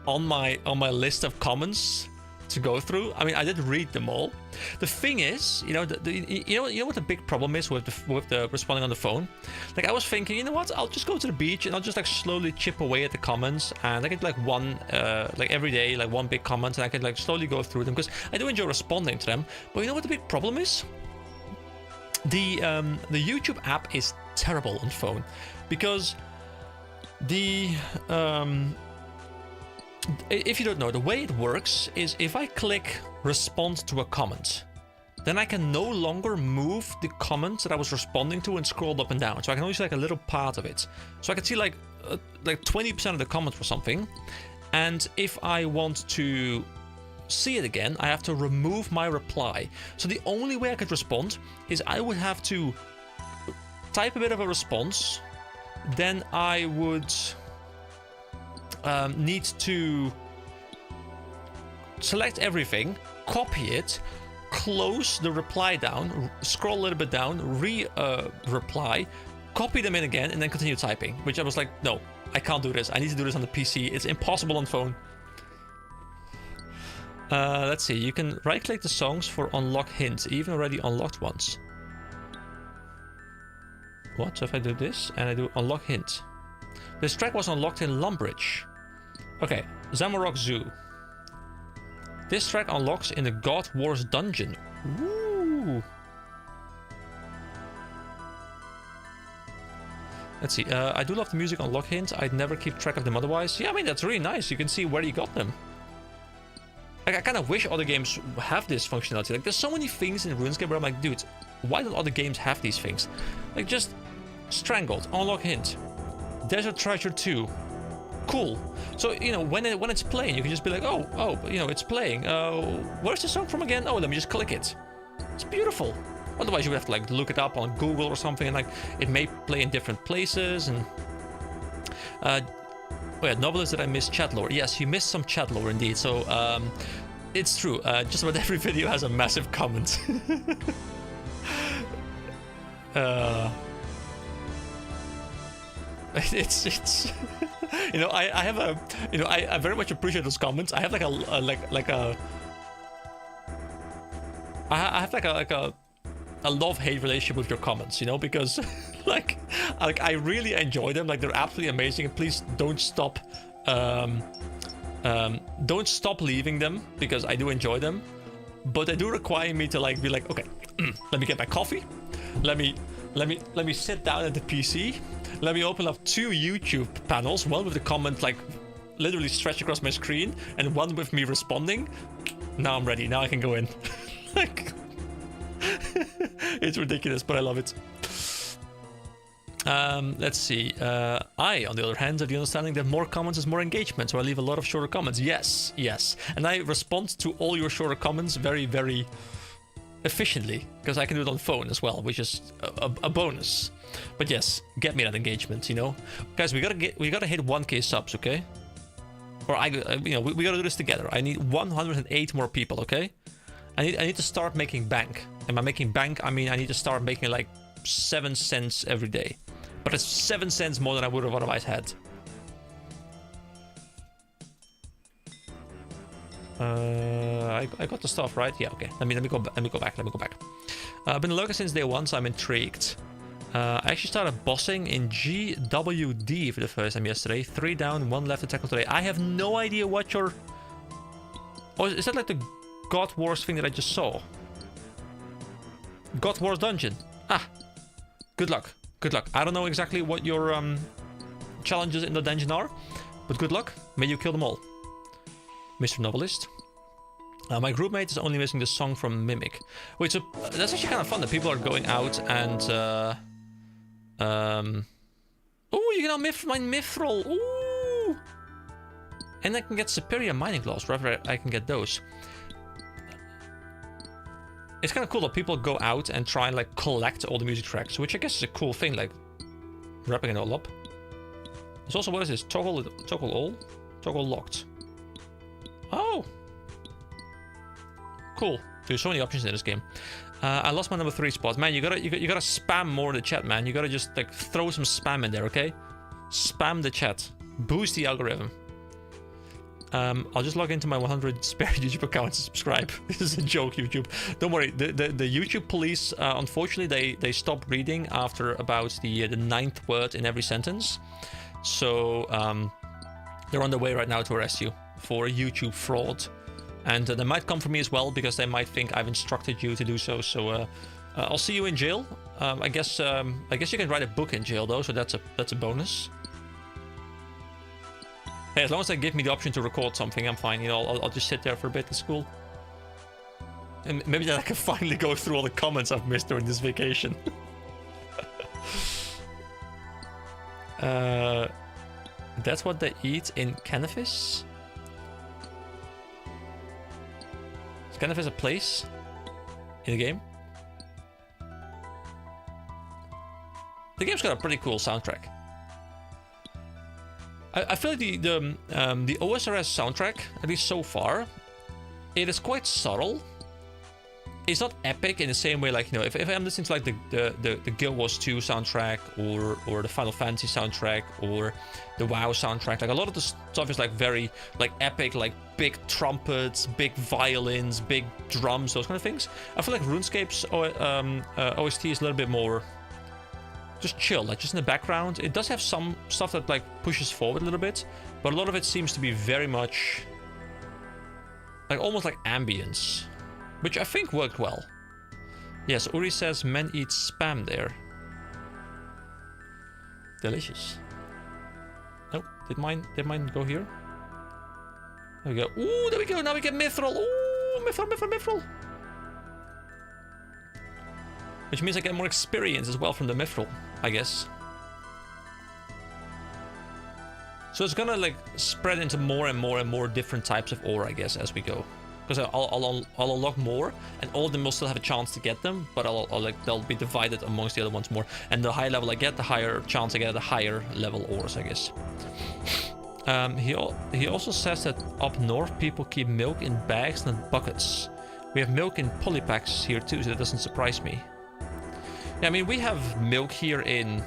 on my list of comments to go through. I mean, I did read them all. The thing is, you know, you know what the big problem is with the responding on the phone? Like, I was thinking, you know what? I'll just go to the beach and I'll just like slowly chip away at the comments, and I get like one, like every day, like one big comment, and I can like slowly go through them because I do enjoy responding to them. But you know what the big problem is? The YouTube app is terrible on phone because the if you don't know, the way it works is if I click respond to a comment, then I can no longer move the comment that I was responding to and scroll up and down. So I can only see like a little part of it. So I can see like 20% of the comment for something. And if I want to see it again, I have to remove my reply. So the only way I could respond is I would have to type a bit of a response. Then I would need to select everything, copy it, close the reply down, scroll a little bit down, reply, copy them in again, and then continue typing. Which I was like, no, I can't do this. I need to do this on the PC. It's impossible on phone. Let's see. You can right-click the songs for unlock hints, even already unlocked ones. What? So if I do this and I do unlock hint. This track was unlocked in Lumbridge. Okay, Zamorak Zoo. This track unlocks in the God Wars dungeon. Woo! Let's see. I do love the music unlock hints. I'd never keep track of them otherwise. Yeah, I mean, that's really nice. You can see where you got them. Like, I kind of wish other games have this functionality. Like, there's so many things in RuneScape where I'm like, dude, why don't other games have these things? Like, just Strangled, unlock hint. Desert Treasure 2. Cool. So, you know, when it's playing, you can just be like, oh, you know, it's playing. Where's the song from again? Oh, let me just click it. It's beautiful. Otherwise, you would have to, like, look it up on Google or something, and, like, it may play in different places, and... oh, yeah, Novelist, did I miss chat lore? Yes, you missed some chat lore, indeed. So, it's true. Just about every video has a massive comment. It's you know, I have a, you know, I very much appreciate those comments. I have like I have like a love-hate relationship with your comments, you know, because like I really enjoy them. Like, they're absolutely amazing, and please don't stop leaving them, because I do enjoy them, but they do require me to like be like, okay, let me get my coffee, let me sit down at the PC. Let me open up 2 YouTube panels, one with the comment like literally stretched across my screen, and one with me responding. Now I'm ready. Now I can go in. Like, it's ridiculous, but I love it. Let's see. I, on the other hand, have the understanding that more comments is more engagement, so I leave a lot of shorter comments. Yes, yes. And I respond to all your shorter comments very, very efficiently, because I can do it on phone as well, which is a bonus. But yes, get me that engagement, you know, guys. We gotta hit 1K subs, okay? Or you know, we gotta do this together. I need 108 more people, okay? I need to start making bank. And by making bank, I mean I need to start making like 7 cents every day. But it's 7 cents more than I would have otherwise had. I got the stuff right. Yeah, okay. Let me go back. I've been looking since day 1, so I'm intrigued. I actually started bossing in GWD for the first time yesterday. 3 down, 1 left to tackle today. I have no idea what your... Oh, is that like the God Wars thing that I just saw? God Wars dungeon. Ah, good luck. Good luck. I don't know exactly what your challenges in the dungeon are, but good luck. May you kill them all. Mr. Novelist. My groupmate is only missing the song from Mimic. Wait, so that's actually kind of fun that people are going out and... Oh, you can now mine Mithril. Ooh! And I can get Superior Mining Claws, wherever I can get those. It's kind of cool that people go out and try and like collect all the music tracks, which I guess is a cool thing, like wrapping it all up. There's also, what is this? Toggle all? Toggle locked. Oh! Cool. There's so many options in this game. I lost my number 3 spot. Man, you gotta spam more in the chat, man. You gotta just like throw some spam in there, okay? Spam the chat. Boost the algorithm. I'll just log into my 100 spare YouTube accounts and subscribe. This is a joke, YouTube. Don't worry. The YouTube police, unfortunately, they stop reading after about the 9th word in every sentence. So they're on their way right now to arrest you for YouTube fraud. And they might come for me as well, because they might think I've instructed you to do so. So I'll see you in jail. I guess you can write a book in jail though, so that's a bonus. Hey, as long as they give me the option to record something, I'm fine. You know, I'll just sit there for a bit at school. And maybe then I can finally go through all the comments I've missed during this vacation. That's what they eat in Canifis? Is Canifis a place in the game? The game's got a pretty cool soundtrack. I feel like the OSRS soundtrack, at least so far, it is quite subtle. It's not epic in the same way, like, you know, if I'm listening to like the Guild Wars 2 soundtrack or the Final Fantasy soundtrack or the WoW soundtrack, like a lot of the stuff is like very like epic, like big trumpets, big violins, big drums, those kind of things. I feel like RuneScape's OST is a little bit more just chill, like just in the background. It does have some stuff that like pushes forward a little bit, but a lot of it seems to be very much like almost like ambience, which I think worked well. Yes, Uri says men eat spam there. Delicious. Oh, did mine go here? There we go. Ooh, there we go. Now we get Mithril. Ooh, Mithril. Which means I get more experience as well from the Mithril, I guess. So it's gonna like spread into more and more different types of ore, I guess, as we go. Because I'll unlock more, and all of them will still have a chance to get them, but I'll like they'll be divided amongst the other ones more. And the higher level I get, the higher chance I get at the higher level ores, I guess. He also says that up north people keep milk in bags and buckets. We have milk in polypacks here too, so that doesn't surprise me. Yeah, I mean we have milk here in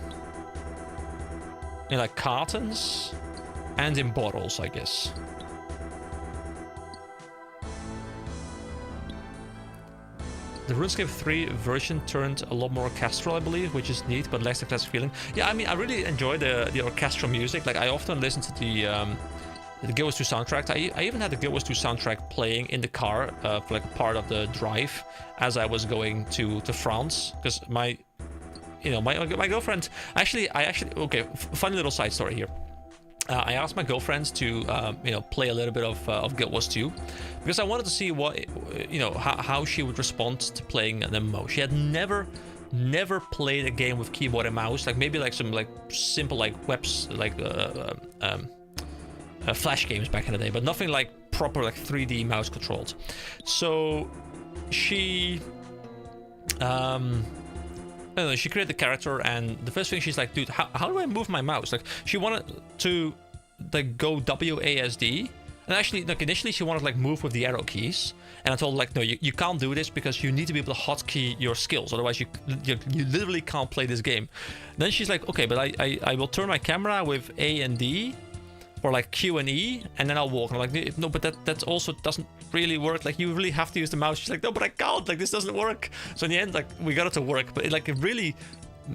like cartons and in bottles, I guess. The RuneScape 3 version turned a lot more orchestral, I believe, which is neat, but less the classic feeling. Yeah, I mean, I really enjoy the orchestral music. Like, I often listen to the Guild Wars 2 soundtrack. I even had the Guild Wars 2 soundtrack playing in the car for like part of the drive as I was going to France, because my girlfriend okay, funny little side story here. I asked my girlfriends to, play a little bit of Guild Wars 2 because I wanted to see what, how she would respond to playing an MMO. She had never played a game with keyboard and mouse, like maybe like some like simple like webs, like flash games back in the day, but nothing like proper like 3D mouse controlled. So she, I don't know, she created the character, and the first thing she's like, dude, how do I move my mouse? Like, she wanted to like go WASD, and actually, like, initially she wanted to like move with the arrow keys, and I told her like, no, you can't do this because you need to be able to hotkey your skills, otherwise you literally can't play this game. Then she's like, okay, but I will turn my camera with A and D, or like Q and E, and then I'll walk. And I'm like, no, but that also doesn't really work. Like, you really have to use the mouse. She's like, no, but I can't. Like, this doesn't work. So in the end, like, we got it to work. But it really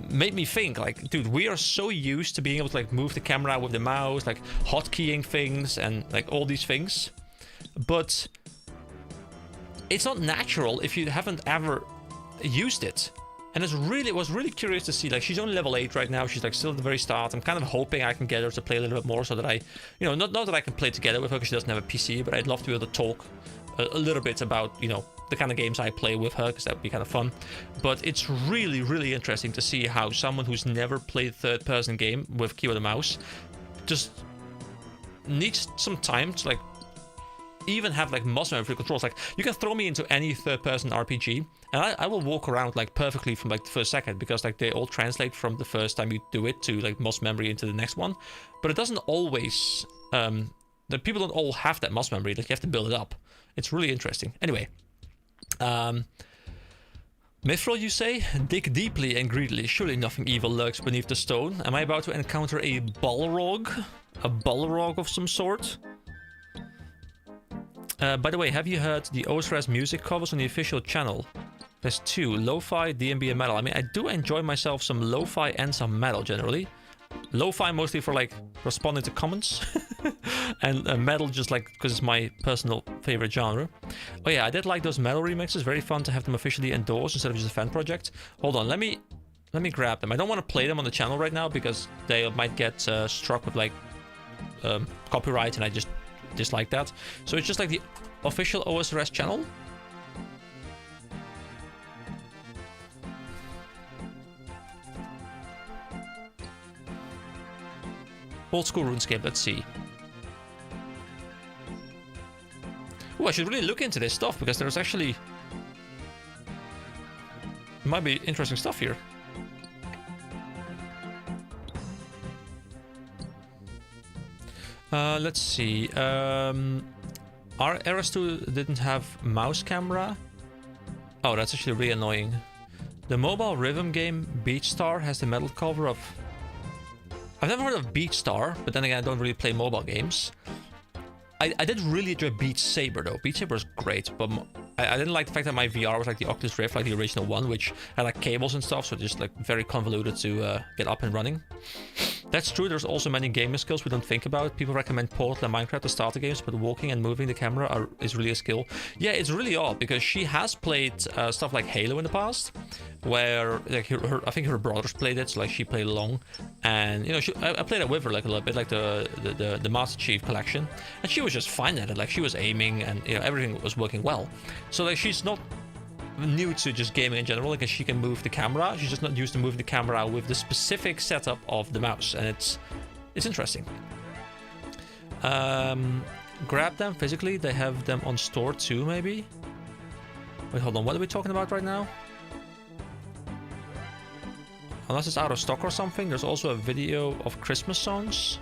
made me think, like, dude, we are so used to being able to like move the camera with the mouse, like hotkeying things and like all these things. But it's not natural if you haven't ever used it. And it was really curious to see, like, she's only level 8 right now. She's like still at the very start. I'm kind of hoping I can get her to play a little bit more so that I, not that I can play together with her because she doesn't have a PC, but I'd love to be able to talk a little bit about, the kind of games I play with her, because that would be kind of fun. But it's really, really interesting to see how someone who's never played third-person game with keyboard and mouse just needs some time to like even have like muscle memory controls. Like, you can throw me into any third-person RPG, and I will walk around like perfectly from like the first second, because like they all translate from the first time you do it to like muscle memory into the next one. But it doesn't always. The people don't all have that muscle memory. Like, you have to build it up. It's really interesting. Anyway, Mithril, you say? Dig deeply and greedily. Surely nothing evil lurks beneath the stone. Am I about to encounter a Balrog? A Balrog of some sort? By the way, have you heard the OSRS music covers on the official channel? There's two, lo-fi, DnB, and metal. I mean, I do enjoy myself some lo-fi and some metal generally. Lo-fi mostly for like responding to comments, and metal just like because it's my personal favorite genre. Oh yeah, I did like those metal remixes. Very fun to have them officially endorsed instead of just a fan project. Hold on, let me grab them. I don't want to play them on the channel right now because they might get struck with like copyright, and I just dislike that. So it's just like the official OSRS channel. Old school RuneScape, let's see. Oh, I should really look into this stuff, because there's actually might be interesting stuff here. Let's see. Our RS2 didn't have mouse camera. Oh, that's actually really annoying. The mobile rhythm game BeatStar has the metal cover of... I've never heard of BeatStar, but then again, I don't really play mobile games. I did really enjoy Beat Saber though. Beat Saber is great, but I didn't like the fact that my VR was like the Oculus Rift, like the original one, which had like cables and stuff, so just like very convoluted to get up and running. That's true, there's also many gaming skills we don't think about. People recommend Portal and Minecraft as starter games, but walking and moving the camera is really a skill. Yeah, it's really odd, because she has played stuff like Halo in the past, where like I think her brothers played it, so like she played along, and you know, I played it with her like a little bit, like the Master Chief Collection, and she was just fine at it. Like she was aiming, and you know, everything was working well. So like she's not new to just gaming in general, because she can move the camera. She's just not used to moving the camera with the specific setup of the mouse, and it's interesting. Grab them physically. They have them on store too, maybe. Wait, hold on. What are we talking about right now? Unless it's out of stock or something. There's also a video of Christmas songs.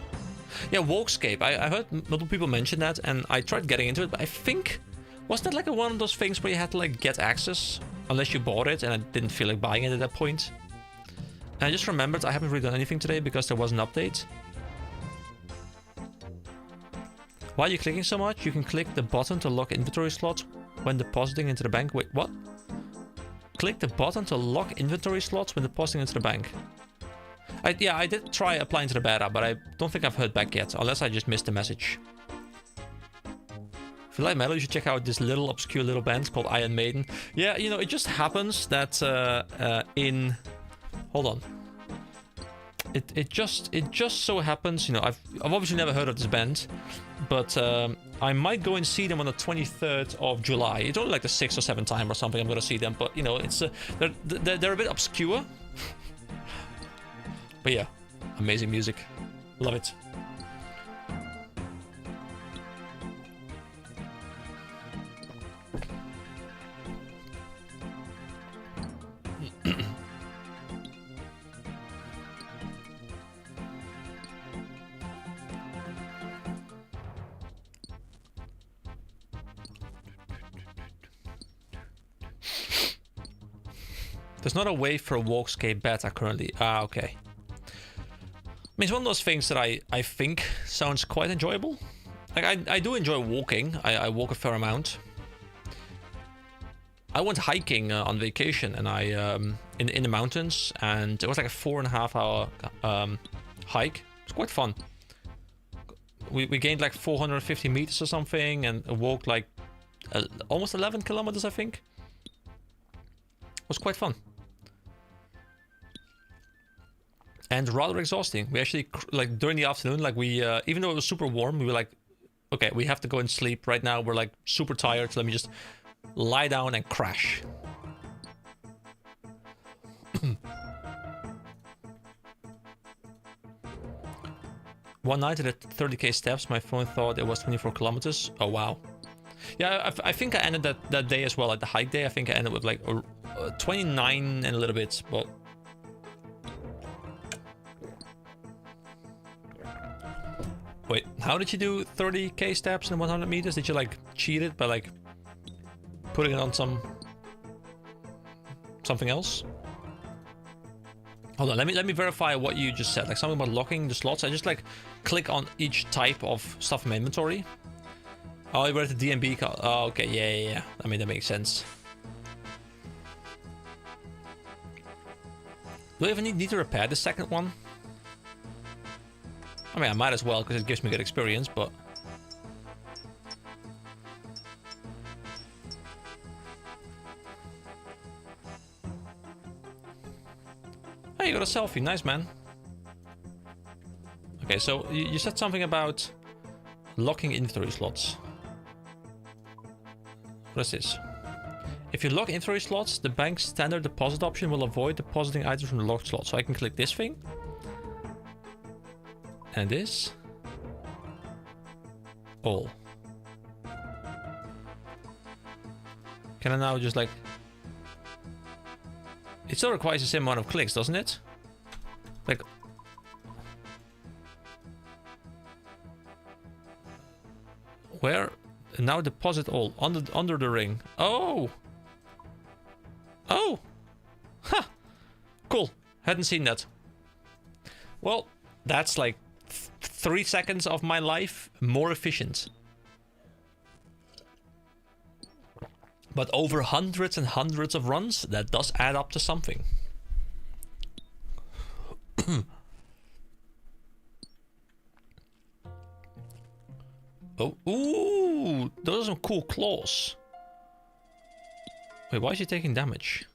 Yeah, Walkscape. I heard multiple people mention that, and I tried getting into it, but I think... Wasn't that like one of those things where you had to like get access? Unless you bought it, and I didn't feel like buying it at that point. And I just remembered I haven't really done anything today because there was an update. Why are you clicking so much? You can click the button to lock inventory slots when depositing into the bank. Wait, what? Click the button to lock inventory slots when depositing into the bank. Yeah, I did try applying to the beta, but I don't think I've heard back yet, unless I just missed the message. If you like metal, you should check out this little obscure little band called Iron Maiden. Yeah, you know, it just happens that hold on. It just so happens, you know, I've obviously never heard of this band, but I might go and see them on the 23rd of July. It's only like the 6th or 7th time or something I'm gonna see them, but you know, it's they're a bit obscure. But yeah, amazing music. Love it. There's not a way for a Walkscape beta currently. Ah, okay. I mean, it's one of those things that I think sounds quite enjoyable. Like, I do enjoy walking. I walk a fair amount. I went hiking on vacation, and I in the mountains, and it was like a 4.5 hour hike. It's quite fun. We gained like 450 meters or something, and walked like almost 11 kilometers, I think. It was quite fun. And rather exhausting. We actually, like, during the afternoon, like, we, even though it was super warm, we were like, okay, we have to go and sleep right now. We're, like, super tired, so let me just lie down and crash. One night I did 30k steps. My phone thought it was 24 kilometers. Oh, wow. Yeah, I think I ended that day as well, like the hike day. I think I ended with, like, 29 and a little bit, but... Wait, how did you do 30k steps in 100 meters? Did you like cheat it by like putting it on something else? Hold on, let me verify what you just said. Like something about locking the slots. I just like click on each type of stuff in my inventory. Oh, you read the DMB call. Oh, okay, yeah. I mean, that makes sense. Do I even need to repair the second one? I mean, I might as well, because it gives me good experience, but... Hey, you got a selfie. Nice, man. Okay, so you said something about locking inventory slots. What is this? If you lock inventory slots, the bank's standard deposit option will avoid depositing items from the locked slot. So I can click this thing. And this. All. Can I now just like... It still requires the same amount of clicks, doesn't it? Like... Where? Now deposit all under the ring. Oh! Oh! Huh! Cool. Hadn't seen that. Well, that's like 3 seconds of my life more efficient. But over hundreds and hundreds of runs, that does add up to something. Oh, ooh, those are some cool claws. Wait, why is he taking damage?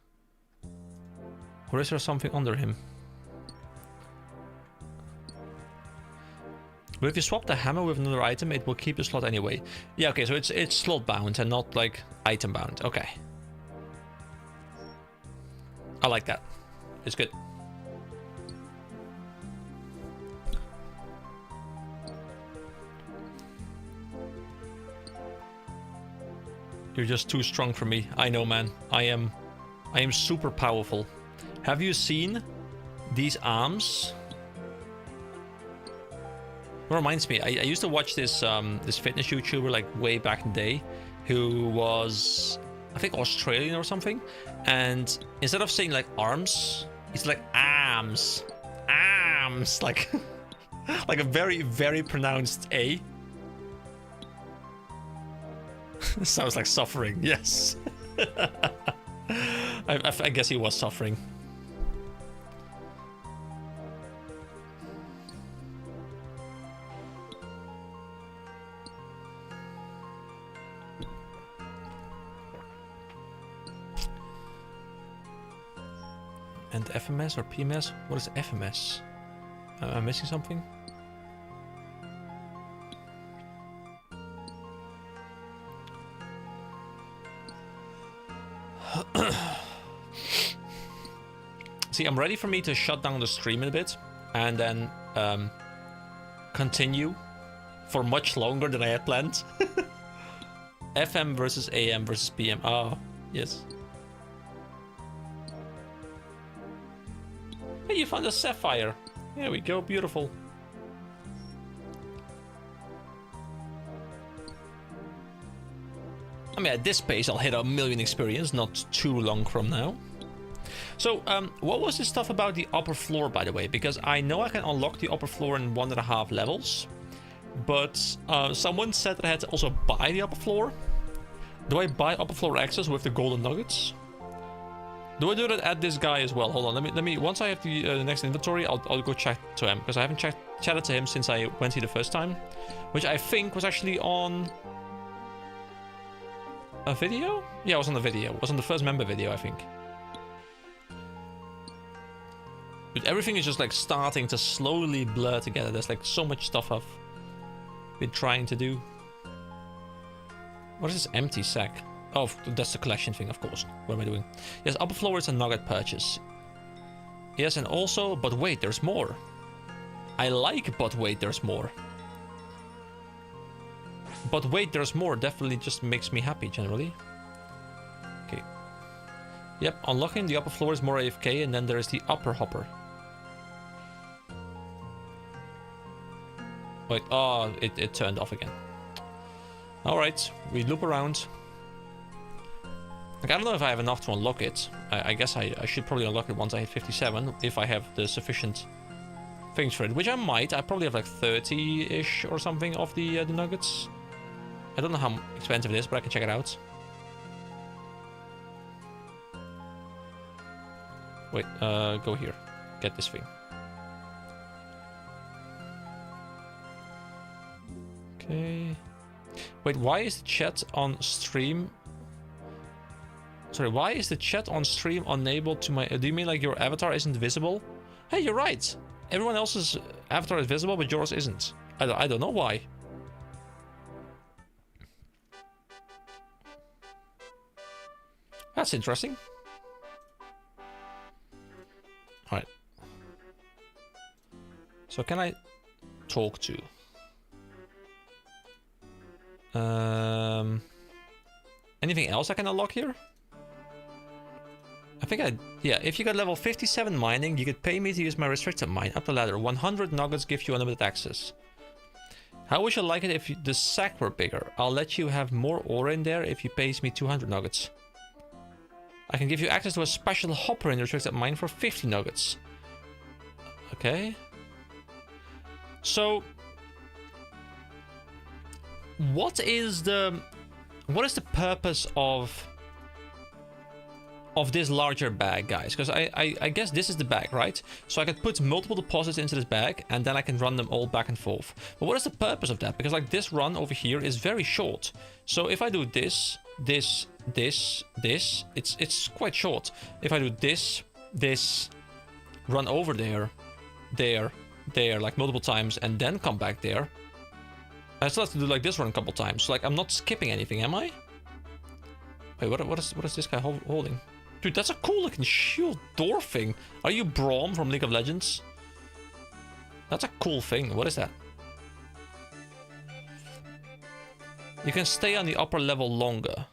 Or is there something under him? But if you swap the hammer with another item, it will keep the slot anyway. Yeah, okay, so it's slot bound and not like item bound. Okay. I like that. It's good. You're just too strong for me. I know, man. I am super powerful. Have you seen these arms? It reminds me, I used to watch this this fitness YouTuber like way back in the day, who was, I think, Australian or something, and instead of saying like arms, it's like arms, like like a very, very pronounced A. Sounds like suffering. Yes. I guess he was suffering. And FMS or PMS? What is FMS? Am I missing something? See, I'm ready for me to shut down the stream in a bit and then continue for much longer than I had planned. FM versus AM versus PM. Oh, yes. Hey, you found a sapphire. There we go, beautiful. I mean, at this pace, I'll hit 1,000,000 experience, not too long from now. So, what was this stuff about the upper floor, by the way? Because I know I can unlock the upper floor in 1.5 levels, but someone said that I had to also buy the upper floor. Do I buy upper floor access with the golden nuggets? Do I do that at this guy as well? Hold on, let me. Once I have the next inventory, I'll go chat to him, because I haven't chatted to him since I went here the first time, which I think was actually on a video. Yeah, it was on the video. It was on the first member video, I think. But everything is just like starting to slowly blur together. There's like so much stuff I've been trying to do. What is this empty sack? Oh, that's the collection thing, of course. What am I doing? Yes, upper floor is a nugget purchase. Yes, and also, but wait, there's more. I like, but wait, there's more. But wait, there's more. Definitely just makes me happy, generally. Okay. Yep, unlocking the upper floor is more AFK, and then there is the upper hopper. Wait, oh, it turned off again. Alright, we loop around. Like, I don't know if I have enough to unlock it. I guess I should probably unlock it once I hit 57, if I have the sufficient things for it, which I might. I probably have like 30-ish or something of the nuggets. I don't know how expensive it is, but I can check it out. Wait, go here. Get this thing. Okay. Wait, why is the chat on stream... Sorry, why is the chat on stream unable to my... do you mean like your avatar isn't visible? Hey, you're right. Everyone else's avatar is visible, but yours isn't. I don't know why. That's interesting. Alright. So can I talk to... anything else I can unlock here? I think yeah, if you got level 57 mining, you could pay me to use my restricted mine up the ladder. 100 nuggets give you unlimited access. How would you like it if the sack were bigger? I'll let you have more ore in there if you pays me 200 nuggets. I can give you access to a special hopper in the restricted mine for 50 nuggets. Okay. So, what is the purpose of this larger bag, guys? Because I guess this is the bag, right? So I could put multiple deposits into this bag and then I can run them all back and forth. But what is the purpose of that? Because like this run over here is very short. So if I do this, it's quite short. If I do this, run over there, like multiple times and then come back there, I still have to do like this run a couple times. So like I'm not skipping anything, am I? Wait, what is this guy holding? Dude, that's a cool looking shield door thing. Are you Braum from League of Legends? That's a cool thing. What is that? You can stay on the upper level longer.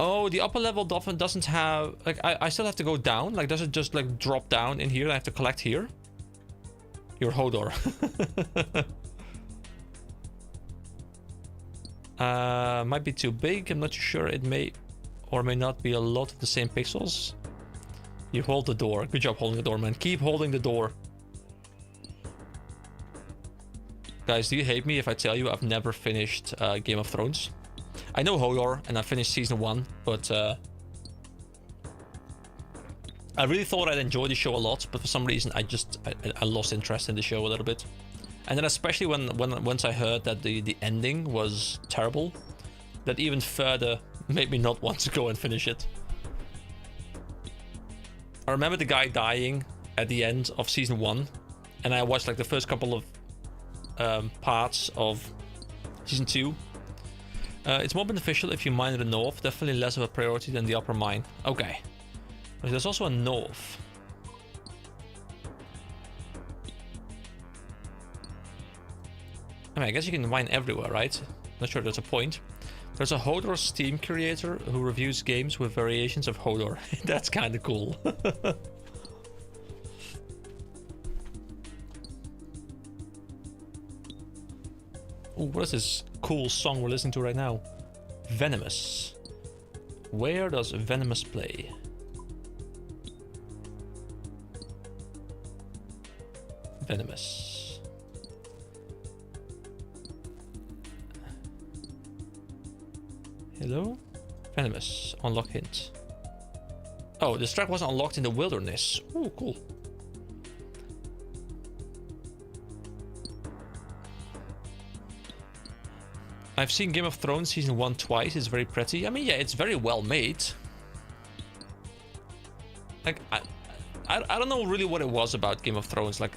Oh, the upper level dolphin doesn't have... Like, I still have to go down? Like, does it just, like, drop down in here and I have to collect here? Your Hodor. Might be too big. I'm not too sure. It may or may not be a lot of the same pixels. You hold the door. Good job holding the door, man. Keep holding the door. Guys, do you hate me if I tell you I've never finished Game of Thrones? I know Hodor and I finished season 1, but I really thought I'd enjoy the show a lot, but for some reason I lost interest in the show a little bit. And then especially once I heard that the ending was terrible, that even further made me not want to go and finish it. I remember the guy dying at the end of season 1, and I watched like the first couple of parts of season 2. It's more beneficial if you mine in the north, definitely less of a priority than the upper mine. Okay. But there's also a north. I mean, I guess you can mine everywhere, right? Not sure there's a point. There's a Hodor Steam creator who reviews games with variations of Hodor. That's kind of cool. Ooh, what is this cool song we're listening to right now? Venomous. Where does Venomous play? Venomous. Hello? Venomous. Unlock hint. Oh, this track wasn't unlocked in the wilderness. Ooh, cool. I've seen Game of Thrones season 1 twice. It's very pretty. I mean, yeah, it's very well made. Like, I don't know really what it was about Game of Thrones. Like,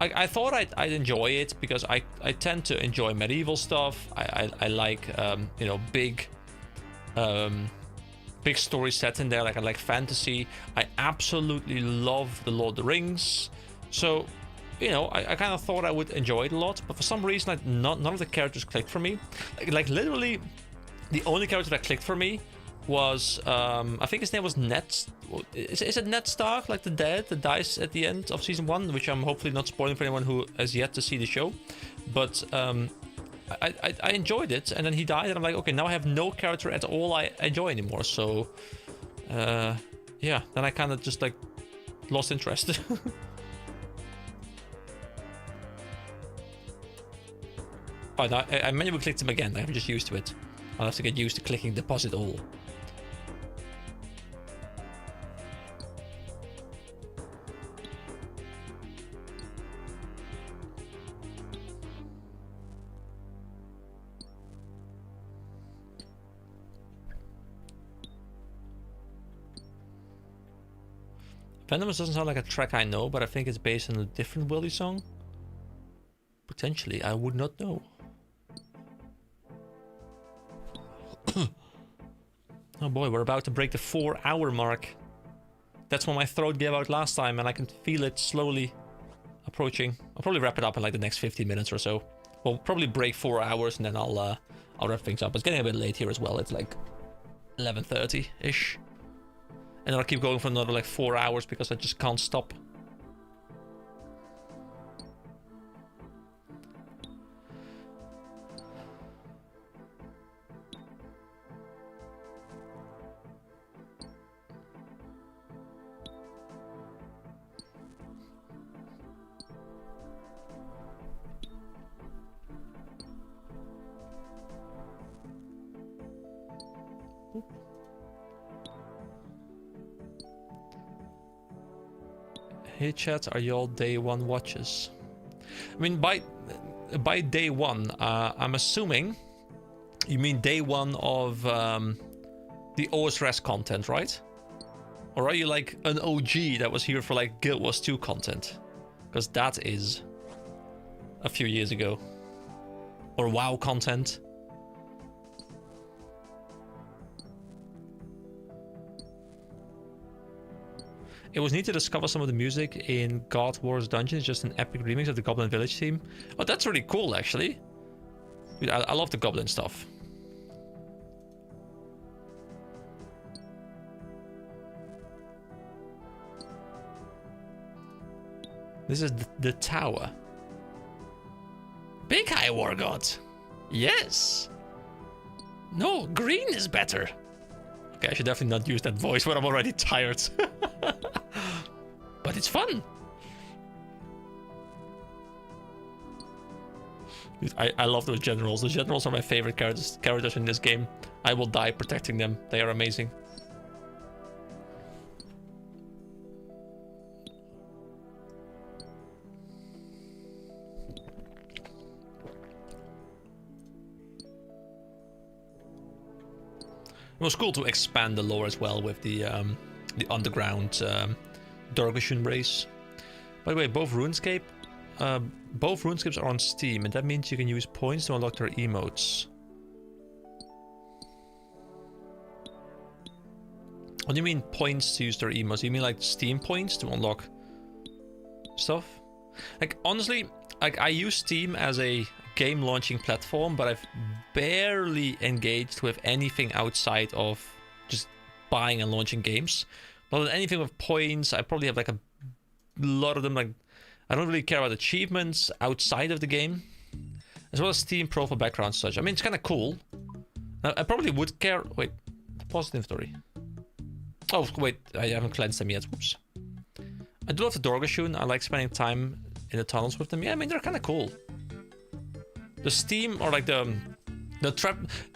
I thought I'd enjoy it because I tend to enjoy medieval stuff. I like you know, big story set in there. Like I like fantasy. I absolutely love the Lord of the Rings. So, you know, I kind of thought I would enjoy it a lot, but for some reason, like, none of the characters clicked for me. Like literally, the only character that clicked for me was I think his name was Ned. Is it Ned Stark, like the dead that dies at the end of season 1, which I'm hopefully not spoiling for anyone who has yet to see the show. But I enjoyed it, and then he died, and I'm like, okay, now I have no character at all I enjoy anymore. So yeah, then I kind of just like lost interest. Oh, no, I manually clicked him again. I'm just used to it. I'll have to get used to clicking deposit all. Venomous doesn't sound like a track I know, but I think it's based on a different Willy song. Potentially, I would not know. Oh boy, we're about to break the 4-hour mark. That's when my throat gave out last time, and I can feel it slowly approaching. I'll probably wrap it up in like the next 15 minutes or so. We'll probably break 4 hours, and then I'll wrap things up. It's getting a bit late here as well. It's like 11:30-ish. And I'll keep going for another like 4 hours because I just can't stop. Hey chat, are y'all day one watches? I mean, by day one, I'm assuming you mean day one of the OSRS content, right? Or are you like an OG that was here for like Guild Wars 2 content? Because that is a few years ago. Or WoW content. It was neat to discover some of the music in God Wars Dungeons, just an epic remix of the Goblin Village theme. Oh, that's really cool, actually. Dude, I love the Goblin stuff. This is the tower. Big High War God. Yes. No, green is better. Okay, I should definitely not use that voice when I'm already tired. But it's fun. Dude, I love those generals. The generals are my favorite characters in this game. I will die protecting them. They are amazing. It was cool to expand the lore as well with the underground Dorgoshun race. By the way, both RuneScapes are on Steam, and that means you can use points to unlock their emotes. What do you mean points to use their emotes? You mean like Steam points to unlock stuff? Like honestly, like I use Steam as a game launching platform, but I've barely engaged with anything outside of just buying and launching games. Not with anything with points. I probably have like a lot of them. Like I don't really care about achievements outside of the game, as well as Steam profile background and such. I mean, it's kind of cool. Now, I probably would care. Wait, positive story. Oh wait, I haven't cleansed them yet. Whoops. I do love the Dorgoshun. I like spending time in the tunnels with them. Yeah, I mean they're kind of cool. The Steam or like the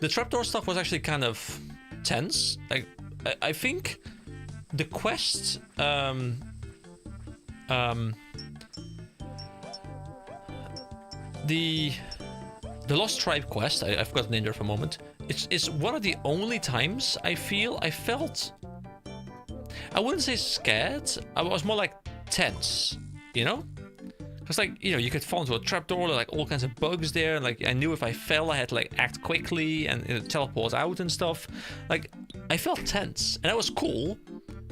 trapdoor stuff was actually kind of tense. Like I think the quest the Lost Tribe quest, I forgot the name there for a moment. It's one of the only times I felt, I wouldn't say scared, I was more like tense, you know? Because like, you know, you could fall into a trapdoor, like all kinds of bugs there, and like I knew if I fell I had to like act quickly and teleport out and stuff. Like I felt tense, and that was cool,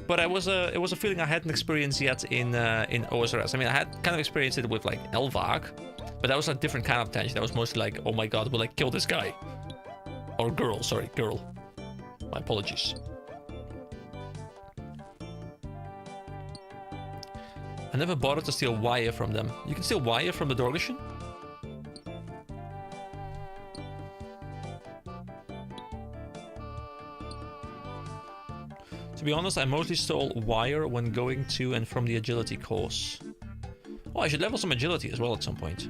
but it was a feeling I hadn't experienced yet in OSRS. I mean, I had kind of experienced it with like Elvag, but that was a different kind of tension. That was mostly like, oh my god, will I kill this guy? Or girl, sorry, girl. My apologies. I never bothered to steal wire from them. You can steal wire from the Dorgoshun? To be honest, I mostly stole wire when going to and from the agility course. Oh, I should level some agility as well at some point.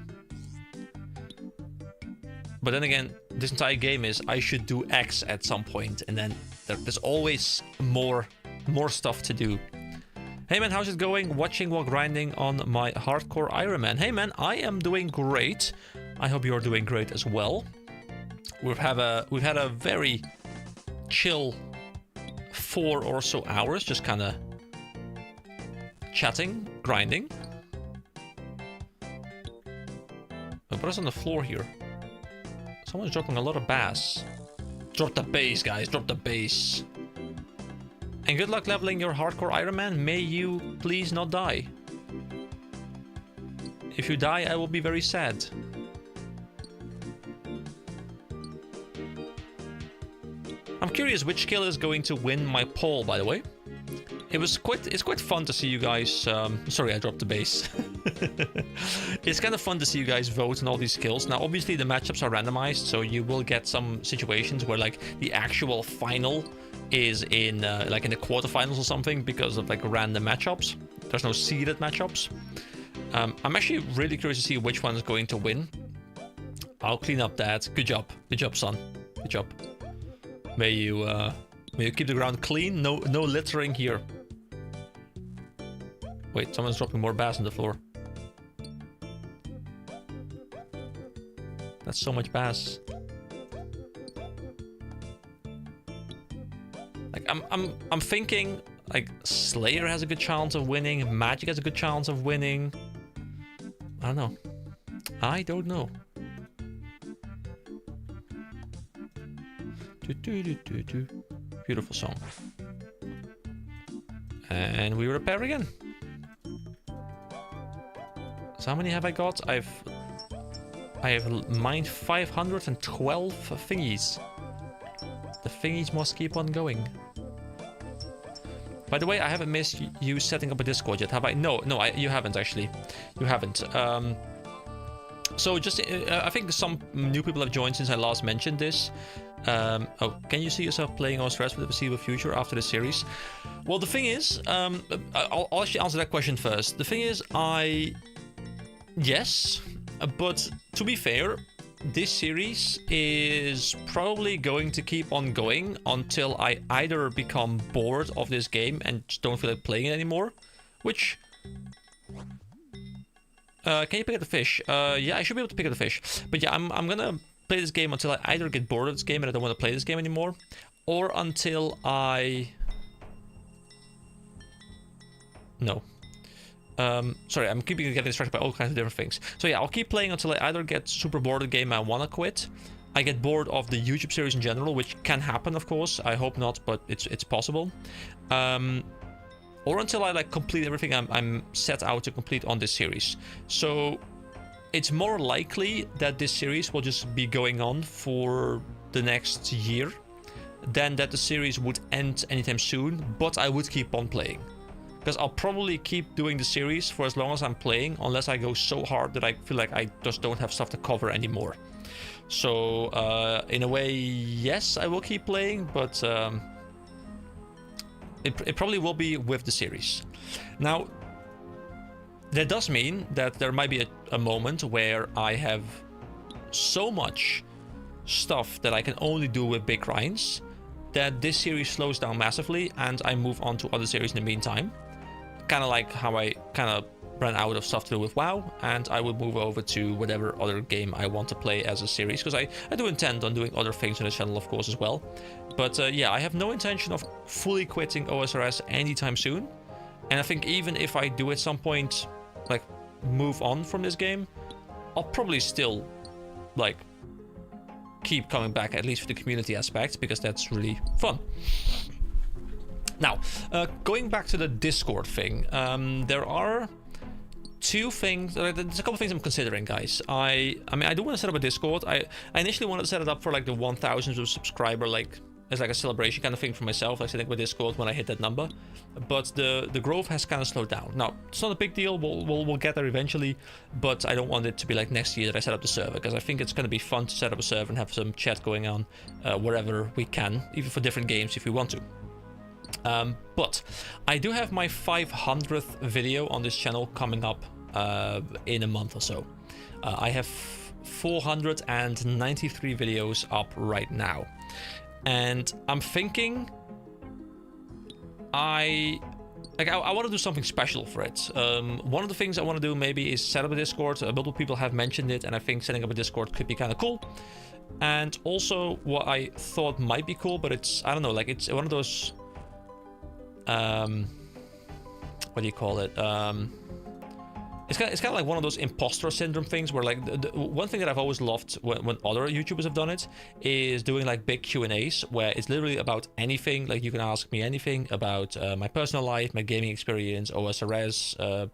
But then again, this entire game is I should do X at some point, and then there's always more stuff to do. Hey man, how's it going? Watching while grinding on my hardcore Iron Man. Hey man, I am doing great. I hope you're doing great as well. We've had a very chill 4 or so hours, just kind of chatting, grinding. What is on the floor here? Someone's dropping a lot of bass. Drop the bass, guys. Drop the bass. And good luck leveling your hardcore Iron Man. May you please not die. If you die, I will be very sad. I'm curious which skill is going to win my poll, by the way. It's quite fun to see you guys... sorry, I dropped the base. It's kind of fun to see you guys vote on all these skills. Now, obviously, the matchups are randomized, so you will get some situations where, like, the actual final is in, like, in the quarterfinals or something because of, like, random matchups. There's no seeded matchups. I'm actually really curious to see which one is going to win. I'll clean up that. Good job. Good job, son. Good job. May you May you keep the ground clean. No littering here. Wait, someone's dropping more bass on the floor. That's so much bass. Like I'm thinking like Slayer has a good chance of winning, Magic has a good chance of winning. I don't know. I don't know. Beautiful song. And we repair again. So how many have I got? I have mined 512 thingies. The thingies must keep on going. By the way, I haven't missed you setting up a Discord yet, have I? No, you haven't actually. You haven't. So just, I think some new people have joined since I last mentioned this. Oh, can you see yourself playing OSRS for the foreseeable future after the series? Well, the thing is, I'll actually answer that question first. The thing is, yes, but to be fair, this series is probably going to keep on going until I either become bored of this game and just don't feel like playing it anymore, which... can you pick up the fish? Yeah, I should be able to pick up the fish. But yeah, I'm gonna play this game until I either get bored of this game and I don't want to play this game anymore, or until I... No. Sorry, I'm keeping getting distracted by all kinds of different things. So yeah, I'll keep playing until I either get super bored of the game and I want to quit, I get bored of the YouTube series in general, which can happen, of course. I hope not, but it's possible. Or until I like complete everything I'm set out to complete on this series. So it's more likely that this series will just be going on for the next year than that the series would end anytime soon, but I would keep on playing. Because I'll probably keep doing the series for as long as I'm playing, unless I go so hard that I feel like I just don't have stuff to cover anymore. So, in a way, yes, I will keep playing, but it probably will be with the series. Now, that does mean that there might be a moment where I have so much stuff that I can only do with big grinds that this series slows down massively and I move on to other series in the meantime. Kind of like how I kind of ran out of stuff to do with WoW, and I would move over to whatever other game I want to play as a series, because I do intend on doing other things on the channel, of course, as well. But yeah, I have no intention of fully quitting OSRS anytime soon, and I think even if I do at some point, like, move on from this game, I'll probably still, like, keep coming back, at least for the community aspect, because that's really fun. Now, going back to the Discord thing, there are two things, there's a couple of things I'm considering, guys. I mean, I do want to set up a Discord. I initially wanted to set it up for like the 1,000th subscriber, like as like a celebration kind of thing for myself, like setting up a Discord when I hit that number. But the growth has kind of slowed down. Now, it's not a big deal. We'll get there eventually, but I don't want it to be like next year that I set up the server, because I think it's going to be fun to set up a server and have some chat going on wherever we can, even for different games if we want to. But I do have my 500th video on this channel coming up in a month or so. I have 493 videos up right now, and I'm thinking I want to do something special for it. One of the things I want to do maybe is set up a Discord. Multiple people have mentioned it, and I think setting up a Discord could be kind of cool. And also what I thought might be cool, but it's, I don't know, like it's one of those what do you call it? It's kind of like one of those imposter syndrome things where, like, the one thing that I've always loved when other YouTubers have done it is doing like big Q&As where it's literally about anything. Like, you can ask me anything about my personal life, my gaming experience, OSRS,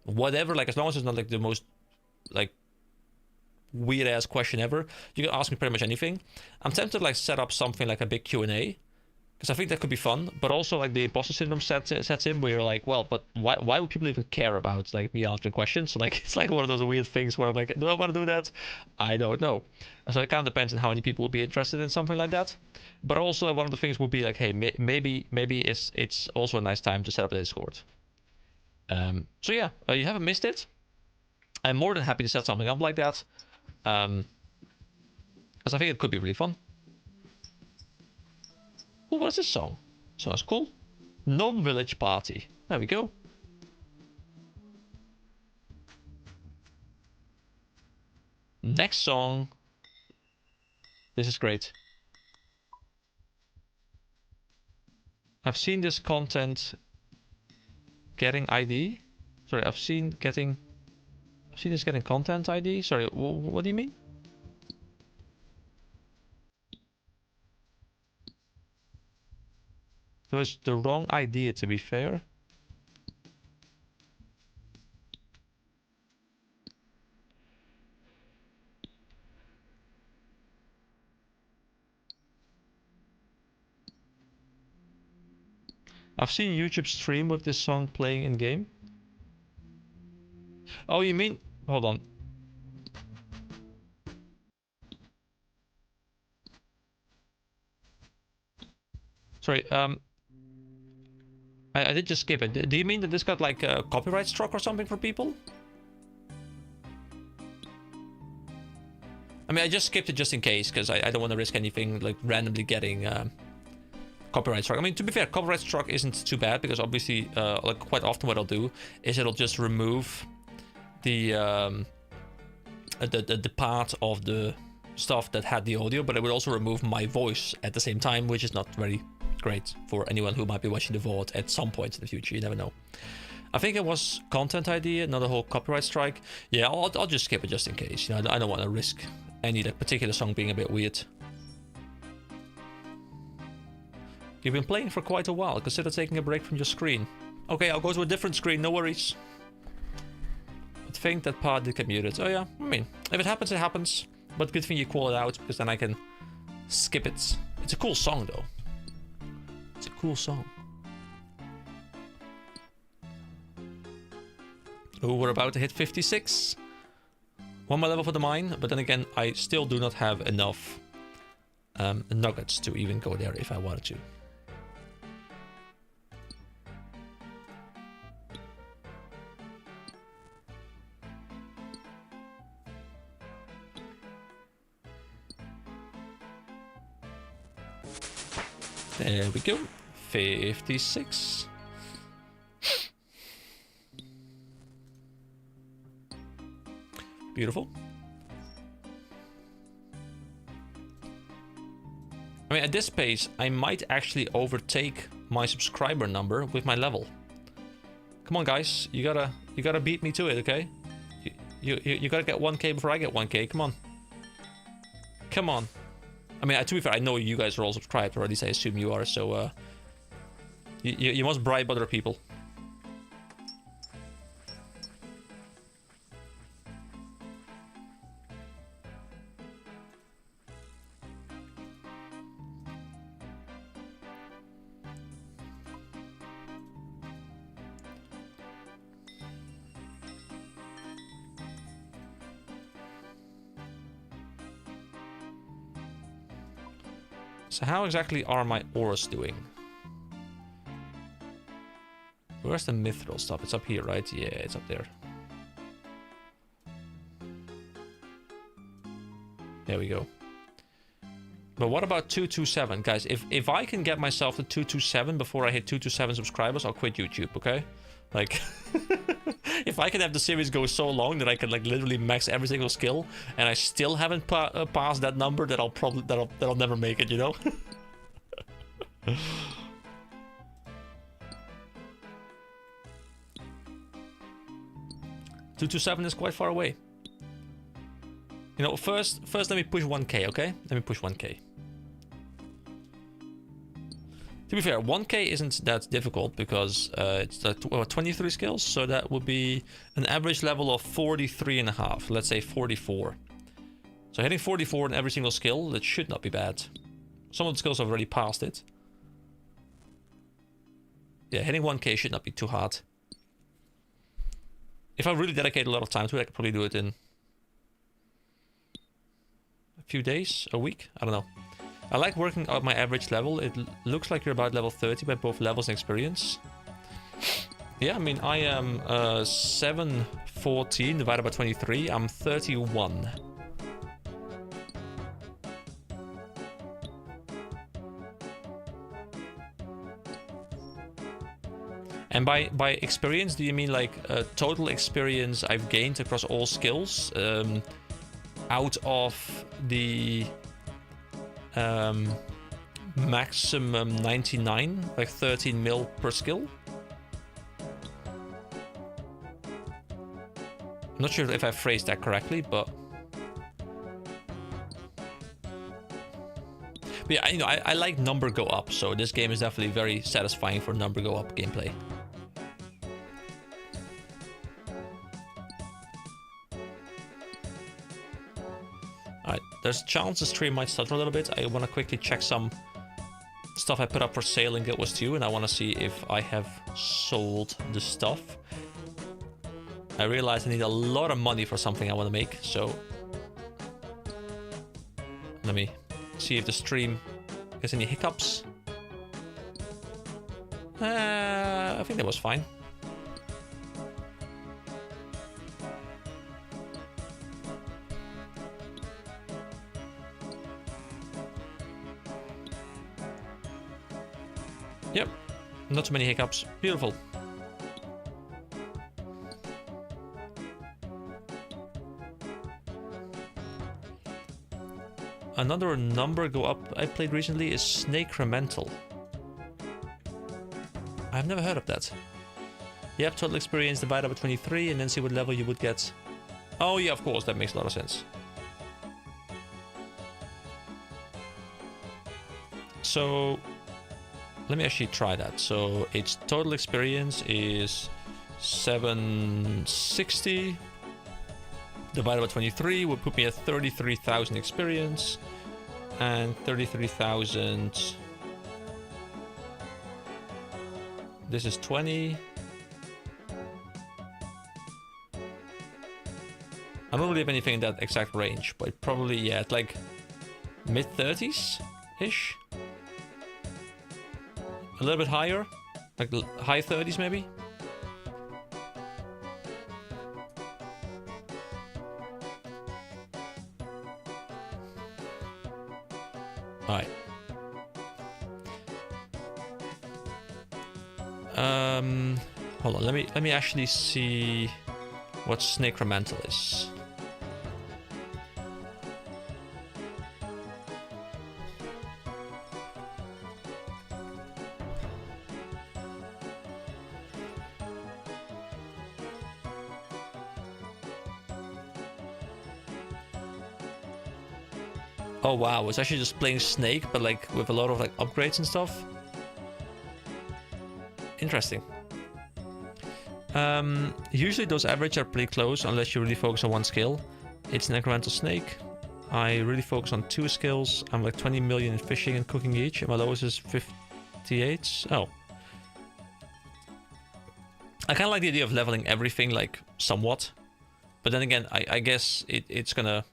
whatever. Like, as long as it's not like the most like weird ass question ever, you can ask me pretty much anything. I'm tempted to like set up something like a big Q&A, because I think that could be fun, but also like the imposter syndrome sets in where you're like, well, but why would people even care about like me answering questions? So like, it's like one of those weird things where I'm like, do I want to do that? I don't know. So it kind of depends on how many people will be interested in something like that. But also one of the things would be like, hey, maybe it's also a nice time to set up a Discord. So yeah, you haven't missed it. I'm more than happy to set something up like that, because I think it could be really fun. Oh, what's this song? Sounds cool. Gnome Village Party. There we go. Next song. This is great. I've seen this content getting ID. Sorry, I've seen this getting content ID. Sorry, what do you mean? It was the wrong idea, to be fair. I've seen YouTube stream with this song playing in game. Oh, you mean? Hold on. Sorry, I did just skip it. Do you mean that this got like a copyright struck or something for people? I mean, I just skipped it just in case, because I don't want to risk anything like randomly getting copyright struck. I mean, to be fair, copyright struck isn't too bad, because obviously, like quite often what I'll do is it'll just remove the part of the stuff that had the audio, but it would also remove my voice at the same time, which is not very great for anyone who might be watching the VOD at some point in the future. You never know. I think it was content ID, not a whole copyright strike. Yeah, I'll just skip it just in case. You know, I don't want to risk any that particular song being a bit weird. You've been playing for quite a while. Consider taking a break from your screen. Okay, I'll go to a different screen. No worries. I think that part did get muted. Oh yeah, I mean, if it happens, it happens. But good thing you call it out, because then I can skip it. It's a cool song, though. It's a cool song. Oh, we're about to hit 56. One more level for the mine, but then again, I still do not have enough nuggets to even go there if I wanted to. There we go. 56. Beautiful. I mean, at this pace, I might actually overtake my subscriber number with my level. Come on, guys. You gotta beat me to it, okay? You gotta get 1K before I get 1K. Come on. Come on. I mean, to be fair, I know you guys are all subscribed, or at least I assume you are, so you must bribe other people. So how exactly are my auras doing? Where's the mithril stuff? It's up here, right? Yeah, it's up there. There we go. But what about 227? Guys, if I can get myself to 227 before I hit 227 subscribers, I'll quit YouTube, okay? Like, if I can have the series go so long that I can like literally max every single skill, and I still haven't passed that number, that I'll never make it, you know? 227 is quite far away. You know, first let me push 1K, okay? Let me push 1K. To be fair, 1K isn't that difficult because it's 23 skills, so that would be an average level of 43.5, let's say 44. So hitting 44 in every single skill, that should not be bad. Some of the skills have already passed it. Yeah, hitting 1K should not be too hard. If I really dedicate a lot of time to it, I could probably do it in a few days, a week, I don't know. I like working out my average level. It looks like you're about level 30 by both levels and experience. Yeah, I mean, I am 714 divided by 23. I'm 31. And by experience, do you mean like total experience I've gained across all skills out of the maximum 99, like 13 mil per skill? I'm not sure if I phrased that correctly, but yeah, you know, I like number go up, so this game is definitely very satisfying for number go up gameplay. Alright, there's a chance the stream might stutter a little bit. I want to quickly check some stuff I put up for sale in Guild Wars 2, and I want to see if I have sold the stuff. I realize I need a lot of money for something I want to make, so let me see if the stream has any hiccups. I think that was fine. Yep, not too many hiccups. Beautiful. Another number go up I played recently is Snake-Remental. I've never heard of that. Yep, total experience divided by 23 and then see what level you would get. Oh yeah, of course, that makes a lot of sense. So let me actually try that. So its total experience is 760 divided by 23 would put me at 33,000 experience, and 33,000. This is 20. I don't really have anything in that exact range, but probably, yeah, at like mid 30s ish. A little bit higher, like high 30s maybe. Alright. Hold on, let me actually see what Snake-Remental is. Oh wow, it's actually just playing Snake, but like with a lot of like upgrades and stuff. Interesting. Usually those average are pretty close unless you really focus on one skill. It's Necromancer Snake. I really focus on 2 skills. I'm like 20 million in fishing and cooking each, and my lowest is 58. Oh. I kind of like the idea of leveling everything like somewhat. But then again, I guess it's gonna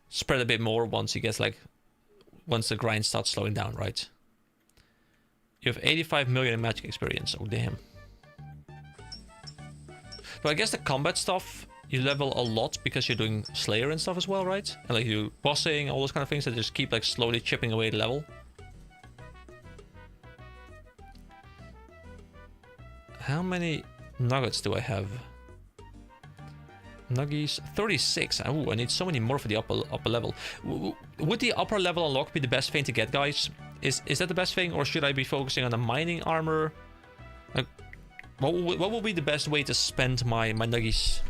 spread a bit more once once the grind starts slowing down, right? You have 85 million in magic experience. Oh damn. So I guess the combat stuff you level a lot because you're doing Slayer and stuff as well, right? And like you bossing, all those kind of things that just keep like slowly chipping away the level. How many nuggets do I have? Nuggies, 36. Oh, I need so many more for the upper level. Would the upper level unlock be the best thing to get, guys? Is that the best thing, or should I be focusing on the mining armor? Like, what will be the best way to spend my nuggies?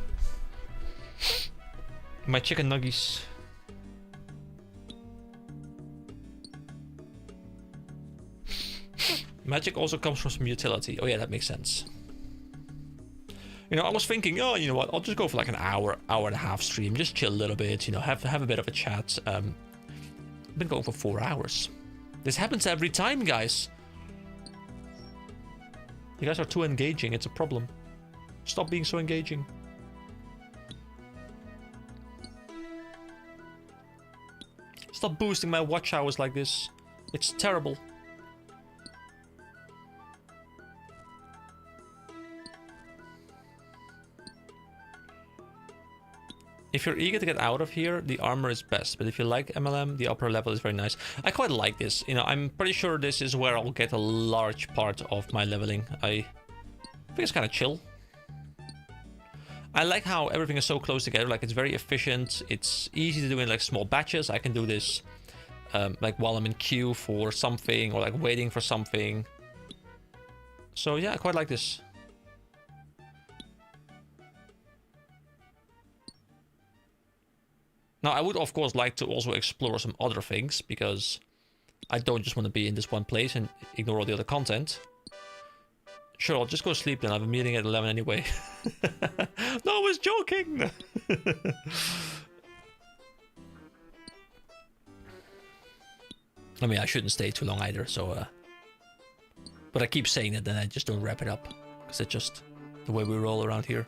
My chicken nuggies. Magic also comes from some utility. Oh yeah, that makes sense. You know, I was thinking, oh, you know what? I'll just go for like an hour and a half stream. Just chill a little bit, you know, have a bit of a chat. I've been going for 4 hours. This happens every time, guys. You guys are too engaging. It's a problem. Stop being so engaging. Stop boosting my watch hours like this. It's terrible. If you're eager to get out of here, the armor is best. But if you like MLM, the upper level is very nice. I quite like this. You know, I'm pretty sure this is where I'll get a large part of my leveling. I think it's kind of chill. I like how everything is so close together. Like, it's very efficient. It's easy to do in like small batches. I can do this like while I'm in queue for something or like waiting for something. So yeah, I quite like this. Now, I would of course like to also explore some other things, because I don't just want to be in this one place and ignore all the other content. Sure, I'll just go sleep then. I have a meeting at 11 anyway. No, I was joking! I mean, I shouldn't stay too long either, so... But I keep saying it, then I just don't wrap it up. Because it's just the way we roll around here.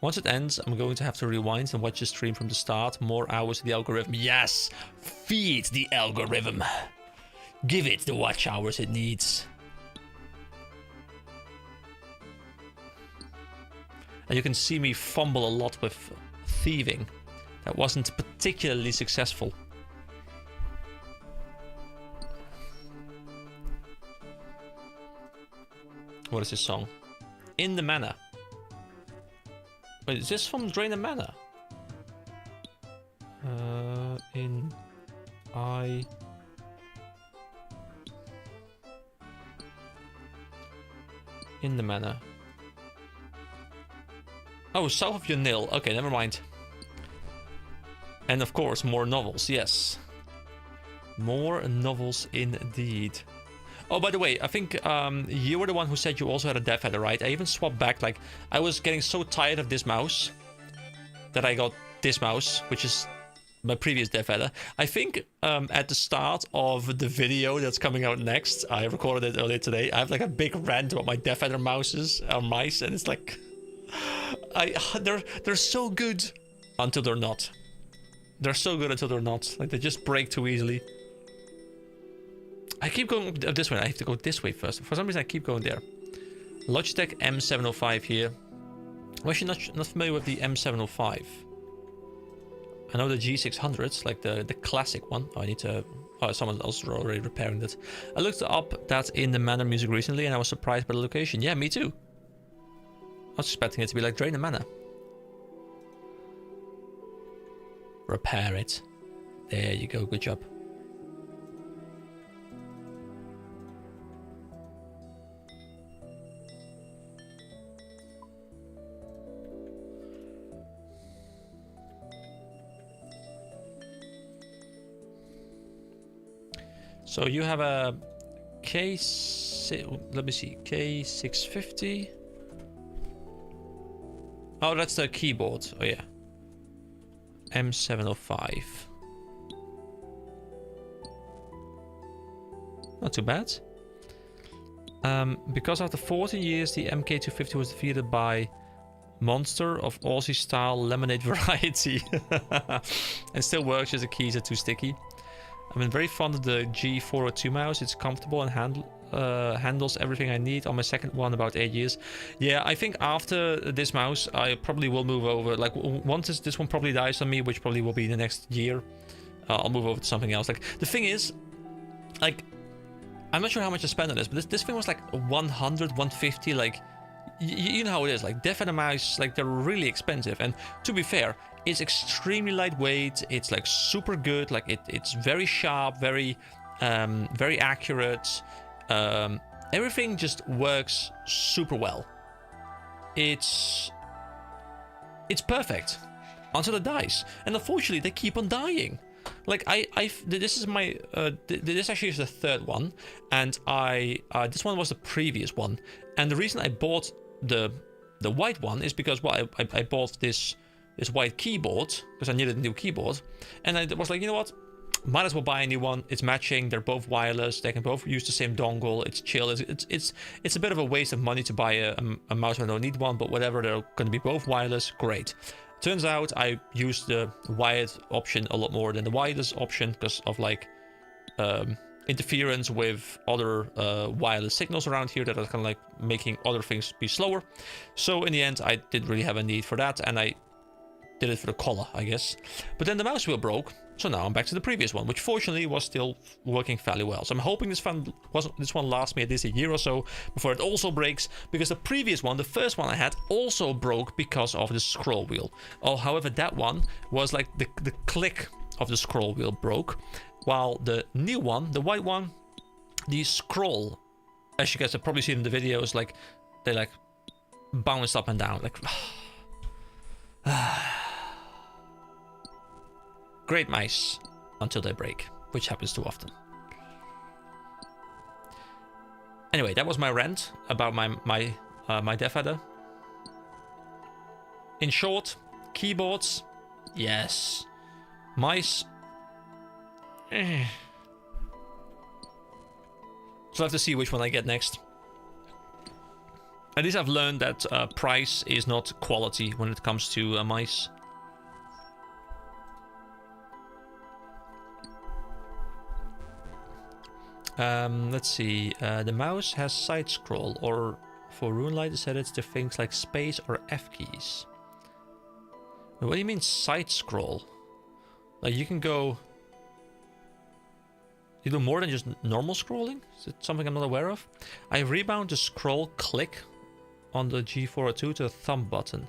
Once it ends, I'm going to have to rewind and watch the stream from the start. More hours to the algorithm. Yes! Feed the algorithm! Give it the watch hours it needs. And you can see me fumble a lot with thieving. That wasn't particularly successful. What is this song? In the Manor. Wait, is this from Drain the Manor? In the Manor. Oh, South of Yonil. Okay, never mind. And of course, more novels, yes. More novels indeed. Oh, by the way, I think you were the one who said you also had a Death Adder, right? I even swapped back, like, I was getting so tired of this mouse that I got this mouse, which is my previous Death Adder. I think at the start of the video that's coming out next, I recorded it earlier today, I have like a big rant about my Death Adder mice, and it's like... They're so good until they're not. They're so good until they're not. Like, they just break too easily. I keep going this way. I have to go this way first. For some reason, I keep going there. Logitech M705 here. I'm actually not familiar with the M705. I know the G600s, like the classic one. Oh, I need to... Oh, someone else is already repairing that. I looked up that in the Manor music recently, and I was surprised by the location. Yeah, me too. I was expecting it to be like Drain the Manor. Repair it. There you go, good job. So you have a let me see, K650. Oh, that's the keyboard. Oh yeah. M705. Not too bad. Because after 14 years, the MK250 was defeated by Monster of Aussie style lemonade variety. And still works, just the keys are too sticky. I've been very fond of the G402 mouse. It's comfortable and handles everything I need. On my second one, about 8 years. Yeah, I think after this mouse, I probably will move over. Like, once this one probably dies on me, which probably will be the next year, I'll move over to something else. Like, the thing is, like, I'm not sure how much I spent on this, but this thing was like 100, 150, like, you know how it is. Like, Death Adder mice, like, they're really expensive. And to be fair, it's extremely lightweight. It's like super good. Like it's very sharp, very accurate. Everything just works super well. It's perfect until it dies, and unfortunately they keep on dying. Like this is my this actually is the third one, and this one was the previous one, and the reason I bought the white one is because, well, I bought this white keyboard because I needed a new keyboard, and I was like, you know what, might as well buy a new one. It's matching, they're both wireless, they can both use the same dongle, it's chill. It's a bit of a waste of money to buy a mouse when I don't need one, but whatever, they're going to be both wireless, great. Turns out I used the wired option a lot more than the wireless option because of like interference with other wireless signals around here that are kind of like making other things be slower. So in the end, I didn't really have a need for that, and I did it for the color, I guess. But then the mouse wheel broke, so now I'm back to the previous one, which fortunately was still working fairly well. So I'm hoping this one lasts me at least a year or so before it also breaks, because the previous one, the first one I had, also broke because of the scroll wheel. Oh, however, that one was like the click of the scroll wheel broke, while the new one, the white one, the scroll, as you guys have probably seen in the videos, like they like bounced up and down, like great mice until they break, which happens too often. Anyway, that was my rant about my Death Adder. In short, keyboards, yes. Mice, So I have to see which one I get next. At least I've learned that price is not quality when it comes to mice. Let's see. The mouse has side scroll, or for RuneLite it said it's the things like space or F keys. What do you mean side scroll? Like you can go... You do more than just normal scrolling? Is it something I'm not aware of? I rebound the scroll click on the G402 to the thumb button.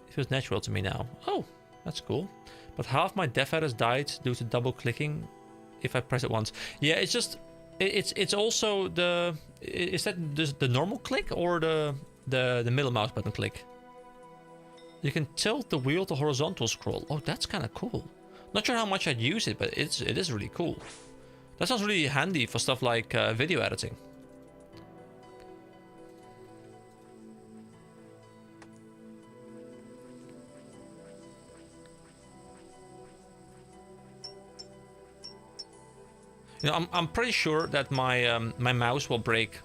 It feels natural to me now. Oh, that's cool. But half my Death Adders died due to double clicking if I press it once. Yeah, it's just... It's also the... Is that the normal click or the middle mouse button click? You can tilt the wheel to horizontal scroll. Oh, that's kind of cool. Not sure how much I'd use it, but it is really cool. That sounds really handy for stuff like video editing. You know, I'm pretty sure that my my mouse will break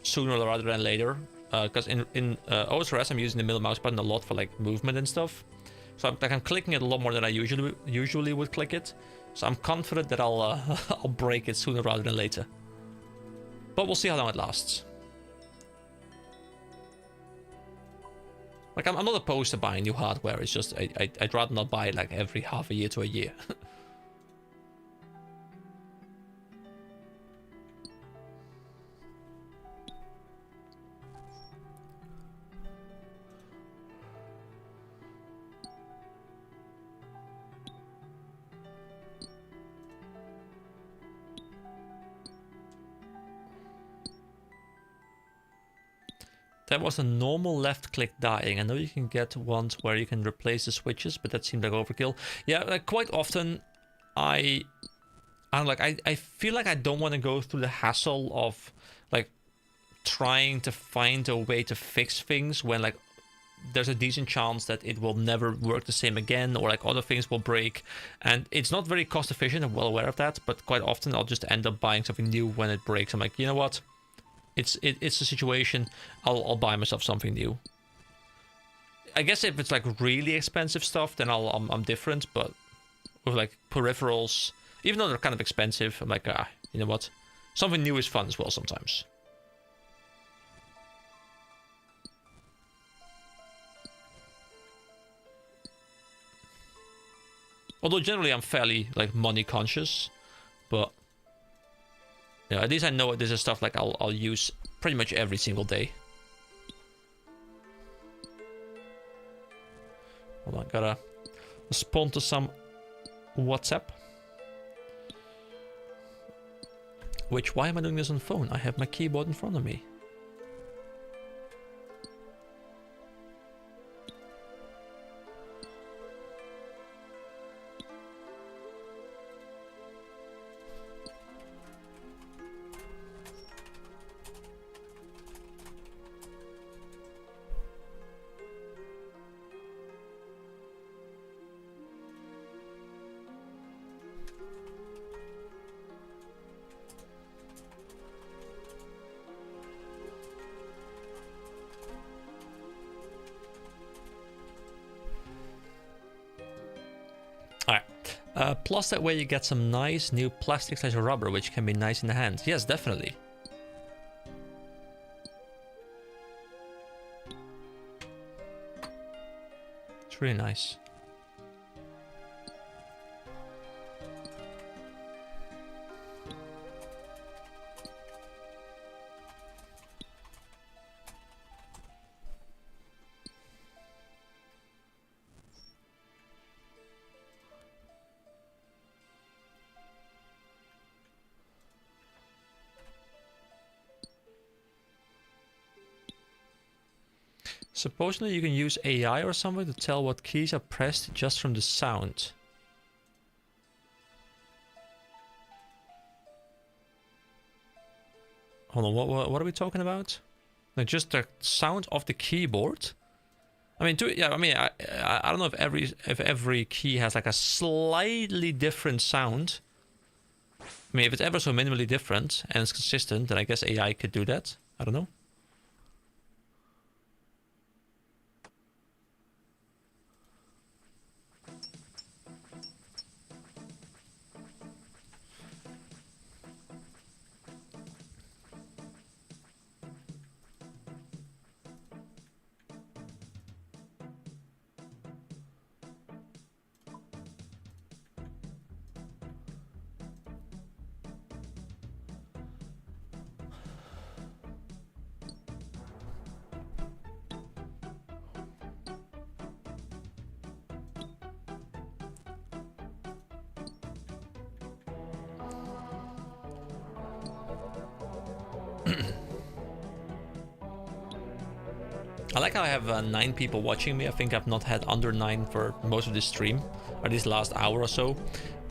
sooner rather than later, because in OSRS I'm using the middle mouse button a lot for like movement and stuff. So I'm clicking it a lot more than I usually would click it. So I'm confident that I'll I'll break it sooner rather than later. But we'll see how long it lasts. Like I'm not opposed to buying new hardware. It's just I'd rather not buy it like every half a year to a year. That was a normal left click dying. I know you can get ones where you can replace the switches, but that seemed like overkill. Yeah, like quite often I feel like I don't want to go through the hassle of like trying to find a way to fix things when like there's a decent chance that it will never work the same again, or like other things will break, and it's not very cost efficient. I'm well aware of that, but quite often I'll just end up buying something new when it breaks. I'm like, you know what? It's a situation. I'll buy myself something new. I guess if it's like really expensive stuff, then I'm different. But with like peripherals, even though they're kind of expensive, I'm like, you know what? Something new is fun as well sometimes. Although generally I'm fairly like money conscious, but. Yeah, at least I know this is stuff like I'll use pretty much every single day. Hold on, gotta respond to some WhatsApp. Why am I doing this on phone? I have my keyboard in front of me. Plus that way you get some nice new plastic / rubber, which can be nice in the hand. Yes, definitely. It's really nice. Supposedly you can use AI or something to tell what keys are pressed just from the sound. Hold on, what are we talking about? Like just the sound of the keyboard? I mean, I don't know if every key has like a slightly different sound. I mean, if it's ever so minimally different and it's consistent, then I guess AI could do that. I don't know. I like how I have 9 people watching me. I think I've not had under 9 for most of this stream, or this last hour or so,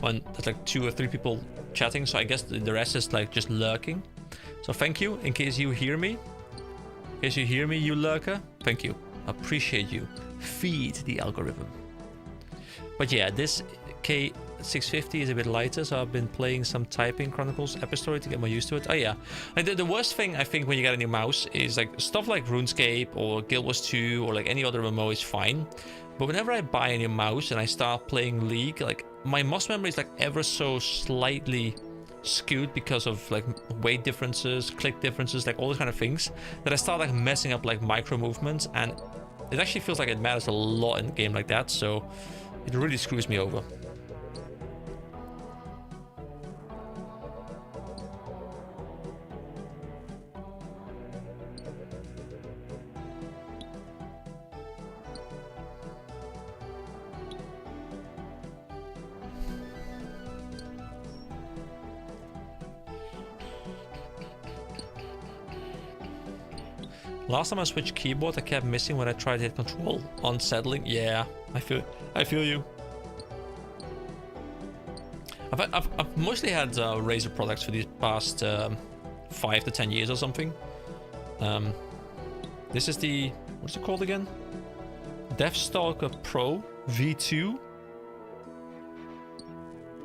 when there's like 2 or 3 people chatting, so I guess the rest is like just lurking. So thank you, in case you hear me. In case you hear me, you lurker, thank you. Appreciate you. Feed the algorithm. But yeah, this K650 is a bit lighter, so I've been playing some Typing Chronicles Epistory to get more used to it. Oh yeah, like the worst thing I think when you get a new mouse is like stuff like RuneScape or Guild Wars 2 or like any other MMO is fine. But whenever I buy a new mouse and I start playing League, like my muscle memory is like ever so slightly skewed because of like weight differences, click differences, like all those kind of things, that I start like messing up like micro movements, and it actually feels like it matters a lot in a game like that, so it really screws me over. Last time I switched keyboard, I kept missing when I tried to hit control. Unsettling. Yeah, I feel you. I've mostly had Razer products for these past 5 to 10 years or something. This is the, what's it called again? Deathstalker Pro V2.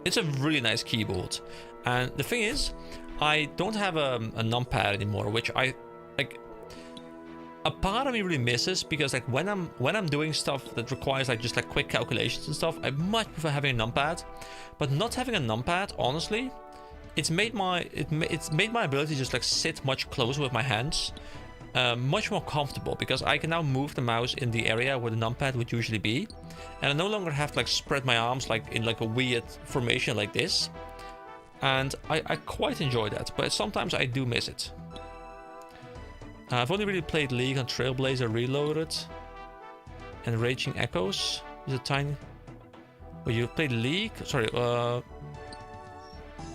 It's a really nice keyboard, and the thing is, I don't have a numpad anymore, which I like. A part of me really misses, because like when I'm doing stuff that requires like just like quick calculations and stuff, I much prefer having a numpad. But not having a numpad, honestly, it's made my ability to just like sit much closer with my hands much more comfortable, because I can now move the mouse in the area where the numpad would usually be, and I no longer have to like spread my arms like in like a weird formation like this. And I quite enjoy that, but sometimes I do miss it. I've only really played League on Trailblazer Reloaded and Raging Echoes. Is it tiny? Oh, you played League? Sorry,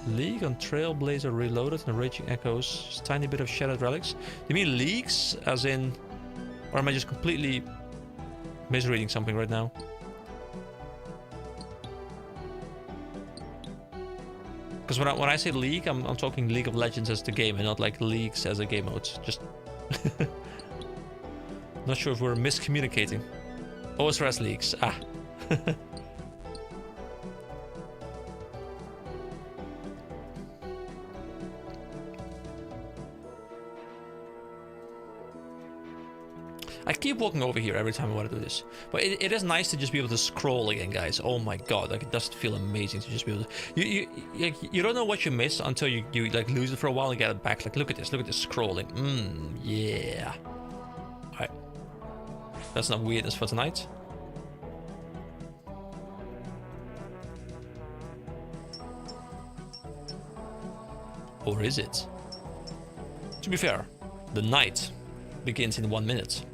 League on Trailblazer Reloaded and Raging Echoes. Just a tiny bit of Shattered Relics. Do you mean Leagues, as in, or am I just completely misreading something right now? Because when I say League, I'm talking League of Legends as the game, and not like Leagues as a game mode. Just not sure if we're miscommunicating. OSRS Leagues. Ah. I keep walking over here every time I want to do this, but it is nice to just be able to scroll again, guys. Oh my god, like it does feel amazing to just be able to. You don't know what you miss until you like lose it for a while and get it back. Like look at this scrolling. Yeah. All right, that's not weirdness for tonight. Or is it? To be fair, the night begins in 1 minute.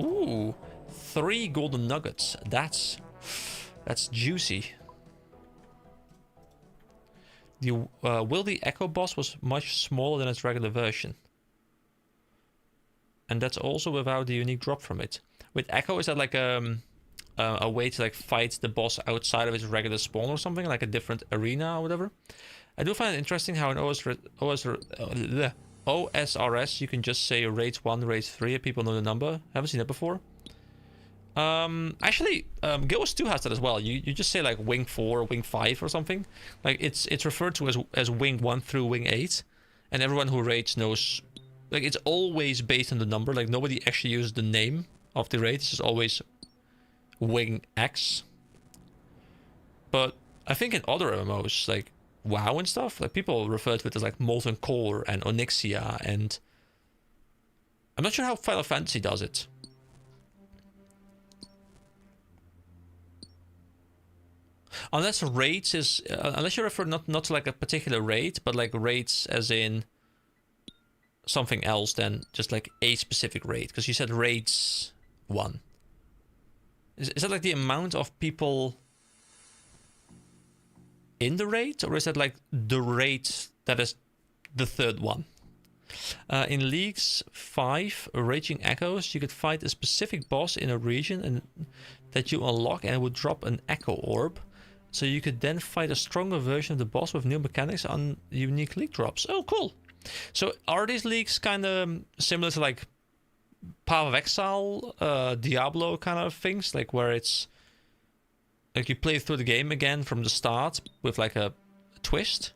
Ooh, 3 golden nuggets. That's juicy. The will the Echo boss was much smaller than its regular version. and that's also without the unique drop from it. With Echo, is that like a way to like fight the boss outside of its regular spawn or something, like a different arena or whatever? I do find it interesting how in OSRS you can just say raid 1, raid 3, and people know the number. Haven't seen that before. Actually, Guild Wars 2 has that as well. You just say like wing 4, wing 5 or something. Like it's referred to as wing 1 through wing 8, and everyone who raids knows. Like it's always based on the number. Like nobody actually uses the name of the raid. It's just always wing X. But I think in other MMOs like WoW and stuff, like people refer to it as like Molten Core and Onyxia, and I'm not sure how Final Fantasy does it. Unless raids is unless you refer not to like a particular raid, but like raids as in something else than just like a specific raid, because you said raids 1. Is that like the amount of people in the raid, or is that like the raid that is the third one? In Leagues 5, Raging Echoes, you could fight a specific boss in a region and that you unlock, and it would drop an Echo Orb. So you could then fight a stronger version of the boss with new mechanics on unique league drops. Oh, cool. So are these leagues kind of similar to like Path of Exile, Diablo kind of things? Like where it's like you play through the game again from the start with like a twist?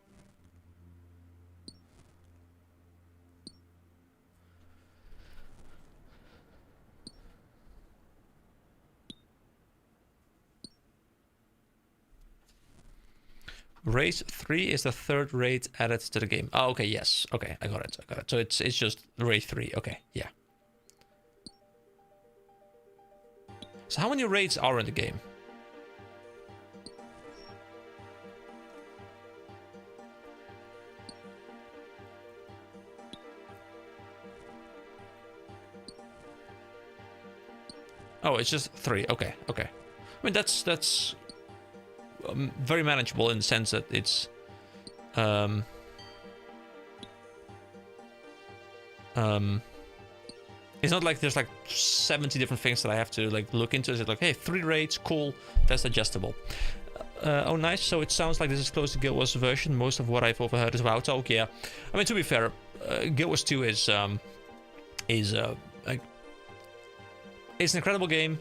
Raid 3 is the third raid added to the game. Oh, okay, yes. Okay, I got it. So it's just raid 3. Okay, yeah. So how many raids are in the game? Oh, it's just 3. Okay. I mean, that's very manageable in the sense that it's it's not like there's like 70 different things that I have to like look into. Is it like, hey, 3 raids, cool, that's digestible. Oh, nice. So it sounds like this is close to Guild Wars version. Most of what I've overheard is about Talk. Yeah, I mean, to be fair, Guild Wars 2 is it's an incredible game,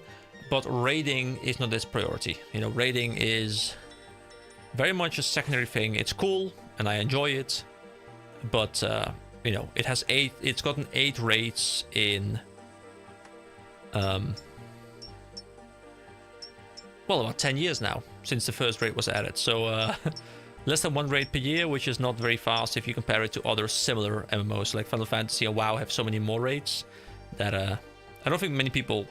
but raiding is not its priority. You know, raiding is very much a secondary thing. It's cool and I enjoy it, but you know, it's gotten 8 raids in well, about 10 years now since the first raid was added. So less than 1 raid per year, which is not very fast if you compare it to other similar MMOs like Final Fantasy and WoW have so many more raids that I don't think many people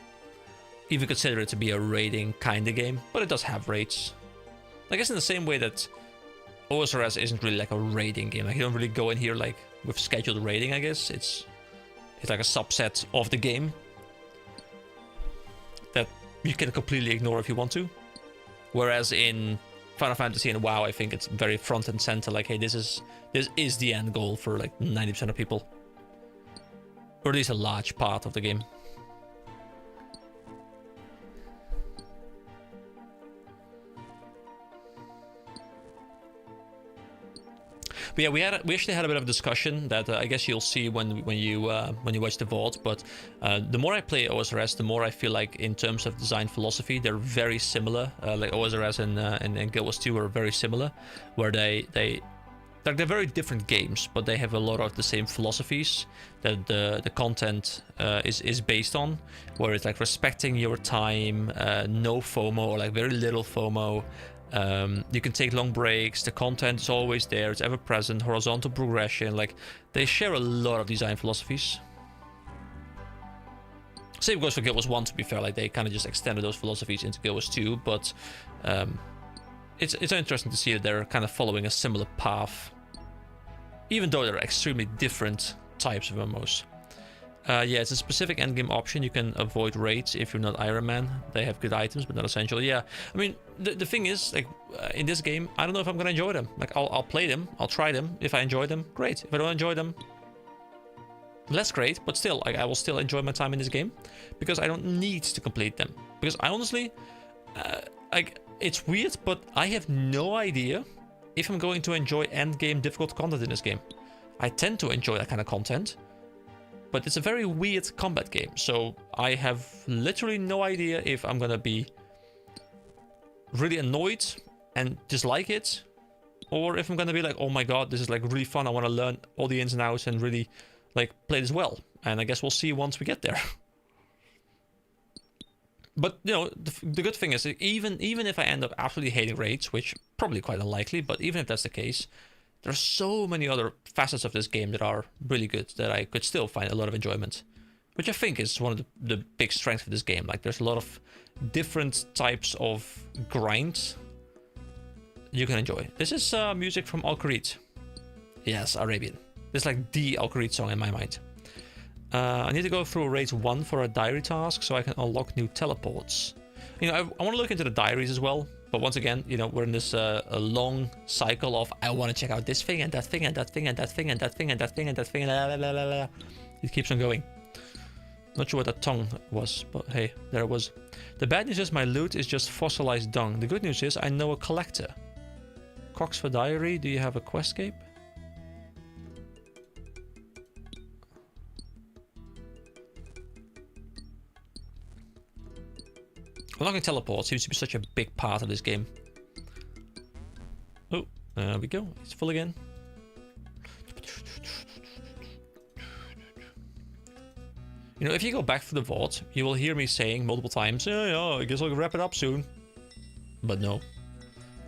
even consider it to be a raiding kind of game, but it does have raids. I guess in the same way that OSRS isn't really like a raiding game. Like you don't really go in here like with scheduled raiding, I guess. It's like a subset of the game that you can completely ignore if you want to. Whereas in Final Fantasy and WoW, I think it's very front and center, like, hey, this is the end goal for like 90% of people. Or at least a large part of the game. But yeah, we actually had a bit of a discussion that I guess you'll see when you watch the VOD. But the more I play OSRS, the more I feel like in terms of design philosophy, they're very similar. Like OSRS and Guild Wars 2 are very similar, where they're very different games, but they have a lot of the same philosophies that the content is based on, where it's like respecting your time, no FOMO or like very little FOMO. You can take long breaks, the content is always there, it's ever present, horizontal progression. Like they share a lot of design philosophies. Same goes for Guild Wars 1, to be fair. Like they kind of just extended those philosophies into Guild Wars 2, but it's interesting to see that they're kind of following a similar path, even though they're extremely different types of MMOs. Yeah, it's a specific endgame option. You can avoid raids if you're not Iron Man. They have good items, but not essential. Yeah, I mean, the thing is, like, in this game, I don't know if I'm gonna enjoy them. Like, I'll play them, I'll try them. If I enjoy them, great. If I don't enjoy them, less great, but still, I will still enjoy my time in this game because I don't need to complete them. Because I honestly, it's weird, but I have no idea if I'm going to enjoy end game difficult content in this game. I tend to enjoy that kind of content, but it's a very weird combat game, so I have literally no idea if I'm gonna be really annoyed and dislike it, or if I'm gonna be like, oh my god, this is like really fun, I want to learn all the ins and outs and really like play this well. And I guess we'll see once we get there. But you know, the good thing is, even if I end up absolutely hating raids, which probably quite unlikely, but even if that's the case, there's so many other facets of this game that are really good that I could still find a lot of enjoyment, which I think is one of the big strengths of this game. Like, there's a lot of different types of grinds you can enjoy. This is music from Al-Kharid. Yes, Arabian. This is like the Al-Kharid song in my mind. I need to go through raid 1 for a diary task so I can unlock new teleports. You know, I want to look into the diaries as well. But once again, you know, we're in this a long cycle of I want to check out this thing and that thing and that thing and that thing and that thing and that thing and that thing and la la la la. It keeps on going. Not sure what that tongue was, but hey, there it was. The bad news is my loot is just fossilized dung. The good news is I know a collector. Cox for diary, do you have a questscape? Unlocking teleport seems to be such a big part of this game. Oh, there we go. It's full again. You know, if you go back through the vault, you will hear me saying multiple times, yeah, I guess I'll wrap it up soon. But no.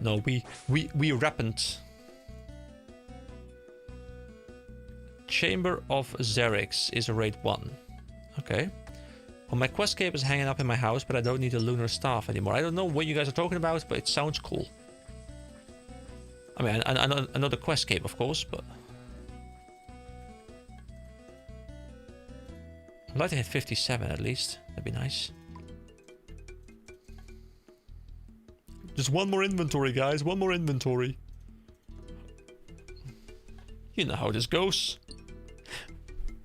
No, we rappen't. Chamber of Xerix is a raid 1. Okay. Well, my questscape is hanging up in my house, but I don't need a lunar staff anymore. I don't know what you guys are talking about, but it sounds cool. I mean, I know the questscape, of course, but... I'd like to hit 57 at least. That'd be nice. Just one more inventory, guys. One more inventory. You know how this goes.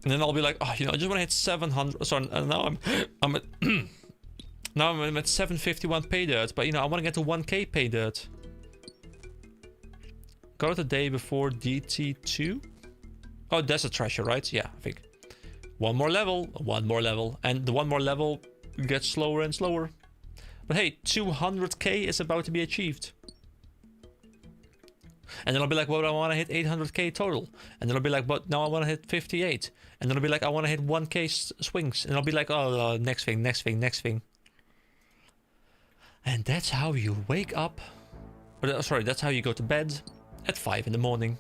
And then I'll be like, oh, you know, I just want to hit 700. Sorry, now I'm at now I'm at 751 pay dirt, but you know, I want to get to 1k pay dirt. Got it the day before DT2. Oh, that's a treasure, right? Yeah, I think. One more level, and the one more level gets slower and slower. But hey, 200k is about to be achieved. And then I'll be like, well, I want to hit 800k total. And then I'll be like, but now I want to hit 58. And then I'll be like, I want to hit 1k swings. And I'll be like, oh, next thing. And that's how you wake up. Or, sorry, that's how you go to bed at 5 in the morning.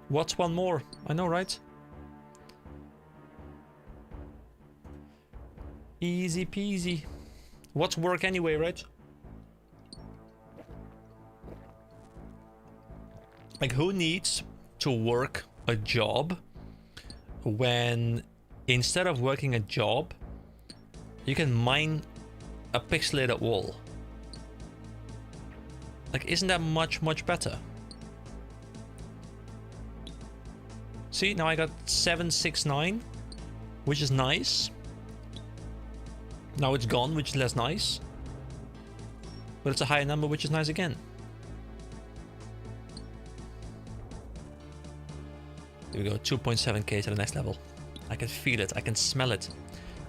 What's one more? I know, right? Easy peasy. What's work anyway, right? Like, who needs to work a job when instead of working a job, you can mine a pixelated wall? Like, isn't that much better? See, now I got 769, which is nice. Now it's gone, which is less nice. But it's a higher number, which is nice again. Here we go, 2.7k to the next level. I can feel it, I can smell it.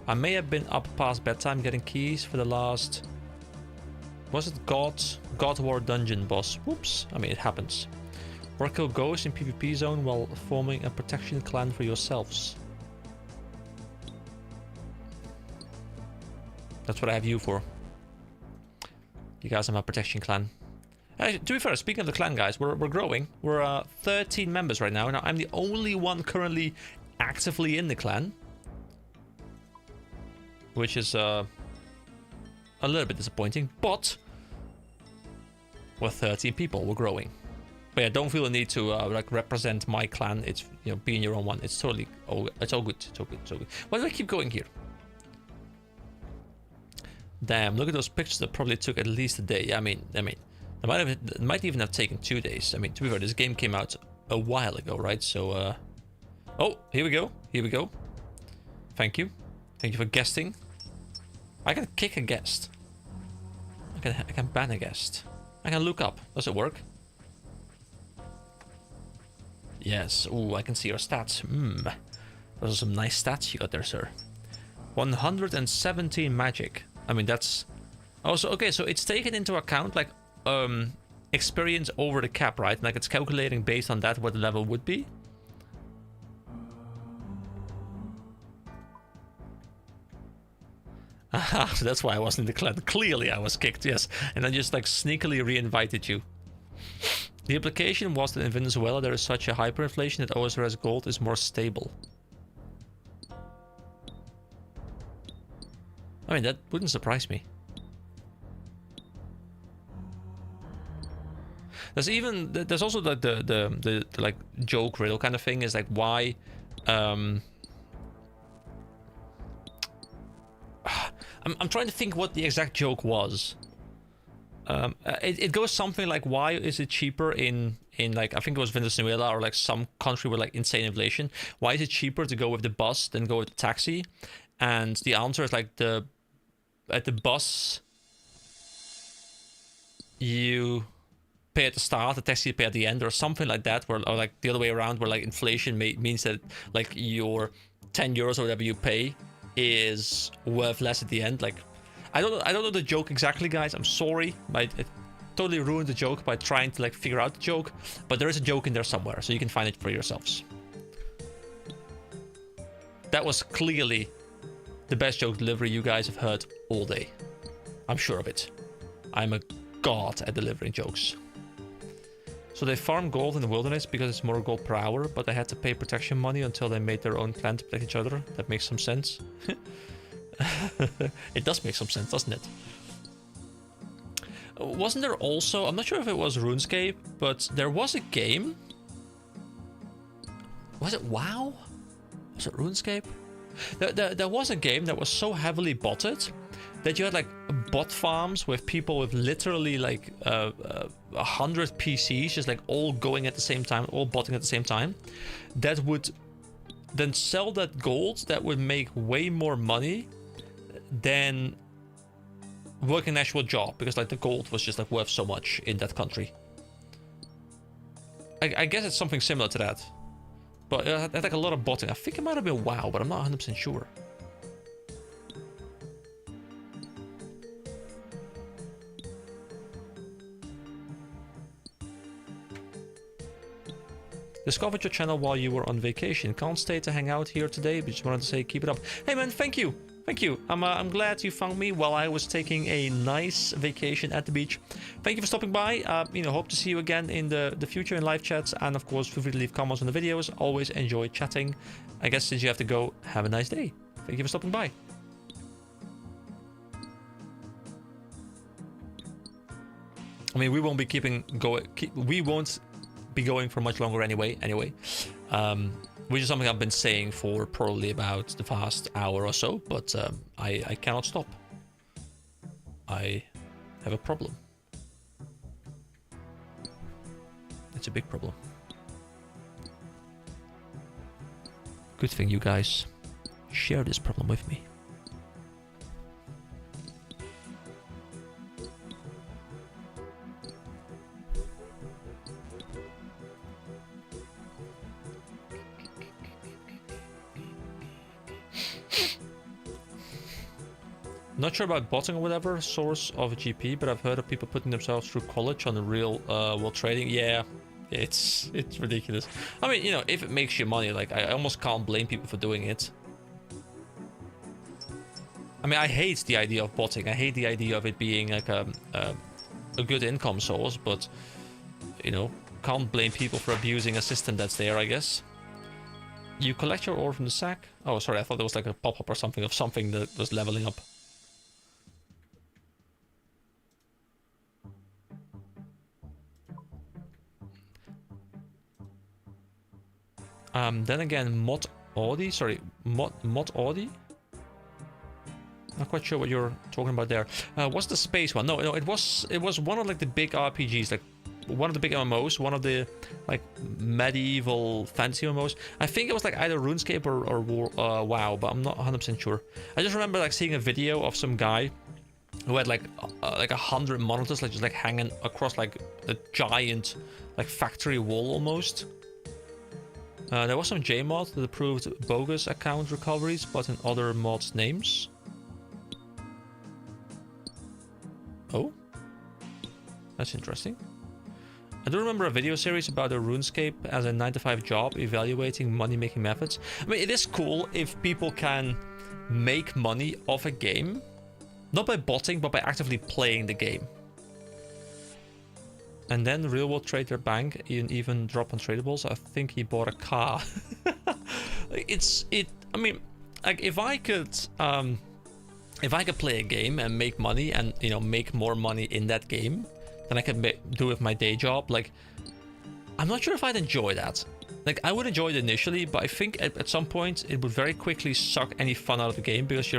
I may have been up past bedtime getting keys for the last... Was it God War Dungeon boss? Whoops, I mean, it happens. Or kill ghosts in PvP zone while forming a protection clan for yourselves. That's what I have you for. You guys are my protection clan. To be fair, speaking of the clan, guys, we're growing. We're 13 members right now. Now, I'm the only one currently actively in the clan. Which is a little bit disappointing, but we're 13 people. We're growing. But yeah, don't feel the need to like represent my clan. It's, you know, being your own one. It's totally, it's all good. It's all good. It's all good. Why do I keep going here? Damn, look at those pictures that probably took at least a day. I mean, it might even have taken 2 days. I mean, to be fair, this game came out a while ago, right? So, oh, here we go. Here we go. Thank you. Thank you for guesting. I can kick a guest. I can ban a guest. I can look up. Does it work? Yes. Ooh, I can see your stats. Those are some nice stats you got there, sir. 117 magic. I mean, that's... Also, okay, so it's taken into account, like, experience over the cap, right? Like, it's calculating based on that what the level would be. Aha, so that's why I wasn't in the clan. Clearly I was kicked, yes. And I just, like, sneakily re-invited you. The implication was that in Venezuela there is such a hyperinflation that OSRS gold is more stable. I mean, that wouldn't surprise me. There's also like the like joke riddle kind of thing, is like why I'm trying to think what the exact joke was. It goes something like, why is it cheaper in like, I think it was Venezuela or like some country with like insane inflation, why is it cheaper to go with the bus than go with the taxi? And the answer is like, at the bus you pay at the start, the taxi you pay at the end, or something like that, or like the other way around, where like inflation means that like your 10 euros or whatever you pay is worth less at the end. Like, I don't know the joke exactly, guys. I'm sorry, it totally ruined the joke by trying to like figure out the joke, but there is a joke in there somewhere, so you can find it for yourselves. That was clearly the best joke delivery you guys have heard all day. I'm sure of it. I'm a god at delivering jokes. So they farm gold in the wilderness because it's more gold per hour, but they had to pay protection money until they made their own clan to protect each other. That makes some sense. It does make some sense, doesn't it? Wasn't there also... I'm not sure if it was RuneScape, but there was a game. Was it WoW? Was it RuneScape? There was a game that was so heavily botted that you had like bot farms with people with literally like 100 PCs just like all going at the same time, all botting at the same time, that would then sell that gold that would make way more money than working an actual job, because like the gold was just like worth so much in that country. I guess it's something similar to that. But it had like a lot of botting. I think it might have been WoW, but I'm not 100% sure. Discovered your channel while you were on vacation. Can't stay to hang out here today, but just wanted to say keep it up. Hey man, thank you. Thank you. I'm glad you found me while I was taking a nice vacation at the beach. Thank you for stopping by. Hope to see you again in the future in live chats. And of course, feel free to leave comments on the videos. Always enjoy chatting. I guess since you have to go, have a nice day. Thank you for stopping by. I mean, we won't be we won't be going for much longer anyway. Which is something I've been saying for probably about the past hour or so, but I cannot stop. I have a problem. It's a big problem. Good thing you guys share this problem with me. Not sure about botting or whatever source of a GP, but I've heard of people putting themselves through college on the real world trading. Yeah, it's ridiculous. I mean, if it makes you money, like I almost can't blame people for doing it. I mean, I hate the idea of botting. I hate the idea of it being like a good income source, but can't blame people for abusing a system that's there, I guess. You collect your ore from the sack. Oh, sorry, I thought there was like a pop-up or something of something that was leveling up. Then again, Mod Audi, sorry, Mod Audi. Not quite sure what you're talking about there. What's the space one? No, it was one of like the big RPGs, like one of the big MMOs, one of the like medieval fantasy MMOs. I think it was like either RuneScape or WoW, but I'm not 100% sure. I just remember like seeing a video of some guy who had like 100 monitors, like just like hanging across like a giant like factory wall almost. There was some JMod that approved bogus account recoveries, but in other mods' names. Oh, that's interesting. I do remember a video series about a RuneScape as a 9-to-5 job, evaluating money-making methods. I mean, it is cool if people can make money off a game, not by botting, but by actively playing the game. And then Real World Trader Bank even drop on tradables. I think he bought a car. I mean, like if I could play a game and make money, and you know, make more money in that game than I could do with my day job, like I'm not sure if I'd enjoy that. Like I would enjoy it initially, but I think at some point it would very quickly suck any fun out of the game, because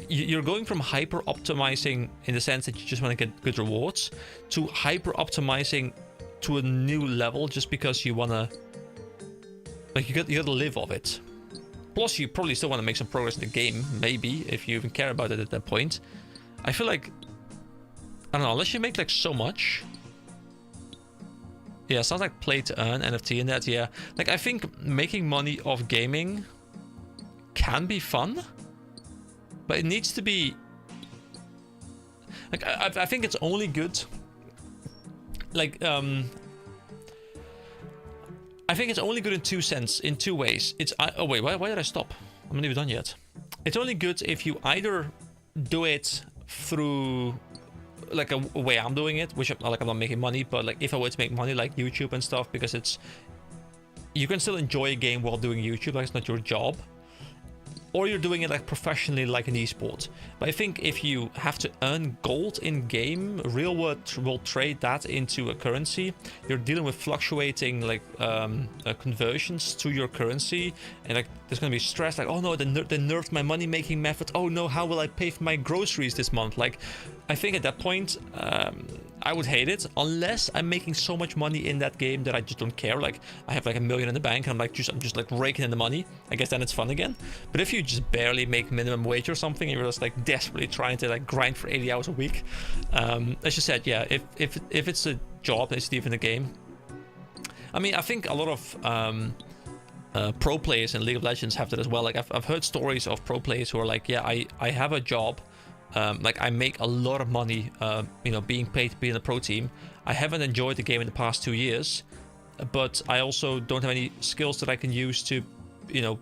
you're going from hyper optimizing in the sense that you just want to get good rewards to hyper optimizing to a new level just because you want to, like, you got to live off it. Plus you probably still want to make some progress in the game, maybe, if you even care about it at that point. I feel like, I don't know, unless you make like so much. Yeah, sounds like play to earn, NFT in that, yeah. Like I think making money off gaming can be fun, but it needs to be like, I think it's only good, like I think it's only good in two ways. It's oh wait, why did I stop? I'm not even done yet. It's only good if you either do it through like a way I'm doing it, which like I'm not making money, but like if I were to make money like YouTube and stuff, because it's, you can still enjoy a game while doing YouTube, like it's not your job. Or you're doing it like professionally, like an esport. But I think if you have to earn gold in game, Real World will trade that into a currency. You're dealing with fluctuating like conversions to your currency, and like there's gonna be stress, like, oh no, they nerfed my money making method. Oh no, how will I pay for my groceries this month? Like, I think at that point, I would hate it, unless I'm making so much money in that game that I just don't care. Like I have like $1 million in the bank, and I'm just like raking in the money. I guess then it's fun again. But if you just barely make minimum wage or something, and you're just like desperately trying to like grind for 80 hours a week, as you said, yeah, if it's a job, it's even a game. I mean, I think a lot of pro players in League of Legends have that as well. Like I've heard stories of pro players who are like, yeah, I have a job. Like I make a lot of money, you know, being paid to be in the pro team. I haven't enjoyed the game in the past 2 years, but I also don't have any skills that I can use to, you know,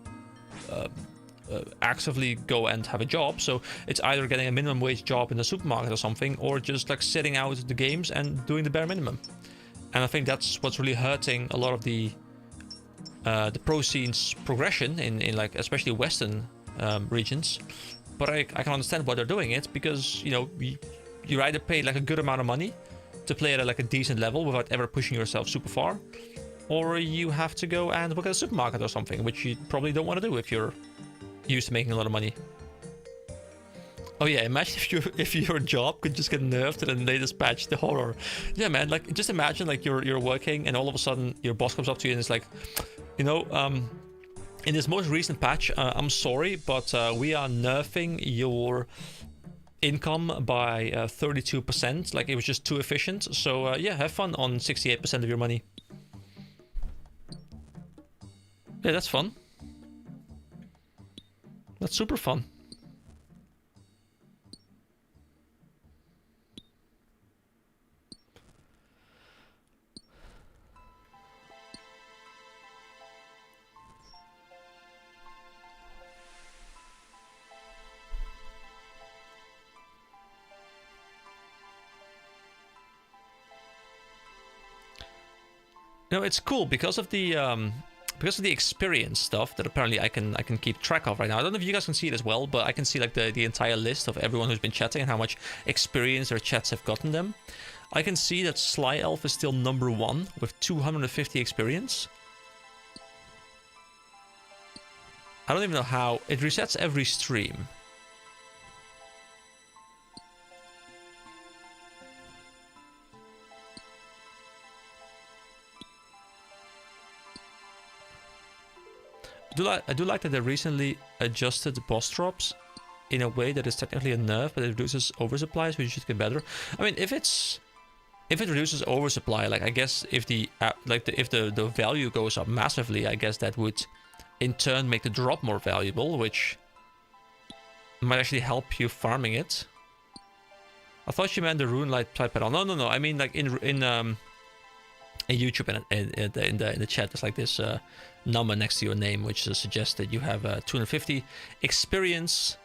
actively go and have a job. So it's either getting a minimum wage job in the supermarket or something, or just like sitting out the games and doing the bare minimum. And I think that's what's really hurting a lot of the pro scene's progression in like especially Western regions. But I can understand why they're doing it, because, you know, you're either paid like a good amount of money to play at like a decent level without ever pushing yourself super far, or you have to go and work at a supermarket or something, which you probably don't want to do if you're used to making a lot of money. Oh yeah, imagine if your job could just get nerfed in the latest patch, the horror. Yeah, man, like just imagine like you're working and all of a sudden your boss comes up to you and it's like, you know, in this most recent patch, I'm sorry, but we are nerfing your income by 32%. Like, it was just too efficient. So yeah, have fun on 68% of your money. Yeah, that's fun. That's super fun. No, it's cool because of the experience stuff that apparently I can keep track of right now. I don't know if you guys can see it as well, but I can see like the entire list of everyone who's been chatting and how much experience their chats have gotten them. I can see that Sly Elf is still #1 with 250 experience. I don't even know how. It resets every stream. I do like that they recently adjusted the boss drops in a way that is technically a nerf, but it reduces oversupply, so you should get better. I mean, if it reduces oversupply, like I guess if the value goes up massively, I guess that would in turn make the drop more valuable, which might actually help you farming it. I thought you meant the rune light pedal. No. I mean like in YouTube and in the chat, there's like this number next to your name, which suggests that you have 250 experience.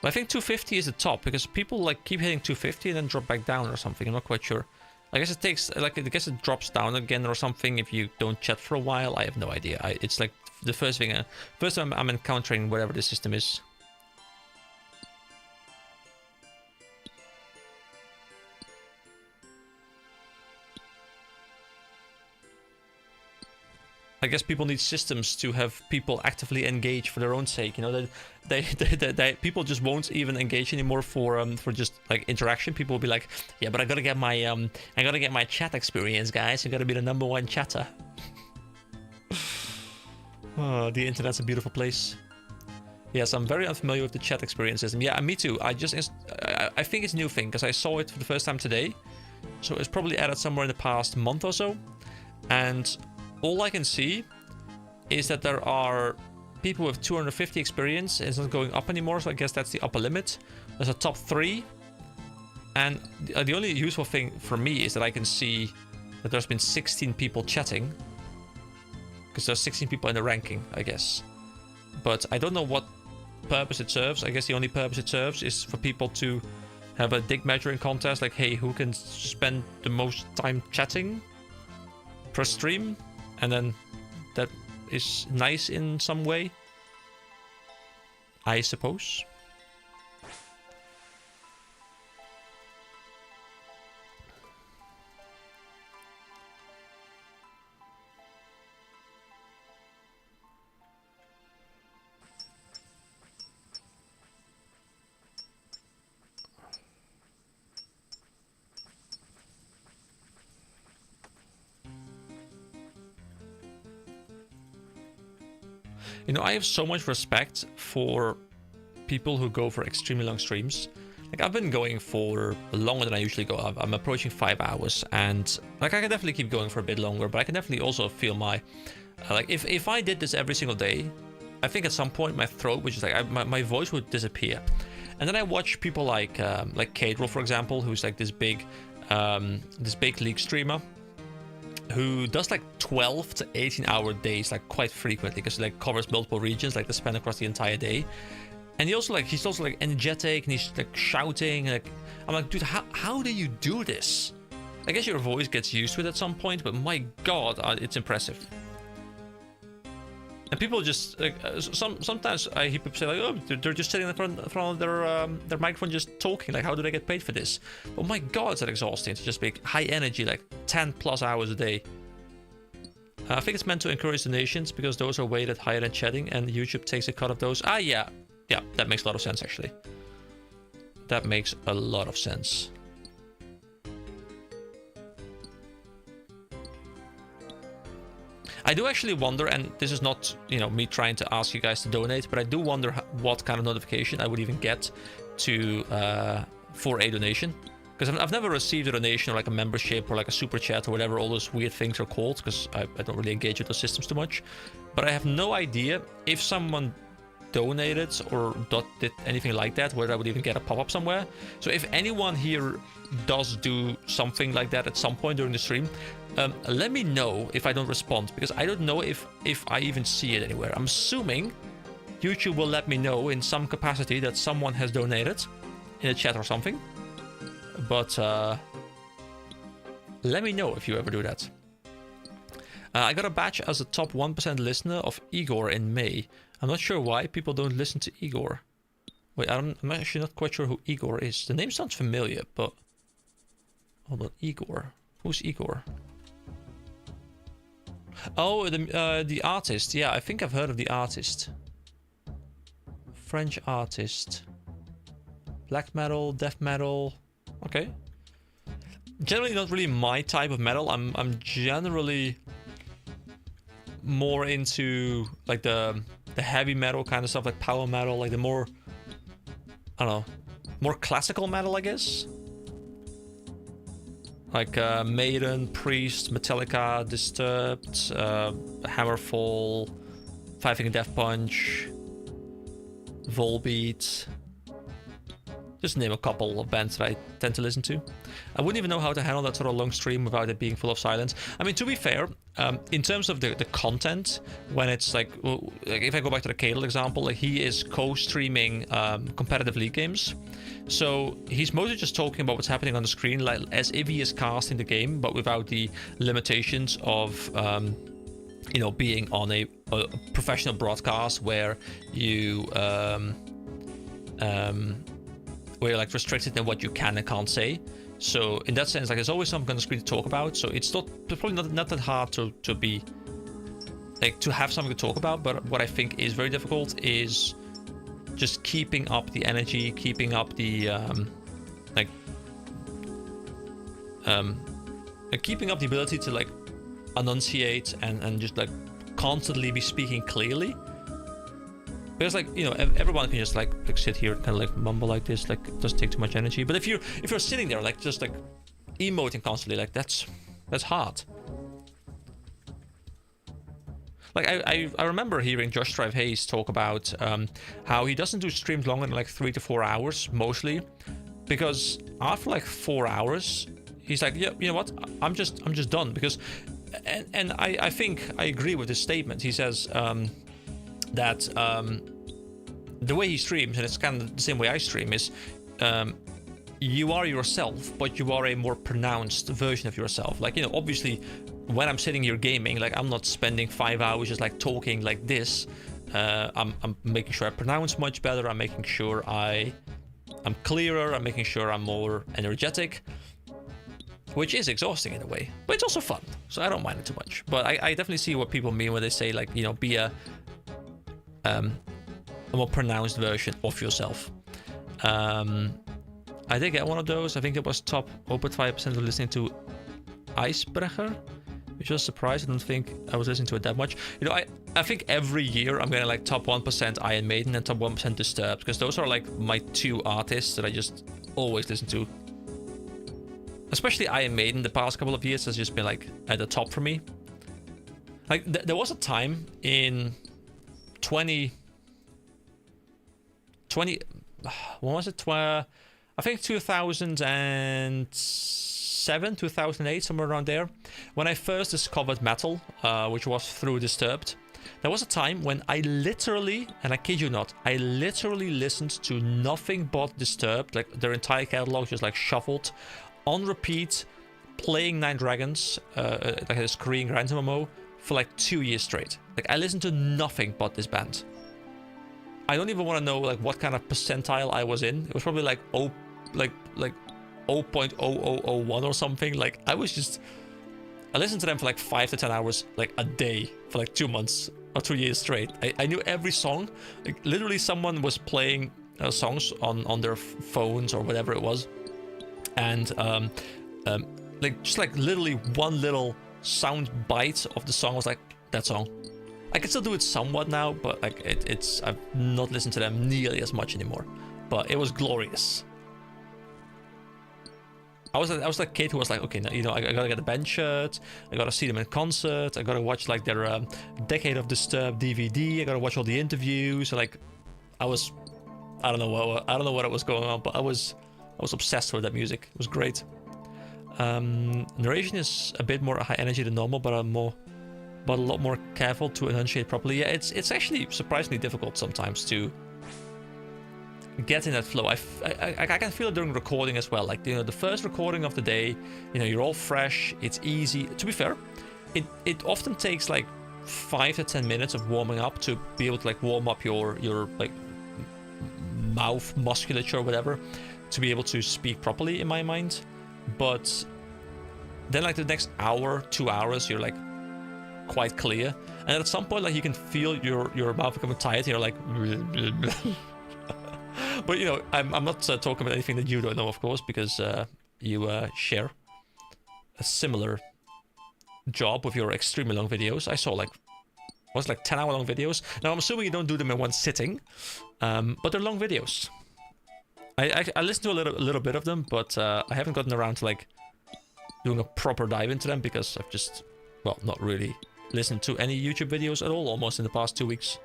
But I think 250 is the top because people like keep hitting 250 and then drop back down or something. I'm not quite sure. I guess it takes like I guess it drops down again or something if you don't chat for a while. I have no idea. It's like the first time I'm encountering whatever the system is. I guess people need systems to have people actively engage for their own sake. You know, that people just won't even engage anymore for just like interaction. People will be like, yeah, but I gotta get my chat experience, guys. I gotta be the #1 chatter. Oh, the internet's a beautiful place. Yes, I'm very unfamiliar with the chat experience system. Yeah, me too. I think it's a new thing because I saw it for the first time today. So it's probably added somewhere in the past month or so, and all I can see is that there are people with 250 experience. It's not going up anymore, so I guess that's the upper limit. There's a top 3. And the only useful thing for me is that I can see that there's been 16 people chatting. Because there's 16 people in the ranking, I guess. But I don't know what purpose it serves. I guess the only purpose it serves is for people to have a dig measuring contest. Like, hey, who can spend the most time chatting per stream? And then that is nice in some way, I suppose. You know, I have so much respect for people who go for extremely long streams. Like, I've been going for longer than I usually go. I'm approaching 5 hours, and like I can definitely keep going for a bit longer, but I can definitely also feel my like if I did this every single day, I think at some point my throat would just like my voice would disappear. And then I watch people like Kadril, for example, who's like this big League streamer, who does like 12 to 18 hour days like quite frequently because he like covers multiple regions like the span across the entire day. And he's also like energetic and he's like shouting. Like, I'm like, dude, how do you do this? I guess your voice gets used to it at some point, but my god, it's impressive. And people just like sometimes I hear people say like, oh, they're just sitting in front of their microphone just talking. Like, how do they get paid for this? Oh my god, it's that exhausting to just make high energy like 10+ hours a day. I think it's meant to encourage donations because those are weighted higher than chatting, and YouTube takes a cut of those. Yeah, that makes a lot of sense actually. That makes a lot of sense. I do actually wonder, and this is not, you know, me trying to ask you guys to donate, but I do wonder what kind of notification I would even get to for a donation. Because I've never received a donation or like a membership or like a super chat or whatever all those weird things are called, because I don't really engage with those systems too much. But I have no idea if someone donated or did anything like that, whether I would even get a pop-up somewhere. So if anyone here does do something like that at some point during the stream, let me know if I don't respond, because I don't know if I even see it anywhere. I'm assuming YouTube will let me know in some capacity that someone has donated in a chat or something. But let me know if you ever do that. I got a badge as a top 1% listener of Igor in May. I'm not sure why people don't listen to Igor. Wait, I'm actually not quite sure who Igor is. The name sounds familiar, but... Hold on, Igor. Who's Igor? Oh, the artist. Yeah, I think I've heard of the artist. French artist. Black metal, death metal. Okay. Generally not really my type of metal. I'm generally more into like the heavy metal kind of stuff, like power metal, like the more, I don't know, more classical metal, I guess. Like Maiden, Priest, Metallica, Disturbed, Hammerfall, Five Finger Death Punch, Volbeat. Just name a couple of bands that I tend to listen to. I wouldn't even know how to handle that sort of long stream without it being full of silence. I mean, to be fair, in terms of the content, when it's like if I go back to the Cadel example, like he is co-streaming competitive league games. So he's mostly just talking about what's happening on the screen, like as if he is casting the game, but without the limitations of you know, being on a professional broadcast where you where you're like restricted in what you can and can't say. So in that sense, like there's always something on the screen to talk about. So it's probably not that hard to be like to have something to talk about. But what I think is very difficult is just keeping up the energy, keeping up the keeping up the ability to like enunciate and just like constantly be speaking clearly. Because like, you know, everyone can just like sit here and kind of like mumble like this, like it doesn't take too much energy. But if you're sitting there like just like emoting constantly, like that's hard. Like I remember hearing Josh Drive Hayes talk about how he doesn't do streams longer than like 3 to 4 hours mostly, because after like 4 hours he's like, yeah, you know what, I'm just done. Because and I think I agree with his statement. He says that the way he streams, and it's kind of the same way I stream, is you are yourself, but you are a more pronounced version of yourself. Like, you know, obviously when I'm sitting here gaming, like I'm not spending 5 hours just like talking like this. I'm making sure I pronounce much better. I'm making sure I'm clearer. I'm making sure I'm more energetic, which is exhausting in a way, but it's also fun, so I don't mind it too much. But I definitely see what people mean when they say, like, you know, be a more pronounced version of yourself. I did get one of those. I think it was top 0.5% of listening to Icebreaker, which was a surprise. I don't think I was listening to it that much. You know, I think every year I'm gonna like top 1% Iron Maiden and top 1% Disturbed, because those are like my two artists that I just always listen to. Especially Iron Maiden, the past couple of years has just been like at the top for me. Like there was a time in 20, when was it? I think 2007, 2008, somewhere around there, when I first discovered metal, which was through Disturbed. There was a time when I literally, and I kid you not, I literally listened to nothing but Disturbed, like their entire catalog just like shuffled on repeat, playing Nine Dragons, like this Korean Grand MMO, for like 2 years straight. Like I listened to nothing but this band. I don't even want to know like what kind of percentile I was in. It was probably like 0.0001 or something. Like I listened to them for like 5 to 10 hours like a day for like 2 months or 2 years straight. I knew every song. Like literally someone was playing songs on their phones or whatever it was, and like just like literally one little sound bite of the song was like that song. I can still do it somewhat now, but like I've not listened to them nearly as much anymore. But it was glorious. I was that kid who was like, okay, now, you know, I gotta get the band shirt, I gotta see them in concert, I gotta watch like their Decade of Disturbed DVD, I gotta watch all the interviews. Like, I don't know what was going on, but I was obsessed with that music. It was great. Narration is a bit more high energy than normal, but a lot more careful to enunciate properly. Yeah, it's actually surprisingly difficult sometimes to get in that flow. I can feel it during recording as well. Like, you know, the first recording of the day, you know, you're all fresh, it's easy. To be fair, it often takes like 5 to 10 minutes of warming up to be able to like warm up your like mouth musculature or whatever to be able to speak properly, in my mind. But then like the next hour, 2 hours, you're like quite clear, and at some point like you can feel your mouth becoming tired and you're like But, you know, I'm not talking about anything that you don't know, of course, because you share a similar job with your extremely long videos. I saw like 10-hour long videos. Now I'm assuming you don't do them in one sitting, but they're long videos. I listened to a little bit of them, but I haven't gotten around to like doing a proper dive into them because I've just, well, not really listened to any YouTube videos at all almost in the past 2 weeks.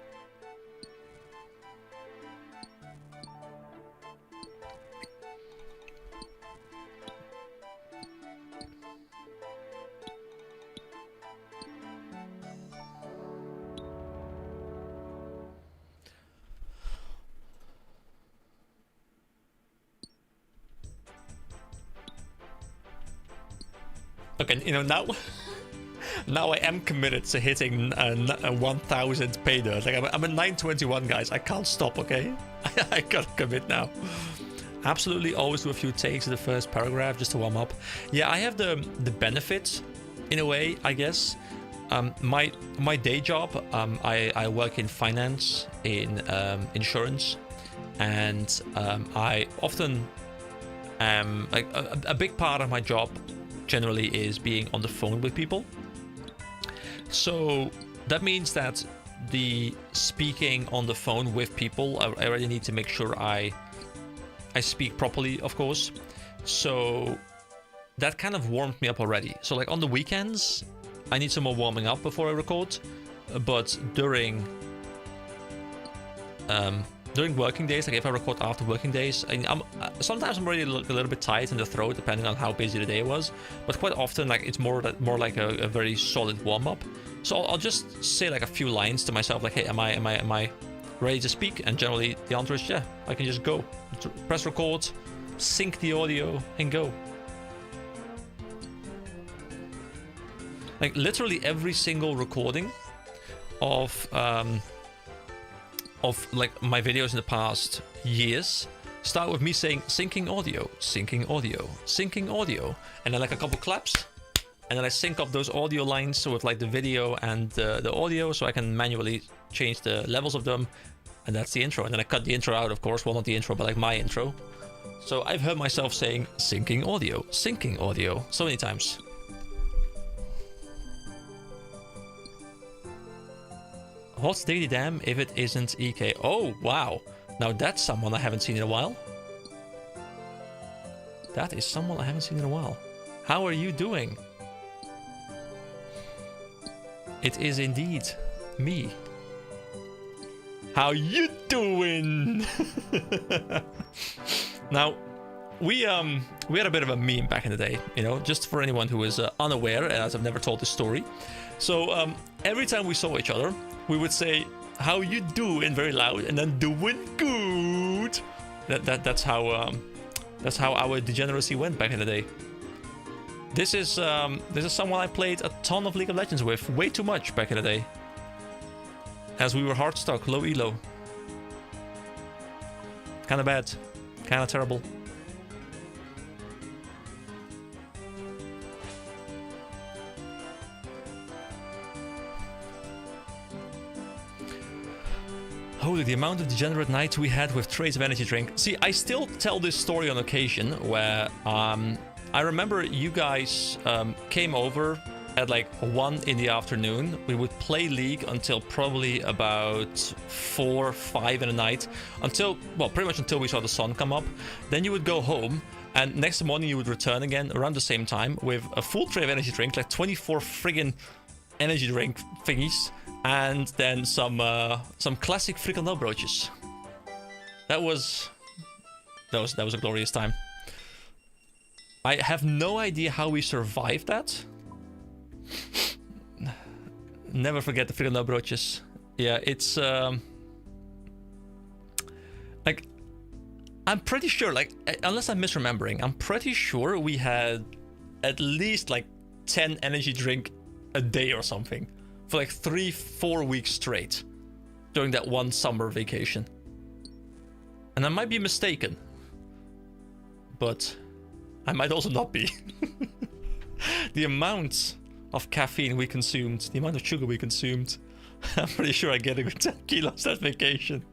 Okay, you know, now I am committed to hitting 1,000 pay dirt. Like I'm at 921, guys. I can't stop, okay? I gotta commit now. Absolutely always do a few takes of the first paragraph just to warm up. Yeah, I have the benefit, in a way, I guess. My day job, I work in finance, in insurance, and I often am, like, a big part of my job generally is being on the phone with people. So that means that the speaking on the phone with people, I really need to make sure I speak properly, of course. So that kind of warmed me up already. So like on the weekends, I need some more warming up before I record. But during working days, like if I record after working days, sometimes I'm already a little bit tight in the throat depending on how busy the day was, but quite often like it's more like a very solid warm-up. So I'll just say like a few lines to myself, like, hey, am I ready to speak? And generally the answer is yeah. I can just go, press record, sync the audio, and go. Like literally every single recording of like my videos in the past years start with me saying syncing audio, syncing audio, syncing audio, and then like a couple claps, and then I sync up those audio lines with like the video and the audio, so I can manually change the levels of them, and that's the intro. And then I cut the intro out, of course. Well, not the intro, but like my intro. So I've heard myself saying syncing audio so many times. What's Daily Dam if it isn't EK? Oh, wow. Now that's someone I haven't seen in a while. That is someone I haven't seen in a while. How are you doing? It is indeed me. How you doing? Now, we had a bit of a meme back in the day, you know, just for anyone who is unaware, as I've never told this story. So every time we saw each other, we would say, how you doing, very loud, and then doing good. That's how our degeneracy went back in the day. This is someone I played a ton of League of Legends with, way too much back in the day. As we were hard stuck, low elo. Kinda bad, kinda terrible. Holy, the amount of degenerate nights we had with trays of energy drink. See, I still tell this story on occasion where I remember you guys came over at like 1 in the afternoon. We would play League until probably about 4, 5 in the night, until, well, pretty much until we saw the sun come up. Then you would go home, and next morning you would return again around the same time with a full tray of energy drink, like 24 friggin' energy drink thingies, and then some classic frikandel broodjes. That was a glorious time. I have no idea how we survived that. Never forget the frikandel broodjes. Yeah, it's like, I'm pretty sure, like, unless I'm misremembering, I'm pretty sure we had at least like 10 energy drink a day or something for like 3-4 weeks straight during that one summer vacation. And I might be mistaken, but I might also not be. The amount of caffeine we consumed, the amount of sugar we consumed, I'm pretty sure I get a good 10 kilos that vacation.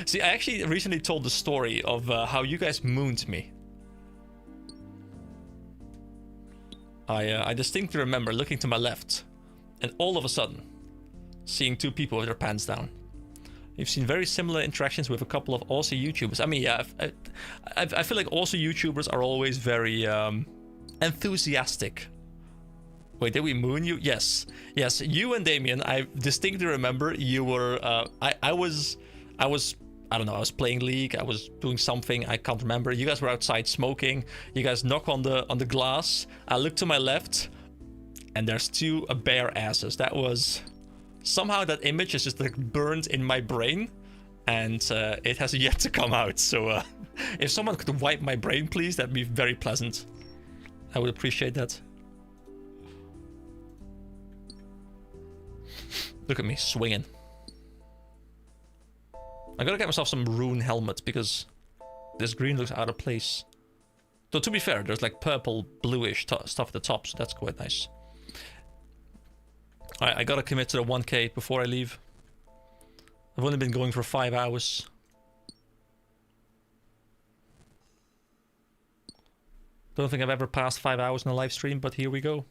See, I actually recently told the story of how you guys mooned me. I distinctly remember looking to my left, and all of a sudden, seeing two people with their pants down. You've seen very similar interactions with a couple of Aussie YouTubers. I mean, yeah, I feel like Aussie YouTubers are always very enthusiastic. Wait, did we moon you? Yes, you and Damien. I distinctly remember you were. I was. I don't know. I was playing League. I was doing something. I can't remember. You guys were outside smoking. You guys knock on the glass. I look to my left, and there's two bare asses. That was somehow that image is just like burned in my brain, and it has yet to come out. So if someone could wipe my brain, please, that'd be very pleasant. I would appreciate that. Look at me swinging. I gotta get myself some rune helmet because this green looks out of place. Though to be fair, there's like purple, bluish stuff at the top, so that's quite nice. Alright, I gotta commit to the 1k before I leave. I've only been going for 5 hours. Don't think I've ever passed 5 hours in a live stream, but here we go.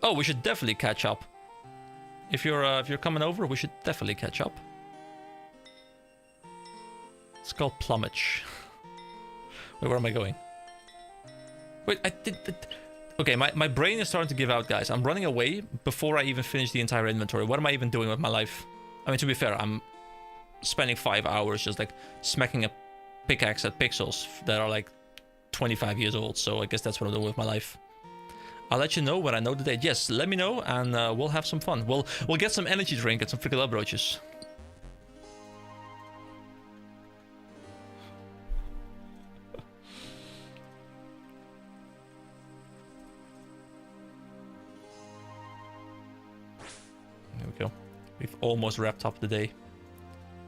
Oh, we should definitely catch up. If you're coming over, we should definitely catch up. It's called Plumage. Wait, where am I going? Wait, I did. Okay, my brain is starting to give out, guys. I'm running away before I even finish the entire inventory. What am I even doing with my life? I mean, to be fair, I'm spending 5 hours just like smacking a pickaxe at pixels that are like 25 years old. So I guess that's what I'm doing with my life. I'll let you know when I know the date. Yes, let me know, and we'll have some fun. We'll get some energy drink and some fricadelle brooches. There we go. We've almost wrapped up the day.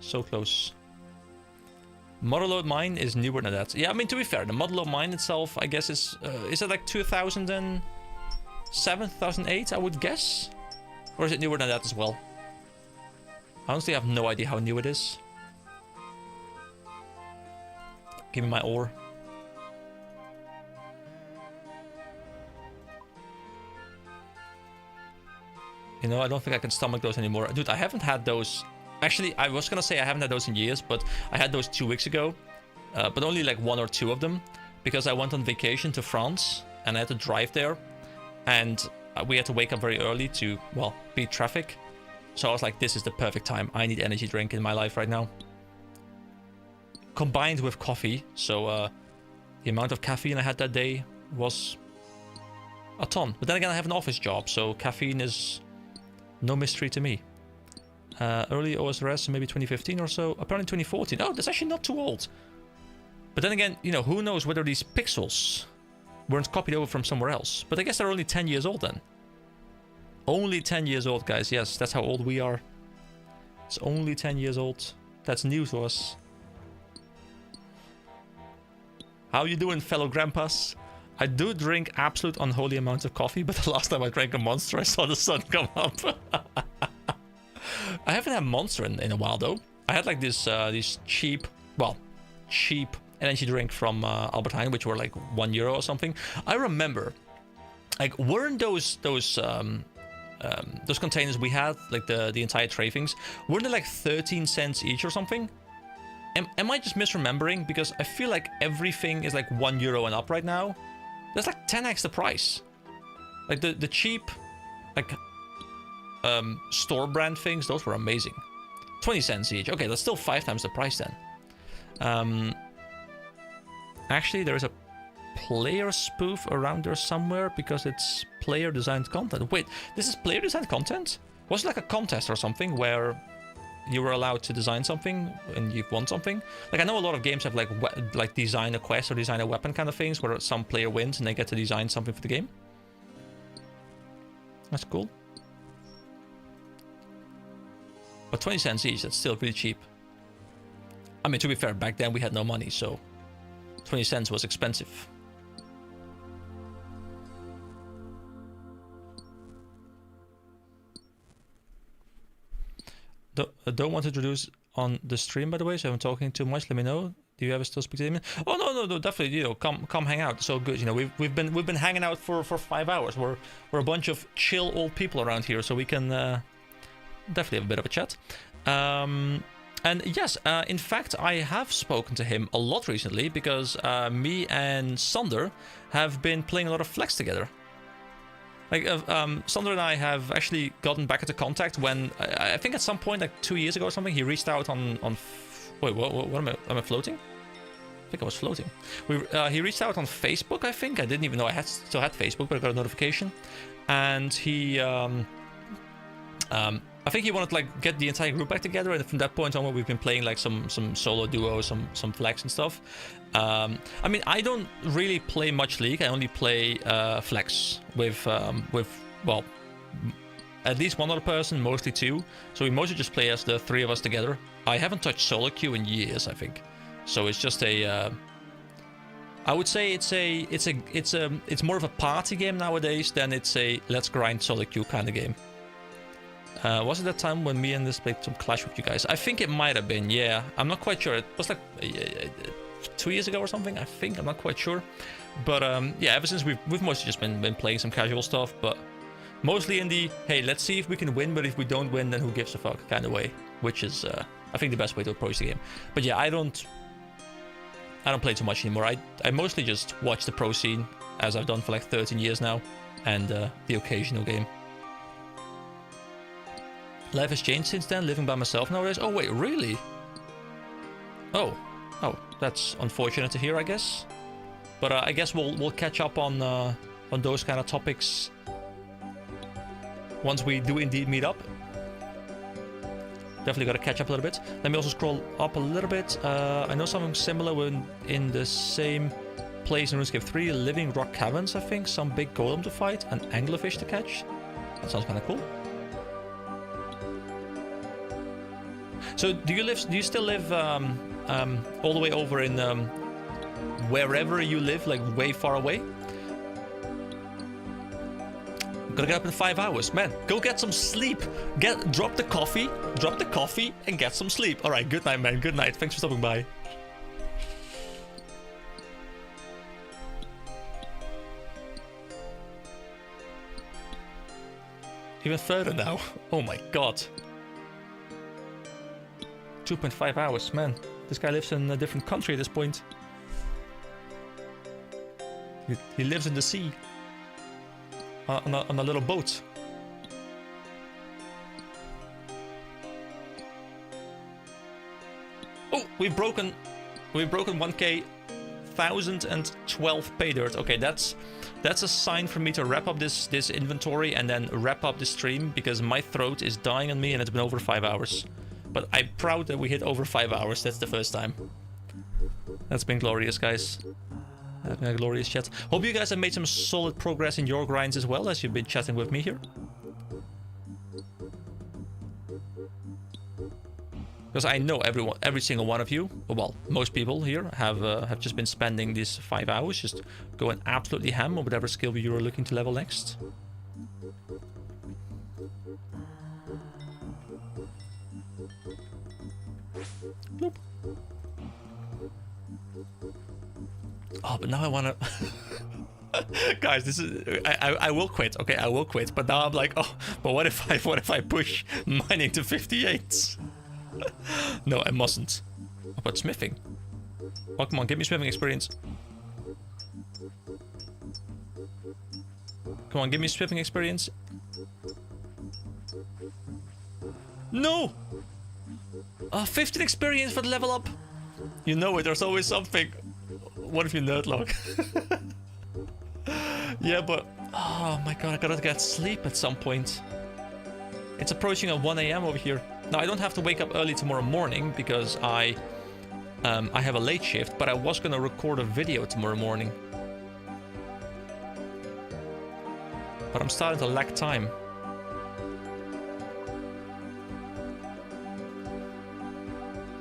So close. Motherlode Mine is newer than that. Yeah, I mean, to be fair, the Motherlode Mine itself, I guess, is it like 2007, 2008, I would guess? Or is it newer than that as well? Honestly, I have no idea how new it is. Give me my ore. You know, I don't think I can stomach those anymore. Dude, I haven't had those. Actually, I was gonna say I haven't had those in years, but I had those 2 weeks ago. But only like 1 or 2 of them. Because I went on vacation to France and I had to drive there. And we had to wake up very early to, well, beat traffic. So I was like, this is the perfect time. I need energy drink in my life right now. Combined with coffee. So the amount of caffeine I had that day was a ton. But then again, I have an office job, so caffeine is no mystery to me. Early OSRS, maybe 2015 or so. Apparently 2014. Oh, that's actually not too old. But then again, you know, who knows whether these pixels weren't copied over from somewhere else. But I guess they're only 10 years old then. Only 10 years old, guys. Yes, that's how old we are. It's only 10 years old. That's new to us. How you doing, fellow grandpas? I do drink absolute unholy amounts of coffee, but the last time I drank a Monster, I saw the sun come up. I haven't had Monster in a while, though. I had like this these cheap energy drink from Albert Heijn, which were like €1 or something. I remember, like, weren't those containers we had, like the entire tray things, weren't they like 13 cents each or something? Am I just misremembering? Because I feel like everything is like €1 and up right now. That's like 10x the price. Like the cheap, like store brand things, those were amazing. 20 cents each. Okay, that's still 5 times the price then. Actually, there is a player spoof around there somewhere because it's player designed content. Wait, this is player designed content? Was it like a contest or something where you were allowed to design something and you've won something? Like, I know a lot of games have like design a quest or design a weapon kind of things where some player wins and they get to design something for the game. That's cool. But 20 cents each, that's still really cheap. I mean, to be fair, back then we had no money, so 20 cents was expensive. don't want to introduce on the stream, by the way, so if I'm talking too much, let me know. Do you ever still speak to him? Oh no, definitely. You know, come hang out. It's so good. You know, we've been hanging out for 5 hours. We're a bunch of chill old people around here, so we can definitely have a bit of a chat. And yes, in fact, I have spoken to him a lot recently because me and Sander have been playing a lot of Flex together. Like, Sander and I have actually gotten back into contact when, I think at some point, like 2 years ago or something, he reached out on wait, what am I floating? I think I was floating. He reached out on Facebook, I think. I didn't even know I still had Facebook, but I got a notification. And he, I think he wanted to like get the entire group back together, and from that point on, we've been playing like some solo duos, some Flex and stuff. I mean, I don't really play much League. I only play Flex with well, at least one other person, mostly two. So we mostly just play as the three of us together. I haven't touched solo queue in years, I think. So it's just a. I would say it's more of a party game nowadays than it's a let's grind solo queue kind of game. Was it that time when me and this played some Clash with you guys? I think it might have been, yeah. I'm not quite sure. It was like 2 years ago or something, I think. I'm not quite sure. But yeah, ever since we've mostly just been playing some casual stuff, but mostly in the, hey, let's see if we can win, but if we don't win, then who gives a fuck kind of way. Which is, I think, the best way to approach the game. But yeah, I don't play too much anymore. I mostly just watch the pro scene, as I've done for like 13 years now, and the occasional game. Life has changed since then, living by myself nowadays. Oh wait, really? Oh, that's unfortunate to hear, I guess. But I guess we'll catch up on those kind of topics once we do indeed meet up. Definitely got to catch up a little bit. Let me also scroll up a little bit. I know something similar when in the same place in RuneScape 3, living rock caverns, I think. Some big golem to fight and anglerfish to catch. That sounds kind of cool. So do you still live all the way over in wherever you live, like way far away? Gotta get up in 5 hours, man. Go get some sleep. Drop the coffee, and get some sleep. All right, good night, man. Good night. Thanks for stopping by. Even further now. Oh my god. 2.5 hours, man. This guy lives in a different country at this point. He lives in the sea. On a little boat. Oh, we've broken 1k 1012 pay dirt. Okay, that's a sign for me to wrap up this inventory and then wrap up the stream, because my throat is dying on me and it's been over 5 hours. But I'm proud that we hit over 5 hours. That's the first time. That's been glorious, guys. That's been a glorious chat. Hope you guys have made some solid progress in your grinds as well, as you've been chatting with me here. Because I know every single one of you, well, most people here have just been spending these 5 hours just going absolutely ham on whatever skill you are looking to level next. Bloop. Oh, but now I wanna... Guys, this is... I will quit, okay, I will quit. But now I'm like, oh, but what if I push mining to 58? No, I mustn't. Oh, but smithing. Oh, come on, give me smithing experience. Come on, give me smithing experience. No! 15 experience for the level up. You know it, there's always something. What if you nerdlog? Yeah, but... Oh my god, I gotta get sleep at some point. It's approaching at 1 AM over here. Now, I don't have to wake up early tomorrow morning because I have a late shift, but I was gonna record a video tomorrow morning. But I'm starting to lack time.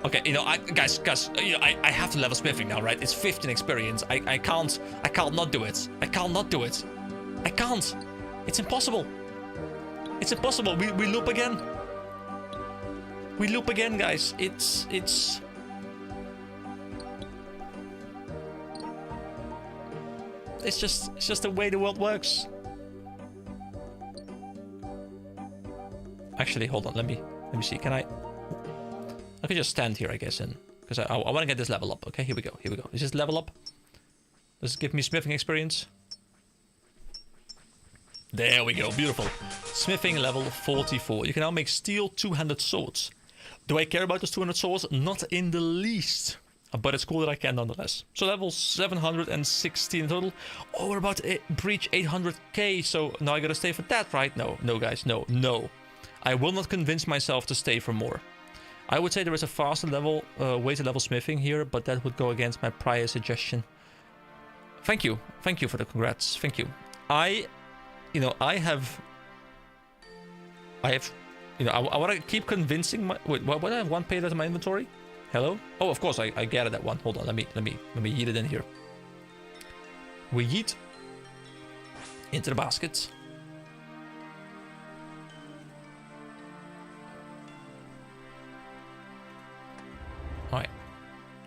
Okay, you know, guys, you know, I have to level smithing now, right? It's 15 experience. I can't not do it. I can't not do it. I can't. It's impossible. It's impossible. We loop again. We loop again, guys. It's just the way the world works. Actually, hold on. Let me see. Can I could just stand here, I guess, and because I want to get this level up. Okay, here we go. Here we go. Is this level up? Does it give me smithing experience? There we go. Beautiful. Smithing level 44. You can now make steel two-handed swords. Do I care about those 200 swords? Not in the least. But it's cool that I can nonetheless. So level 716 in total. Oh, we're about to breach 800k. So now I gotta stay for that, right? No, guys. No. I will not convince myself to stay for more. I would say there is a faster level way to level smithing here, but that would go against my prior suggestion. Thank you for the congrats. Thank you. I have, I want to keep convincing my. Wait, what? I have one paid out of my inventory. Hello? Oh, of course, I gathered that one. Hold on, let me yeet it in here. We yeet into the basket.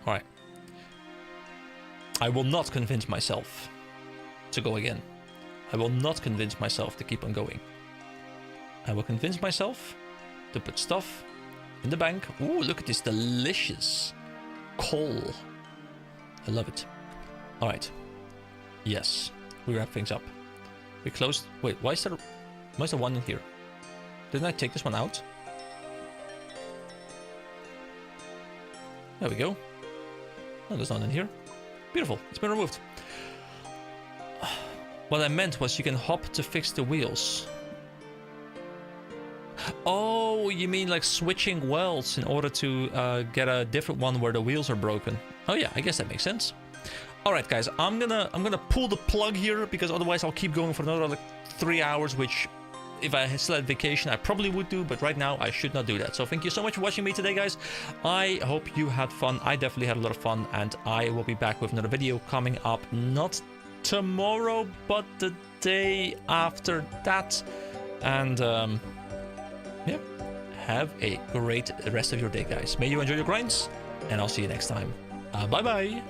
All right. I will not convince myself to go again. I will not convince myself to keep on going. I will convince myself to put stuff in the bank. Ooh, look at this delicious coal. I love it. All right. Yes, we wrap things up. We closed. Wait, why is there one in here? Didn't I take this one out? There we go. No, there's none in here. Beautiful. It's been removed. What I meant was you can hop to fix the wheels. Oh, you mean like switching worlds in order to get a different one where the wheels are broken. Oh yeah, I guess that makes sense. All right, guys, I'm gonna pull the plug here because otherwise I'll keep going for another like 3 hours, which if I still had vacation, I probably would do, but right now I should not do that. So thank you so much for watching me today, guys. I hope you had fun. I definitely had a lot of fun, and I will be back with another video coming up, not tomorrow, but the day after that. And yeah, have a great rest of your day, guys. May you enjoy your grinds, and I'll see you next time. Bye-bye.